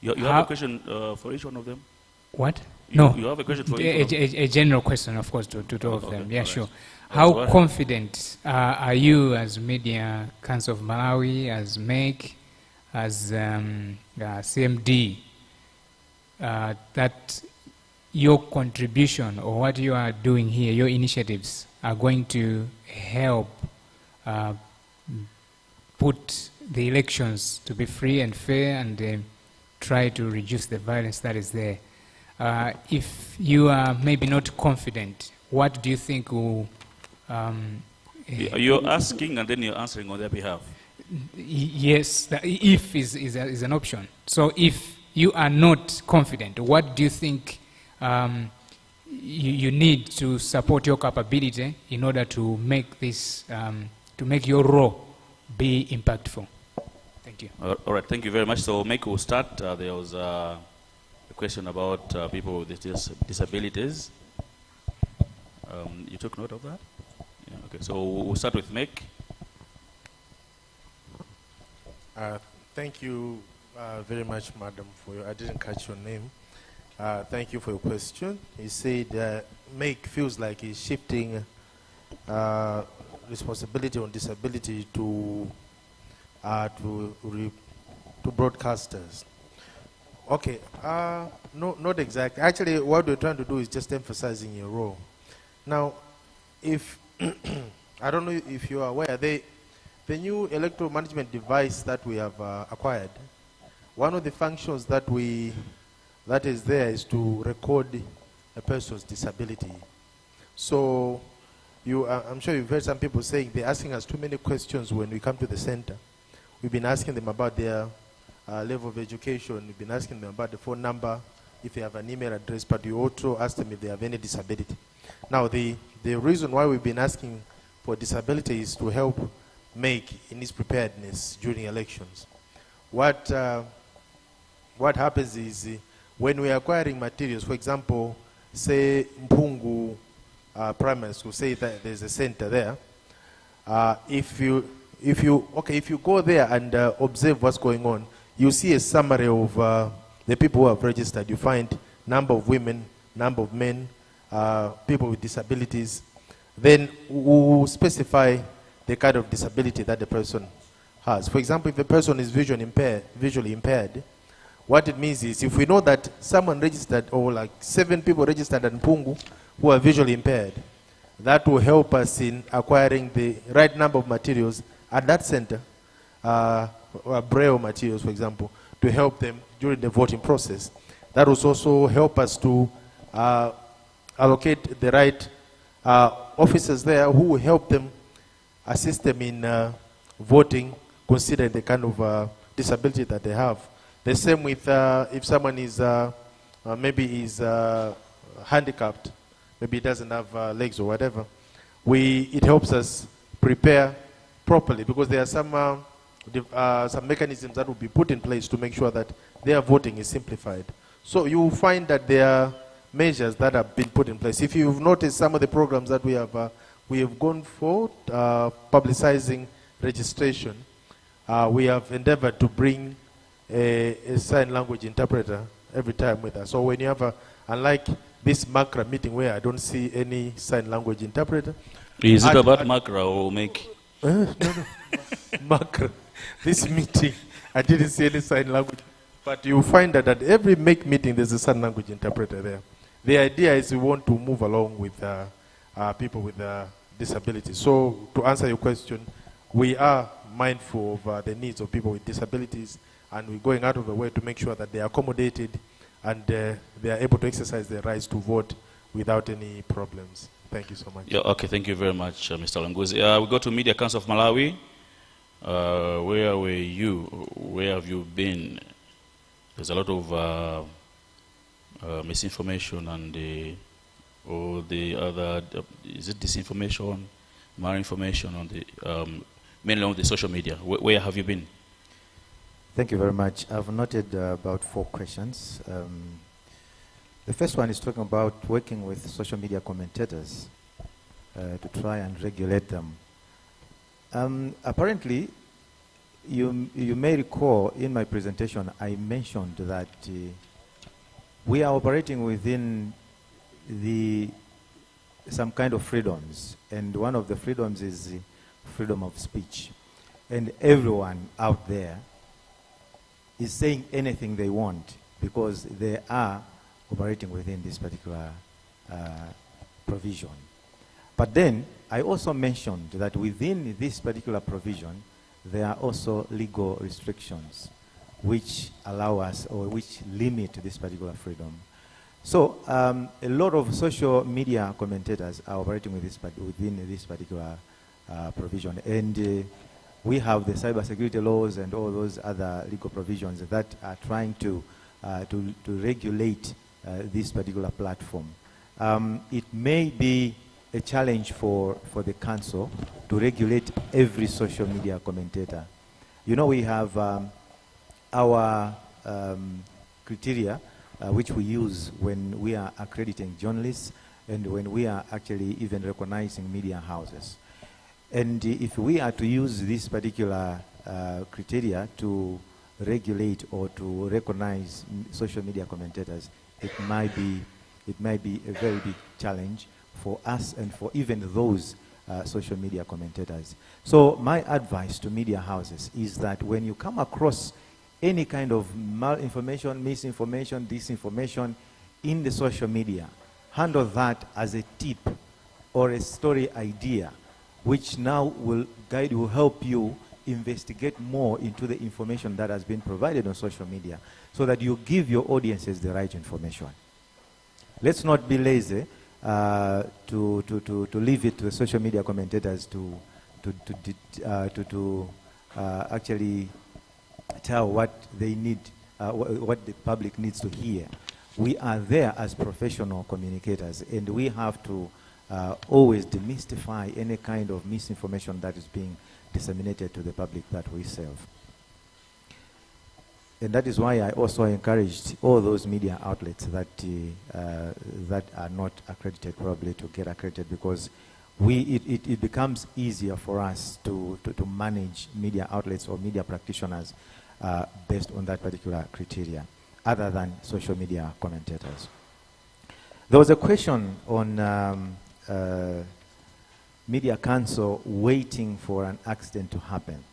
You have a question for each one of them? What? No. You have a question for each one? A general question, of course, to all of them. Yeah, right. sure. How confident are you as Media Council of Malawi, as MEC, as CMD, that your contribution or what you are doing here, your initiatives, are going to help put the elections to be free and fair and try to reduce the violence that is there? If you are maybe not confident, what do you think will... You're asking and then you're answering on their behalf. Yes, the if is an option. So if you are not confident, what do you think you need to support your capability in order to make this, to make your role be impactful? Thank you. All right, thank you very much. So, Make will start. There was a question about people with disabilities. You took note of that? Yeah, okay, so we'll start with Make. Thank you very much, madam, for your, I didn't catch your name. Thank you for your question. He said Make feels like he's shifting responsibility on disability to broadcasters. Okay, no, not exactly. Actually, what we're trying to do is just emphasizing your role. Now, if I don't know if you are aware, the new electoral management device that we have acquired, one of the functions that is there is to record a person's disability. So, I'm sure you've heard some people saying they're asking us too many questions when we come to the center. We've been asking them about their level of education. We've been asking them about the phone number, if they have an email address, but we also ask them if they have any disability. Now, the reason why we've been asking for disability is to help Make in its preparedness during elections. What happens is when we are acquiring materials, for example, say Mpungu Primary School, say that there's a center there. If if you go there and observe what's going on, you see a summary of the people who have registered. You find number of women, number of men, people with disabilities. Then we specify the kind of disability that the person has. For example, if a person is visually impaired, what it means is if we know that someone registered, or like 7 people registered at Mpungu who are visually impaired, that will help us in acquiring the right number of materials at that center, Braille materials, for example, to help them during the voting process. That will also help us to allocate the right officers there who will help them, assist them in voting, considering the kind of disability that they have. The same with if someone is maybe is handicapped, maybe he doesn't have legs or whatever. It helps us prepare properly, because there are some mechanisms that will be put in place to make sure that their voting is simplified. So you will find that there are measures that have been put in place. If you've noticed some of the programs that we have gone for, publicizing registration, we have endeavored to bring a sign language interpreter every time with us. So when you have unlike this MACRA meeting where I don't see any sign language interpreter. Is it about MACRA or make? No. MACRA. This meeting, I didn't see any sign language. But you find that at every MAKE meeting, there's a sign language interpreter there. The idea is we want to move along with people with disabilities. So to answer your question, we are mindful of the needs of people with disabilities, and we're going out of the way to make sure that they are accommodated and they are able to exercise their rights to vote without any problems. Thank you so much. Yeah, okay, thank you very much, Mr. Languzi. We go to Media Council of Malawi. Where were you? Where have you been? There's a lot of misinformation and all the other, is it disinformation, malinformation on the, mainly on the social media. Where have you been? Thank you very much. I've noted about 4 questions. The first one is talking about working with social media commentators to try and regulate them. Apparently, you may recall in my presentation I mentioned that we are operating within some kind of freedoms, and one of the freedoms is freedom of speech. And everyone out there is saying anything they want because they are operating within this particular provision. But then I also mentioned that within this particular provision there are also legal restrictions which allow us or which limit this particular freedom. So a lot of social media commentators are operating within this particular provision, and we have the cybersecurity laws and all those other legal provisions that are trying to regulate this particular platform. It may be a challenge for the council to regulate every social media commentator. You know, we have our criteria which we use when we are accrediting journalists and when we are actually even recognizing media houses. And if we are to use this particular criteria to regulate or to recognize social media commentators, it might be a very big challenge for us and for even those social media commentators. So my advice to media houses is that when you come across any kind of malinformation, misinformation, disinformation in the social media, handle that as a tip or a story idea, which now will help you investigate more into the information that has been provided on social media so that you give your audiences the right information. Let's not be lazy to leave it to the social media commentators to actually tell what they need, what the public needs to hear. We are there as professional communicators, and we have to always demystify any kind of misinformation that is being disseminated to the public that we serve. And that is why I also encouraged all those media outlets that that are not accredited probably to get accredited, because it becomes easier for us to manage media outlets or media practitioners based on that particular criteria, other than social media commentators. There was a question on Media Council waiting for an accident to happen.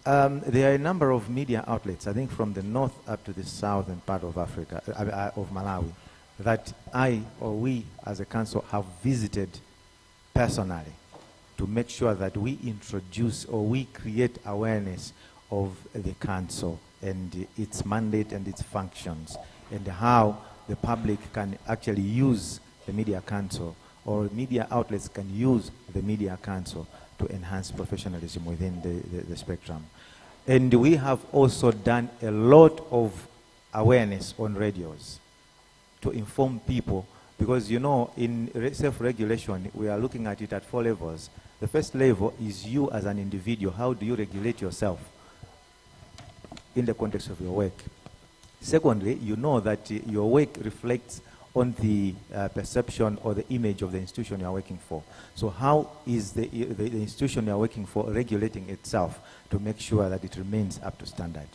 There are a number of media outlets, I think from the north up to the southern part of Africa, of Malawi, that I or we as a council have visited personally to make sure that we introduce or we create awareness of the council and its mandate and its functions, and how the public can actually use the Media Council, or media outlets can use the Media Council to enhance professionalism within the spectrum. And we have also done a lot of awareness on radios to inform people, because you know, in self-regulation, we are looking at it at 4 levels. The first level is you as an individual. How do you regulate yourself in the context of your work? Secondly, you know that your work reflects on the perception or the image of the institution you are working for. So how is the institution you are working for regulating itself to make sure that it remains up to standard?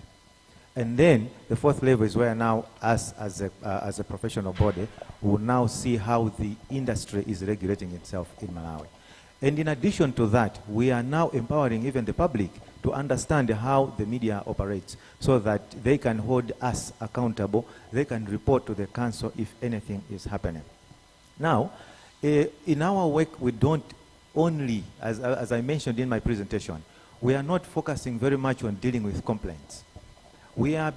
And then the 4th level is where now us as a professional body will now see how the industry is regulating itself in Malawi. And in addition to that, we are now empowering even the public to understand how the media operates, so that they can hold us accountable, they can report to the council if anything is happening. Now, in our work, we don't only, as I mentioned in my presentation, we are not focusing very much on dealing with complaints. We are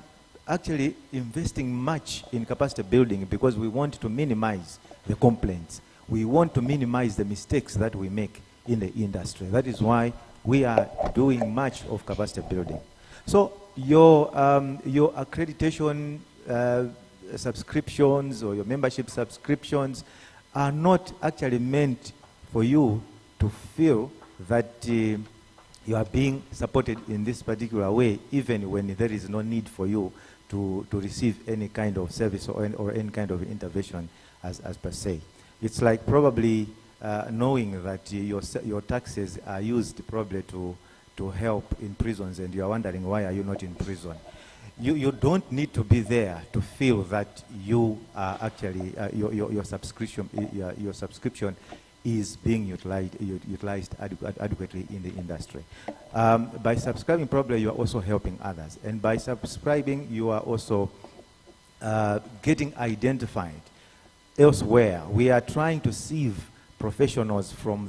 actually investing much in capacity building because we want to minimize the complaints. We want to minimize the mistakes that we make in the industry. That is why we are doing much of capacity building. So your accreditation subscriptions or your membership subscriptions are not actually meant for you to feel that you are being supported in this particular way, even when there is no need for you to receive any kind of service or any kind of intervention as per se. It's like probably knowing that your taxes are used probably to help in prisons, and you are wondering why are you not in prison. You don't need to be there to feel that you are actually your subscription is being utilized adequately in the industry. By subscribing, probably you are also helping others, and by subscribing you are also getting identified elsewhere. We are trying to sieve professionals from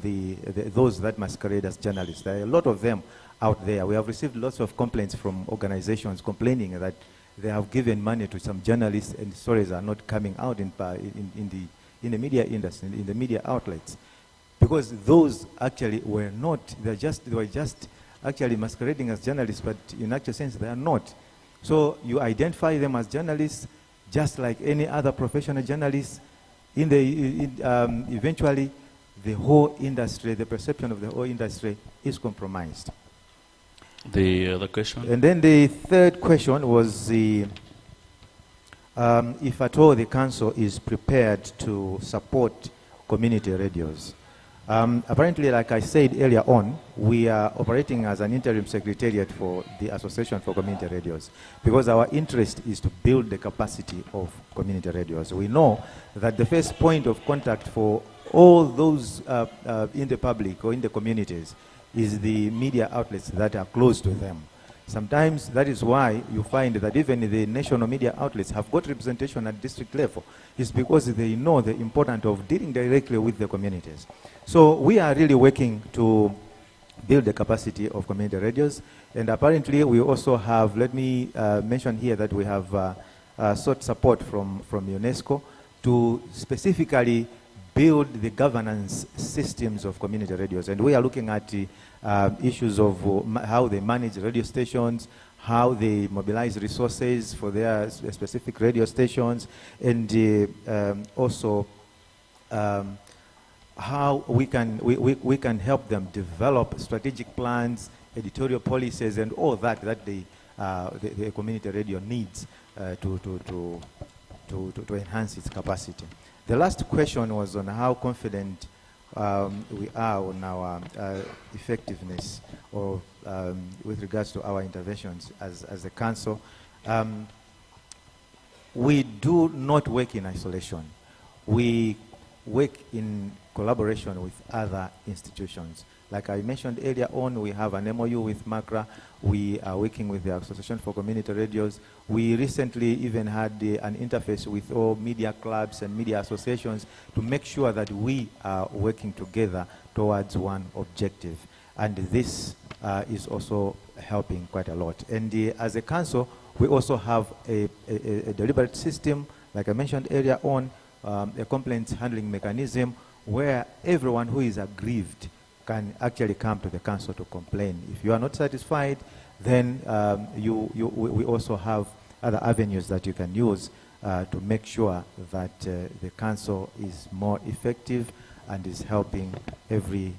those that masquerade as journalists. There are a lot of them out there. We have received lots of complaints from organizations complaining that they have given money to some journalists and stories are not coming out in the media industry, in the media outlets, because those actually were not. They were just actually masquerading as journalists, but in actual sense they are not. So you identify them as journalists, just like any other professional journalists. Eventually, the whole industry, the perception of the whole industry is compromised. The other question? And then the third question was if at all the council is prepared to support community radios. Apparently, like I said earlier on, we are operating as an interim secretariat for the Association for Community Radios, because our interest is to build the capacity of community radios. We know that the first point of contact for all those in the public or in the communities is the media outlets that are close to them. Sometimes that is why you find that even the national media outlets have got representation at district level. It's because they know the importance of dealing directly with the communities. So we are really working to build the capacity of community radios. And apparently we also have, let me mention here that we have sought support from UNESCO to specifically build the governance systems of community radios. And we are looking at issues of how they manage radio stations, how they mobilize resources for their specific radio stations, and also how we can help them develop strategic plans, editorial policies, and all that the community radio needs to enhance its capacity. The last question was on how confident we are on our effectiveness or with regards to our interventions as a council. We do not work in isolation. We work in collaboration with other institutions. Like I mentioned earlier on, we have an MOU with MACRA. We are working with the Association for Community Radios. We recently even had an interface with all media clubs and media associations to make sure that we are working together towards one objective. And this is also helping quite a lot. And as a council, we also have a deliberate system, like I mentioned earlier on, a complaint handling mechanism where everyone who is aggrieved can actually come to the council to complain. If you are not satisfied, then we also have other avenues that you can use to make sure that the council is more effective and is helping every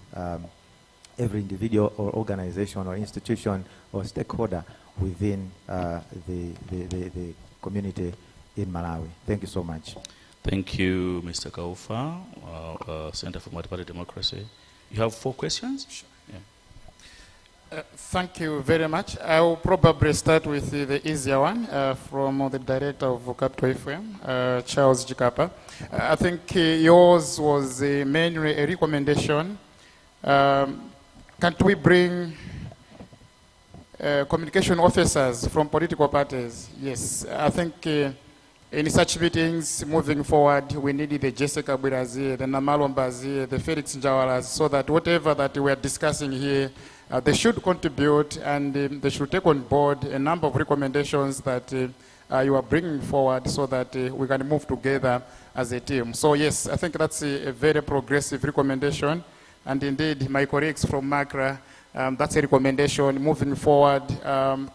individual or organization or institution or stakeholder within the community in Malawi. Thank you so much. Thank you, Mr. Kaufa, Center for Multi-Party Democracy. You have 4 questions? Sure. Yeah. Thank you very much. I will probably start with the easier one from the director of Capital FM, Charles Jikapa. I think yours was mainly a recommendation. Can't we bring communication officers from political parties? Yes, I think in such meetings, moving forward, we needed the Jessica Birazi, the Namalombazi, the Felix Njawalas, so that whatever that we are discussing here, they should contribute and they should take on board a number of recommendations that you are bringing forward so that we can move together as a team. So yes, I think that's a very progressive recommendation. And indeed, my colleagues from MACRA, that's a recommendation moving forward.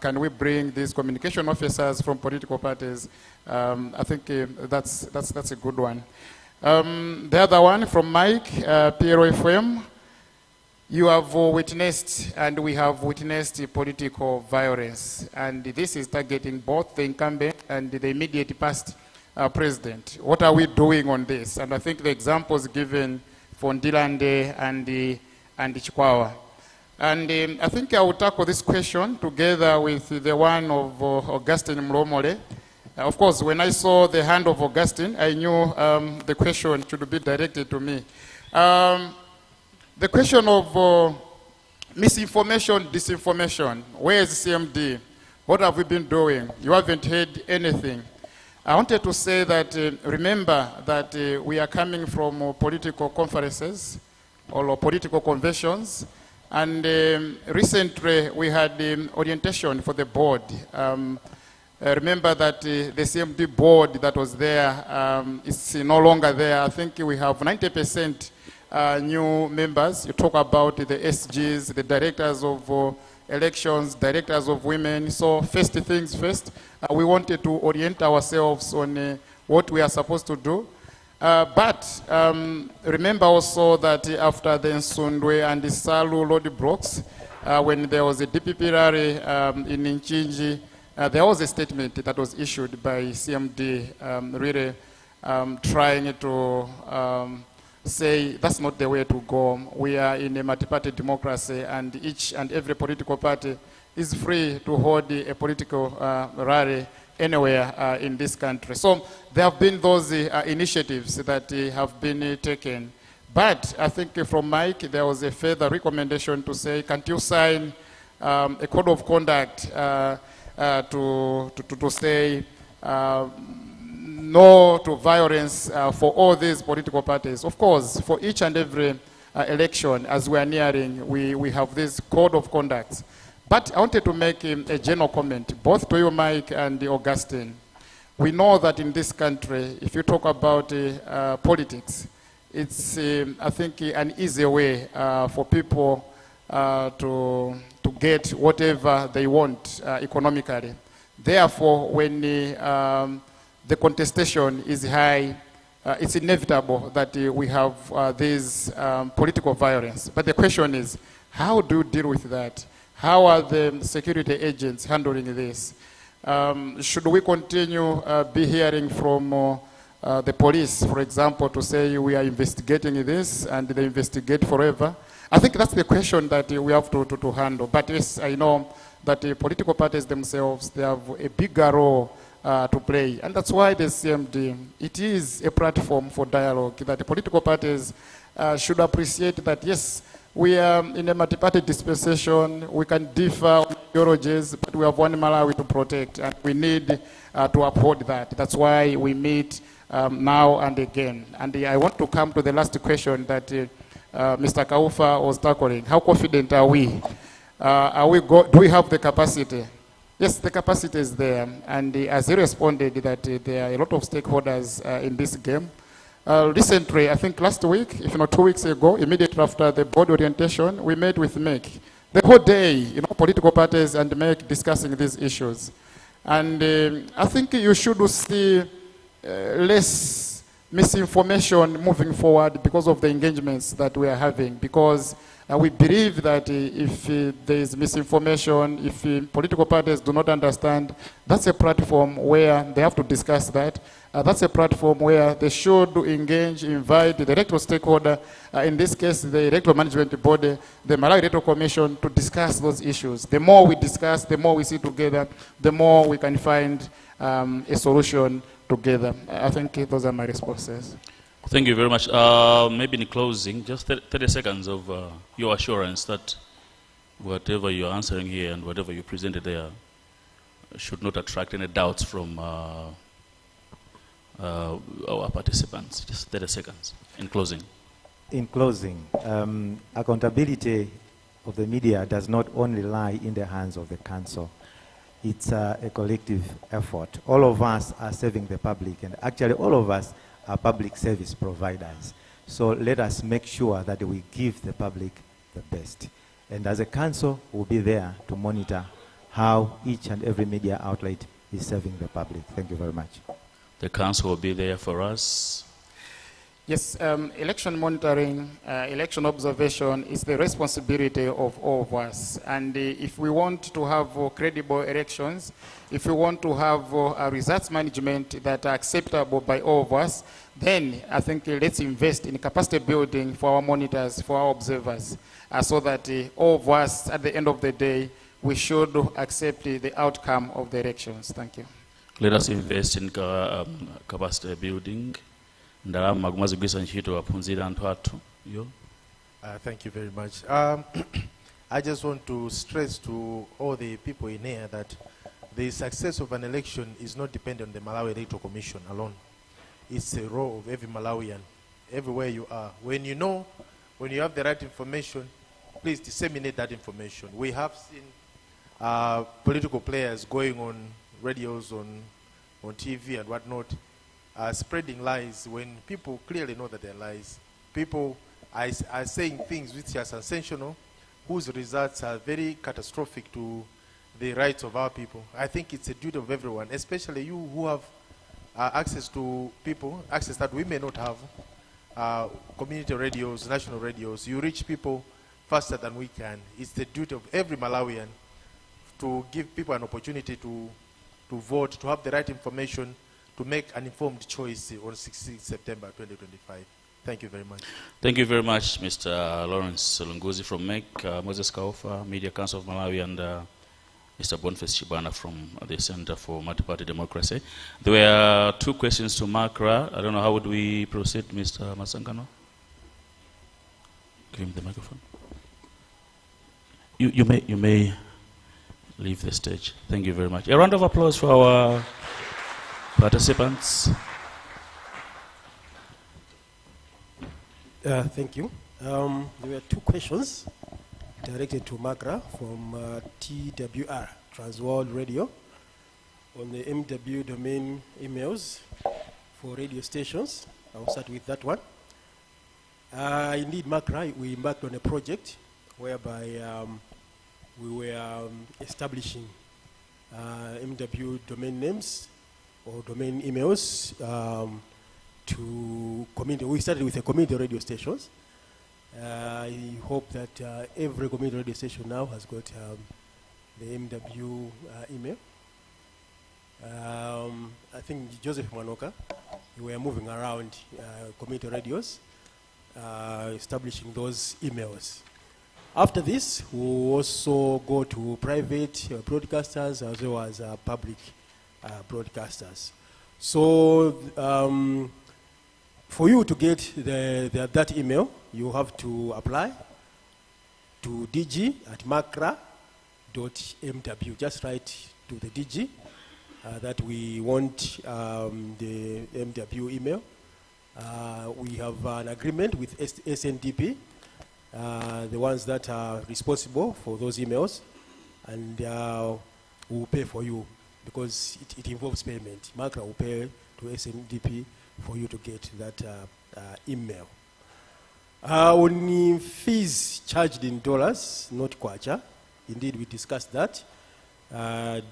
Can we bring these communication officers from political parties? I think that's a good one. The other one from Mike, PROFM, you have witnessed and we have witnessed political violence. And this is targeting both the incumbent and the immediate past president. What are we doing on this? And I think the examples given for Ndilande and Chikwawa. And I think I will tackle this question together with the one of Augustine Mlomole. Of course, when I saw the hand of Augustine, I knew the question should be directed to me. The question of misinformation, disinformation, where is CMD? What have we been doing? You haven't heard anything. I wanted to say that, remember that we are coming from political conferences or political conventions. And recently, we had orientation for the board. Remember that the CMD board that was there is no longer there. I think we have 90% new members. You talk about the SGs, the directors of elections, directors of women. So first things first, we wanted to orient ourselves on what we are supposed to do. But remember also that after the Nsundwe and the Salu roadblocks, when there was a DPP rally in Nchinji, there was a statement that was issued by CMD really trying to say that's not the way to go. We are in a multi-party democracy and each and every political party is free to hold a political rally anywhere in this country. So there have been those initiatives that have been taken. But I think from Mike, there was a further recommendation to say, can't you sign a code of conduct to say no to violence for all these political parties? Of course, for each and every election, as we are nearing, we have this code of conduct. But I wanted to make a general comment, both to you, Mike, and Augustine. We know that in this country, if you talk about politics, it's, I think, an easy way for people to get whatever they want economically. Therefore, when the contestation is high, it's inevitable that we have this political violence. But the question is, how do you deal with that? How are the security agents handling this? Should we continue be hearing from the police, for example, to say we are investigating this and they investigate forever. I think that's the question that we have to handle. But yes, I know that the political parties themselves, they have a bigger role to play. And that's why the CMD, it is a platform for dialogue, that the political parties should appreciate that, yes, we are in a multi-party dispensation, we can differ on ideologies, but we have one Malawi to protect, and we need to uphold that. That's why we meet now and again. And I want to come to the last question that Mr. Kaufa was tackling. How confident are we? Do we have the capacity? Yes, the capacity is there. And as he responded that there are a lot of stakeholders in this game. Recently, I think last week, if not 2 weeks ago, immediately after the board orientation, we met with MEC. The whole day, political parties and MEC discussing these issues. And I think you should see less misinformation moving forward because of the engagements that we are having. Because we believe that if there is misinformation, if political parties do not understand, that's a platform where they have to discuss that. That's a platform where they should engage, invite the electoral stakeholder, in this case the electoral management body, the Malawi Electoral Commission, to discuss those issues. The more we discuss, the more we sit together, the more we can find a solution together. I think those are my responses. Thank you very much. Maybe in closing, just 30 seconds of your assurance that whatever you're answering here and whatever you presented there should not attract any doubts from our participants. Just 30 seconds in closing. In closing, accountability of the media does not only lie in the hands of the council. It's a collective effort. All of us are serving the public, and actually all of us are public service providers. So let us make sure that we give the public the best. And as a council, we'll be there to monitor how each and every media outlet is serving the public. Thank you very much. The council will be there for us. Yes, election monitoring, election observation is the responsibility of all of us. And if we want to have credible elections, if we want to have results management that are acceptable by all of us, then I think let's invest in capacity building for our monitors, for our observers, so that all of us, at the end of the day, we should accept the outcome of the elections. Thank you. Let us invest in capacity building. Thank you very much. I just want to stress to all the people in here that the success of an election is not dependent on the Malawi Electoral Commission alone. It's a role of every Malawian, everywhere you are. When you have the right information, please disseminate that information. We have seen political players going on radios, on TV and whatnot, spreading lies when people clearly know that they're lies. People are saying things which are sensational, whose results are very catastrophic to the rights of our people. I think it's a duty of everyone, especially you who have access to people, access that we may not have, community radios, national radios. You reach people faster than we can. It's the duty of every Malawian to give people an opportunity to vote, to have the right information, to make an informed choice on 16 September 2025. Thank you very much. Thank you very much, Mr. Lawrence Lunguzi from MEC, Moses Kaufa, Media Council of Malawi, and Mr. Boniface Chibana from the Center for Multi-Party Democracy. There were 2 questions to Makra. I don't know, how would we proceed, Mr. Masangano? Give him the microphone. You may leave the stage. Thank you very much. A round of applause for our participants. Thank you. There were 2 questions directed to Makra from TWR, Transworld Radio, on the MW domain emails for radio stations. I'll start with that one. Indeed, Makra, we embarked on a project whereby we were establishing MW domain names or domain emails to community. We started with the community radio stations. I hope that every community radio station now has got the MW email. I think Joseph Mwanoka, we were moving around community radios, establishing those emails. After this, we will also go to private broadcasters as well as public broadcasters. So for you to get that email, you have to apply to dg@macra.mw. Just write to the DG that we want the MW email. We have an agreement with SNDP, the ones that are responsible for those emails, and we'll pay for you because it involves payment. Macra will pay to SNDP for you to get that email. Only fees charged in dollars, not kwacha. Indeed, we discussed that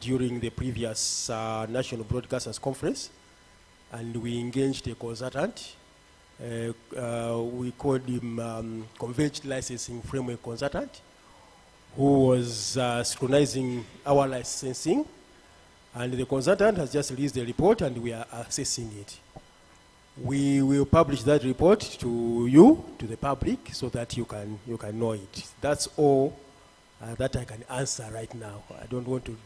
during the previous National Broadcasters Conference, and we engaged a consultant. We called him Converged Licensing Framework Consultant, who was scrutinizing our licensing, and the consultant has just released the report and we are assessing it. We will publish that report to you, to the public, so that you can know it. That's all that I can answer right now. I don't want to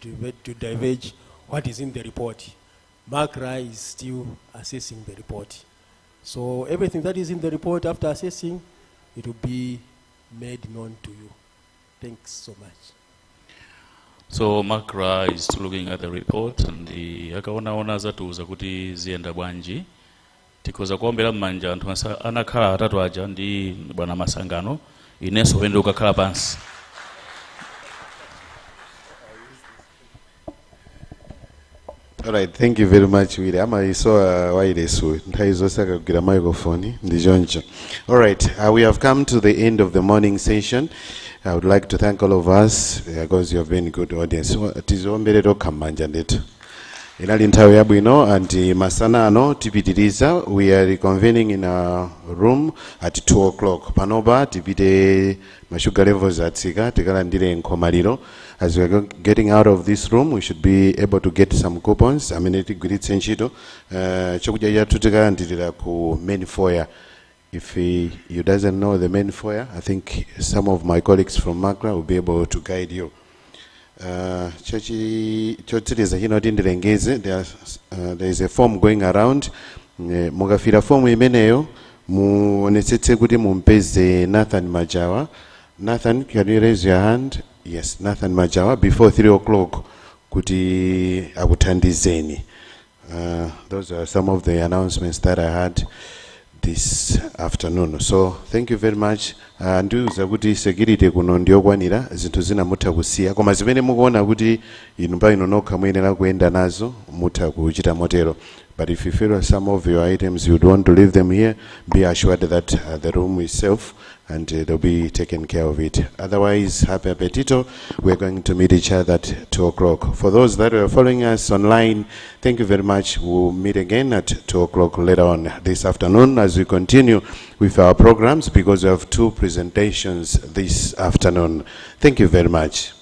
diverge what is in the report. Macra is still assessing the report. So everything that is in the report after assessing, it will be made known to you. Thanks so much. So Macra is looking at the report and akaona zatuuza kuti zienda bwanji. Tikoza kuombera mmanja anthu anakhala atatu aja ndi bwana Masangano inenso pende ukakhala pansi. All right, thank you very much, Willie. I saw why they saw it. Get a microphone. All right, we have come to the end of the morning session. I would like to thank all of us because you have been a good audience. It is one minute kamanja ndetu. Inali nthawi yabwino and masana ano tipitiriza. We are reconvening in a room at 2 o'clock. Panoba tipite mashuga levels atsika tikalandire nkomaliro. As we are getting out of this room, we should be able to get some coupons. Ameneti gwiritse ntchito chokudya yathu tikalandirira ku main foyer. If you doesn't know the main foyer, I think some of my colleagues from Macra will be able to guide you. There is a form going around. Mugafira form imeneyo muonetsetse kuti mumpeze Nathan Majawa. Nathan, can you raise your hand? Yes, Nathan Majawa before 3 o'clock kuti akuthandizeni. Those are some of the announcements that I had this afternoon. So thank you very much. Ndiuza kuti security kuno ndiyokwanira zinthu zina mutha kusiya koma zimene mukuona kuti inu pa ino nokha muyenera kuyenda nazo mutha kuchita motero. But if you feel some of your items you would want to leave them here, be assured that the room is safe and they'll be taken care of it. Otherwise, happy appetito. We're going to meet each other at 2 o'clock. For those that are following us online, thank you very much. We'll meet again at 2 o'clock later on this afternoon as we continue with our programs because we have 2 presentations this afternoon. Thank you very much.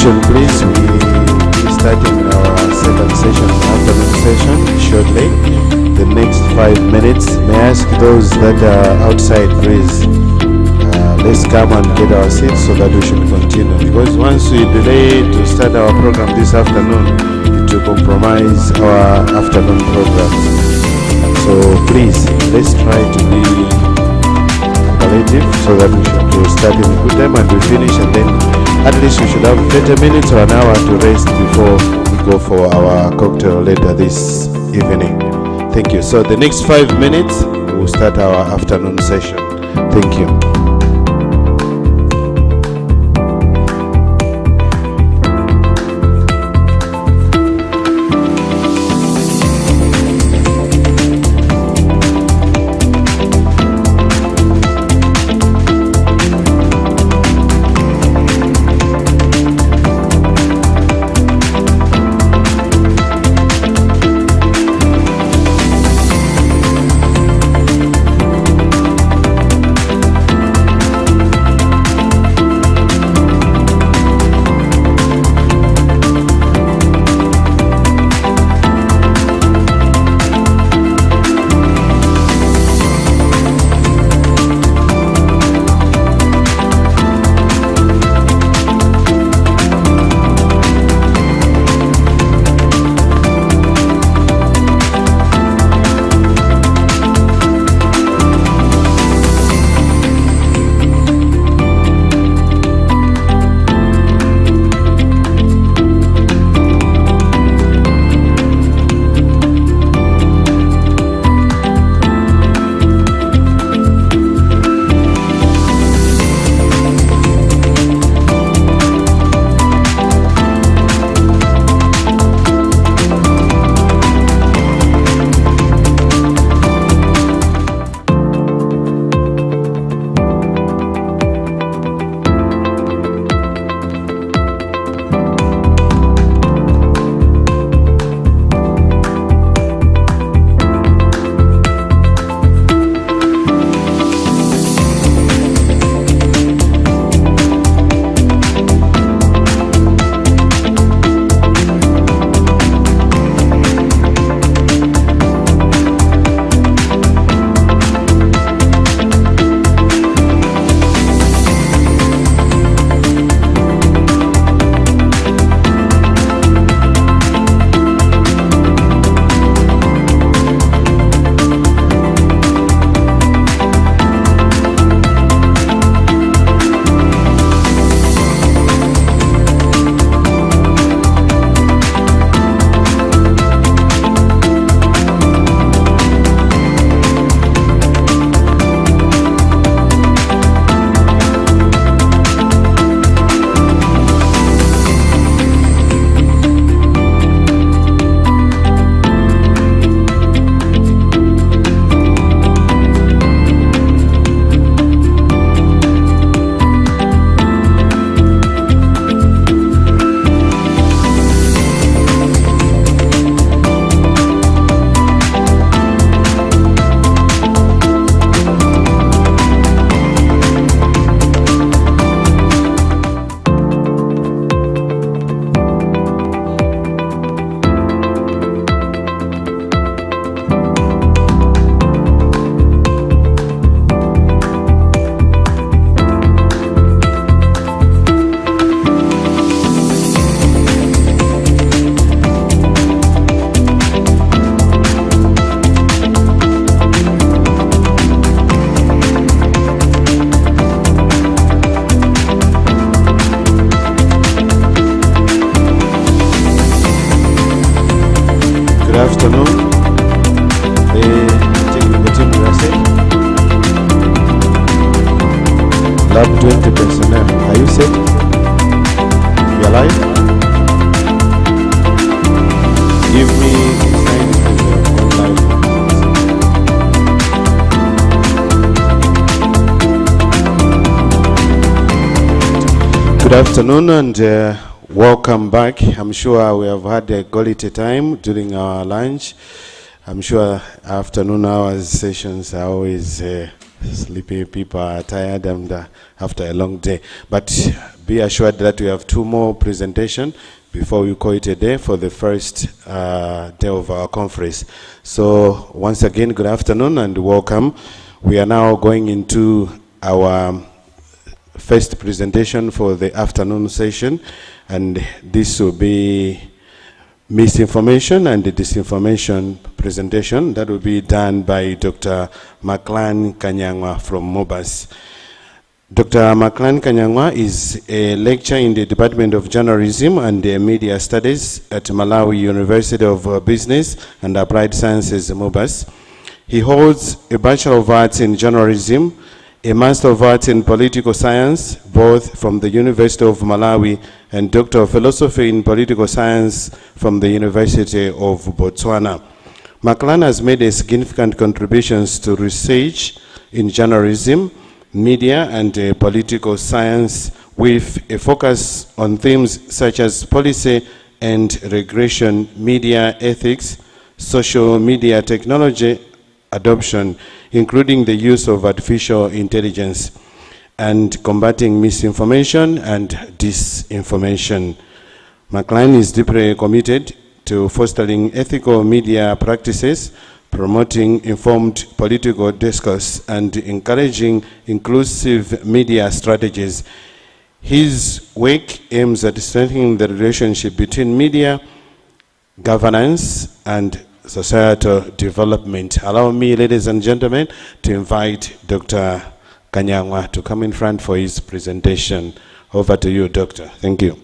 attention, please. We will be starting our second session, afternoon session, shortly. The next 5 minutes. May I ask those that are outside, please, let's come and get our seats so that we should continue. Because once we delay to start our program this afternoon, it will compromise our afternoon programs. So please, let's try to be cooperative so that we start in a good time and we finish, and then at least we should have 30 minutes or an hour to rest before we go for our cocktail later this evening. Thank you. So the next 5 minutes, we'll start our afternoon session. Thank you. Lab 20 personnel. Are you set? You alive? Give me a sign if you're online. Good afternoon and welcome back. I'm sure we have had a quality time during our lunch. I'm sure afternoon hours sessions are always sleepy, people are tired and after a long day. But be assured that we have 2 more presentations before we call it a day for the first day of our conference. So once again, good afternoon and welcome. We are now going into our first presentation for the afternoon session, and this will be misinformation and the disinformation presentation that will be done by Dr. Maklan Kanyangwa from MOBAS. Dr. Maklan Kanyangwa is a lecturer in the Department of Journalism and Media Studies at Malawi University of Business and Applied Sciences, MOBAS. He holds a Bachelor of Arts in Journalism, a Master of Arts in Political Science, both from the University of Malawi, and Doctor of Philosophy in Political Science from the University of Botswana. Maklan has made a significant contributions to research in journalism, media, and political science, with a focus on themes such as policy and regulation, media ethics, social media technology adoption, including the use of artificial intelligence, and combating misinformation and disinformation. Maklan is deeply committed to fostering ethical media practices, promoting informed political discourse, and encouraging inclusive media strategies. His work aims at strengthening the relationship between media, governance, and societal development. Allow me, ladies and gentlemen, to invite Dr. Kanyangwa to come in front for his presentation. Over to you, Doctor. Thank you.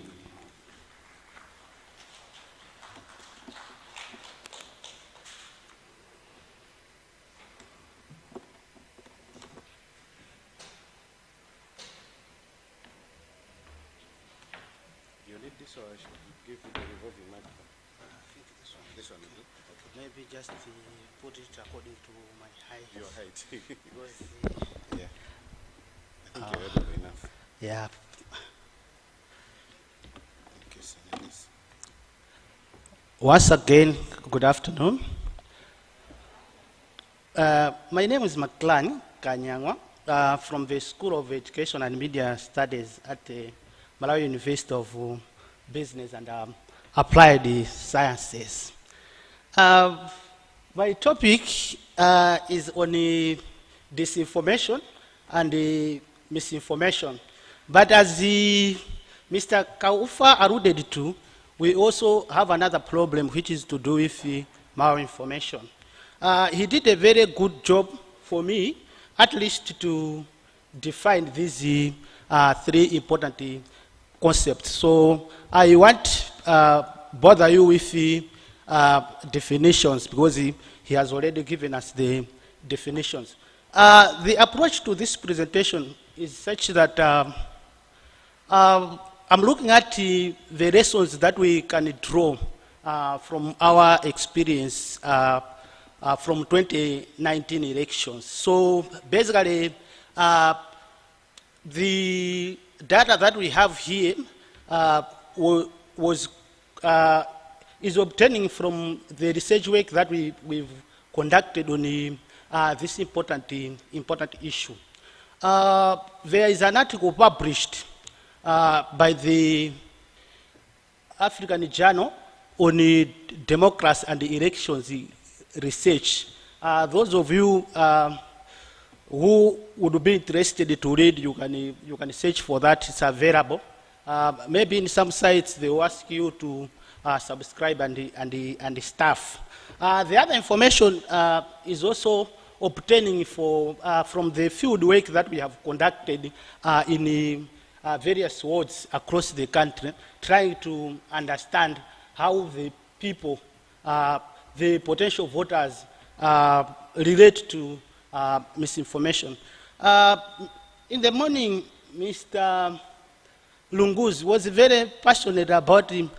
You need this, or I should give you the revolving microphone? I think this one. This one, okay. Maybe just put it according to my height. Your height. Because, yeah. I think you're able enough. Yeah. Okay, so nice. Once again, good afternoon. My name is Maklan Kanyangwa from the School of Education and Media Studies at the Malawi University of Business and Applied Sciences. My topic is on disinformation and misinformation. But as Mr. Kaufa alluded to, we also have another problem which is to do with malinformation. He did a very good job for me, at least to define these 3 important concepts. So I won't bother you with the definitions, because he has already given us the definitions. The approach to this presentation is such that I'm looking at the lessons that we can draw from our experience from 2019 elections. So basically, the data that we have here is obtaining from the research work that we've conducted on this important issue. There is an article published by the African Journal on democracy and elections research. Those of you who would be interested to read, you can search for that. It's available. Maybe in some sites they will ask you to subscribe and stuff. The other information is also obtaining from the field work that we have conducted in various wards across the country, trying to understand how the people, the potential voters, relate to misinformation. In the morning, Mr. Lunguzi was very passionate about he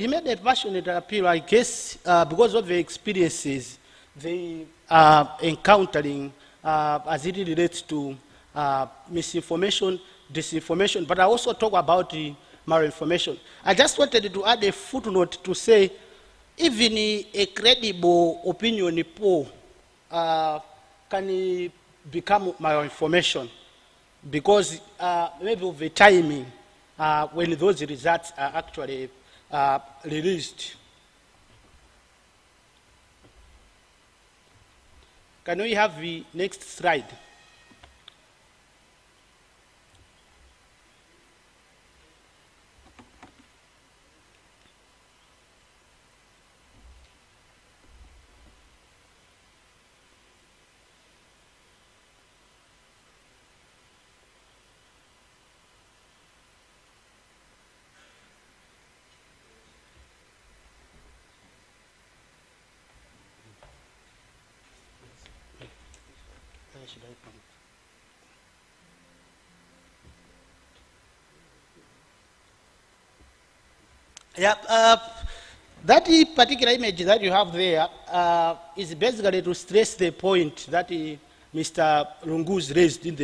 made a passionate appeal, I guess, because of the experiences they are encountering as it relates to misinformation, disinformation, but I also talk about the malinformation. I just wanted to add a footnote to say, even a credible opinion poll can become malinformation. because maybe of the timing when those results are actually released. Can we have the next slide? Yeah, that particular image that you have there is basically to stress the point that Mr. Lungus raised in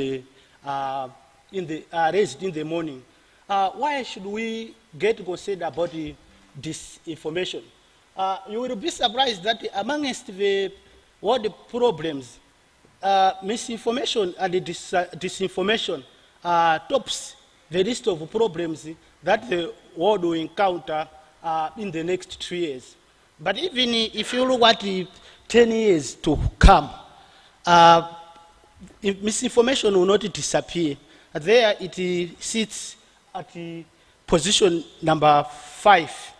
the morning. Why should we get concerned about this information? You will be surprised that amongst all the problems, misinformation and disinformation tops the list of problems that the world will encounter in the next 3 years. But even if you look at 10 years to come, misinformation will not disappear. There it sits at position number 5.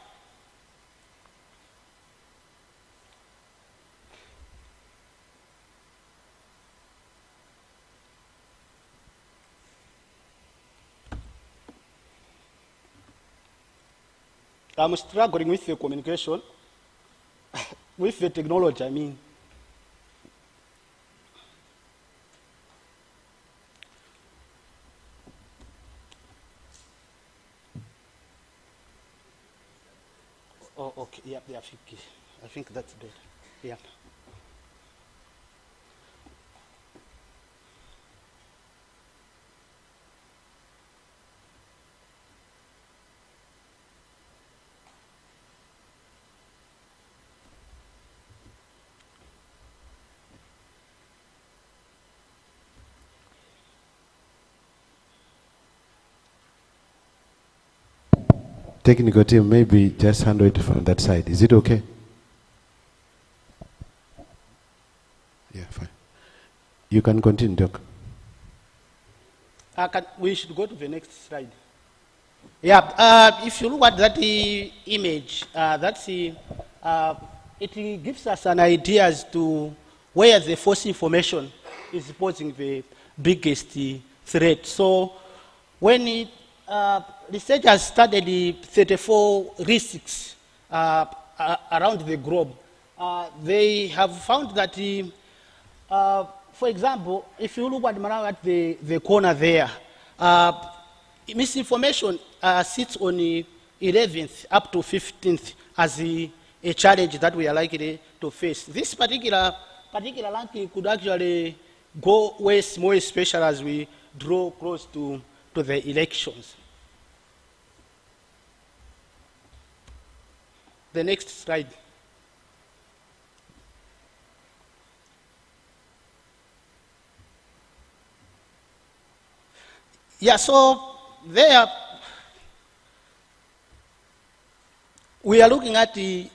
I'm struggling with the communication, with the technology, I mean. Oh, okay, yeah, I think that's better, yeah. Technical team, maybe just handle it from that side. Is it okay? Yeah, fine. You can continue, Doc. We should go to the next slide. Yeah, if you look at that image, it gives us an idea as to where the false information is posing the biggest threat. So when researchers studied 34 risks around the globe, they have found that, for example, if you look at the corner there, misinformation sits on the 11th up to 15th as a challenge that we are likely to face. This particular ranking could actually go west, more especially as we draw close to the elections. The next slide. Yeah, so there we are looking at the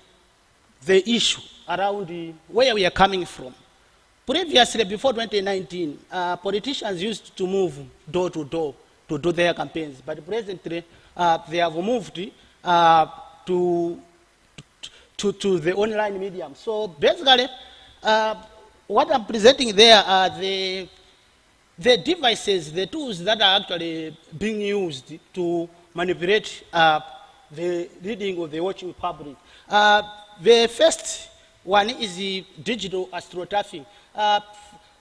issue around where we are coming from. Previously, before 2019, politicians used to move door to door to do their campaigns, but presently they have moved to the online medium. So basically, what I'm presenting there are the devices, the tools that are actually being used to manipulate the reading of the watching public. The first one is the digital astroturfing.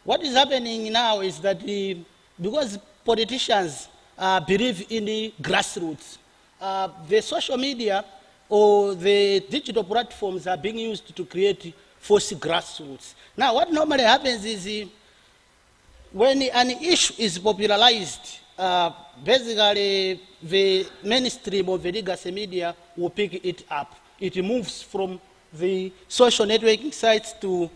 What is happening now is that because politicians believe in the grassroots, the social media or the digital platforms are being used to create false grassroots. Now, what normally happens is when an issue is popularized, basically the mainstream of the legacy media will pick it up. It moves from the social networking sites to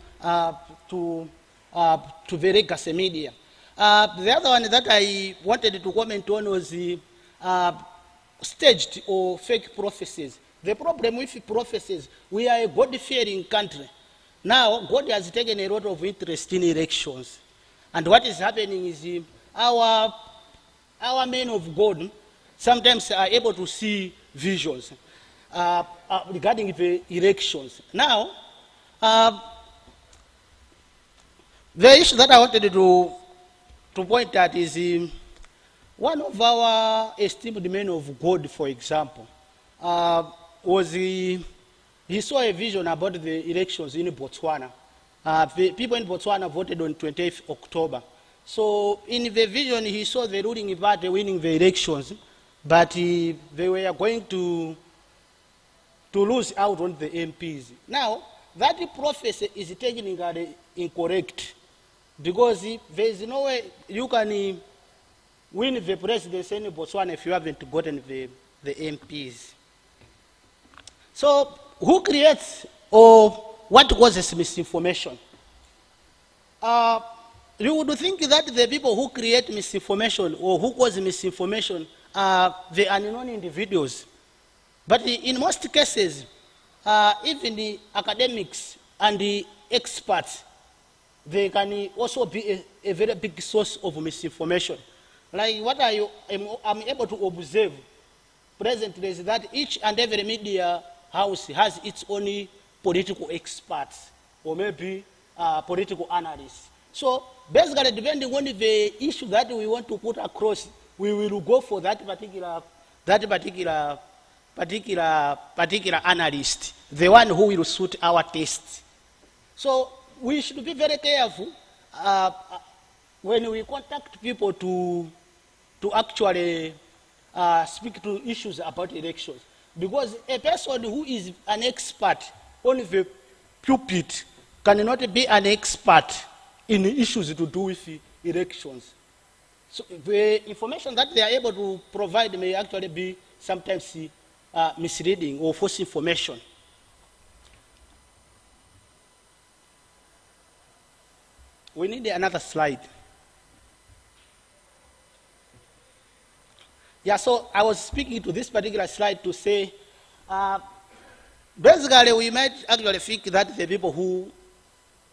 the legacy media. The other one that I wanted to comment on was the staged or fake prophecies. The problem with prophecies, we are a God-fearing country. Now, God has taken a lot of interest in elections. And what is happening is our men of God sometimes are able to see visions regarding the elections. Now, the issue that I wanted to point at is one of our esteemed men of God, for example, he saw a vision about the elections in Botswana. The people in Botswana voted on 28th October. So in the vision, he saw the ruling party winning the elections, but they were going to lose out on the MPs. Now, that prophecy is technically incorrect, because there is no way you can win the presidency in Botswana if you haven't gotten the MPs. So, who creates or what causes misinformation? You would think that the people who create misinformation or who cause misinformation are the unknown individuals. But in most cases, even the academics and the experts, they can also be a very big source of misinformation. Like what I'm able to observe presently is that each and every media house has its own political experts or maybe political analysts. So basically, depending on the issue that we want to put across, we will go for that particular analyst, the one who will suit our taste. So we should be very careful when we contact people to actually speak to issues about elections. Because a person who is an expert on the pulpit cannot be an expert in issues to do with elections. So the information that they are able to provide may actually be sometimes misleading or false information. We need another slide. Yeah, so I was speaking to this particular slide to say, basically we might actually think that the people who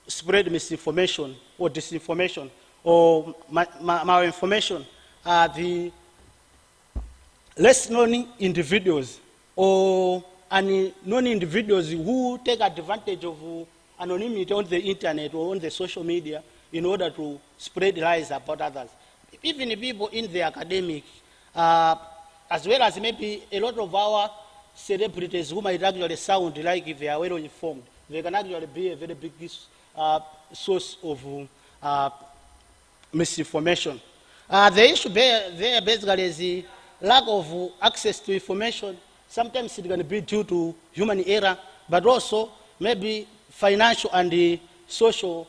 spread misinformation or disinformation or malinformation are the less known individuals or unknown individuals who take advantage of anonymity on the internet or on the social media in order to spread lies about others. Even people in the academic, as well as maybe a lot of our celebrities who might actually sound like if they are well informed, they can actually be a very big source of misinformation. The issue there basically is the lack of access to information. Sometimes it can be due to human error, but also maybe financial and social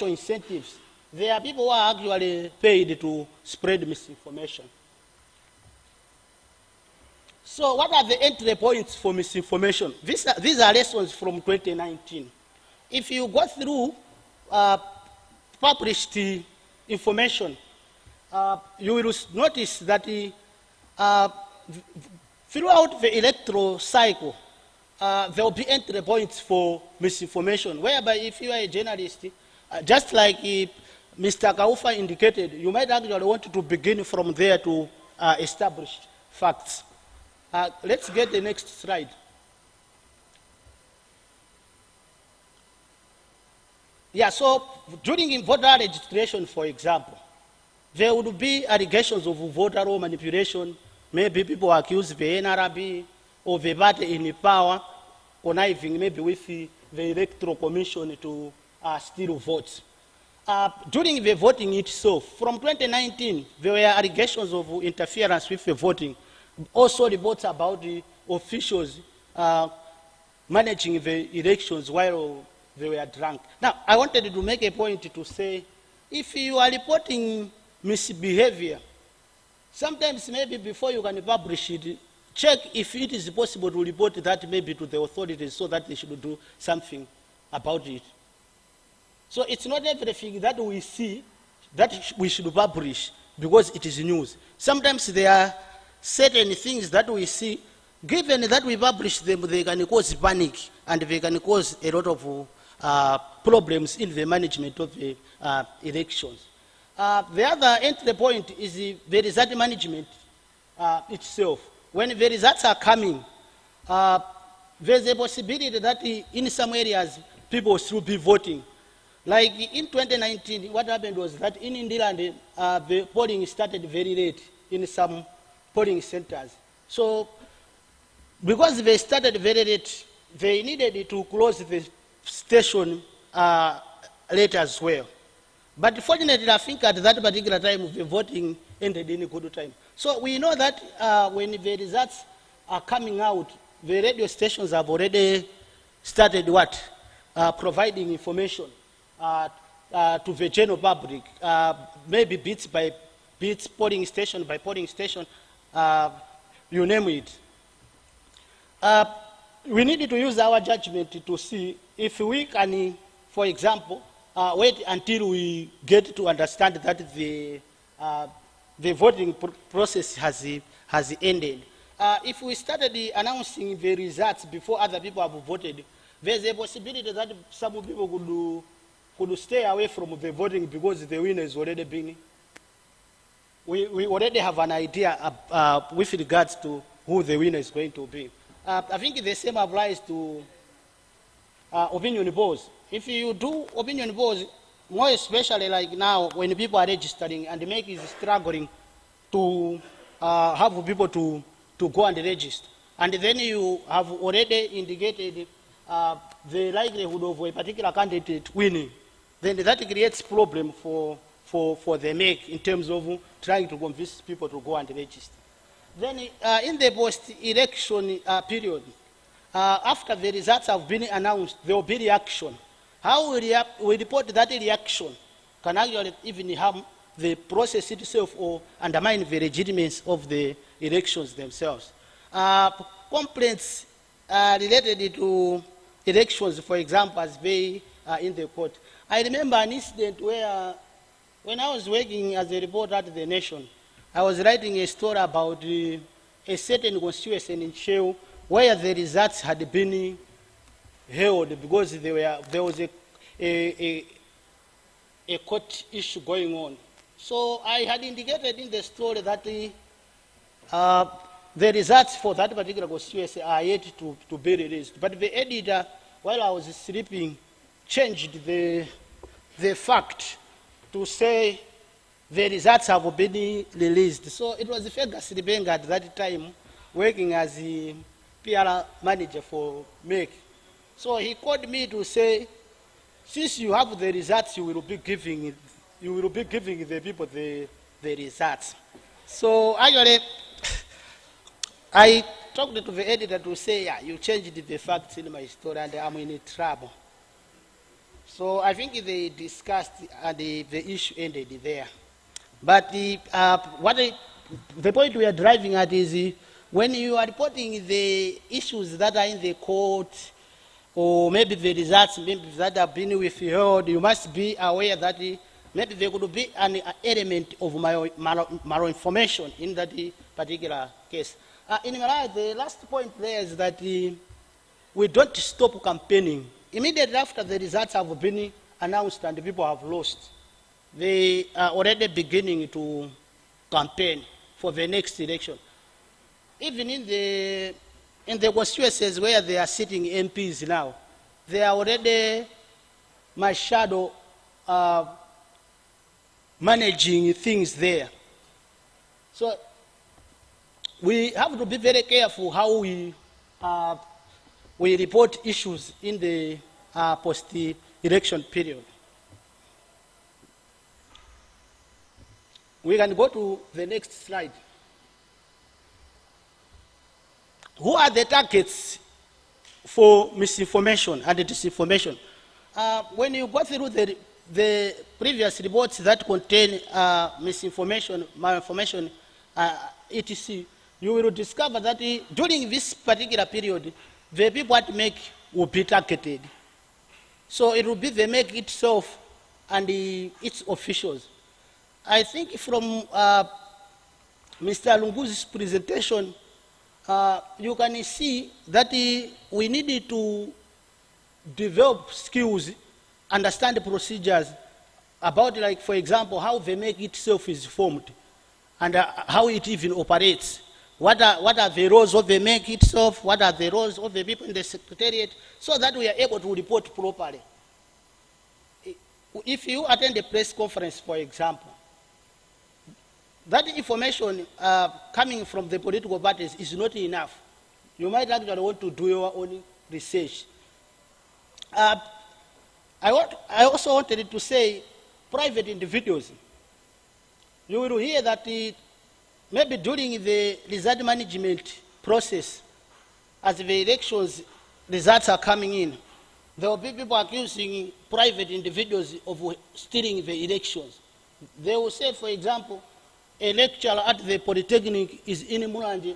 incentives. There are people who are actually paid to spread misinformation. So what are the entry points for misinformation? These are lessons from 2019. If you go through published information, you will notice that throughout the electoral cycle, there will be entry points for misinformation, whereby if you are a journalist, just like Mr. Kaufa indicated, you might actually want to begin from there to establish facts. Let's get the next slide. Yeah, so during voter registration, for example, there would be allegations of voter roll manipulation. Maybe people accuse the NRB or the party in power conniving maybe with the electoral commission to steal votes. During the voting itself, from 2019, there were allegations of interference with the voting. Also reports about the officials managing the elections while they were drunk. Now, I wanted to make a point to say, if you are reporting misbehavior, sometimes maybe before you can publish it, check if it is possible to report that maybe to the authorities so that they should do something about it. So it's not everything that we see that we should publish because it is news. Sometimes there are certain things that we see, given that we publish them, they can cause panic and they can cause a lot of problems in the management of the elections. The other entry point is the result management itself. When the results are coming, there's a possibility that in some areas people should be voting. Like in 2019, what happened was that in Indiland, the polling started very late in some polling centers. So, because they started very late, they needed to close the station late as well. But fortunately, I think at that particular time, the voting ended in a good time. So we know that when the results are coming out, the radio stations have already started what? Providing information to the general public, maybe bits by bits, polling station by polling station, you name it. We need to use our judgment to see if we can, for example, wait until we get to understand that the voting process has ended. If we started announcing the results before other people have voted, there's a possibility that some people could stay away from the voting because the winner is already being. We already have an idea with regards to who the winner is going to be. I think the same applies to opinion polls. If you do opinion polls, more especially like now when people are registering and the make is struggling to have people to go and register, and then you have already indicated the likelihood of a particular candidate winning, then that creates problem for the make in terms of trying to convince people to go and register. Then in the post-election period, after the results have been announced, there will be reaction. How we report that reaction can actually even harm the process itself or undermine the legitimacy of the elections themselves. Complaints related to elections, for example, as they are in the court. I remember an incident where, when I was working as a reporter at The Nation, I was writing a story about a certain constituency in Shell where the results had been held because there was a court issue going on. So I had indicated in the story that the results for that particular constituency are yet to be released. But the editor, while I was sleeping, changed the fact to say the results have been released. So it was Fergus Ribenga at that time working as a PR manager for MEC. So he called me to say, since you have the results, you will be giving the people the results. So actually, I talked to the editor to say, yeah, you changed the facts in my story and I'm in trouble. So I think they discussed and the issue ended there. But the point we are driving at is when you are reporting the issues that are in the court, or maybe the results maybe that have been withheld, you must be aware that maybe there could be an element of malinformation in that particular case. In Malaya, the last point there is that we don't stop campaigning. Immediately after the results have been announced and the people have lost, they are already beginning to campaign for the next election. Even in the constituencies where they are sitting MPs now, they are already my shadow managing things there. So we have to be very careful how we report issues in the post-election period. We can go to the next slide. Who are the targets for misinformation and disinformation? When you go through the previous reports that contain misinformation, malinformation, etc., you will discover that during this particular period, the people at MEC will be targeted. So it will be the MEC itself and its officials. I think from Mr. Lungu's presentation, you can see that we needed to develop skills, understand the procedures about, like, for example, how the make itself is formed and how it even operates. What are the roles of the make itself? What are the roles of the people in the secretariat, so that we are able to report properly. If you attend a press conference, for example, that information coming from the political parties is not enough. You might actually want to do your own research. I also wanted to say, private individuals, you will hear that maybe during the result management process, as the elections results are coming in, there will be people accusing private individuals of stealing the elections. They will say, for example, a lecturer at the Polytechnic is in Mulanje,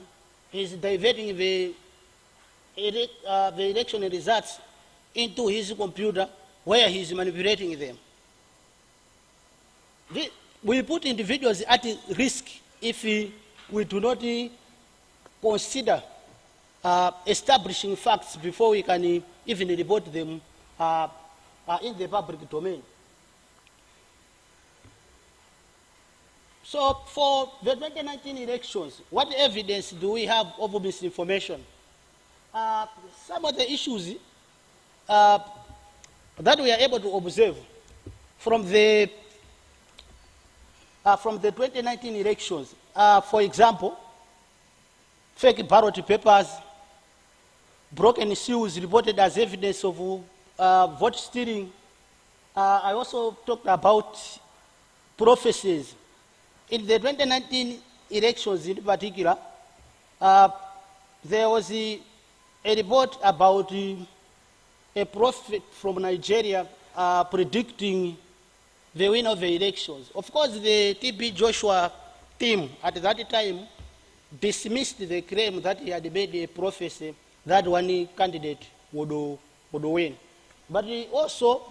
is diverting the election results into his computer, where he is manipulating them. We put individuals at risk if we do not consider establishing facts before we can even report them in the public domain. So for the 2019 elections, what evidence do we have of misinformation? Some of the issues that we are able to observe from the 2019 elections, for example, fake ballot papers, broken seals reported as evidence of vote stealing. I also talked about prophecies. In the 2019 elections in particular, there was a report about a prophet from Nigeria predicting the win of the elections. Of course, the TB Joshua team at that time dismissed the claim that he had made a prophecy that one candidate would win. But also,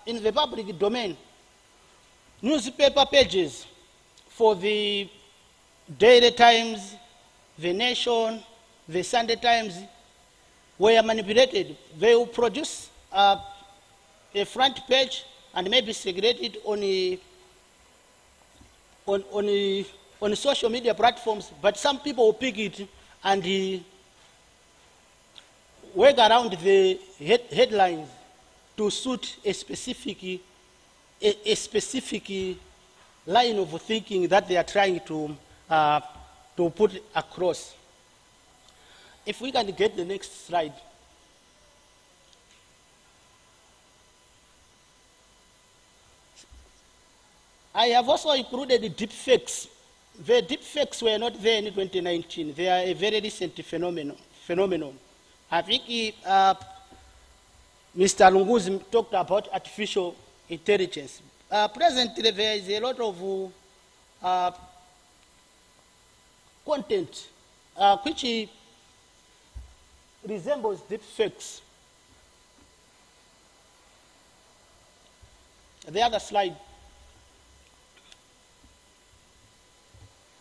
in the public domain, newspaper pages for the Daily Times, the Nation, the Sunday Times were manipulated. They will produce a front page and maybe segregate it on social media platforms, but some people will pick it and work around the headlines to suit a specific line of thinking that they are trying to put across. If we can get the next slide. I have also included the deepfakes. The deepfakes were not there in 2019. They are a very recent phenomenon. I think Mr. Lunguzi talked about artificial intelligence. Presently, there is a lot of content which resembles deepfakes. The other slide.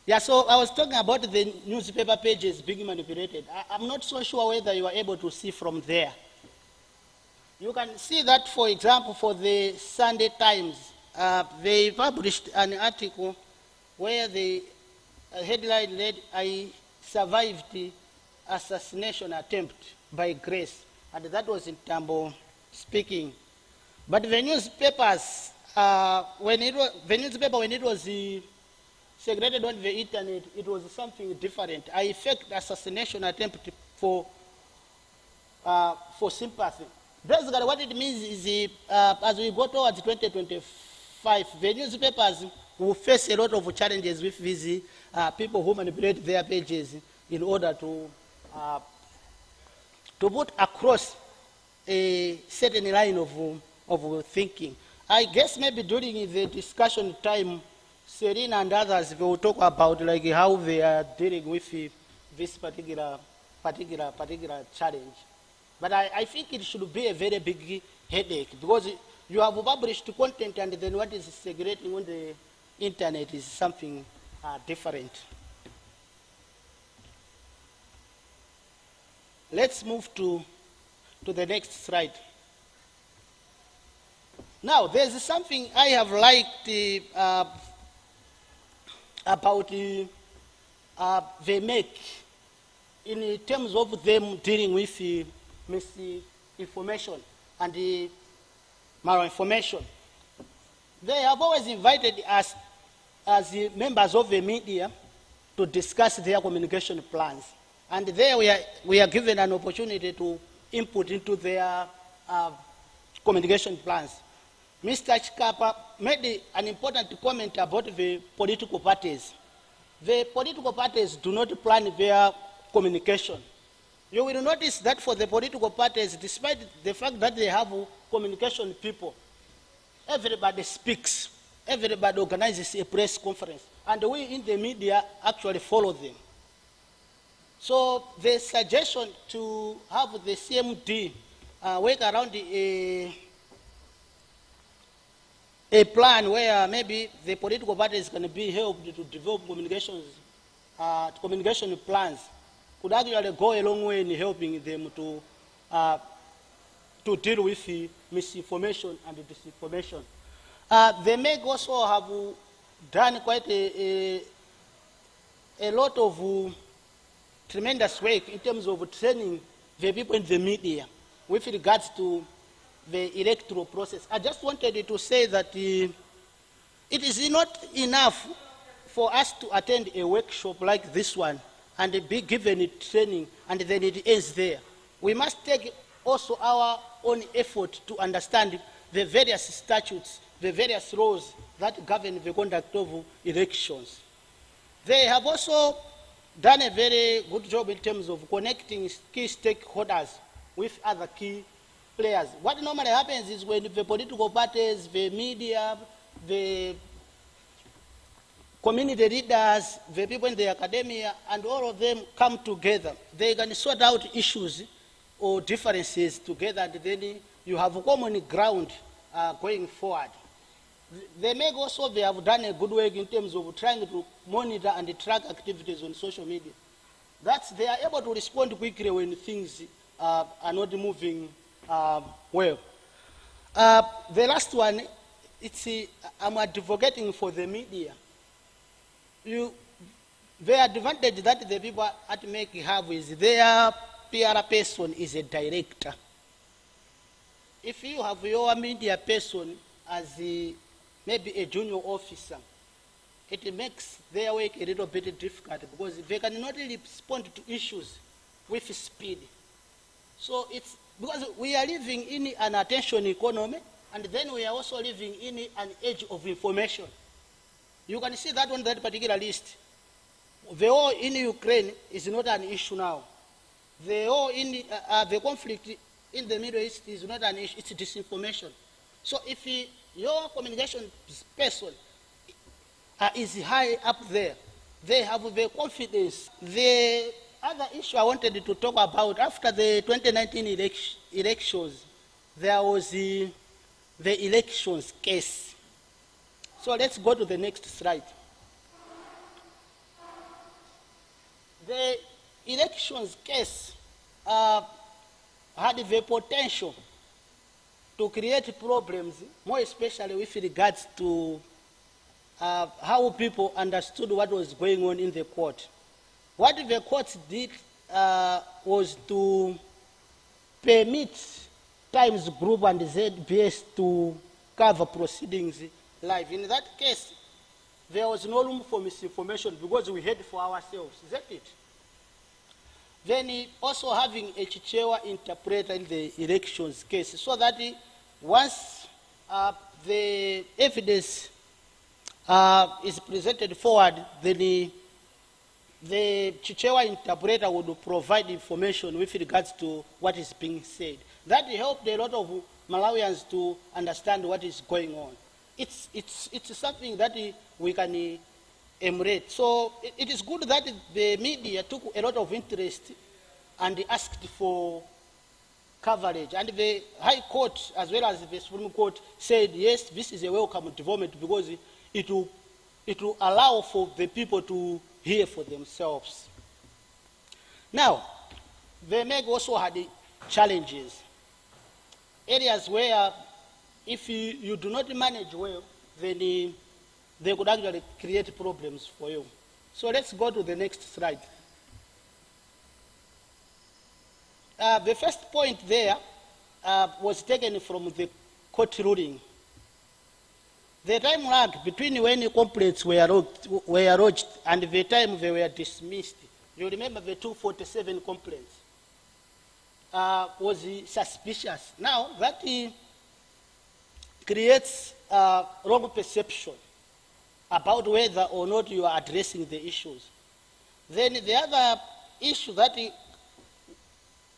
Yeah, so I was talking about the newspaper pages being manipulated. I'm not so sure whether you are able to see from there. You can see that, for example, for the Sunday Times, they published an article where the headline read, "I survived the assassination attempt by Grace," and that was in Tambo speaking. But the newspapers, when it was segregated on the internet, it was something different. I faked assassination attempt for sympathy. Basically, what it means is, as we go towards 2025, the newspapers will face a lot of challenges with these people who manipulate their pages in order to put across a certain line of thinking. I guess maybe during the discussion time, Serena and others will talk about like how they are dealing with this particular challenge. But I think it should be a very big headache, because you have published content and then what is segregating internet is something different. Let's move to the next slide. Now, there's something I have liked about the MEC in terms of them dealing with misinformation and malinformation. They have always invited us as members of the media to discuss their communication plans. And there we are given an opportunity to input into their communication plans. Mr. Chikapa made an important comment about the political parties. The political parties do not plan their communication. You will notice that for the political parties, despite the fact that they have communication people, everybody speaks, everybody organizes a press conference, and we in the media actually follow them. So the suggestion to have the CMD work around a plan where maybe the political parties can be helped to develop communication plans could actually go a long way in helping them to deal with the misinformation and the disinformation. They may also have done quite a lot of tremendous work in terms of training the people in the media with regards to the electoral process. I just wanted to say that it is not enough for us to attend a workshop like this one and be given training and then it ends there. We must take also our own effort to understand the various statutes, the various laws that govern the conduct of elections. They have also done a very good job in terms of connecting key stakeholders with other key players. What normally happens is when the political parties, the media, the community leaders, the people in the academia, and all of them come together, they can sort out issues or differences together, and then you have a common ground going forward. They may also have done a good work in terms of trying to monitor and track activities on social media. They are able to respond quickly when things are not moving well. The last one, I'm advocating for the media. The advantage that the people at MEC have is their PR person is a director. If you have your media person as maybe a junior officer, it makes their work a little bit difficult because they cannot really respond to issues with speed. So it's because we are living in an attention economy, and then we are also living in an age of information. You can see that on that particular list. The war in Ukraine is not an issue now. The war in the conflict in the Middle East is not an issue, it's disinformation. So if your communication person is high up there, they have the confidence. The other issue I wanted to talk about, after the 2019 elections, there was the elections case. So let's go to the next slide. The elections case had the potential to create problems, more especially with regards to how people understood what was going on in the court. What the courts did was to permit Times Group and ZBS to cover proceedings live. In that case, there was no room for misinformation because we heard for ourselves. Is that it? Then also having a Chichewa interpreter in the elections case, so that once the evidence is presented forward, then the Chichewa interpreter would provide information with regards to what is being said. That helped a lot of Malawians to understand what is going on. It's something that we can emulate. So it is good that the media took a lot of interest and asked for coverage. And the High Court, as well as the Supreme Court, said, yes, this is a welcome development because it will it will allow for the people to hear for themselves. Now, the MEG also had challenges. Areas where if you do not manage well, then they could actually create problems for you. So let's go to the next slide. The first point there was taken from the court ruling. The time lag between when complaints were lodged and the time they were dismissed, you remember the 247 complaints, was suspicious. Now, that creates wrong perception about whether or not you are addressing the issues. Then the other issue that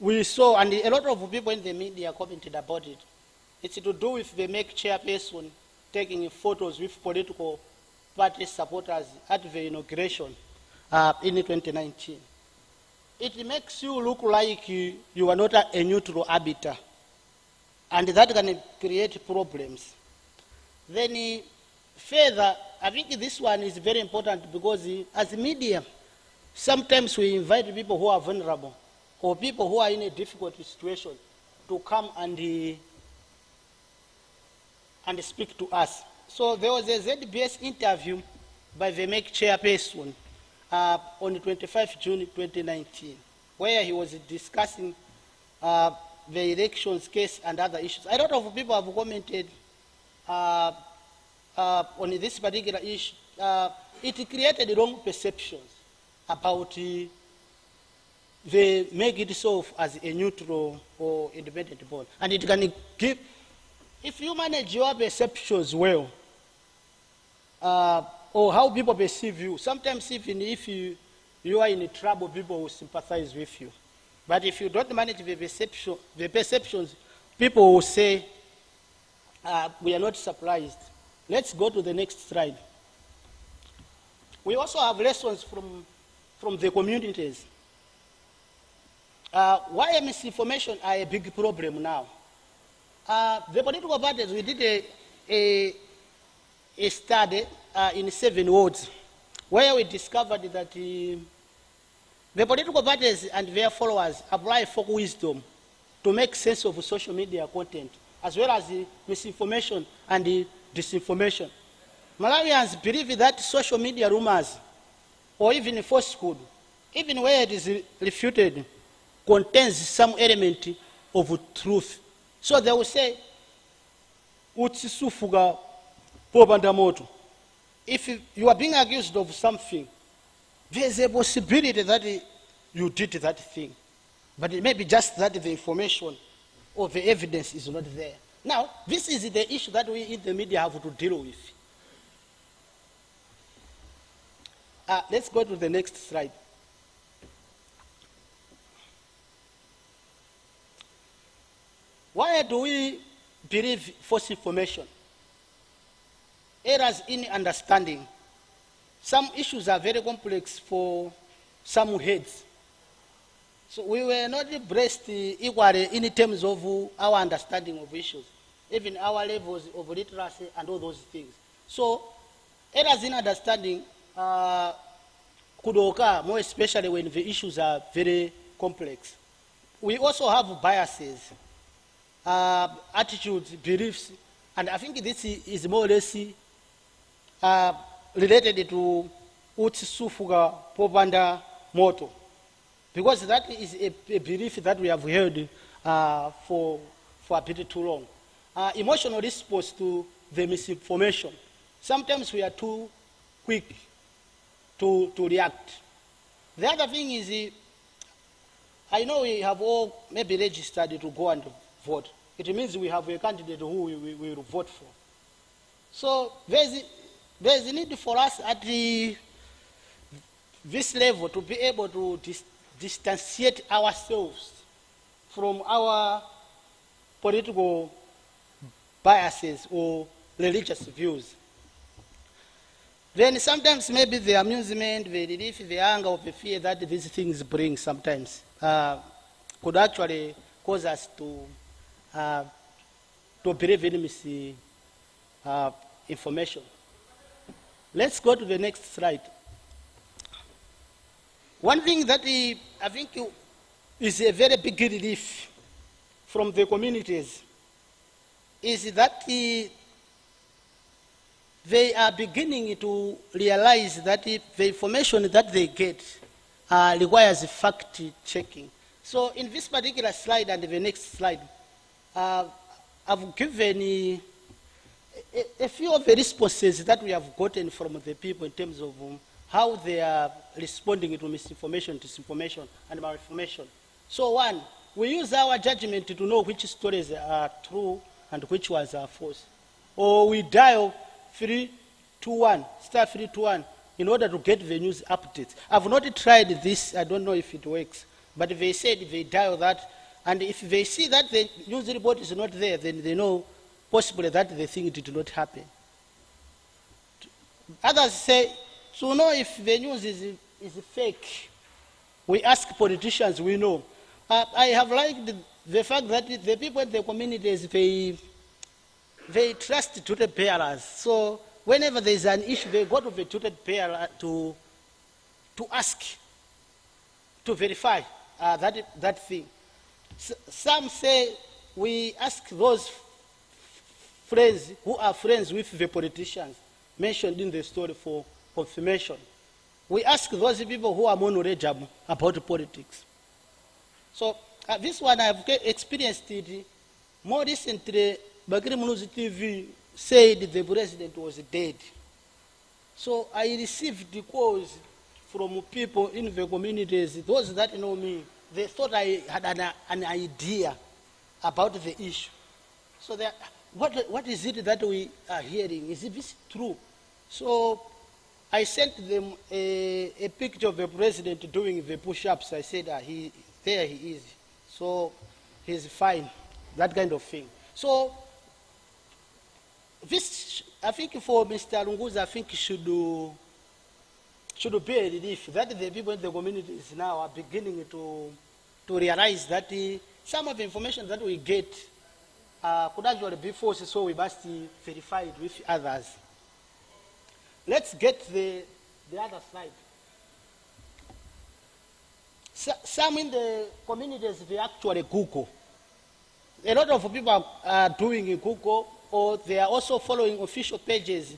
we saw, and a lot of people in the media commented about it, it's to do with the MEG chairperson taking photos with political party supporters at the inauguration in 2019. It makes you look like you are not a neutral arbiter, and that can create problems. Then further, I think this one is very important because as media, sometimes we invite people who are vulnerable or people who are in a difficult situation to come and speak to us. So there was a ZBS interview by the MEG chairperson on 25 June 2019, where he was discussing the elections case and other issues. A lot of people have commented on this particular issue. It created wrong perceptions about the MEG itself as a neutral or independent board. And it can give, if you manage your perceptions well, or how people perceive you, sometimes even if you are in trouble, people will sympathize with you. But if you don't manage the perceptions, people will say, we are not surprised. Let's go to the next slide. We also have lessons from the communities. Why misinformation are a big problem now? The political parties, we did a study in 7 wards where we discovered that the political parties and their followers apply folk wisdom to make sense of social media content, as well as the misinformation and the disinformation. Malawians believe that social media rumors or even falsehood, even where it is refuted, contains some element of truth. So they will say, "Utsisufuga popanda moto." If you are being accused of something, there is a possibility that you did that thing. But it may be just that the information or the evidence is not there. Now, this is the issue that we in the media have to deal with. Let's go to the next slide. Why do we believe false information? Errors in understanding. Some issues are very complex for some heads. So we were not blessed equally in terms of our understanding of issues, even our levels of literacy and all those things. So errors in understanding could occur, more especially when the issues are very complex. We also have biases, attitudes, beliefs, and I think this is more or less related to Utsisufuga Popanda motto, because that is a belief that we have held for a bit too long. Emotional response to the misinformation. Sometimes we are too quick to react. The other thing is, I know we have all maybe registered to go and vote. It means we have a candidate who we will vote for. So there's a need for us at this level to be able to distantiate ourselves from our political biases or religious views. Then sometimes maybe the amusement, the relief, the anger, or the fear that these things bring sometimes could actually cause us to believe in misinformation. Let's go to the next slide. One thing that I think is a very big relief from the communities is that they are beginning to realize that the information that they get requires fact checking. So in this particular slide and the next slide, I've given a few of the responses that we have gotten from the people in terms of how they are responding to misinformation, disinformation, and malinformation. So one, we use our judgment to know which stories are true and which ones are false. Or we dial 321, star 321, in order to get the news updates. I've not tried this, I don't know if it works, but they said they dial that, and if they see that the news report is not there, then they know possibly that the thing did not happen. Others say, to know if the news is fake, we ask politicians we know. I have liked the fact that the people in the communities, they trust duty bearers. So whenever there is an issue, they go to the duty bearer to ask, to verify that thing. Some say we ask those friends who are friends with the politicians mentioned in the story for confirmation. We ask those people who are more knowledgeable about politics. So this one I've experienced it more recently. Bakri Munuzi TV said the president was dead. So I received the calls from people in the communities, those that know me. They thought I had an idea about the issue. So what is it that we are hearing? Is this true? So I sent them a picture of the president doing the push-ups. I said, there he is. So he's fine, that kind of thing. So this, I think for Mr. Lunguza, I think should be a relief that the people in the communities now are beginning to realize that some of the information that we get could actually be false, so we must verify it with others. Let's get the other slide. Some in the communities, they actually Google. A lot of people are doing Google, or they are also following official pages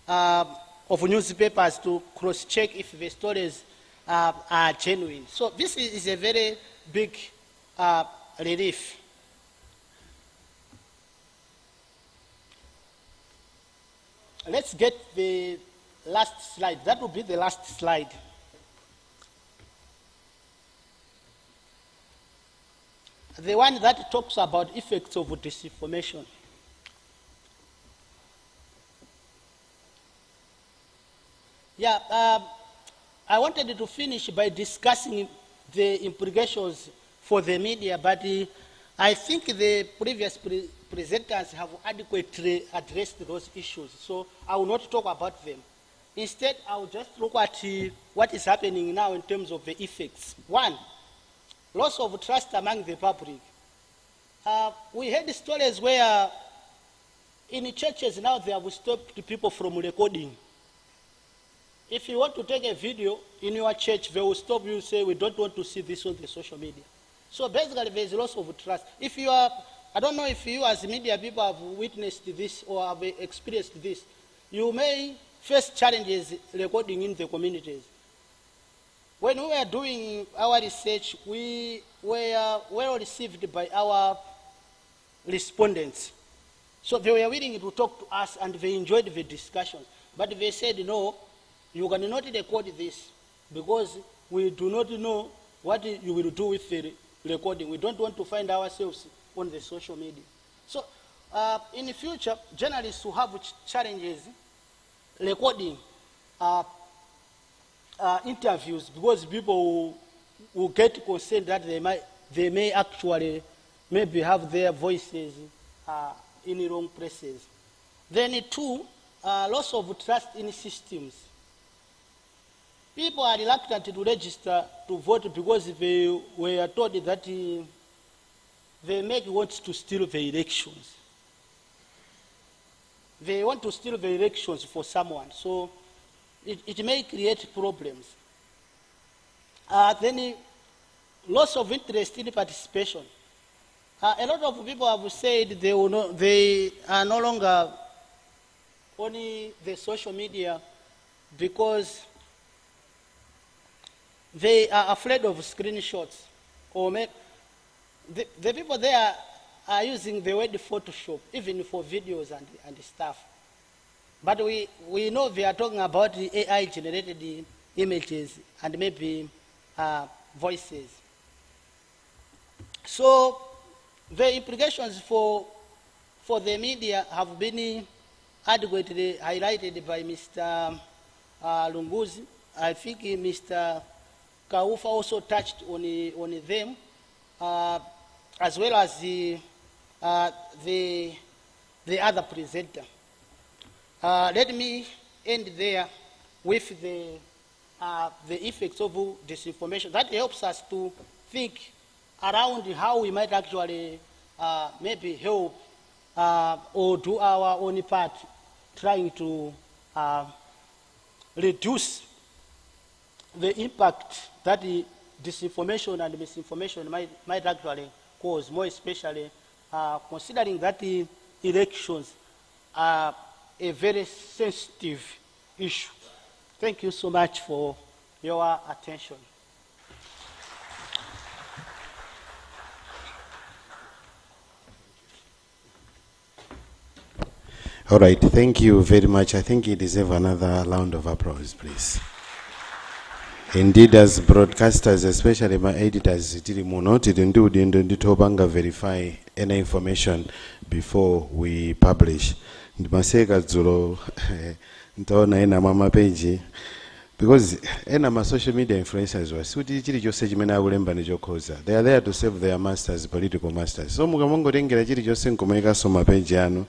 of newspapers to cross-check if the stories are genuine. So this is a very big relief. Let's get the last slide. That will be the last slide. The one that talks about effects of disinformation. Yeah, I wanted to finish by discussing the implications for the media, but I think the previous presenters have adequately addressed those issues, so I will not talk about them. Instead, I will just look at what is happening now in terms of the effects. One, loss of trust among the public. We heard stories where in churches now they have stopped people from recording. If you want to take a video in your church, they will stop you and say, we don't want to see this on the social media. So basically, there is loss of trust. If you are, I don't know if you as media people have witnessed this or have experienced this, you may face challenges recording in the communities. When we were doing our research, we were well received by our respondents. So they were willing to talk to us and they enjoyed the discussions. But they said, no, you cannot record this because we do not know what you will do with the recording. We don't want to find ourselves on the social media. So in the future, journalists will have challenges recording interviews because people will get concerned that they may actually maybe have their voices in the wrong places. Then two, loss of trust in systems. People are reluctant to register to vote because they were told that they may want to steal the elections. They want to steal the elections for someone. So it may create problems. Then loss of interest in participation. A lot of people have said they are no longer on the social media because they are afraid of screenshots. Or the people there are using the word Photoshop, even for videos and stuff. But we know they are talking about the AI-generated images and maybe voices. So the implications for the media have been adequately highlighted by Mr. Lunguzi. I think Mr. Kaufa also touched on them, as well as the other presenter. Let me end there with the effects of disinformation. That helps us to think around how we might actually maybe help or do our own part trying to reduce the impact that the disinformation and misinformation might actually cause, more especially considering that the elections are a very sensitive issue. Thank you so much for your attention. All right, thank you very much. I think you deserve another round of applause, please. Indeed, as broadcasters, especially my editors, to verify any information before we publish. Ndimaseka dzulo ntaona ena mama page because ena ma social media influencers wasuti chili chose chimene akulemba ndichokhoza. They are there to serve their masters, political masters. So mukamangotengera chili chose nkumaika so ma page anu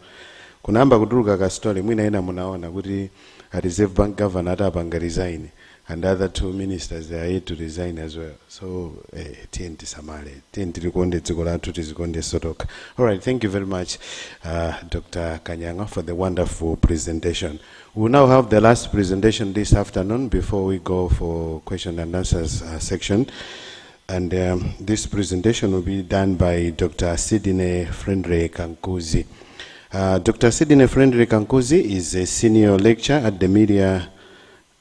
kunamba kutuluka ka story mwina ena munaona kuti a Reserve Bank governor atapanga resign and other two ministers they are here to resign as well. So TNT Samale, TNT Likonde Tsukola Tizikonde Sotoka. All right, thank you very much, Dr. Kanyanga, for the wonderful presentation. We will now have the last presentation this afternoon before we go for question and answers section. And this presentation will be done by Dr. Sidney Friendly Kankuzi. Dr. Sidney Friendly Kankuzi is a senior lecturer at the Media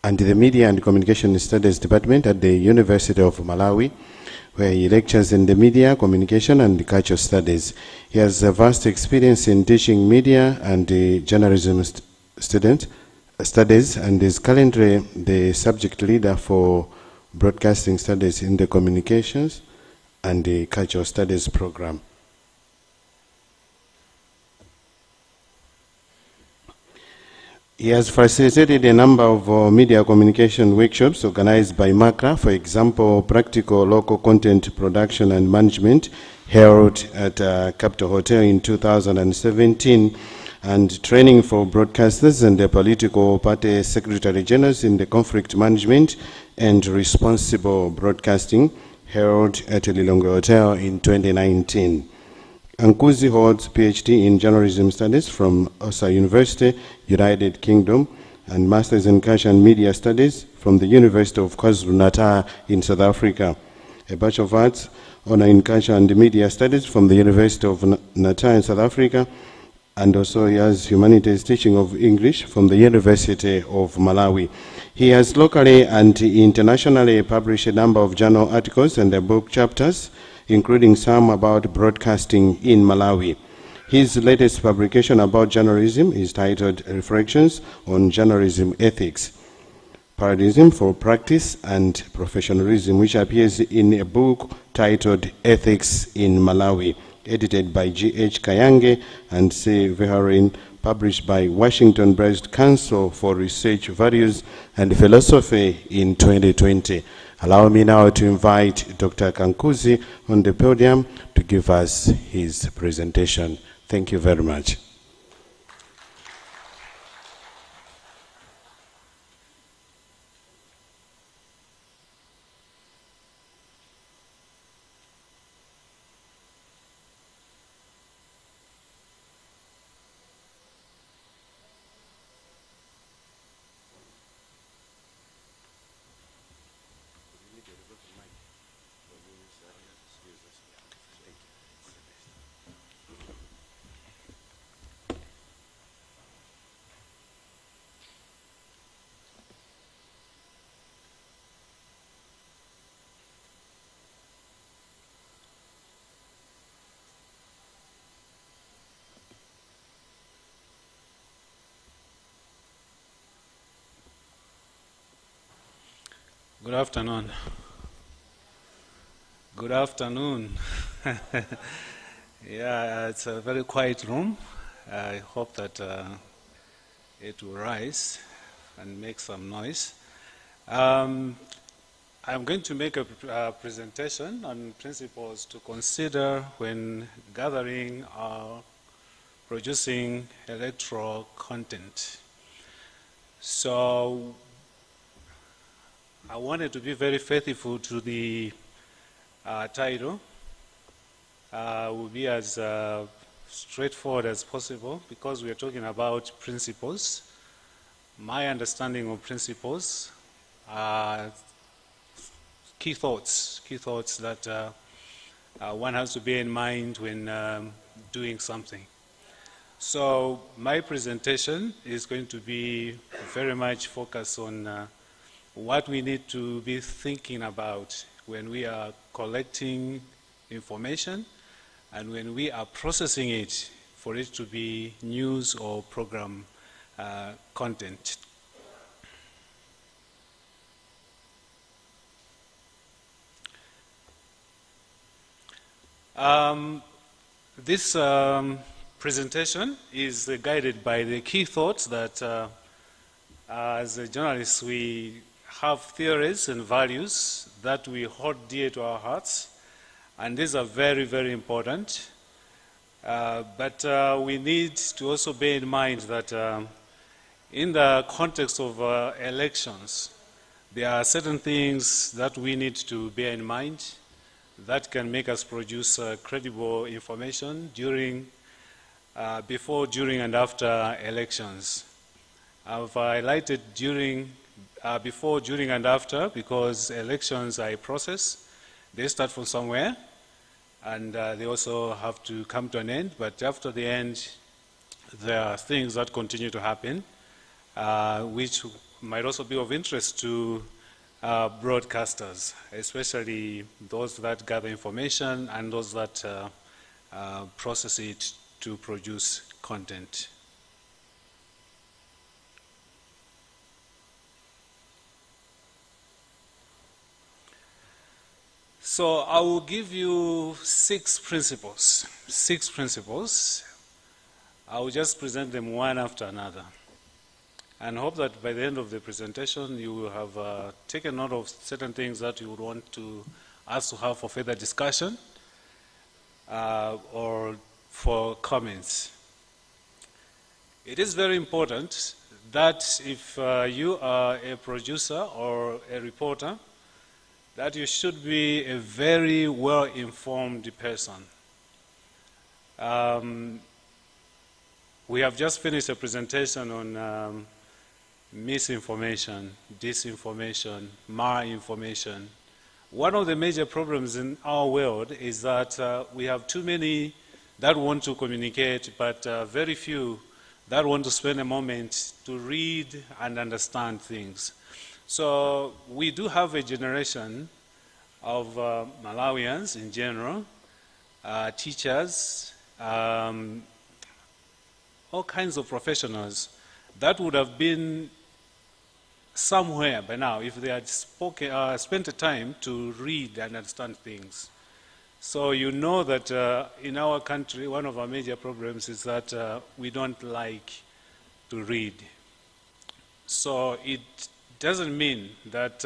and Communication Studies Department at the University of Malawi, where he lectures in the media, communication, and cultural studies. He has a vast experience in teaching media and journalism studies, and is currently the subject leader for broadcasting studies in the communications and the cultural studies program. He has facilitated a number of media communication workshops organized by MACRA, for example, practical local content production and management held at Capital Hotel in 2017, and training for broadcasters and the political party secretary generals in the conflict management and responsible broadcasting held at Lilongwe Hotel in 2019. Kankuzi holds PhD in Journalism Studies from Osa University, United Kingdom, and Masters in Culture and Media Studies from the University of KwaZulu-Natal in South Africa. A Bachelor of Arts, Honor in Culture and Media Studies from the University of Natal in South Africa, and also he has Humanities Teaching of English from the University of Malawi. He has locally and internationally published a number of journal articles and book chapters, including some about broadcasting in Malawi. His latest publication about journalism is titled Reflections on Journalism Ethics, Paradigm for Practice and Professionalism, which appears in a book titled Ethics in Malawi, edited by G.H. Kayange and C. Viharin, published by Washington-based Council for Research Values and Philosophy in 2020. Allow me now to invite Dr. Kankuzi on the podium to give us his presentation. Thank you very much. Good afternoon. Good afternoon. Yeah, it's a very quiet room. I hope that it will rise and make some noise. I'm going to make a presentation on principles to consider when gathering or producing electoral content. So I wanted to be very faithful to the title. Will be as straightforward as possible because we are talking about principles. My understanding of principles are key thoughts that one has to bear in mind when doing something. So my presentation is going to be very much focused on what we need to be thinking about when we are collecting information and when we are processing it for it to be news or program content. This presentation is guided by the key thoughts that as a journalist we have theories and values that we hold dear to our hearts, and these are very, very important. But we need to also bear in mind that in the context of elections, there are certain things that we need to bear in mind that can make us produce credible information during, before, during, and after elections. I've highlighted before, during, and after because elections are a process. They start from somewhere and they also have to come to an end, but after the end there are things that continue to happen which might also be of interest to broadcasters, especially those that gather information and those that process it to produce content. So I will give you 6 principles. 6 principles. I will just present them one after another. And hope that by the end of the presentation you will have taken note of certain things that you would want us to have for further discussion or for comments. It is very important that if you are a producer or a reporter, that you should be a very well-informed person. We have just finished a presentation on misinformation, disinformation, malinformation. One of the major problems in our world is that we have too many that want to communicate, but very few that want to spend a moment to read and understand things. So we do have a generation of Malawians in general, teachers, all kinds of professionals that would have been somewhere by now if they had spent the time to read and understand things. So you know that in our country, one of our major problems is that we don't like to read. So it doesn't mean that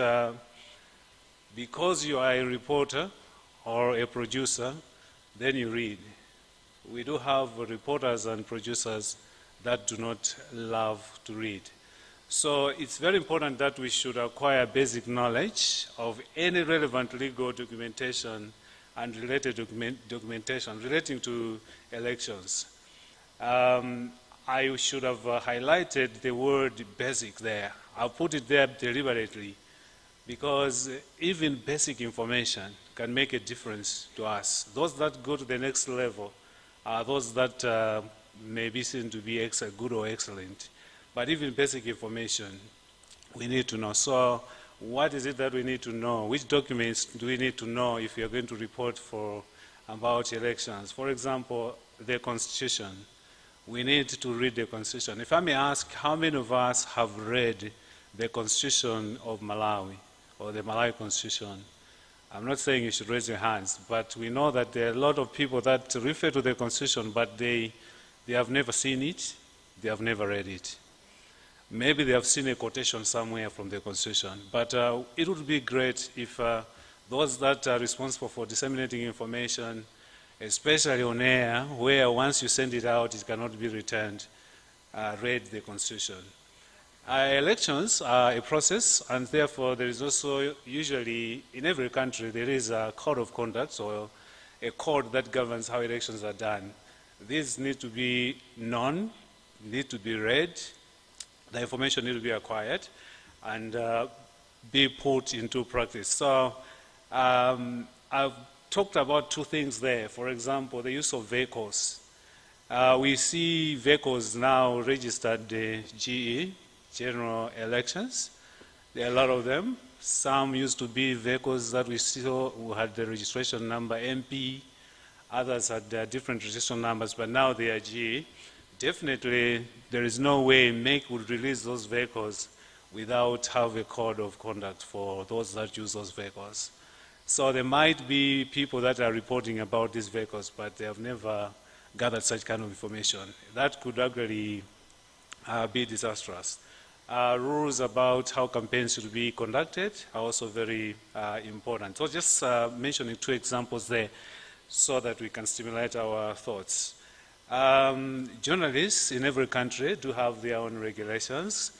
because you are a reporter or a producer, then you read. We do have reporters and producers that do not love to read. So it's very important that we should acquire basic knowledge of any relevant legal documentation and related documentation relating to elections. I should have highlighted the word basic there. I'll put it there deliberately because even basic information can make a difference to us. Those that go to the next level are those that may be seen to be good or excellent. But even basic information, we need to know. So what is it that we need to know? Which documents do we need to know if we are going to report about elections? For example, the Constitution. We need to read the Constitution. If I may ask, how many of us have read the Constitution of Malawi or the Malawi Constitution. I'm not saying you should raise your hands, but we know that there are a lot of people that refer to the Constitution, but they have never seen it, they have never read it. Maybe they have seen a quotation somewhere from the Constitution, but it would be great if those that are responsible for disseminating information, especially on air, where once you send it out, it cannot be returned, read the Constitution. Elections are a process, and therefore there is also usually, in every country, there is a code of conduct or a code that governs how elections are done. These need to be known, need to be read, the information need to be acquired, and be put into practice. So I've talked about two things there. For example, the use of vehicles. We see vehicles now registered GE, general elections. There are a lot of them. Some used to be vehicles that we saw who had the registration number MP. Others had different registration numbers, but now they are GE. Definitely, there is no way MEC would release those vehicles without having a code of conduct for those that use those vehicles. So there might be people that are reporting about these vehicles, but they have never gathered such kind of information. That could actually be disastrous. Rules about how campaigns should be conducted are also very important. So just mentioning two examples there so that we can stimulate our thoughts. Journalists in every country do have their own regulations.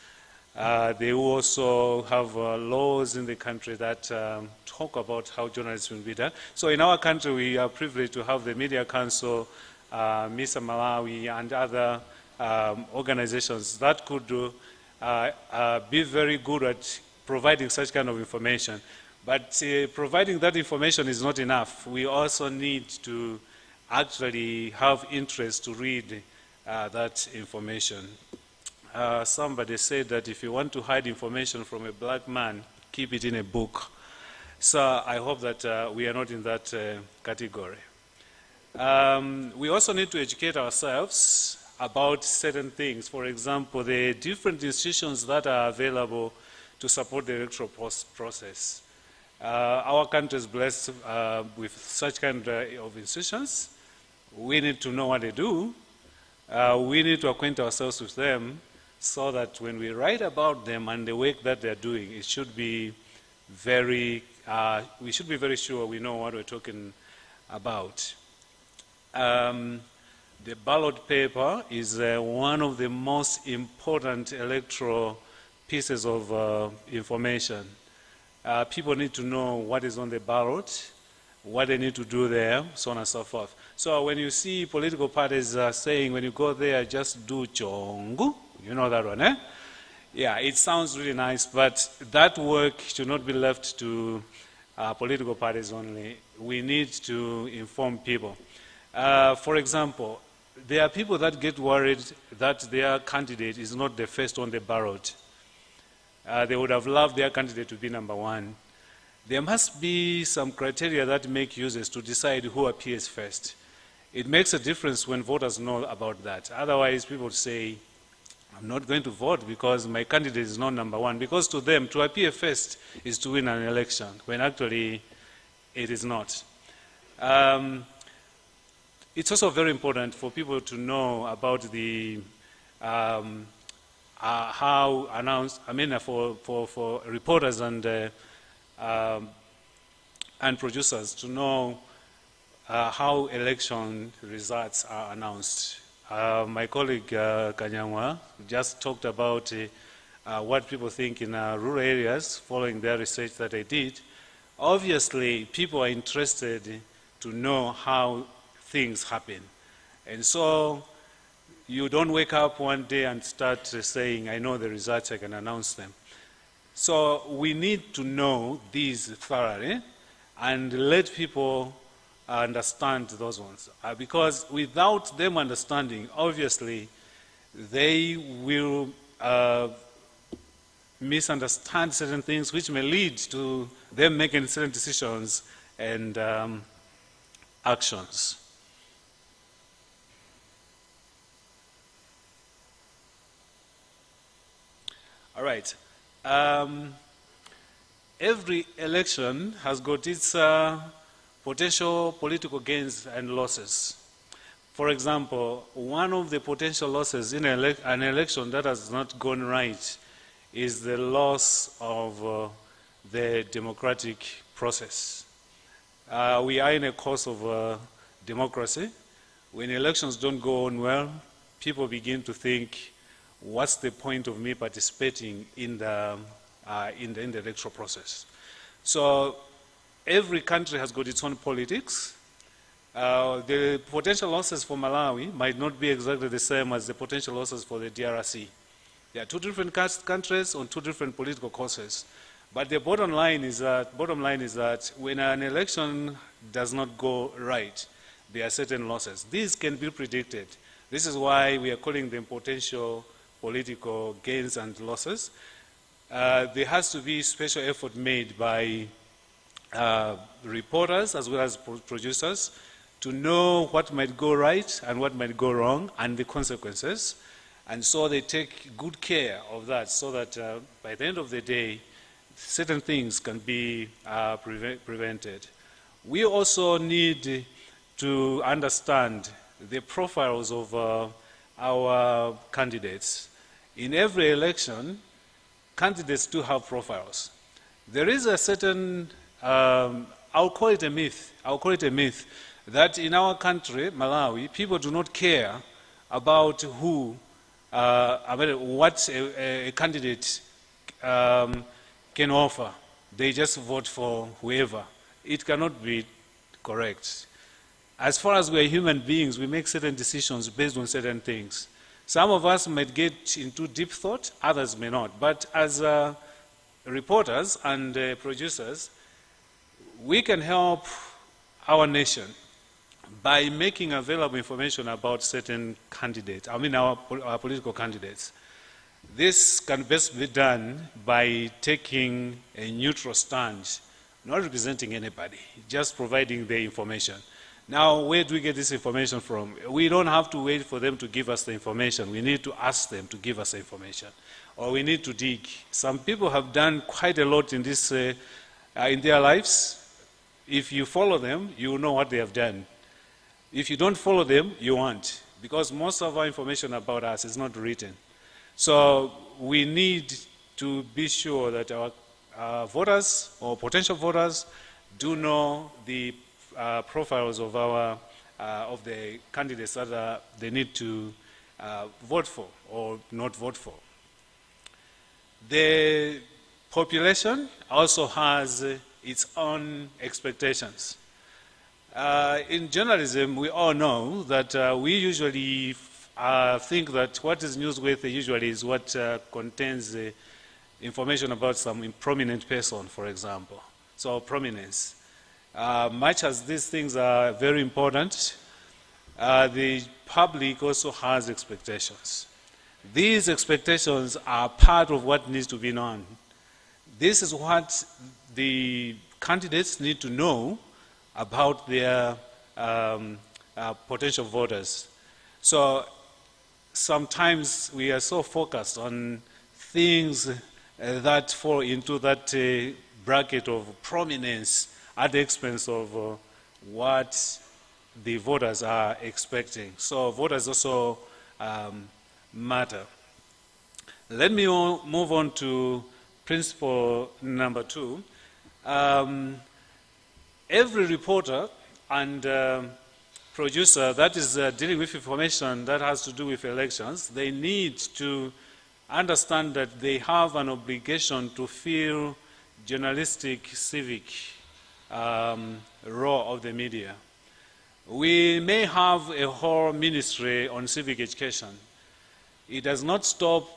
They also have laws in the country that talk about how journalism will be done. So in our country, we are privileged to have the Media Council, MISA Malawi, and other organizations that could be very good at providing such kind of information. But providing that information is not enough. We also need to actually have interest to read that information. Somebody said that if you want to hide information from a black man, keep it in a book. So I hope that we are not in that category. We also need to educate ourselves about certain things. For example, the different institutions that are available to support the electoral process. Our country is blessed with such kind of institutions. We need to know what they do. We need to acquaint ourselves with them so that when we write about them and the work that they're doing, it should be very, we should be very sure we know what we're talking about. The ballot paper is one of the most important electoral pieces of information. People need to know what is on the ballot, what they need to do there, so on and so forth. So when you see political parties saying, when you go there, just do chongu, you know that one, eh? Yeah, it sounds really nice, but that work should not be left to political parties only. We need to inform people. For example, there are people that get worried that their candidate is not the first on the ballot. They would have loved their candidate to be number one. There must be some criteria that make users to decide who appears first. It makes a difference when voters know about that. Otherwise, people say, I'm not going to vote because my candidate is not number one. Because to them, to appear first is to win an election, when actually it is not. It's also very important for people to know about the how announced, for reporters and producers to know how election results are announced. My colleague Kanyangwa just talked about what people think in rural areas following their research that they did. Obviously, people are interested to know how things happen. And so you don't wake up one day and start saying, I know the results, I can announce them. So we need to know these thoroughly and let people understand those ones. Because without them understanding, obviously, they will misunderstand certain things which may lead to them making certain decisions and actions. All right. every election has got its potential political gains and losses. For example, one of the potential losses in an election that has not gone right is the loss of the democratic process. We are in a course of democracy. When elections don't go on well, people begin to think, what's the point of me participating in the electoral process? So every country has got its own politics. The potential losses for Malawi might not be exactly the same as the potential losses for the DRC. There are two different countries on two different political courses. But the bottom line is that when an election does not go right, there are certain losses. These can be predicted. This is why we are calling them potential political gains and losses. There has to be special effort made by reporters as well as producers to know what might go right and what might go wrong and the consequences. And so they take good care of that so that by the end of the day, certain things can be prevented. We also need to understand the profiles of our candidates. In every election, candidates do have profiles. There is a certain, I'll call it a myth that in our country, Malawi, people do not care about what a candidate can offer. They just vote for whoever. It cannot be correct. As far as we are human beings, we make certain decisions based on certain things. Some of us might get into deep thought, others may not. But as reporters and producers, we can help our nation by making available information about certain candidates, our political candidates. This can best be done by taking a neutral stand, not representing anybody, just providing the information. Now, where do we get this information from? We don't have to wait for them to give us the information. We need to ask them to give us the information, or we need to dig. Some people have done quite a lot in this, in their lives. If you follow them, you will know what they have done. If you don't follow them, you won't, because most of our information about us is not written. So we need to be sure that our voters or potential voters do know the profiles of of the candidates that they need to vote for or not vote for. The population also has its own expectations. In journalism, we all know that we usually think that what is newsworthy usually is what contains information about some prominent person, for example. So prominence. Much as these things are very important, the public also has expectations. These expectations are part of what needs to be known. This is what the candidates need to know about their potential voters. So sometimes we are so focused on things that fall into that bracket of prominence at the expense of what the voters are expecting. So voters also matter. Let me move on to principle number 2. Every reporter and producer that is dealing with information that has to do with elections, they need to understand that they have an obligation to fill journalistic, civic role of the media. We may have a whole ministry on civic education. It does not stop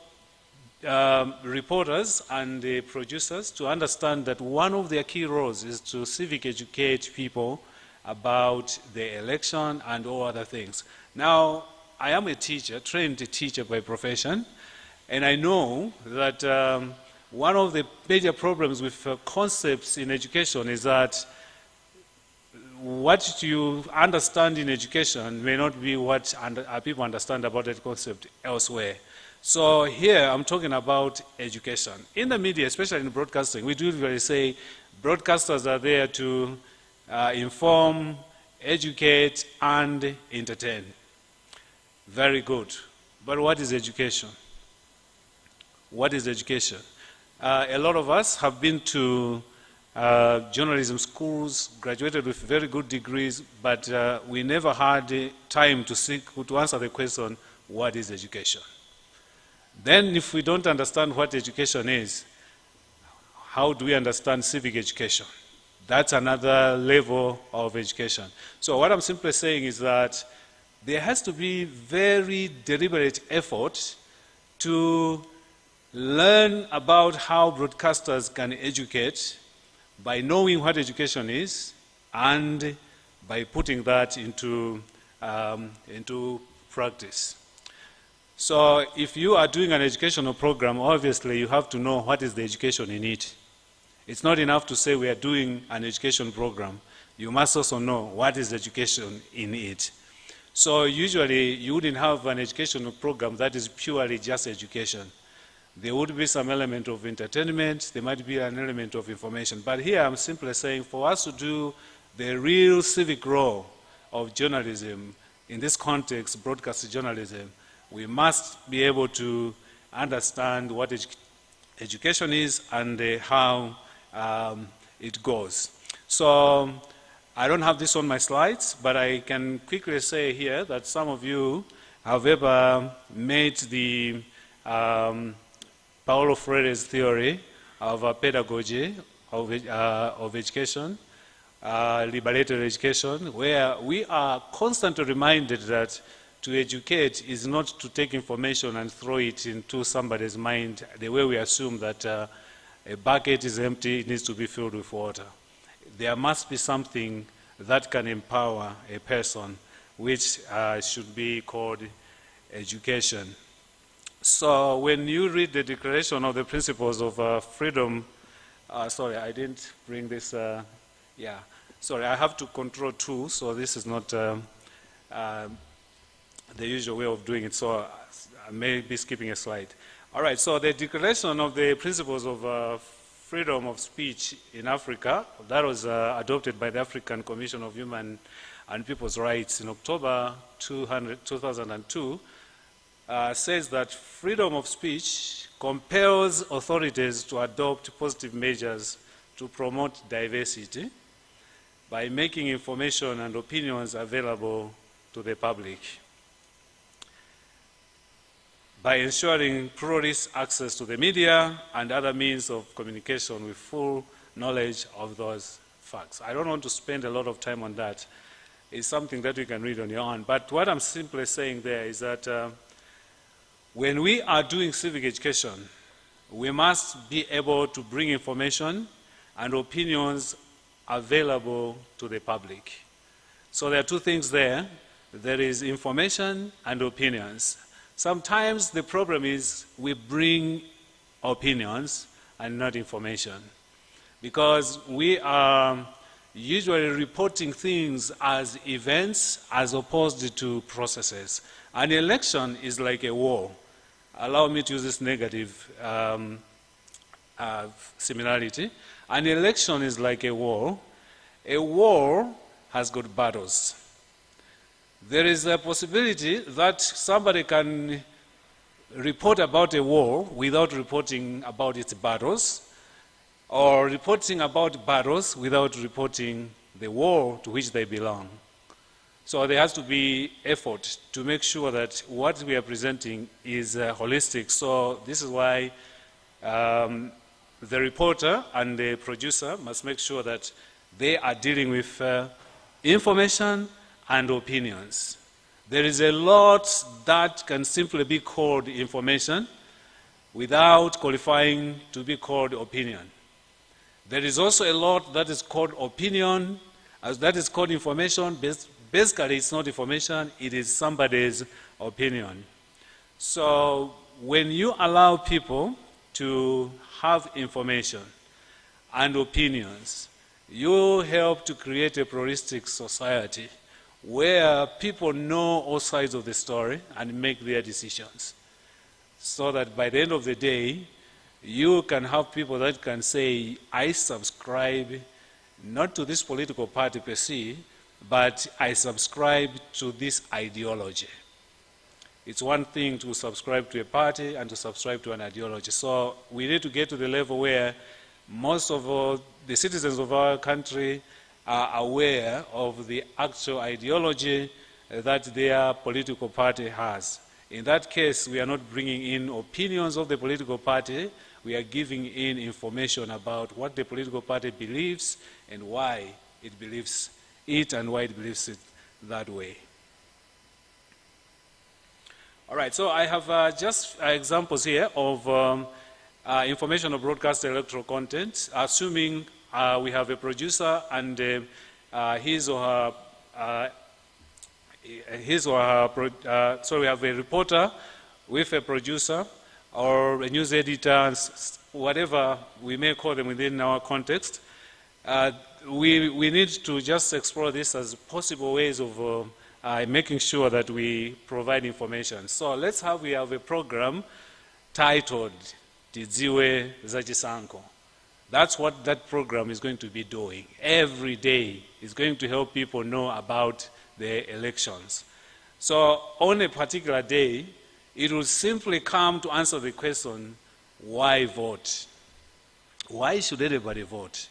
reporters and producers to understand that one of their key roles is to civic educate people about the election and all other things. Now, I am a teacher, trained teacher by profession, and I know that one of the major problems with concepts in education is that what you understand in education may not be what people understand about that concept elsewhere. So here I'm talking about education. In the media, especially in broadcasting, we do usually say broadcasters are there to inform, educate, and entertain. Very good. But what is education? What is education? A lot of us have been to journalism schools, graduated with very good degrees, but we never had time to answer the question, what is education? Then if we don't understand what education is, how do we understand civic education? That's another level of education. So what I'm simply saying is that there has to be very deliberate effort to learn about how broadcasters can educate by knowing what education is and by putting that into practice. So if you are doing an educational program, obviously you have to know what is the education in it. It's not enough to say we are doing an education program. You must also know what is education in it. So usually you wouldn't have an educational program that is purely just education. There would be some element of entertainment, there might be an element of information. But here I'm simply saying for us to do the real civic role of journalism, in this context, broadcast journalism, we must be able to understand what education is and how it goes. So I don't have this on my slides, but I can quickly say here that some of you have ever made the Paulo Freire's theory of pedagogy, of education, liberated education, where we are constantly reminded that to educate is not to take information and throw it into somebody's mind the way we assume that a bucket is empty, it needs to be filled with water. There must be something that can empower a person, which should be called education. So when you read the Declaration of the Principles of Freedom, sorry, I didn't bring this, sorry, I have to control 2, so this is not the usual way of doing it, so I may be skipping a slide. All right, so the Declaration of the Principles of Freedom of Speech in Africa, that was adopted by the African Commission of Human and People's Rights in October 2002, says that freedom of speech compels authorities to adopt positive measures to promote diversity by making information and opinions available to the public, by ensuring pluralist access to the media and other means of communication with full knowledge of those facts. I don't want to spend a lot of time on that. It's something that you can read on your own. But what I'm simply saying there is that when we are doing civic education, we must be able to bring information and opinions available to the public. So there are 2 things there. There is information and opinions. Sometimes the problem is we bring opinions and not information, because we are usually reporting things as events as opposed to processes. An election is like a war. Allow me to use this negative similarity. An election is like a war. A war has got battles. There is a possibility that somebody can report about a war without reporting about its battles, or reporting about battles without reporting the war to which they belong. So there has to be effort to make sure that what we are presenting is holistic. So this is why the reporter and the producer must make sure that they are dealing with information and opinions. There is a lot that can simply be called information without qualifying to be called opinion. There is also a lot that is called opinion, as that is called information. Basically, it's not information, it is somebody's opinion. So when you allow people to have information and opinions, you help to create a pluralistic society where people know all sides of the story and make their decisions. so that by the end of the day, you can have people that can say, I subscribe not to this political party per se, but I subscribe to this ideology. It's one thing to subscribe to a party and to subscribe to an ideology. So we need to get to the level where most of the citizens of our country are aware of the actual ideology that their political party has. In that case, we are not bringing in opinions of the political party, we are giving in information about what the political party believes and why it believes it and why it believes it that way. All right, so I have just examples here of information of broadcast electoral content, assuming we have a producer and his or her, we have a reporter with a producer or a news editor, whatever we may call them within our context. We need to just explore this as possible ways of making sure that we provide information. So we have a program titled Tidziwe Zachisankho. That's what that program is going to be doing. Every day is going to help people know about the elections. So on a particular day, it will simply come to answer the question, why vote? Why should anybody vote?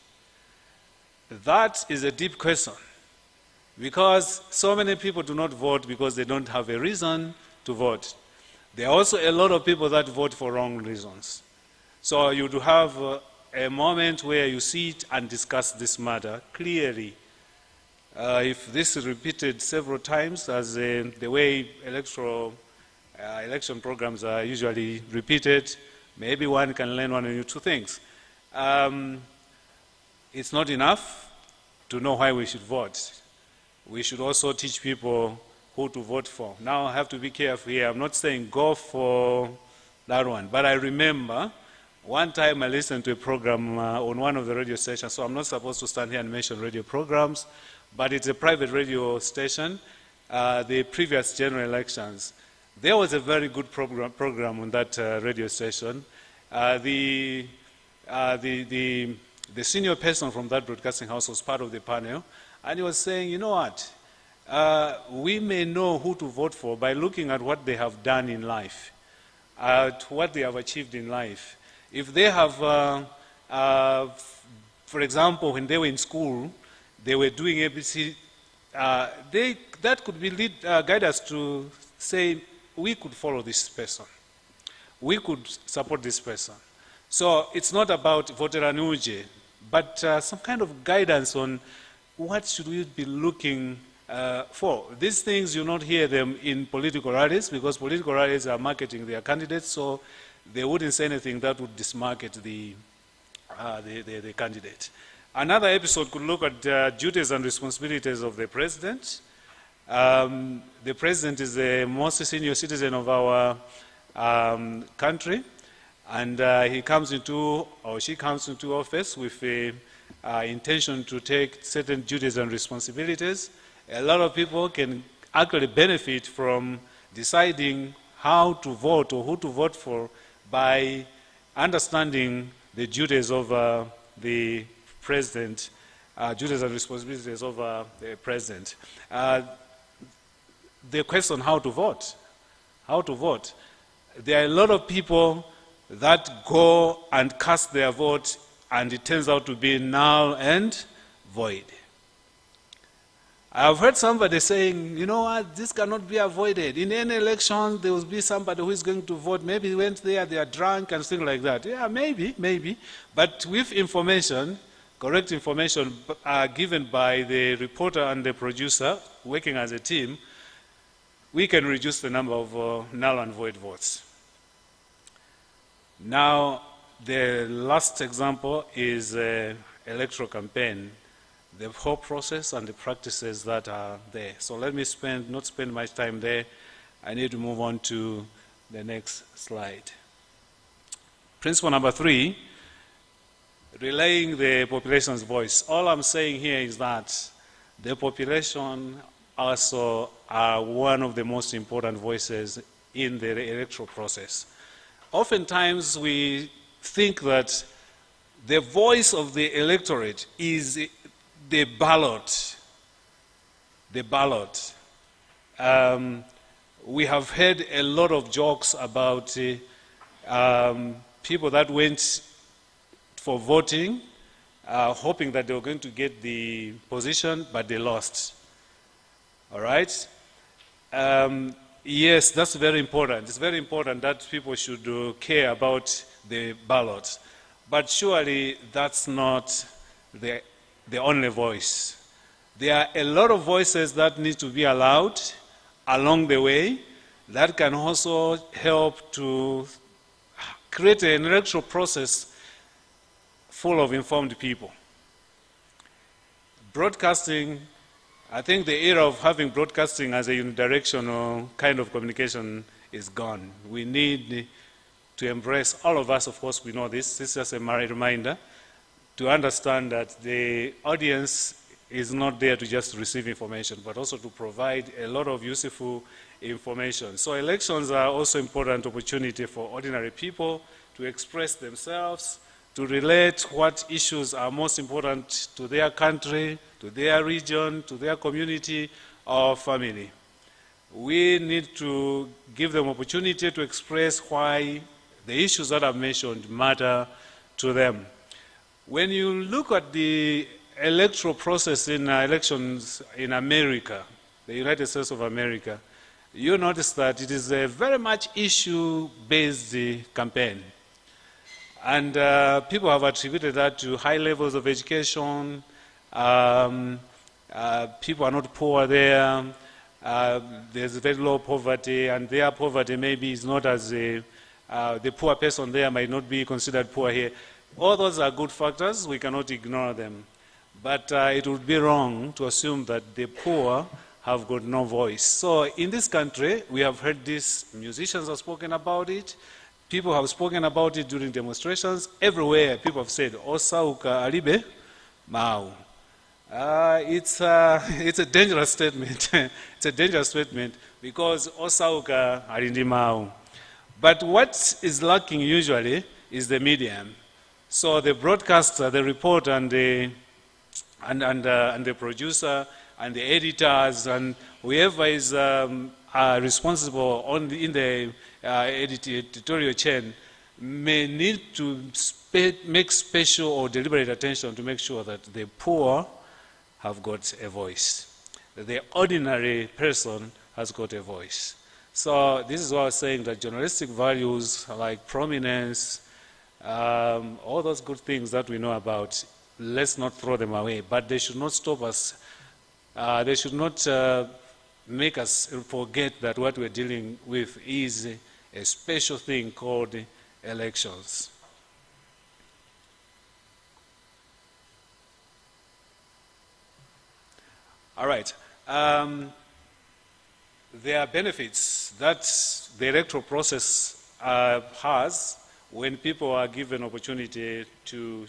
That is a deep question, because so many people do not vote because they don't have a reason to vote. There are also a lot of people that vote for wrong reasons. So you do have a moment where you sit and discuss this matter clearly. If this is repeated several times, as the way election programs are usually repeated, maybe one can learn one or two things. It's not enough to know why we should vote. We should also teach people who to vote for. Now I have to be careful here. I'm not saying go for that one, but I remember one time I listened to a program on one of the radio stations, so I'm not supposed to stand here and mention radio programs, but it's a private radio station, the previous general elections. There was a very good program on that radio station. The senior person from that broadcasting house was part of the panel, and he was saying, you know what, we may know who to vote for by looking at what they have done in life, at what they have achieved in life. If they have, for example, when they were in school, they were doing ABC, that could guide us to say, we could follow this person. We could support this person. So it's not about voteranuje, but some kind of guidance on what should we be looking for. These things, you not hear them in political rallies, because political rallies are marketing their candidates, so they wouldn't say anything that would dismarket the candidate. Another episode could look at duties and responsibilities of the president. The president is the most senior citizen of our country, and he comes into, or she comes into office with a intention to take certain duties and responsibilities. A lot of people can actually benefit from deciding how to vote or who to vote for by understanding the duties of the president, duties and responsibilities of the president. The question how to vote. There are a lot of people that go and cast their vote and it turns out to be null and void. I've heard somebody saying, you know what, this cannot be avoided. In any election, there will be somebody who is going to vote. Maybe he went there, they are drunk and things like that. Yeah, maybe. But with information, correct information given by the reporter and the producer, working as a team, we can reduce the number of null and void votes. Now, the last example is electoral campaign, the whole process and the practices that are there. So let me not spend much time there. I need to move on to the next slide. Principle number 3, relaying the population's voice. All I'm saying here is that the population also are one of the most important voices in the electoral process. oftentimes we think that the voice of the electorate is the ballot. The ballot. We have heard a lot of jokes about people that went for voting, hoping that they were going to get the position, but they lost. All right? Yes, that's very important. It's very important that people should care about the ballot. But surely that's not the only voice. There are a lot of voices that need to be allowed along the way that can also help to create an electoral process full of informed people. Broadcasting, I think the era of having broadcasting as a unidirectional kind of communication is gone. We need to embrace, all of us, of course, we know this is just a reminder, to understand that the audience is not there to just receive information, but also to provide a lot of useful information. So elections are also important opportunity for ordinary people to express themselves, to relate what issues are most important to their country, to their region, to their community or family. We need to give them opportunity to express why the issues that I've mentioned matter to them. When you look at the electoral process in elections in America, the United States of America, you notice that it is a very much issue-based campaign. And people have attributed that to high levels of education. People are not poor there. There's very low poverty, and their poverty maybe is not as the poor person there might not be considered poor here. All those are good factors. We cannot ignore them. But it would be wrong to assume that the poor have got no voice. So in this country, we have heard this. Musicians have spoken about it. People have spoken about it during demonstrations. Everywhere, people have said, Osauka alibe mau. It's a dangerous statement. It's a dangerous statement because Osauka alindi mau. But what is lacking usually is the medium. So the broadcaster, the reporter, and the producer, and the editors, and whoever is responsible in the editorial chain may need to make special or deliberate attention to make sure that the poor have got a voice. The ordinary person has got a voice. So this is why I was saying that journalistic values like prominence, all those good things that we know about, let's not throw them away, but they should not stop us. They should not make us forget that what we're dealing with is a special thing called elections. All right. There are benefits that the electoral process has when people are given opportunity to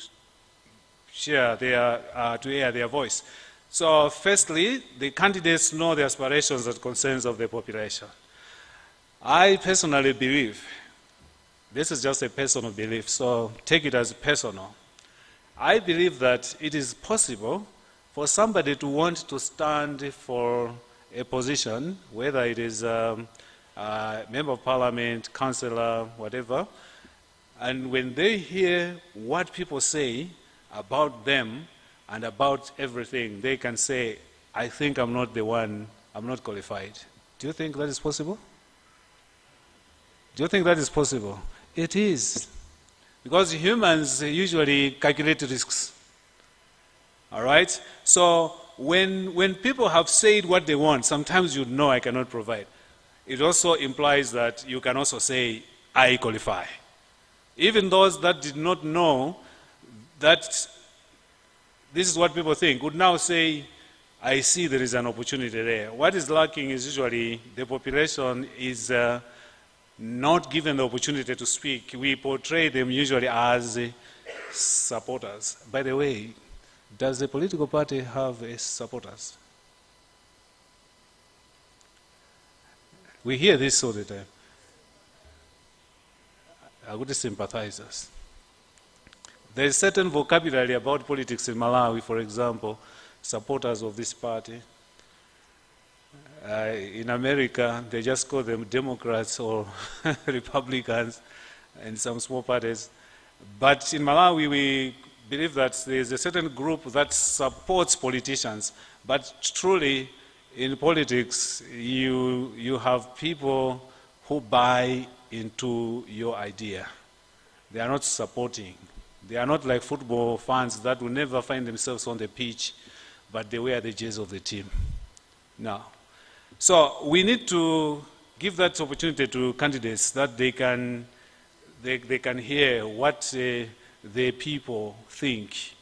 share to air their voice. So firstly, the candidates know the aspirations and concerns of the population. I personally believe, this is just a personal belief, so take it as personal. I believe that it is possible for somebody to want to stand for a position, whether it is a member of parliament, councillor, whatever, and when they hear what people say about them and about everything, they can say, I think I'm not the one, I'm not qualified. Do you think that is possible? Do you think that is possible? It is. Because humans usually calculate risks. All right? So when people have said what they want, sometimes you know I cannot provide. It also implies that you can also say, I qualify. Even those that did not know that this is what people think would now say, I see there is an opportunity there. What is lacking is usually the population is not given the opportunity to speak. We portray them usually as supporters. By the way, does the political party have supporters? We hear this all the time. good sympathizers. There is certain vocabulary about politics in Malawi, for example, supporters of this party. In America, they just call them Democrats or Republicans and some small parties. But in Malawi, we believe that there is a certain group that supports politicians. But truly, in politics, you have people who buy into your idea. They are not supporting. They are not like football fans that will never find themselves on the pitch, but they wear the jersey of the team. Now, so we need to give that opportunity to candidates that they can hear what the people think.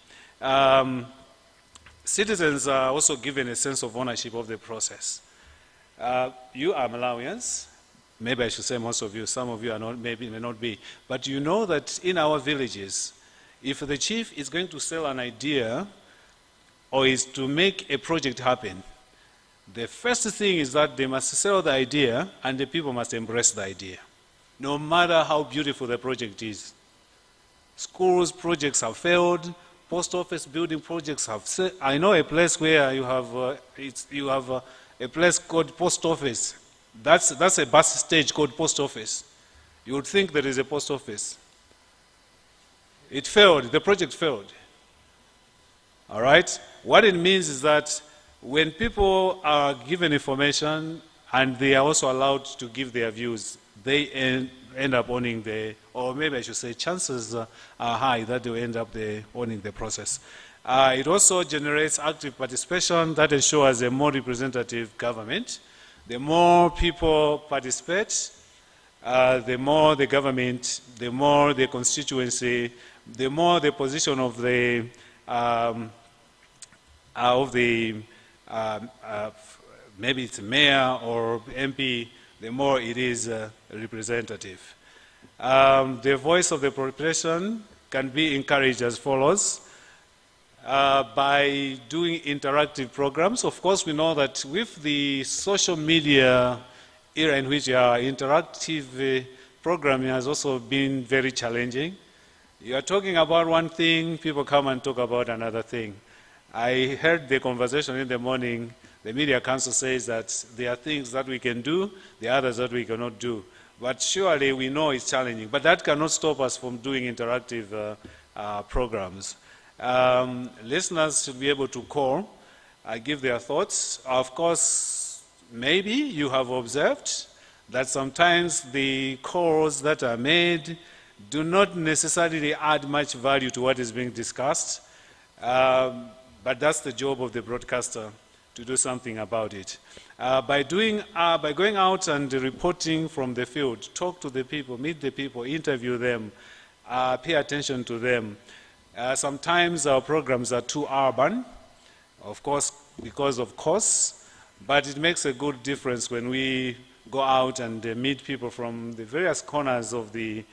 Citizens are also given a sense of ownership of the process. You are Malawians. Maybe I should say most of you. Some of you are not, maybe may not be. But you know that in our villages, if the chief is going to sell an idea or is to make a project happen, the first thing is that they must sell the idea and the people must embrace the idea, no matter how beautiful the project is. Schools projects have failed. Post office building projects have. I know a place where you have a place called post office. That's a bus stage called post office. You would think there is a post office. It failed. The project failed. All right. What it means is that when people are given information and they are also allowed to give their views, they end up owning or maybe I should say chances are high that they will end up owning the process. It also generates active participation that ensures a more representative government. The more people participate, the more the government, the more the constituency, the more the position of the maybe it's mayor or MP, the more it is representative. The voice of the population can be encouraged as follows. By doing interactive programs. Of course, we know that with the social media era in which interactive programming has also been very challenging. You are talking about one thing, people come and talk about another thing. I heard the conversation in the morning. The Media Council says that there are things that we can do, there are others that we cannot do. But surely we know it's challenging. But that cannot stop us from doing interactive programs. Listeners should be able to call, give their thoughts. Of course, maybe you have observed that sometimes the calls that are made do not necessarily add much value to what is being discussed, but that's the job of the broadcaster to do something about it. By going out and reporting from the field, talk to the people, meet the people, interview them, pay attention to them. Sometimes our programs are too urban, of course, because of costs, but it makes a good difference when we go out and meet people from the various corners of the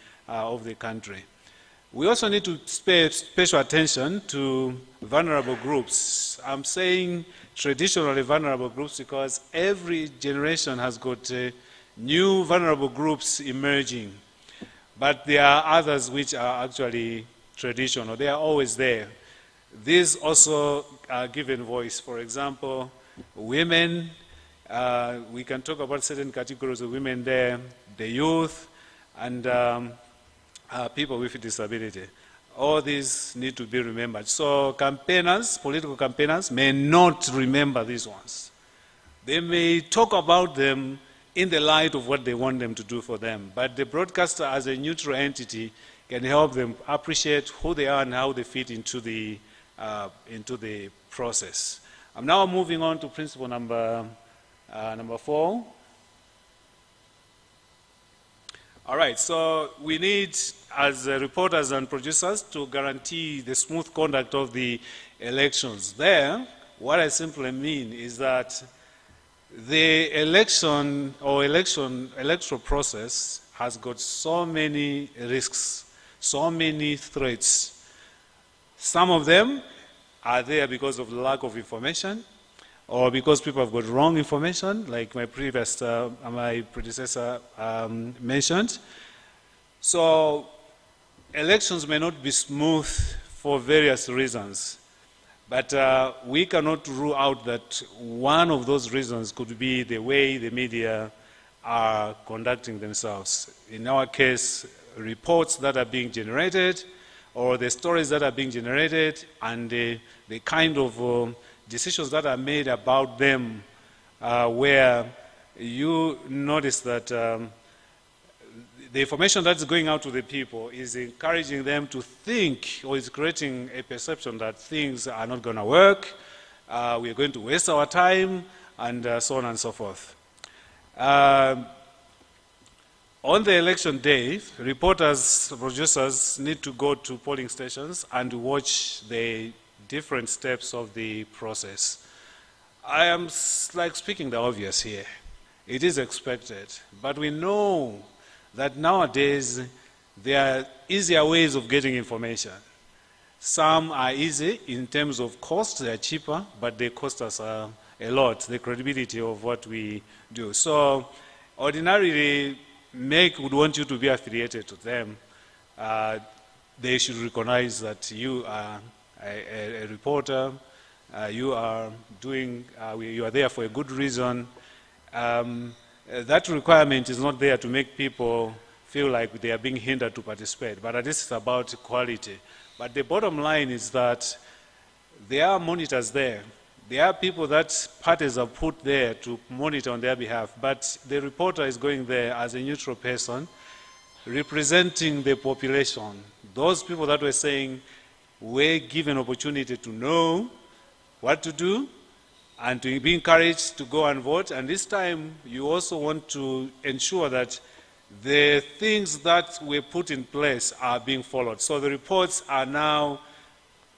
country. We also need to pay special attention to vulnerable groups. I'm saying traditionally vulnerable groups because every generation has got new vulnerable groups emerging, but there are others which are actually traditional. They are always there. These also are given voice. For example, women, we can talk about certain categories of women there, the youth, and people with disability. All these need to be remembered. So campaigners, political campaigners, may not remember these ones. They may talk about them in the light of what they want them to do for them. But the broadcaster as a neutral entity can help them appreciate who they are and how they fit into the process. I'm now moving on to principle number 4. All right, so we need, as reporters and producers, to guarantee the smooth conduct of the elections. There, what I simply mean is that the election or electoral process has got so many risks, so many threats. Some of them are there because of lack of information or because people have got wrong information, like my predecessor mentioned. So elections may not be smooth for various reasons, but we cannot rule out that one of those reasons could be the way the media are conducting themselves. In our case, reports that are being generated, or the stories that are being generated, and the kind of decisions that are made about them, where you notice that the information that's going out to the people is encouraging them to think, or is creating a perception that things are not going to work, we are going to waste our time, and so on and so forth. On the election day, reporters, producers need to go to polling stations and watch the different steps of the process. I am like speaking the obvious here. It is expected, but we know that nowadays there are easier ways of getting information. Some are easy in terms of cost, they are cheaper, but they cost us a lot, the credibility of what we do. So ordinarily, MEC would want you to be affiliated to them. They should recognize that you are a reporter, you are there for a good reason. That requirement is not there to make people feel like they are being hindered to participate, but at least it's about quality. But the bottom line is that there are monitors there. There are people that parties have put there to monitor on their behalf, but the reporter is going there as a neutral person, representing the population. Those people that were saying were given opportunity to know what to do and to be encouraged to go and vote. And this time, you also want to ensure that the things that were put in place are being followed. So the reports are now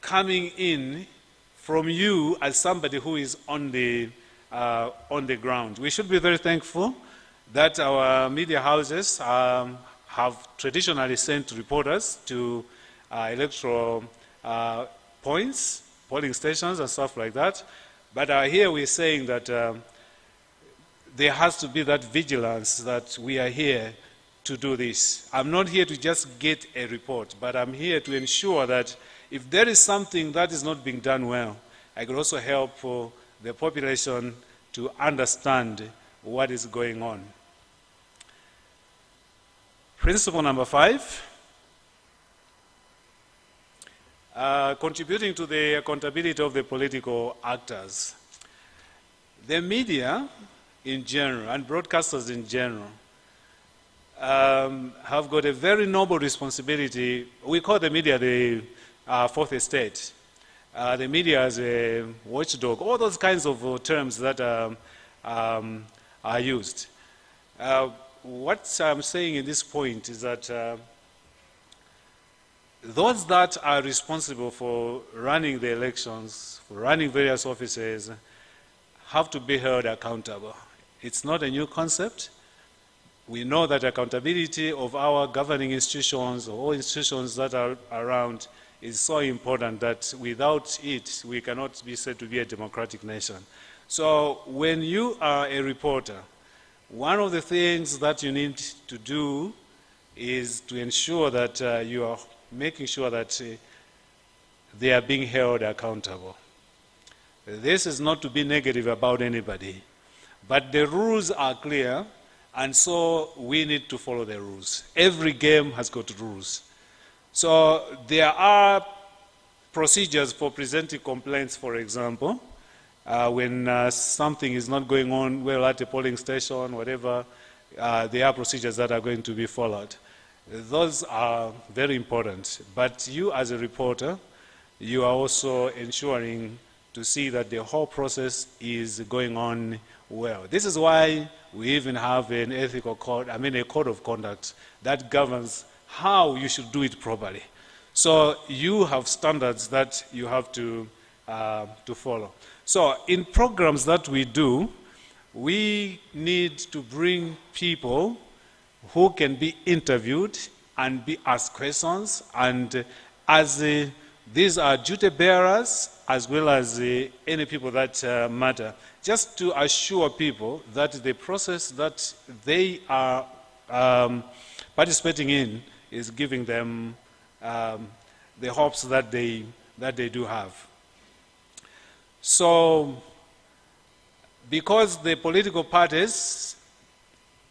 coming in from you as somebody who is on the ground. We should be very thankful that our media houses have traditionally sent reporters to electoral points, polling stations and stuff like that. But here we're saying that there has to be that vigilance that we are here to do this. I'm not here to just get a report, but I'm here to ensure that if there is something that is not being done well, I could also help the population to understand what is going on. Principle number 5, contributing to the accountability of the political actors. The media in general and broadcasters in general have got a very noble responsibility. We call the media the fourth estate. The media as a watchdog, all those kinds of terms that are used. What I'm saying in this point is that those that are responsible for running the elections, for running various offices, have to be held accountable. It's not a new concept. We know that accountability of our governing institutions, or all institutions that are around, is so important that without it, we cannot be said to be a democratic nation. So when you are a reporter, one of the things that you need to do is to ensure that you are making sure that they are being held accountable. This is not to be negative about anybody, but the rules are clear, and so we need to follow the rules. Every game has got rules. So there are procedures for presenting complaints, for example, when something is not going on well at a polling station, whatever, there are procedures that are going to be followed. Those are very important. But you as a reporter, you are also ensuring to see that the whole process is going on well. This is why we even have an ethical code, a code of conduct that governs how you should do it properly. So you have standards that you have to follow. So in programs that we do, we need to bring people who can be interviewed and be asked questions, and as these are duty bearers as well as any people that matter, just to assure people that the process that they are participating in is giving them the hopes that they do have. So, because the political parties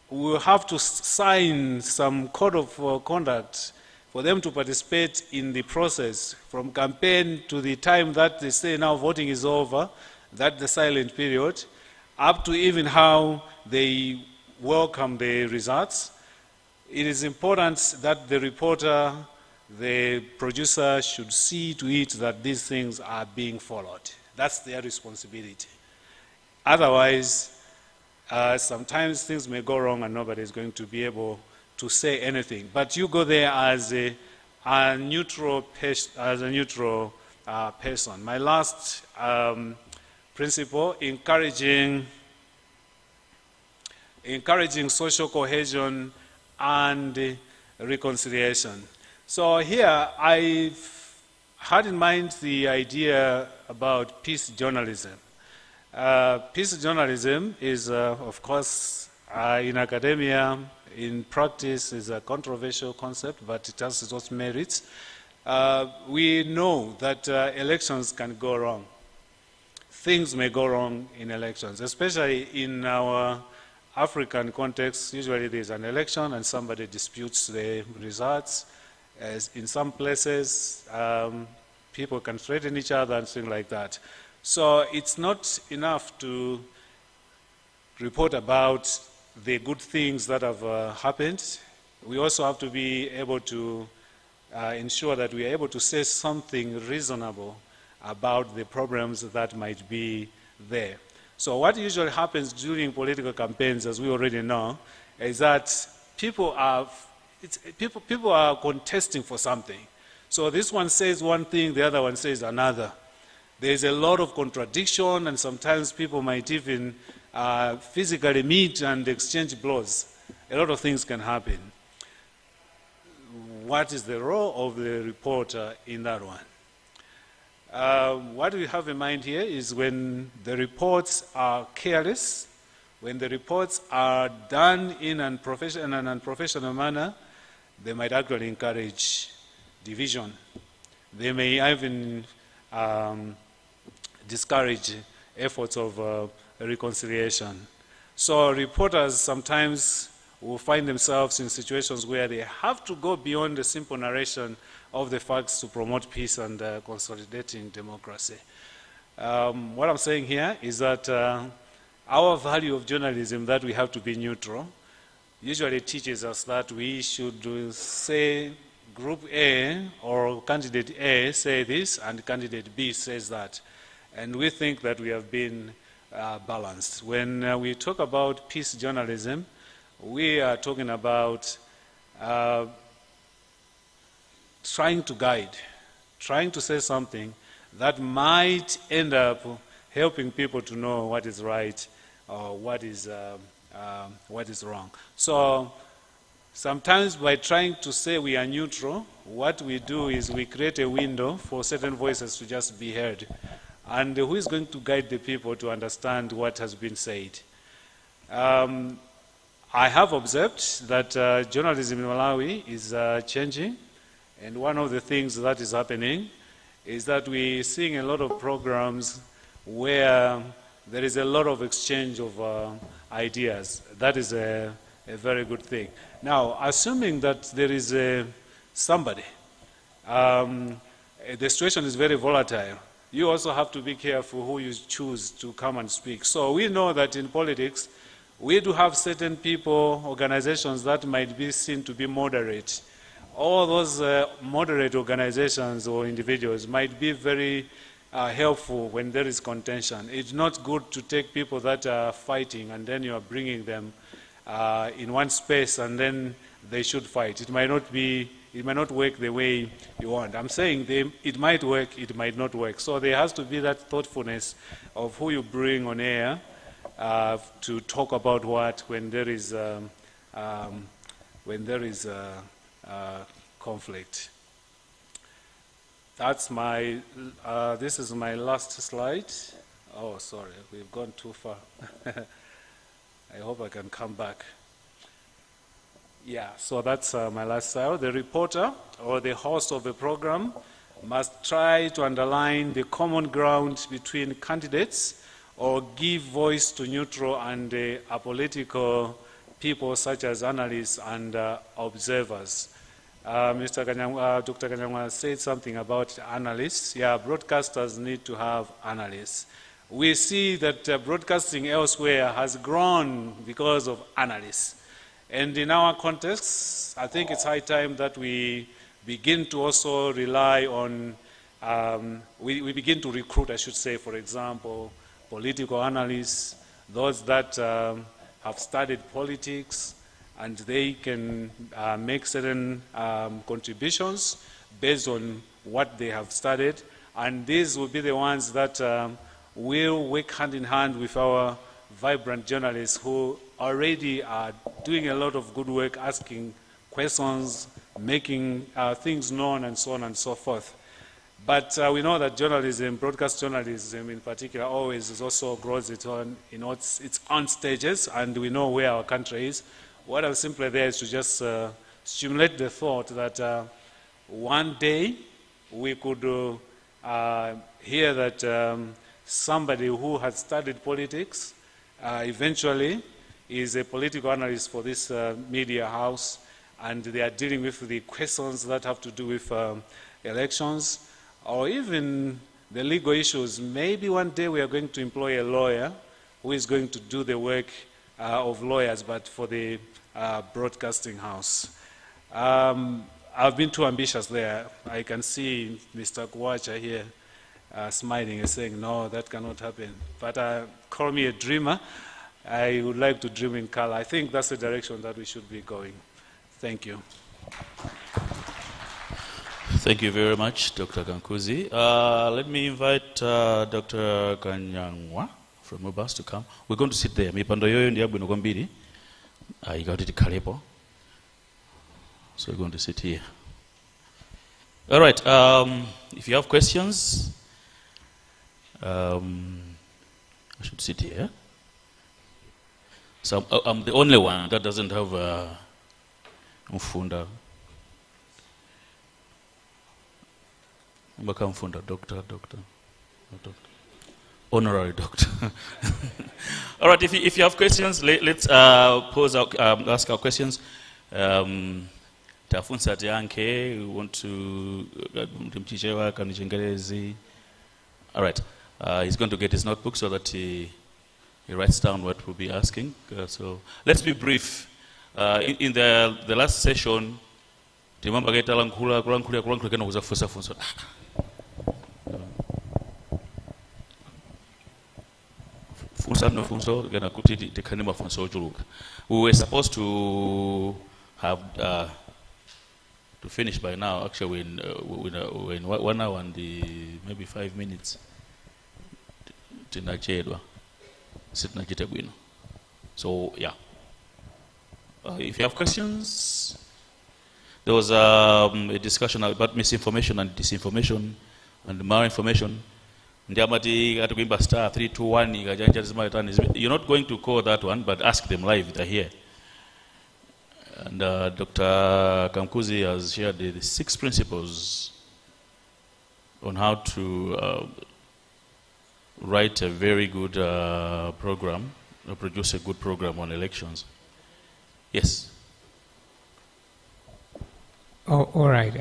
will have to sign some code of conduct for them to participate in the process from campaign to the time that they say now voting is over, that's the silent period, up to even how they welcome the results. It is important that the reporter, the producer should see to it that these things are being followed. That's their responsibility. Otherwise, sometimes things may go wrong and nobody is going to be able to say anything. But you go there as a neutral person. My last principle, encouraging social cohesion and reconciliation. So here I've had in mind the idea about peace journalism. Peace journalism is, of course, in academia, in practice, is a controversial concept, but it has its own merits. We know that elections can go wrong. Things may go wrong in elections, especially in our African context. Usually there's an election and somebody disputes the results. As in some places, people can threaten each other and things like that. So it's not enough to report about the good things that have happened. We also have to be able to ensure that we are able to say something reasonable about the problems that might be there. So what usually happens during political campaigns, as we already know, is that people are contesting for something. So this one says one thing, the other one says another. There's a lot of contradiction, and sometimes people might even physically meet and exchange blows. A lot of things can happen. What is the role of the reporter in that one? What we have in mind here is when the reports are careless, when the reports are done in an unprofessional manner, they might actually encourage division. They may even discourage efforts of reconciliation. So reporters sometimes will find themselves in situations where they have to go beyond the simple narration of the facts to promote peace and consolidating democracy. What I'm saying here is that our value of journalism, that we have to be neutral, usually teaches us that we should say Group A or Candidate A say this and Candidate B says that. And we think that we have been balanced. When we talk about peace journalism, we are talking about trying to guide, trying to say something that might end up helping people to know what is right or what is wrong. So sometimes by trying to say we are neutral, what we do is we create a window for certain voices to just be heard. And who is going to guide the people to understand what has been said? I have observed that journalism in Malawi is changing, and one of the things that is happening is that we're seeing a lot of programs where there is a lot of exchange of ideas. That is a very good thing. Now, assuming that there is somebody, the situation is very volatile. You also have to be careful who you choose to come and speak. So we know that in politics, we do have certain people, organizations that might be seen to be moderate. All those moderate organizations or individuals might be very helpful when there is contention. It's not good to take people that are fighting and then you are bringing them in one space and then they should fight. It might not work the way you want. I'm saying it might work, it might not work. So there has to be that thoughtfulness of who you bring on air to talk about what when there is conflict. That's my. This is my last slide. Oh, sorry, we've gone too far. I hope I can come back. Yeah, so that's my last slide. The reporter or the host of the program must try to underline the common ground between candidates or give voice to neutral and apolitical people such as analysts and observers. Dr. Kanyangwa said something about analysts. Yeah, broadcasters need to have analysts. We see that broadcasting elsewhere has grown because of analysts. And in our context, I think it's high time that we begin to also rely on, we begin to recruit, I should say, for example, political analysts, those that have studied politics, and they can make certain contributions based on what they have studied. And these will be the ones that will work hand in hand with our vibrant journalists who already are doing a lot of good work, asking questions, making things known, and so on and so forth. But we know that journalism, broadcast journalism in particular, always is also grows its own stages, and we know where our country is. What I'm simply there is to just stimulate the thought that one day we could hear that somebody who has studied politics eventually is a political analyst for this media house, and they are dealing with the questions that have to do with elections, or even the legal issues. Maybe one day we are going to employ a lawyer who is going to do the work of lawyers, but for the broadcasting house. I've been too ambitious there. I can see Mr. Kwacha here smiling and saying, no, that cannot happen. But call me a dreamer. I would like to dream in color. I think that's the direction that we should be going. Thank you. Thank you very much, Dr. Kankuzi. Let me invite Dr. Kanyangwa from Ubas to come. We're going to sit there. Mipando yoyo ndi yabwino kwambiri. Ikatiti kalepo. So we're going to sit here. All right. If you have questions, I should sit here. So I'm the only one that doesn't have a mfunda. Mfunda, doctor. Honorary doctor. All right, if you have questions, let's ask our questions. Tafunsa Tianke, we want to all right, he's going to get his notebook so that he writes down what we'll be asking. So let's be brief. In the last session, we were supposed to have to finish by now. Actually, in 1 hour and maybe 5 minutes. So yeah. If you have questions, there was a discussion about misinformation and disinformation and malinformation. Star 321. You're not going to call that one, but ask them live. They're here. And Dr. Kankuzi has shared the 6 principles on how to write a very good program, or produce a good program on elections. Yes. Oh, all right.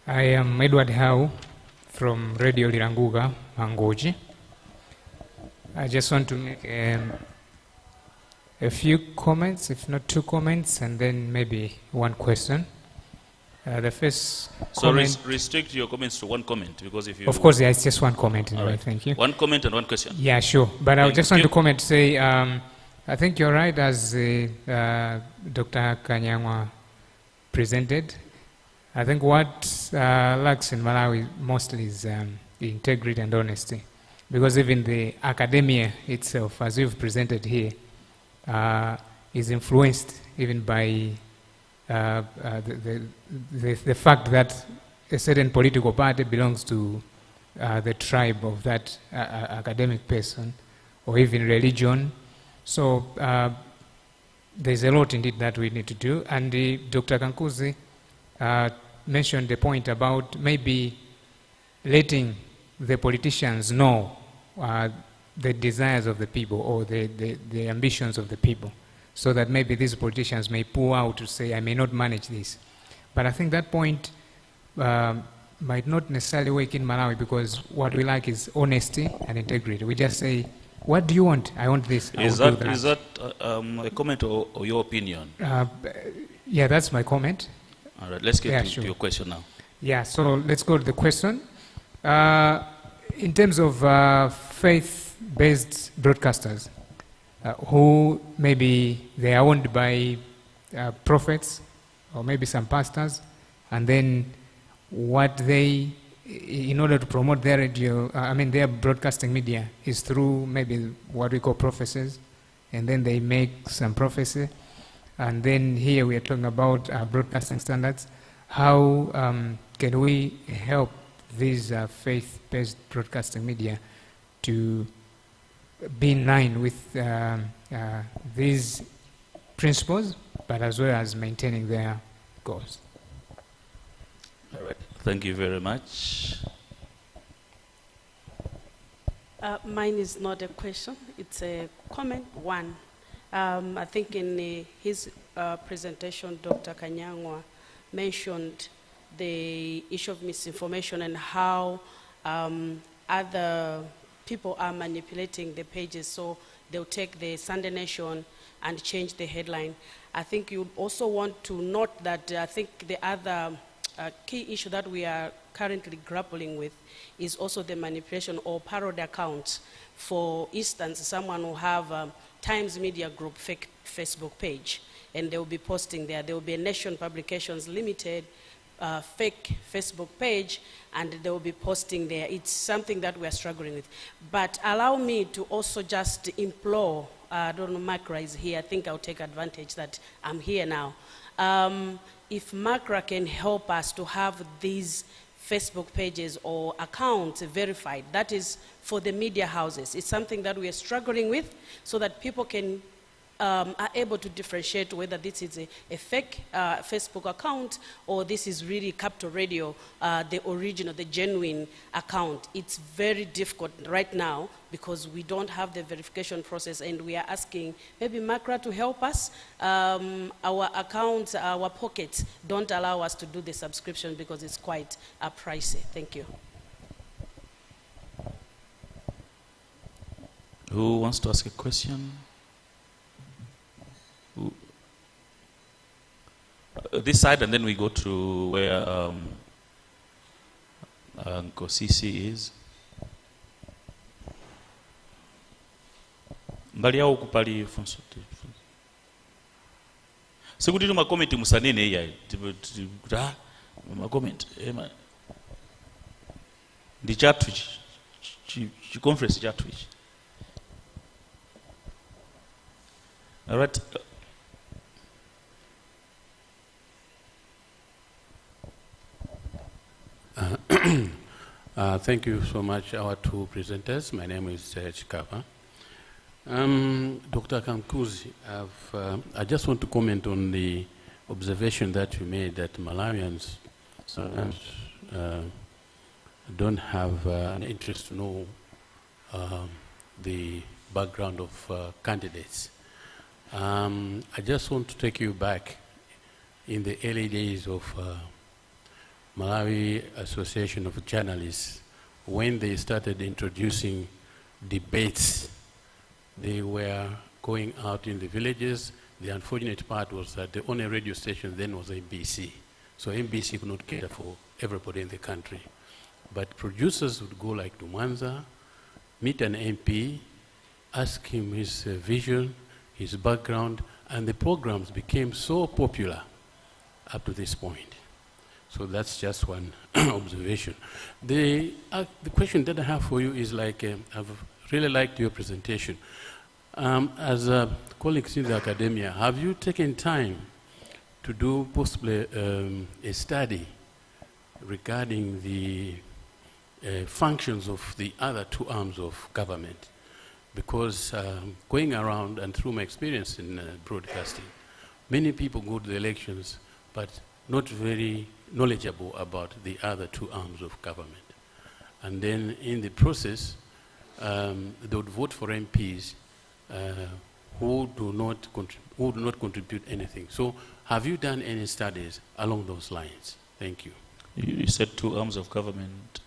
I am Edward Howe from Radio Liranguga, Mangoji. I just want to make a few comments, if not 2 comments, and then maybe 1 question. The first comment... So restrict your comments to 1 comment, because if you... Of course, yeah, it's just 1 comment. All right. Thank you. 1 comment and 1 question. Yeah, sure. But I just want to comment, say, I think you're right, as Dr. Kanyangwa presented. I think what lacks in Malawi mostly is integrity and honesty. Because even the academia itself, as you've presented here, is influenced even by the fact that a certain political party belongs to the tribe of that academic person, or even religion. So there's a lot indeed that we need to do. And Dr. Kankuzi mentioned the point about maybe letting the politicians know the desires of the people or the ambitions of the people, so that maybe these politicians may pull out to say, I may not manage this. But I think that point might not necessarily work in Malawi, because what we like is honesty and integrity. We just say, what do you want? I want this. Is that a comment or your opinion? Yeah, that's my comment. All right, let's get to your question now. Yeah, so let's go to the question. In terms of faith-based broadcasters, who maybe they are owned by prophets or maybe some pastors, and then what they, in order to promote their radio, their broadcasting media, is through maybe what we call prophecies, and then they make some prophecy, and then here we are talking about broadcasting standards. How can we help these faith-based broadcasting media to be in line with these principles, but as well as maintaining their goals? All right. Thank you very much. Mine is not a question, it's a comment. One, I think in his presentation, Dr. Kanyangwa mentioned the issue of misinformation and how other people are manipulating the pages, so they'll take the Sunday Nation and change the headline. I think you also want to note that I think the other key issue that we are currently grappling with is also the manipulation or parody accounts. For instance, someone will have Times Media Group fake Facebook page, and they will be posting there. There will be a Nation Publications Limited fake Facebook page, and they will be posting there. It's something that we are struggling with. But allow me to also just implore, I don't know, Makra is here. I think I'll take advantage that I'm here now. If Makra can help us to have these Facebook pages or accounts verified, that is for the media houses. It's something that we are struggling with, so that people can are able to differentiate whether this is a fake Facebook account or this is really Capital Radio, the original, the genuine account. It's very difficult right now because we don't have the verification process, and we are asking maybe Makra to help us. Our accounts, our pockets don't allow us to do the subscription because it's quite pricey. Thank you. Who wants to ask a question? This side, and then we go to where Uncle CC is. Mbali yao kupali Fonso. Sikuti tu makomenti musanene ya. Makomenti. Ndi chatu chi conference chatu chi. All right. Thank you so much, our two presenters. My name is Chikapa. Dr. Kankuzi, I just want to comment on the observation that you made that Malawians sometimes don't have an interest to know the background of candidates. I just want to take you back in the early days of Malawi Association of Journalists, when they started introducing debates. They were going out in the villages. The unfortunate part was that the only radio station then was MBC. So MBC could not cater for everybody in the country. But producers would go like to Mwanza, meet an MP, ask him his vision, his background, and the programs became so popular up to this point. So that's just one observation. The question that I have for you is like, I've really liked your presentation. As colleagues in the academia, have you taken time to do possibly a study regarding the functions of the other two arms of government? because going around and through my experience in broadcasting, many people go to the elections but not very knowledgeable about the other two arms of government. And then in the process, they would vote for MPs who do not contribute anything. So have you done any studies along those lines? Thank you. You said two arms of government.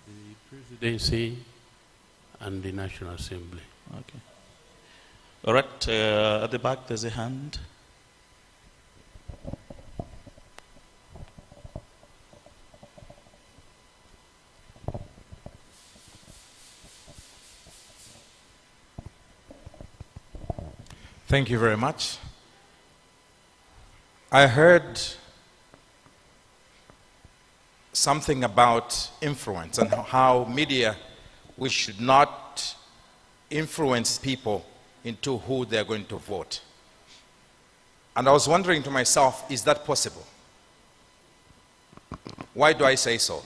The presidency and the National Assembly. Okay. All right, at the back there's a hand. Thank you very much. I heard something about influence and how media, we should not influence people into who they're going to vote. And I was wondering to myself, is that possible? Why do I say so?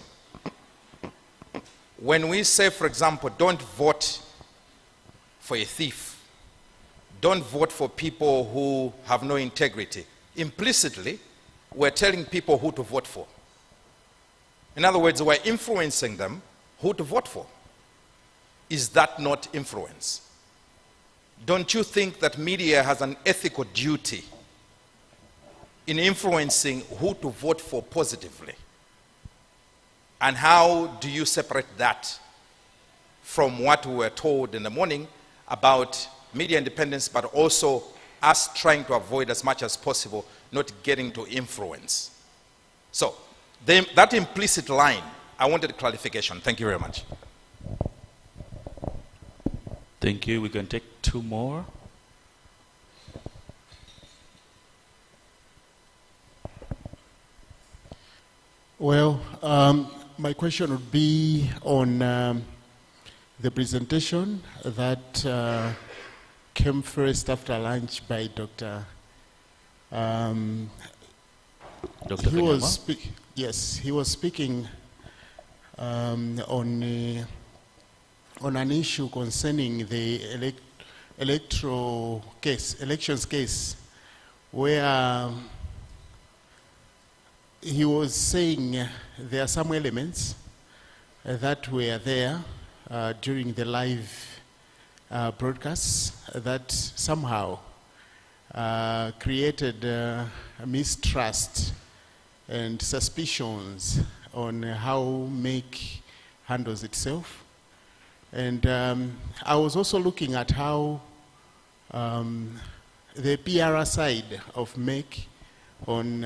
When we say, for example, don't vote for a thief, don't vote for people who have no integrity, implicitly, we're telling people who to vote for. In other words, we're influencing them who to vote for. Is that not influence? Don't you think that media has an ethical duty in influencing who to vote for positively? And how do you separate that from what we were told in the morning about media independence, but also us trying to avoid as much as possible not getting to influence? So, that implicit line, I wanted clarification. Thank you very much. Thank you. We can take two more. Well, my question would be on the presentation that came first after lunch by Dr. Dr. He was Kanyama? yes, he was speaking on an issue concerning the elections case, where he was saying there are some elements that were there during the live broadcasts that somehow created mistrust and suspicions on how MEC handles itself. And I was also looking at how the PR side of MEC on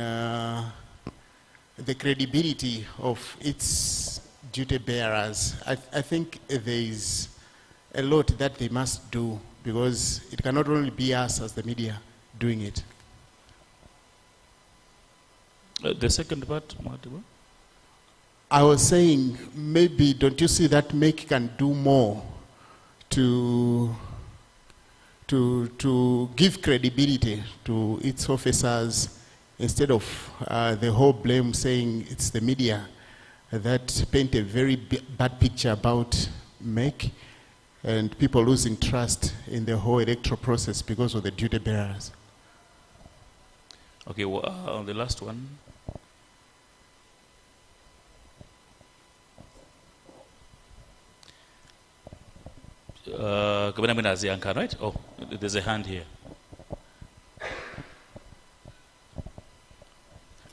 the credibility of its duty bearers. I think there is a lot that they must do, because it cannot only be us as the media doing it. The second part, Matiba? I was saying, maybe don't you see that MEC can do more to give credibility to its officers, instead of the whole blame saying it's the media that paint a very bad picture about MEC and people losing trust in the whole electoral process because of the duty bearers. Okay, well, on the last one. Kabina Zianka, right? Oh, there's a hand here.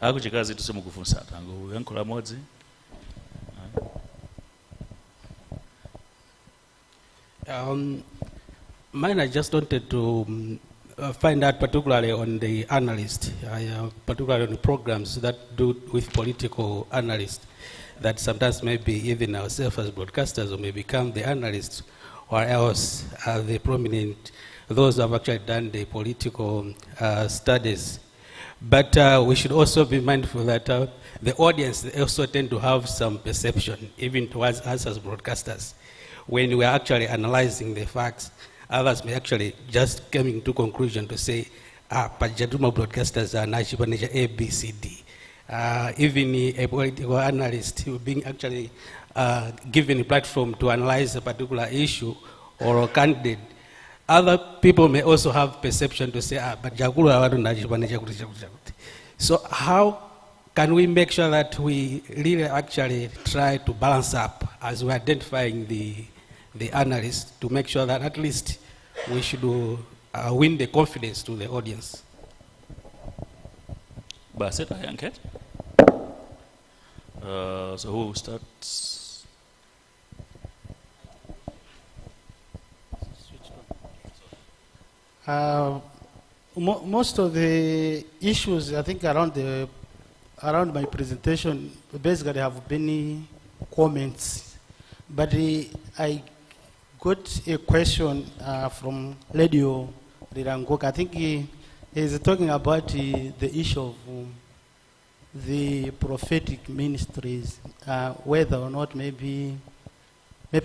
Akuchikazi tuseme kufunsa tangu yankula modzi. Mine, I just wanted to find out particularly on the analyst, particularly on the programs that do with political analysts, that sometimes maybe even ourselves as broadcasters or may become the analysts, or else the prominent, those who have actually done the political studies. But we should also be mindful that the audience also tend to have some perception, even towards us as broadcasters. When we are actually analyzing the facts, others may actually just coming to conclusion to say, Pajaduma broadcasters are Najibaneja A, B, C, D. Even a political analyst being actually given a platform to analyze a particular issue or a candidate, other people may also have perception to say, but Jakulu So how can we make sure that we really actually try to balance up as we're identifying the analysts to make sure that at least we should win the confidence to the audience? Bassett, Ayanket. So who starts? Most of the issues, I think, around my presentation basically have been comments. But I got a question from Ledio Rirangok. I think he is talking about the issue of the prophetic ministries, whether or not maybe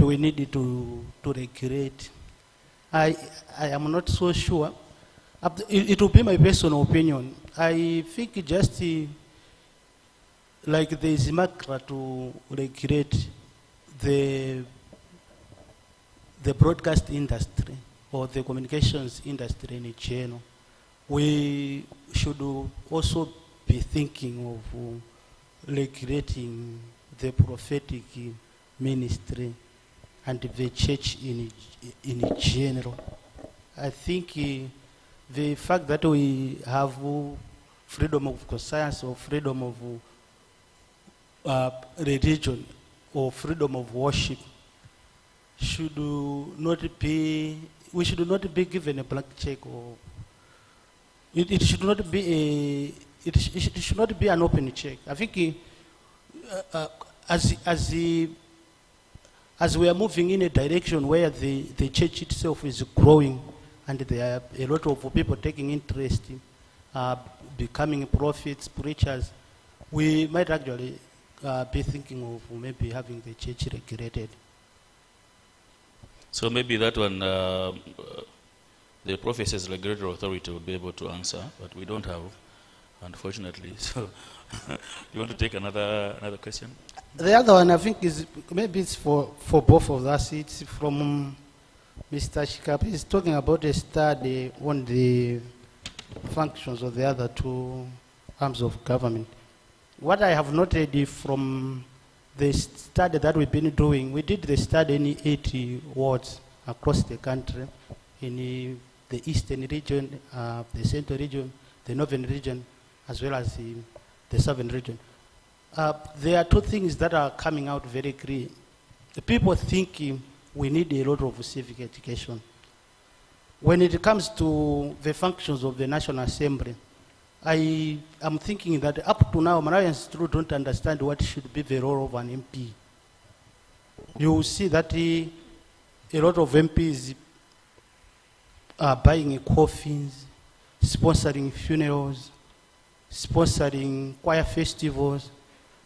we need to regulate. I am not so sure. It will be my personal opinion. I think just like there is macra to regulate the broadcast industry or the communications industry in general, we should also be thinking of regulating the prophetic ministry and the church in general. I think the fact that we have freedom of conscience or freedom of religion or freedom of worship should not be, we should not be given a blank check, or it should not be it should not be an open check. I think as we are moving in a direction where the church itself is growing and there are a lot of people taking interest in becoming prophets, preachers, we might actually be thinking of maybe having the church regulated. So maybe that one, the Prophecies Regulatory Authority would be able to answer, but we don't have, unfortunately. So, you want to take another question? The other one, I think, is maybe it's for both of us. It's from Mr. Shikap. He's talking about a study on the functions of the other two arms of government. What I have noted from the study that we've been doing, we did the study in 80 wards across the country, in the eastern region, the central region, the northern region, as well as the southern region. There are two things that are coming out very clear. The people think we need a lot of civic education. When it comes to the functions of the National Assembly, I am thinking that up to now, Malawians still don't understand what should be the role of an MP. You will see that a lot of MPs are buying coffins, sponsoring funerals, sponsoring choir festivals.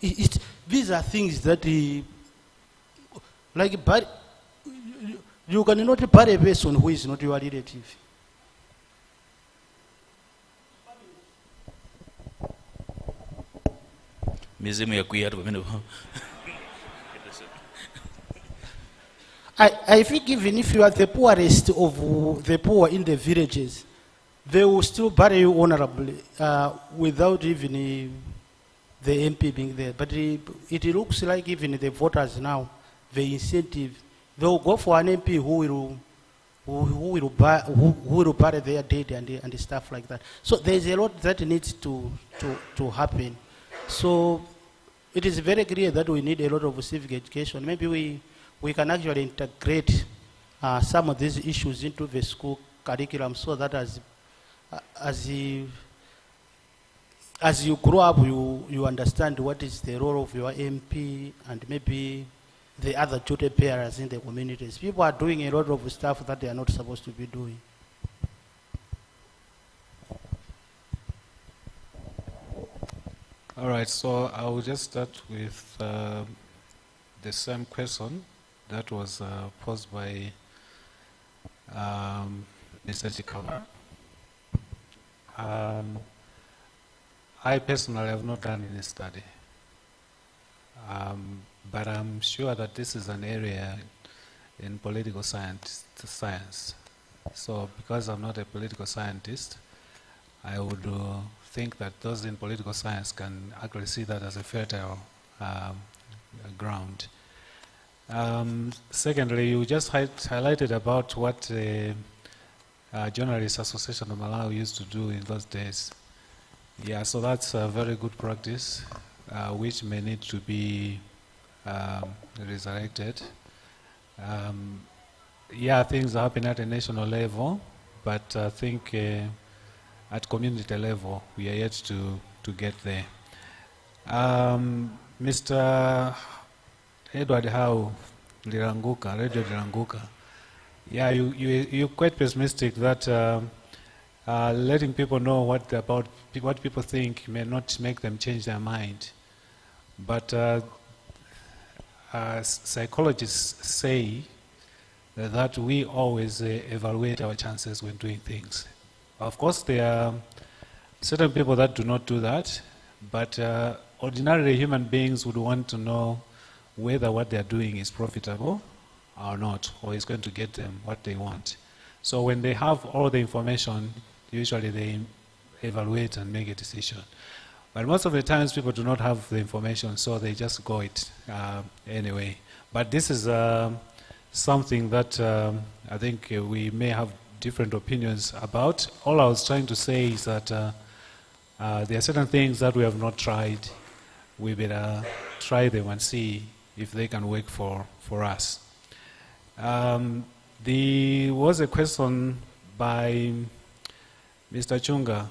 These are things that, you cannot bury a person who is not your relative. I think even if you are the poorest of the poor in the villages, they will still bury you honorably without even the MP being there. But it looks like even the voters now, the incentive, they will go for an MP who will bury their dead and stuff like that. So there's a lot that needs to happen. So it is very clear that we need a lot of civic education. Maybe we can actually integrate some of these issues into the school curriculum, so that as you grow up, you understand what is the role of your MP and maybe the other duty bearers in the communities. People are doing a lot of stuff that they are not supposed to be doing. All right, so I will just start with the same question that was posed by Mr. Chikama. I personally have not done any study, but I'm sure that this is an area in political science. So because I'm not a political scientist, I would think that those in political science can actually see that as a fertile ground. Secondly, you just highlighted about what the Journalists Association of Malawi used to do in those days. Yeah, so that's a very good practice, which may need to be resurrected. Yeah, things happen at a national level, but I think at community level, we are yet to get there. Mr. Edward Howe, Liranguka, Radio Liranguka. Yeah, you're quite pessimistic that letting people know what people think may not make them change their mind. But psychologists say that we always evaluate our chances when doing things. Of course, there are certain people that do not do that, but ordinarily human beings would want to know whether what they're doing is profitable or not, or is going to get them what they want. So when they have all the information, usually they evaluate and make a decision. But most of the times people do not have the information, so they just go it anyway. But this is something that I think we may have different opinions about. All I was trying to say is that there are certain things that we have not tried. We better try them and see if they can work for us. There was a question by Mr. Chunga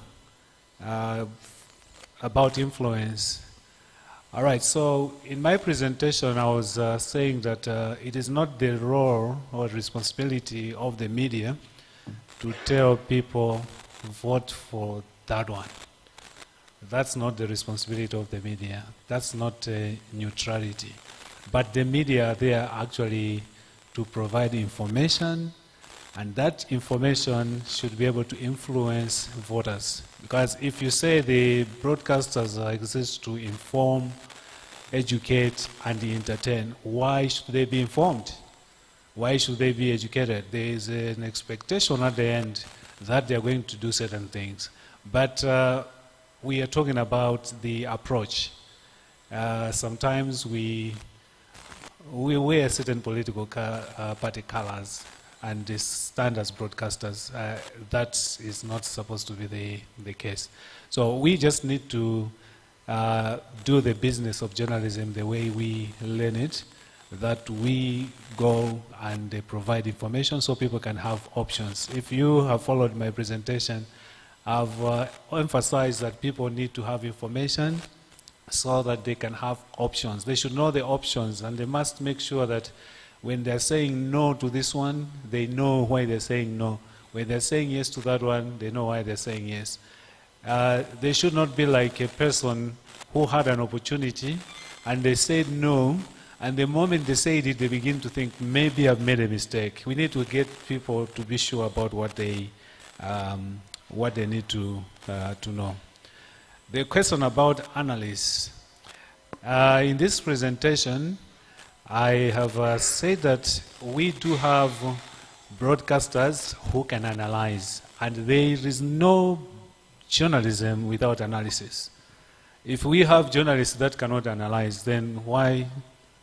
about influence. All right, so in my presentation I was saying that it is not the role or responsibility of the media to tell people vote for that one. That's not the responsibility of the media. That's not neutrality. But the media, they are actually to provide information, and that information should be able to influence voters. Because if you say the broadcasters exist to inform, educate, and entertain, why should they be informed? Why should they be educated? There is an expectation at the end that they are going to do certain things. But we are talking about the approach. Sometimes we wear certain political party colors and they stand as broadcasters. That is not supposed to be the case. So we just need to do the business of journalism the way we learn it, that we go and provide information so people can have options. If you have followed my presentation, I've emphasized that people need to have information so that they can have options. They should know the options, and they must make sure that when they're saying no to this one, they know why they're saying no. When they're saying yes to that one, they know why they're saying yes. They should not be like a person who had an opportunity and they said no, and the moment they say it, they begin to think, maybe I've made a mistake. We need to get people to be sure about what they need to know. The question about analysts. In this presentation, I have said that we do have broadcasters who can analyze, and there is no journalism without analysis. If we have journalists that cannot analyze, then why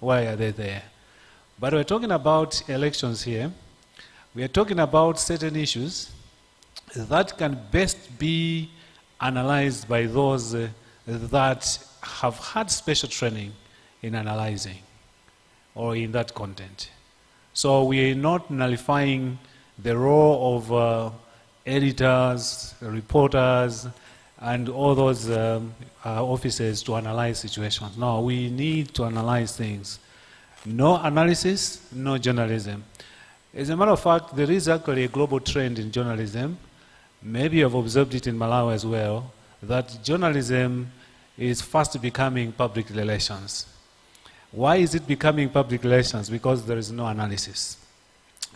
are they there? But we're talking about elections here. We are talking about certain issues that can best be analyzed by those that have had special training in analyzing or in that content. So we are not nullifying the role of editors, reporters, and all those officers to analyze situations. No, we need to analyze things. No analysis, no journalism. As a matter of fact, there is actually a global trend in journalism. Maybe you've observed it in Malawi as well, that journalism is fast becoming public relations. Why is it becoming public relations? Because there is no analysis.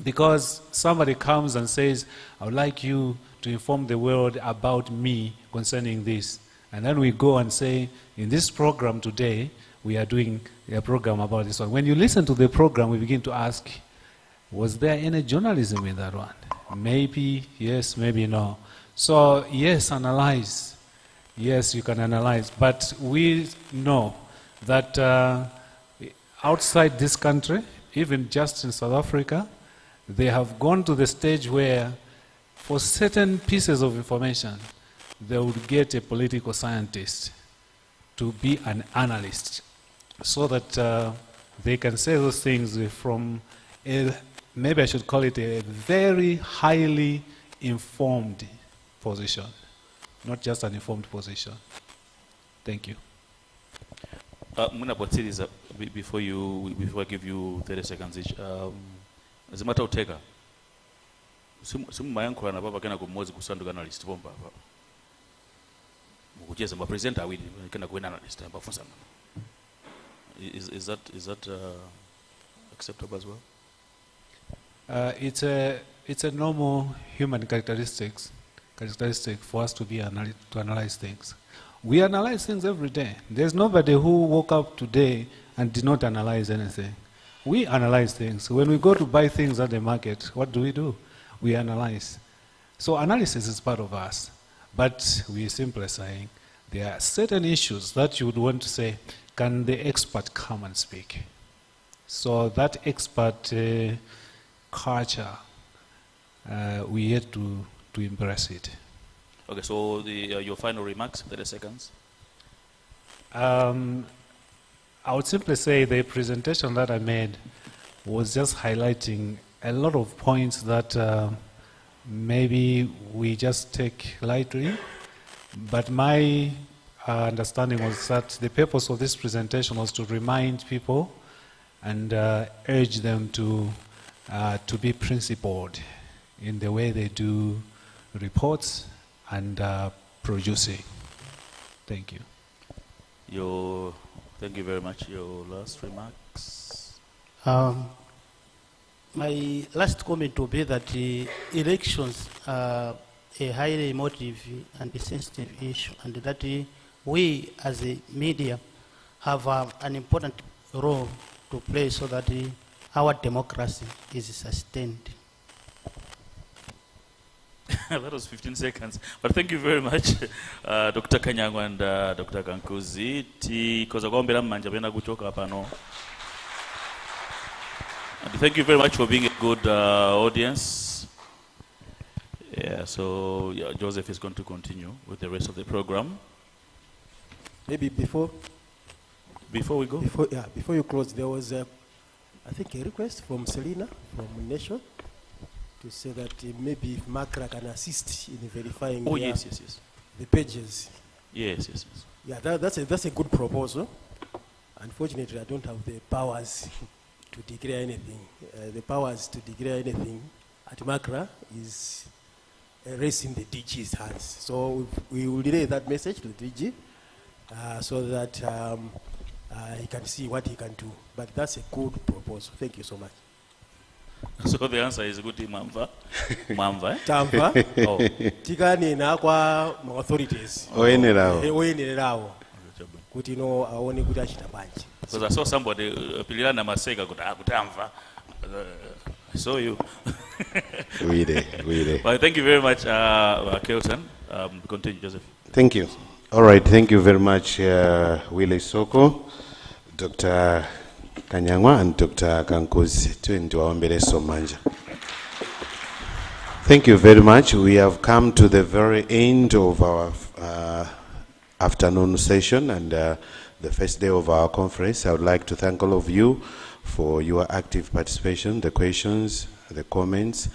Because somebody comes and says, I would like you to inform the world about me concerning this. And then we go and say, in this program today, we are doing a program about this one. When you listen to the program, we begin to ask, Was there any journalism in that one? Maybe yes, maybe no. So yes, analyze. Yes, you can analyze. But we know that outside this country, even just in South Africa, they have gone to the stage where for certain pieces of information, they would get a political scientist to be an analyst so that they can say those things from a, maybe I should call it a very highly informed position, not just an informed position. Thank you. Before I give you 30 seconds each, as a matter of taker, some my uncle and a papa can go more to analyst bomba. Yes, I'm a presenter. We can go analyst. Is that acceptable as well? It's a normal human characteristic for us to be to analyze things. We analyze things every day. There's nobody who woke up today and did not analyze anything. We analyze things. When we go to buy things at the market, what do? We analyze. So analysis is part of us. But we are simply saying there are certain issues that you would want to say, can the expert come and speak? So that expert culture, we yet to embrace it. Okay, so your final remarks, 30 seconds. I would simply say the presentation that I made was just highlighting a lot of points that maybe we just take lightly, but my understanding was that the purpose of this presentation was to remind people and urge them to be principled in the way they do reports and producing. Thank you. Thank you very much. Your last remarks? My last comment will be that elections are a highly emotive and sensitive issue, and that we as a media have an important role to play so that our democracy is sustained. That was 15 seconds. But thank you very much, Dr. Kanyangwa and Dr. Kankuzi. And thank you very much for being a good audience. Yeah, so Joseph is going to continue with the rest of the program. Maybe before we go? Before you close, there was, I think, a request from Selina, from Nation, to say that maybe if Makra can assist in verifying the pages. Yes. Yeah, that's a good proposal. Unfortunately, I don't have the powers to declare anything. The powers to declare anything at Makra is a race in the DG's hands. So we will relay that message to the DG so that he can see what he can do. But that's a good proposal. Thank you so much. So the answer is good, Mamva. Tamva. Oh. Tikani na kwa authorities. Oenerawo. Kuti no aone kuti achita banje. Because I saw somebody pililana maseka kutamva. I saw you. We did. Well, thank you very much, Kelton. Continue, Joseph. Thank you. All right, thank you very much, Willie Soko, Dr. Kanyangwa, and Dr. Kankuzi. Thank you very much. We have come to the very end of our afternoon session and the first day of our conference. I would like to thank all of you for your active participation, the questions, the comments,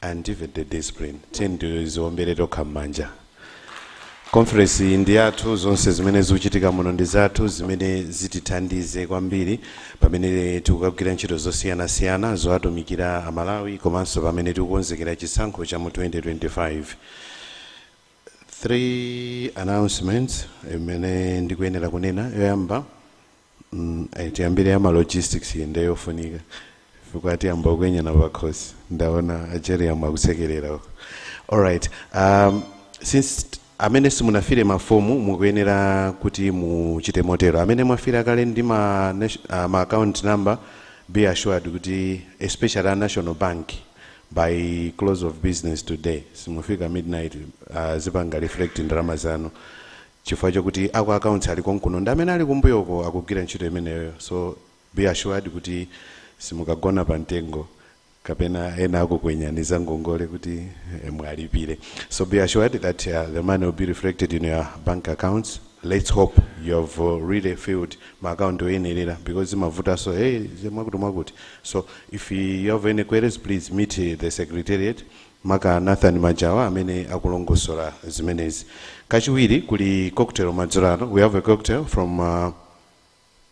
and even the discipline. Conference India tu zonse zimene zikuchitika muno ndi zathu zimene zitithandize kwambiri pamene tikukagwira ntchito zosiyana-siyana zowatumikira amalawi komanso pamene tikukonzekera chisankho cha mu 2025. 3 announcements imene ndikuyenera kunena. Yoyamba tiyambire ama logistics inde yofunika chifukwa tiyamba kwenyana pakhosi ndaona ajeri akusekerera. All right, since amene simunafire mafomu mukuyenera kuti muchite motero. Amene mwafira kale ndi ma account number be assured kuti especially a National Bank by close of business today simufika midnight zipanga reflect ndalama zanu chifukwa chokuti ako accounts ali konkuno ndi amene ali kumbuyoko akugwira ntchito imeneyo, so be assured kuti simukagona pa mtengo kapena ena akukwenyaniza ngongole kuti mwalipire. So be assured that the money will be reflected in your bank accounts. Let's hope you have really filled my account oyenerera, because mavuta so mwakuti. So if you have any queries, please meet the secretariat maka Nathan Majawa amene akulongosola zimenezi. Kachiwiri kuli cocktail madzorano. We have a cocktail from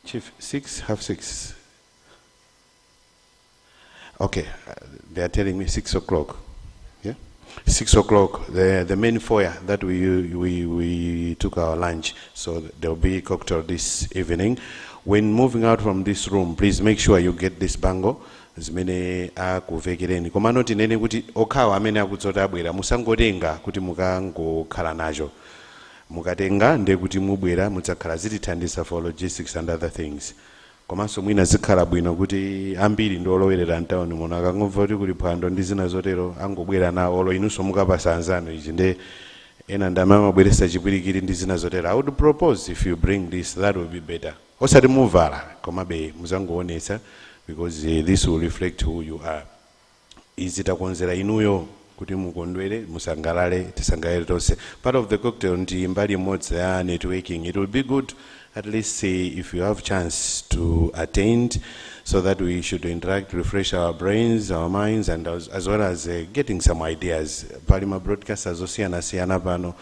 Chief 6:30. Okay, they are telling me 6 o'clock. Yeah, 6 o'clock. The main foyer that we took our lunch. So there will be cocktail this evening. When moving out from this room, please make sure you get this bangle. Zimene akuvekereni. Koma noti nene kuti okhawa amene akudzota abwera musangotenga kuti mukangokhala nacho. Mukatenga nde kuti mubwera mudzakhala zitithandiza for logistics and other things. Komanso mwina zikhala bwino kuti ambiri ndi olowerera mtawuni muno akangomva kuti kuli phwando ndi zina zotero angobwera nawo olo inunso mukapasa anzanu ichi nde ena ndamama mabweresa chipwirikiri ndi zina zotero. I would propose if you bring this, that would be better. Osati muvala komabe muzangoonetsa, because this will reflect who you are. Izitakonzera inuyo kuti mukondwere musangalale tisangalale tonse. Part of the cocktail ndi mbali imodzi ya networking. It will be good at least say if you have chance to attend, so that we should interact, refresh our brains, our minds, and as well as getting some ideas. Palima broadcasters osiyana pano.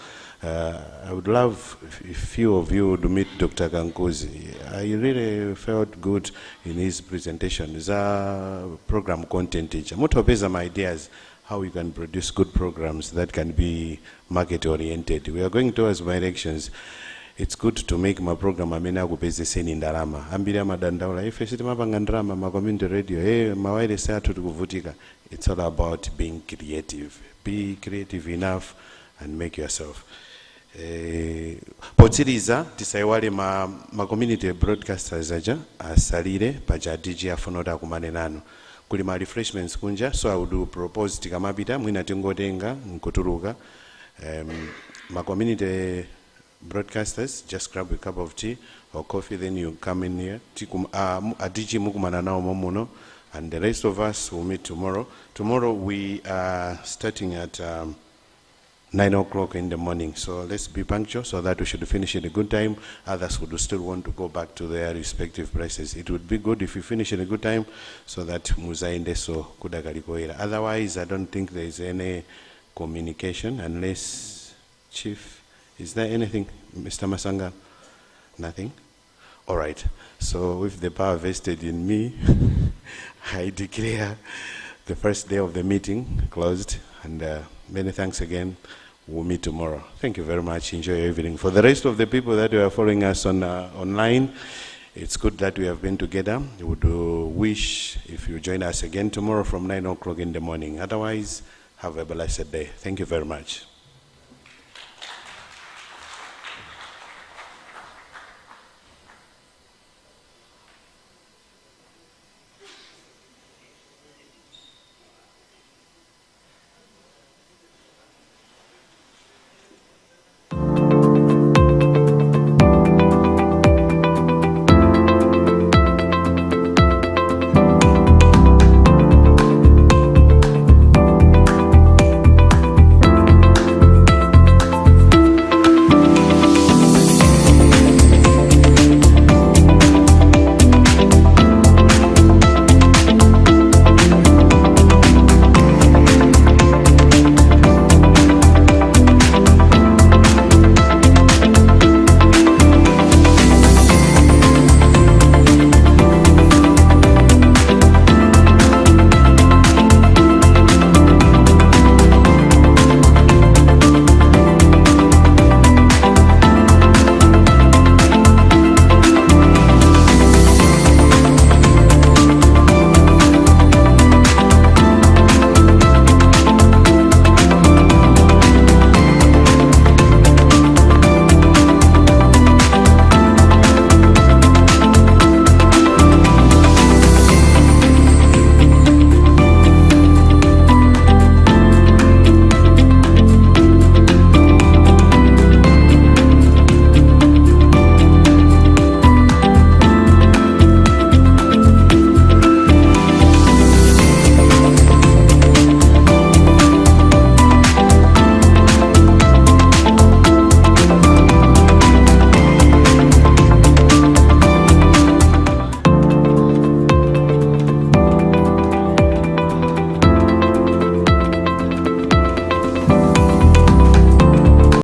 I would love if few of you would meet Dr. Kankuzi. I really felt good in his presentation. He's a program content teacher. Mutopeza some ideas how we can produce good programs that can be market oriented. We are going towards my elections. It's good to make my program amena kupeze seni ndalama. Ambiri amadandaula ife sitimapanga ndalama ma community radio mawaire satu tukuvutika. It's all about being creative. Be creative enough and make yourself. Potsiriza tisaiwale ma community broadcasters aja asalire paja DJ afonota kumane nanu. Kuli ma refreshments kunja, so I would propose tikamapita mwina tingotenga nkutuluka. Ma community broadcasters, just grab a cup of tea or coffee, then you come in here. Adiji mukumana nao momuno, and the rest of us will meet tomorrow. Tomorrow we are starting at 9 o'clock in the morning. So let's be punctual so that we should finish in a good time. Others would still want to go back to their respective places. It would be good if we finish in a good time so that muzainde so kudakalikoera. Otherwise, I don't think there is any communication unless Chief. Is there anything, Mr. Masanga? Nothing? All right. So with the power vested in me, I declare the first day of the meeting closed. And many thanks again. We'll meet tomorrow. Thank you very much. Enjoy your evening. For the rest of the people that are following us on online, it's good that we have been together. We would wish if you join us again tomorrow from 9 o'clock in the morning. Otherwise, have a blessed day. Thank you very much.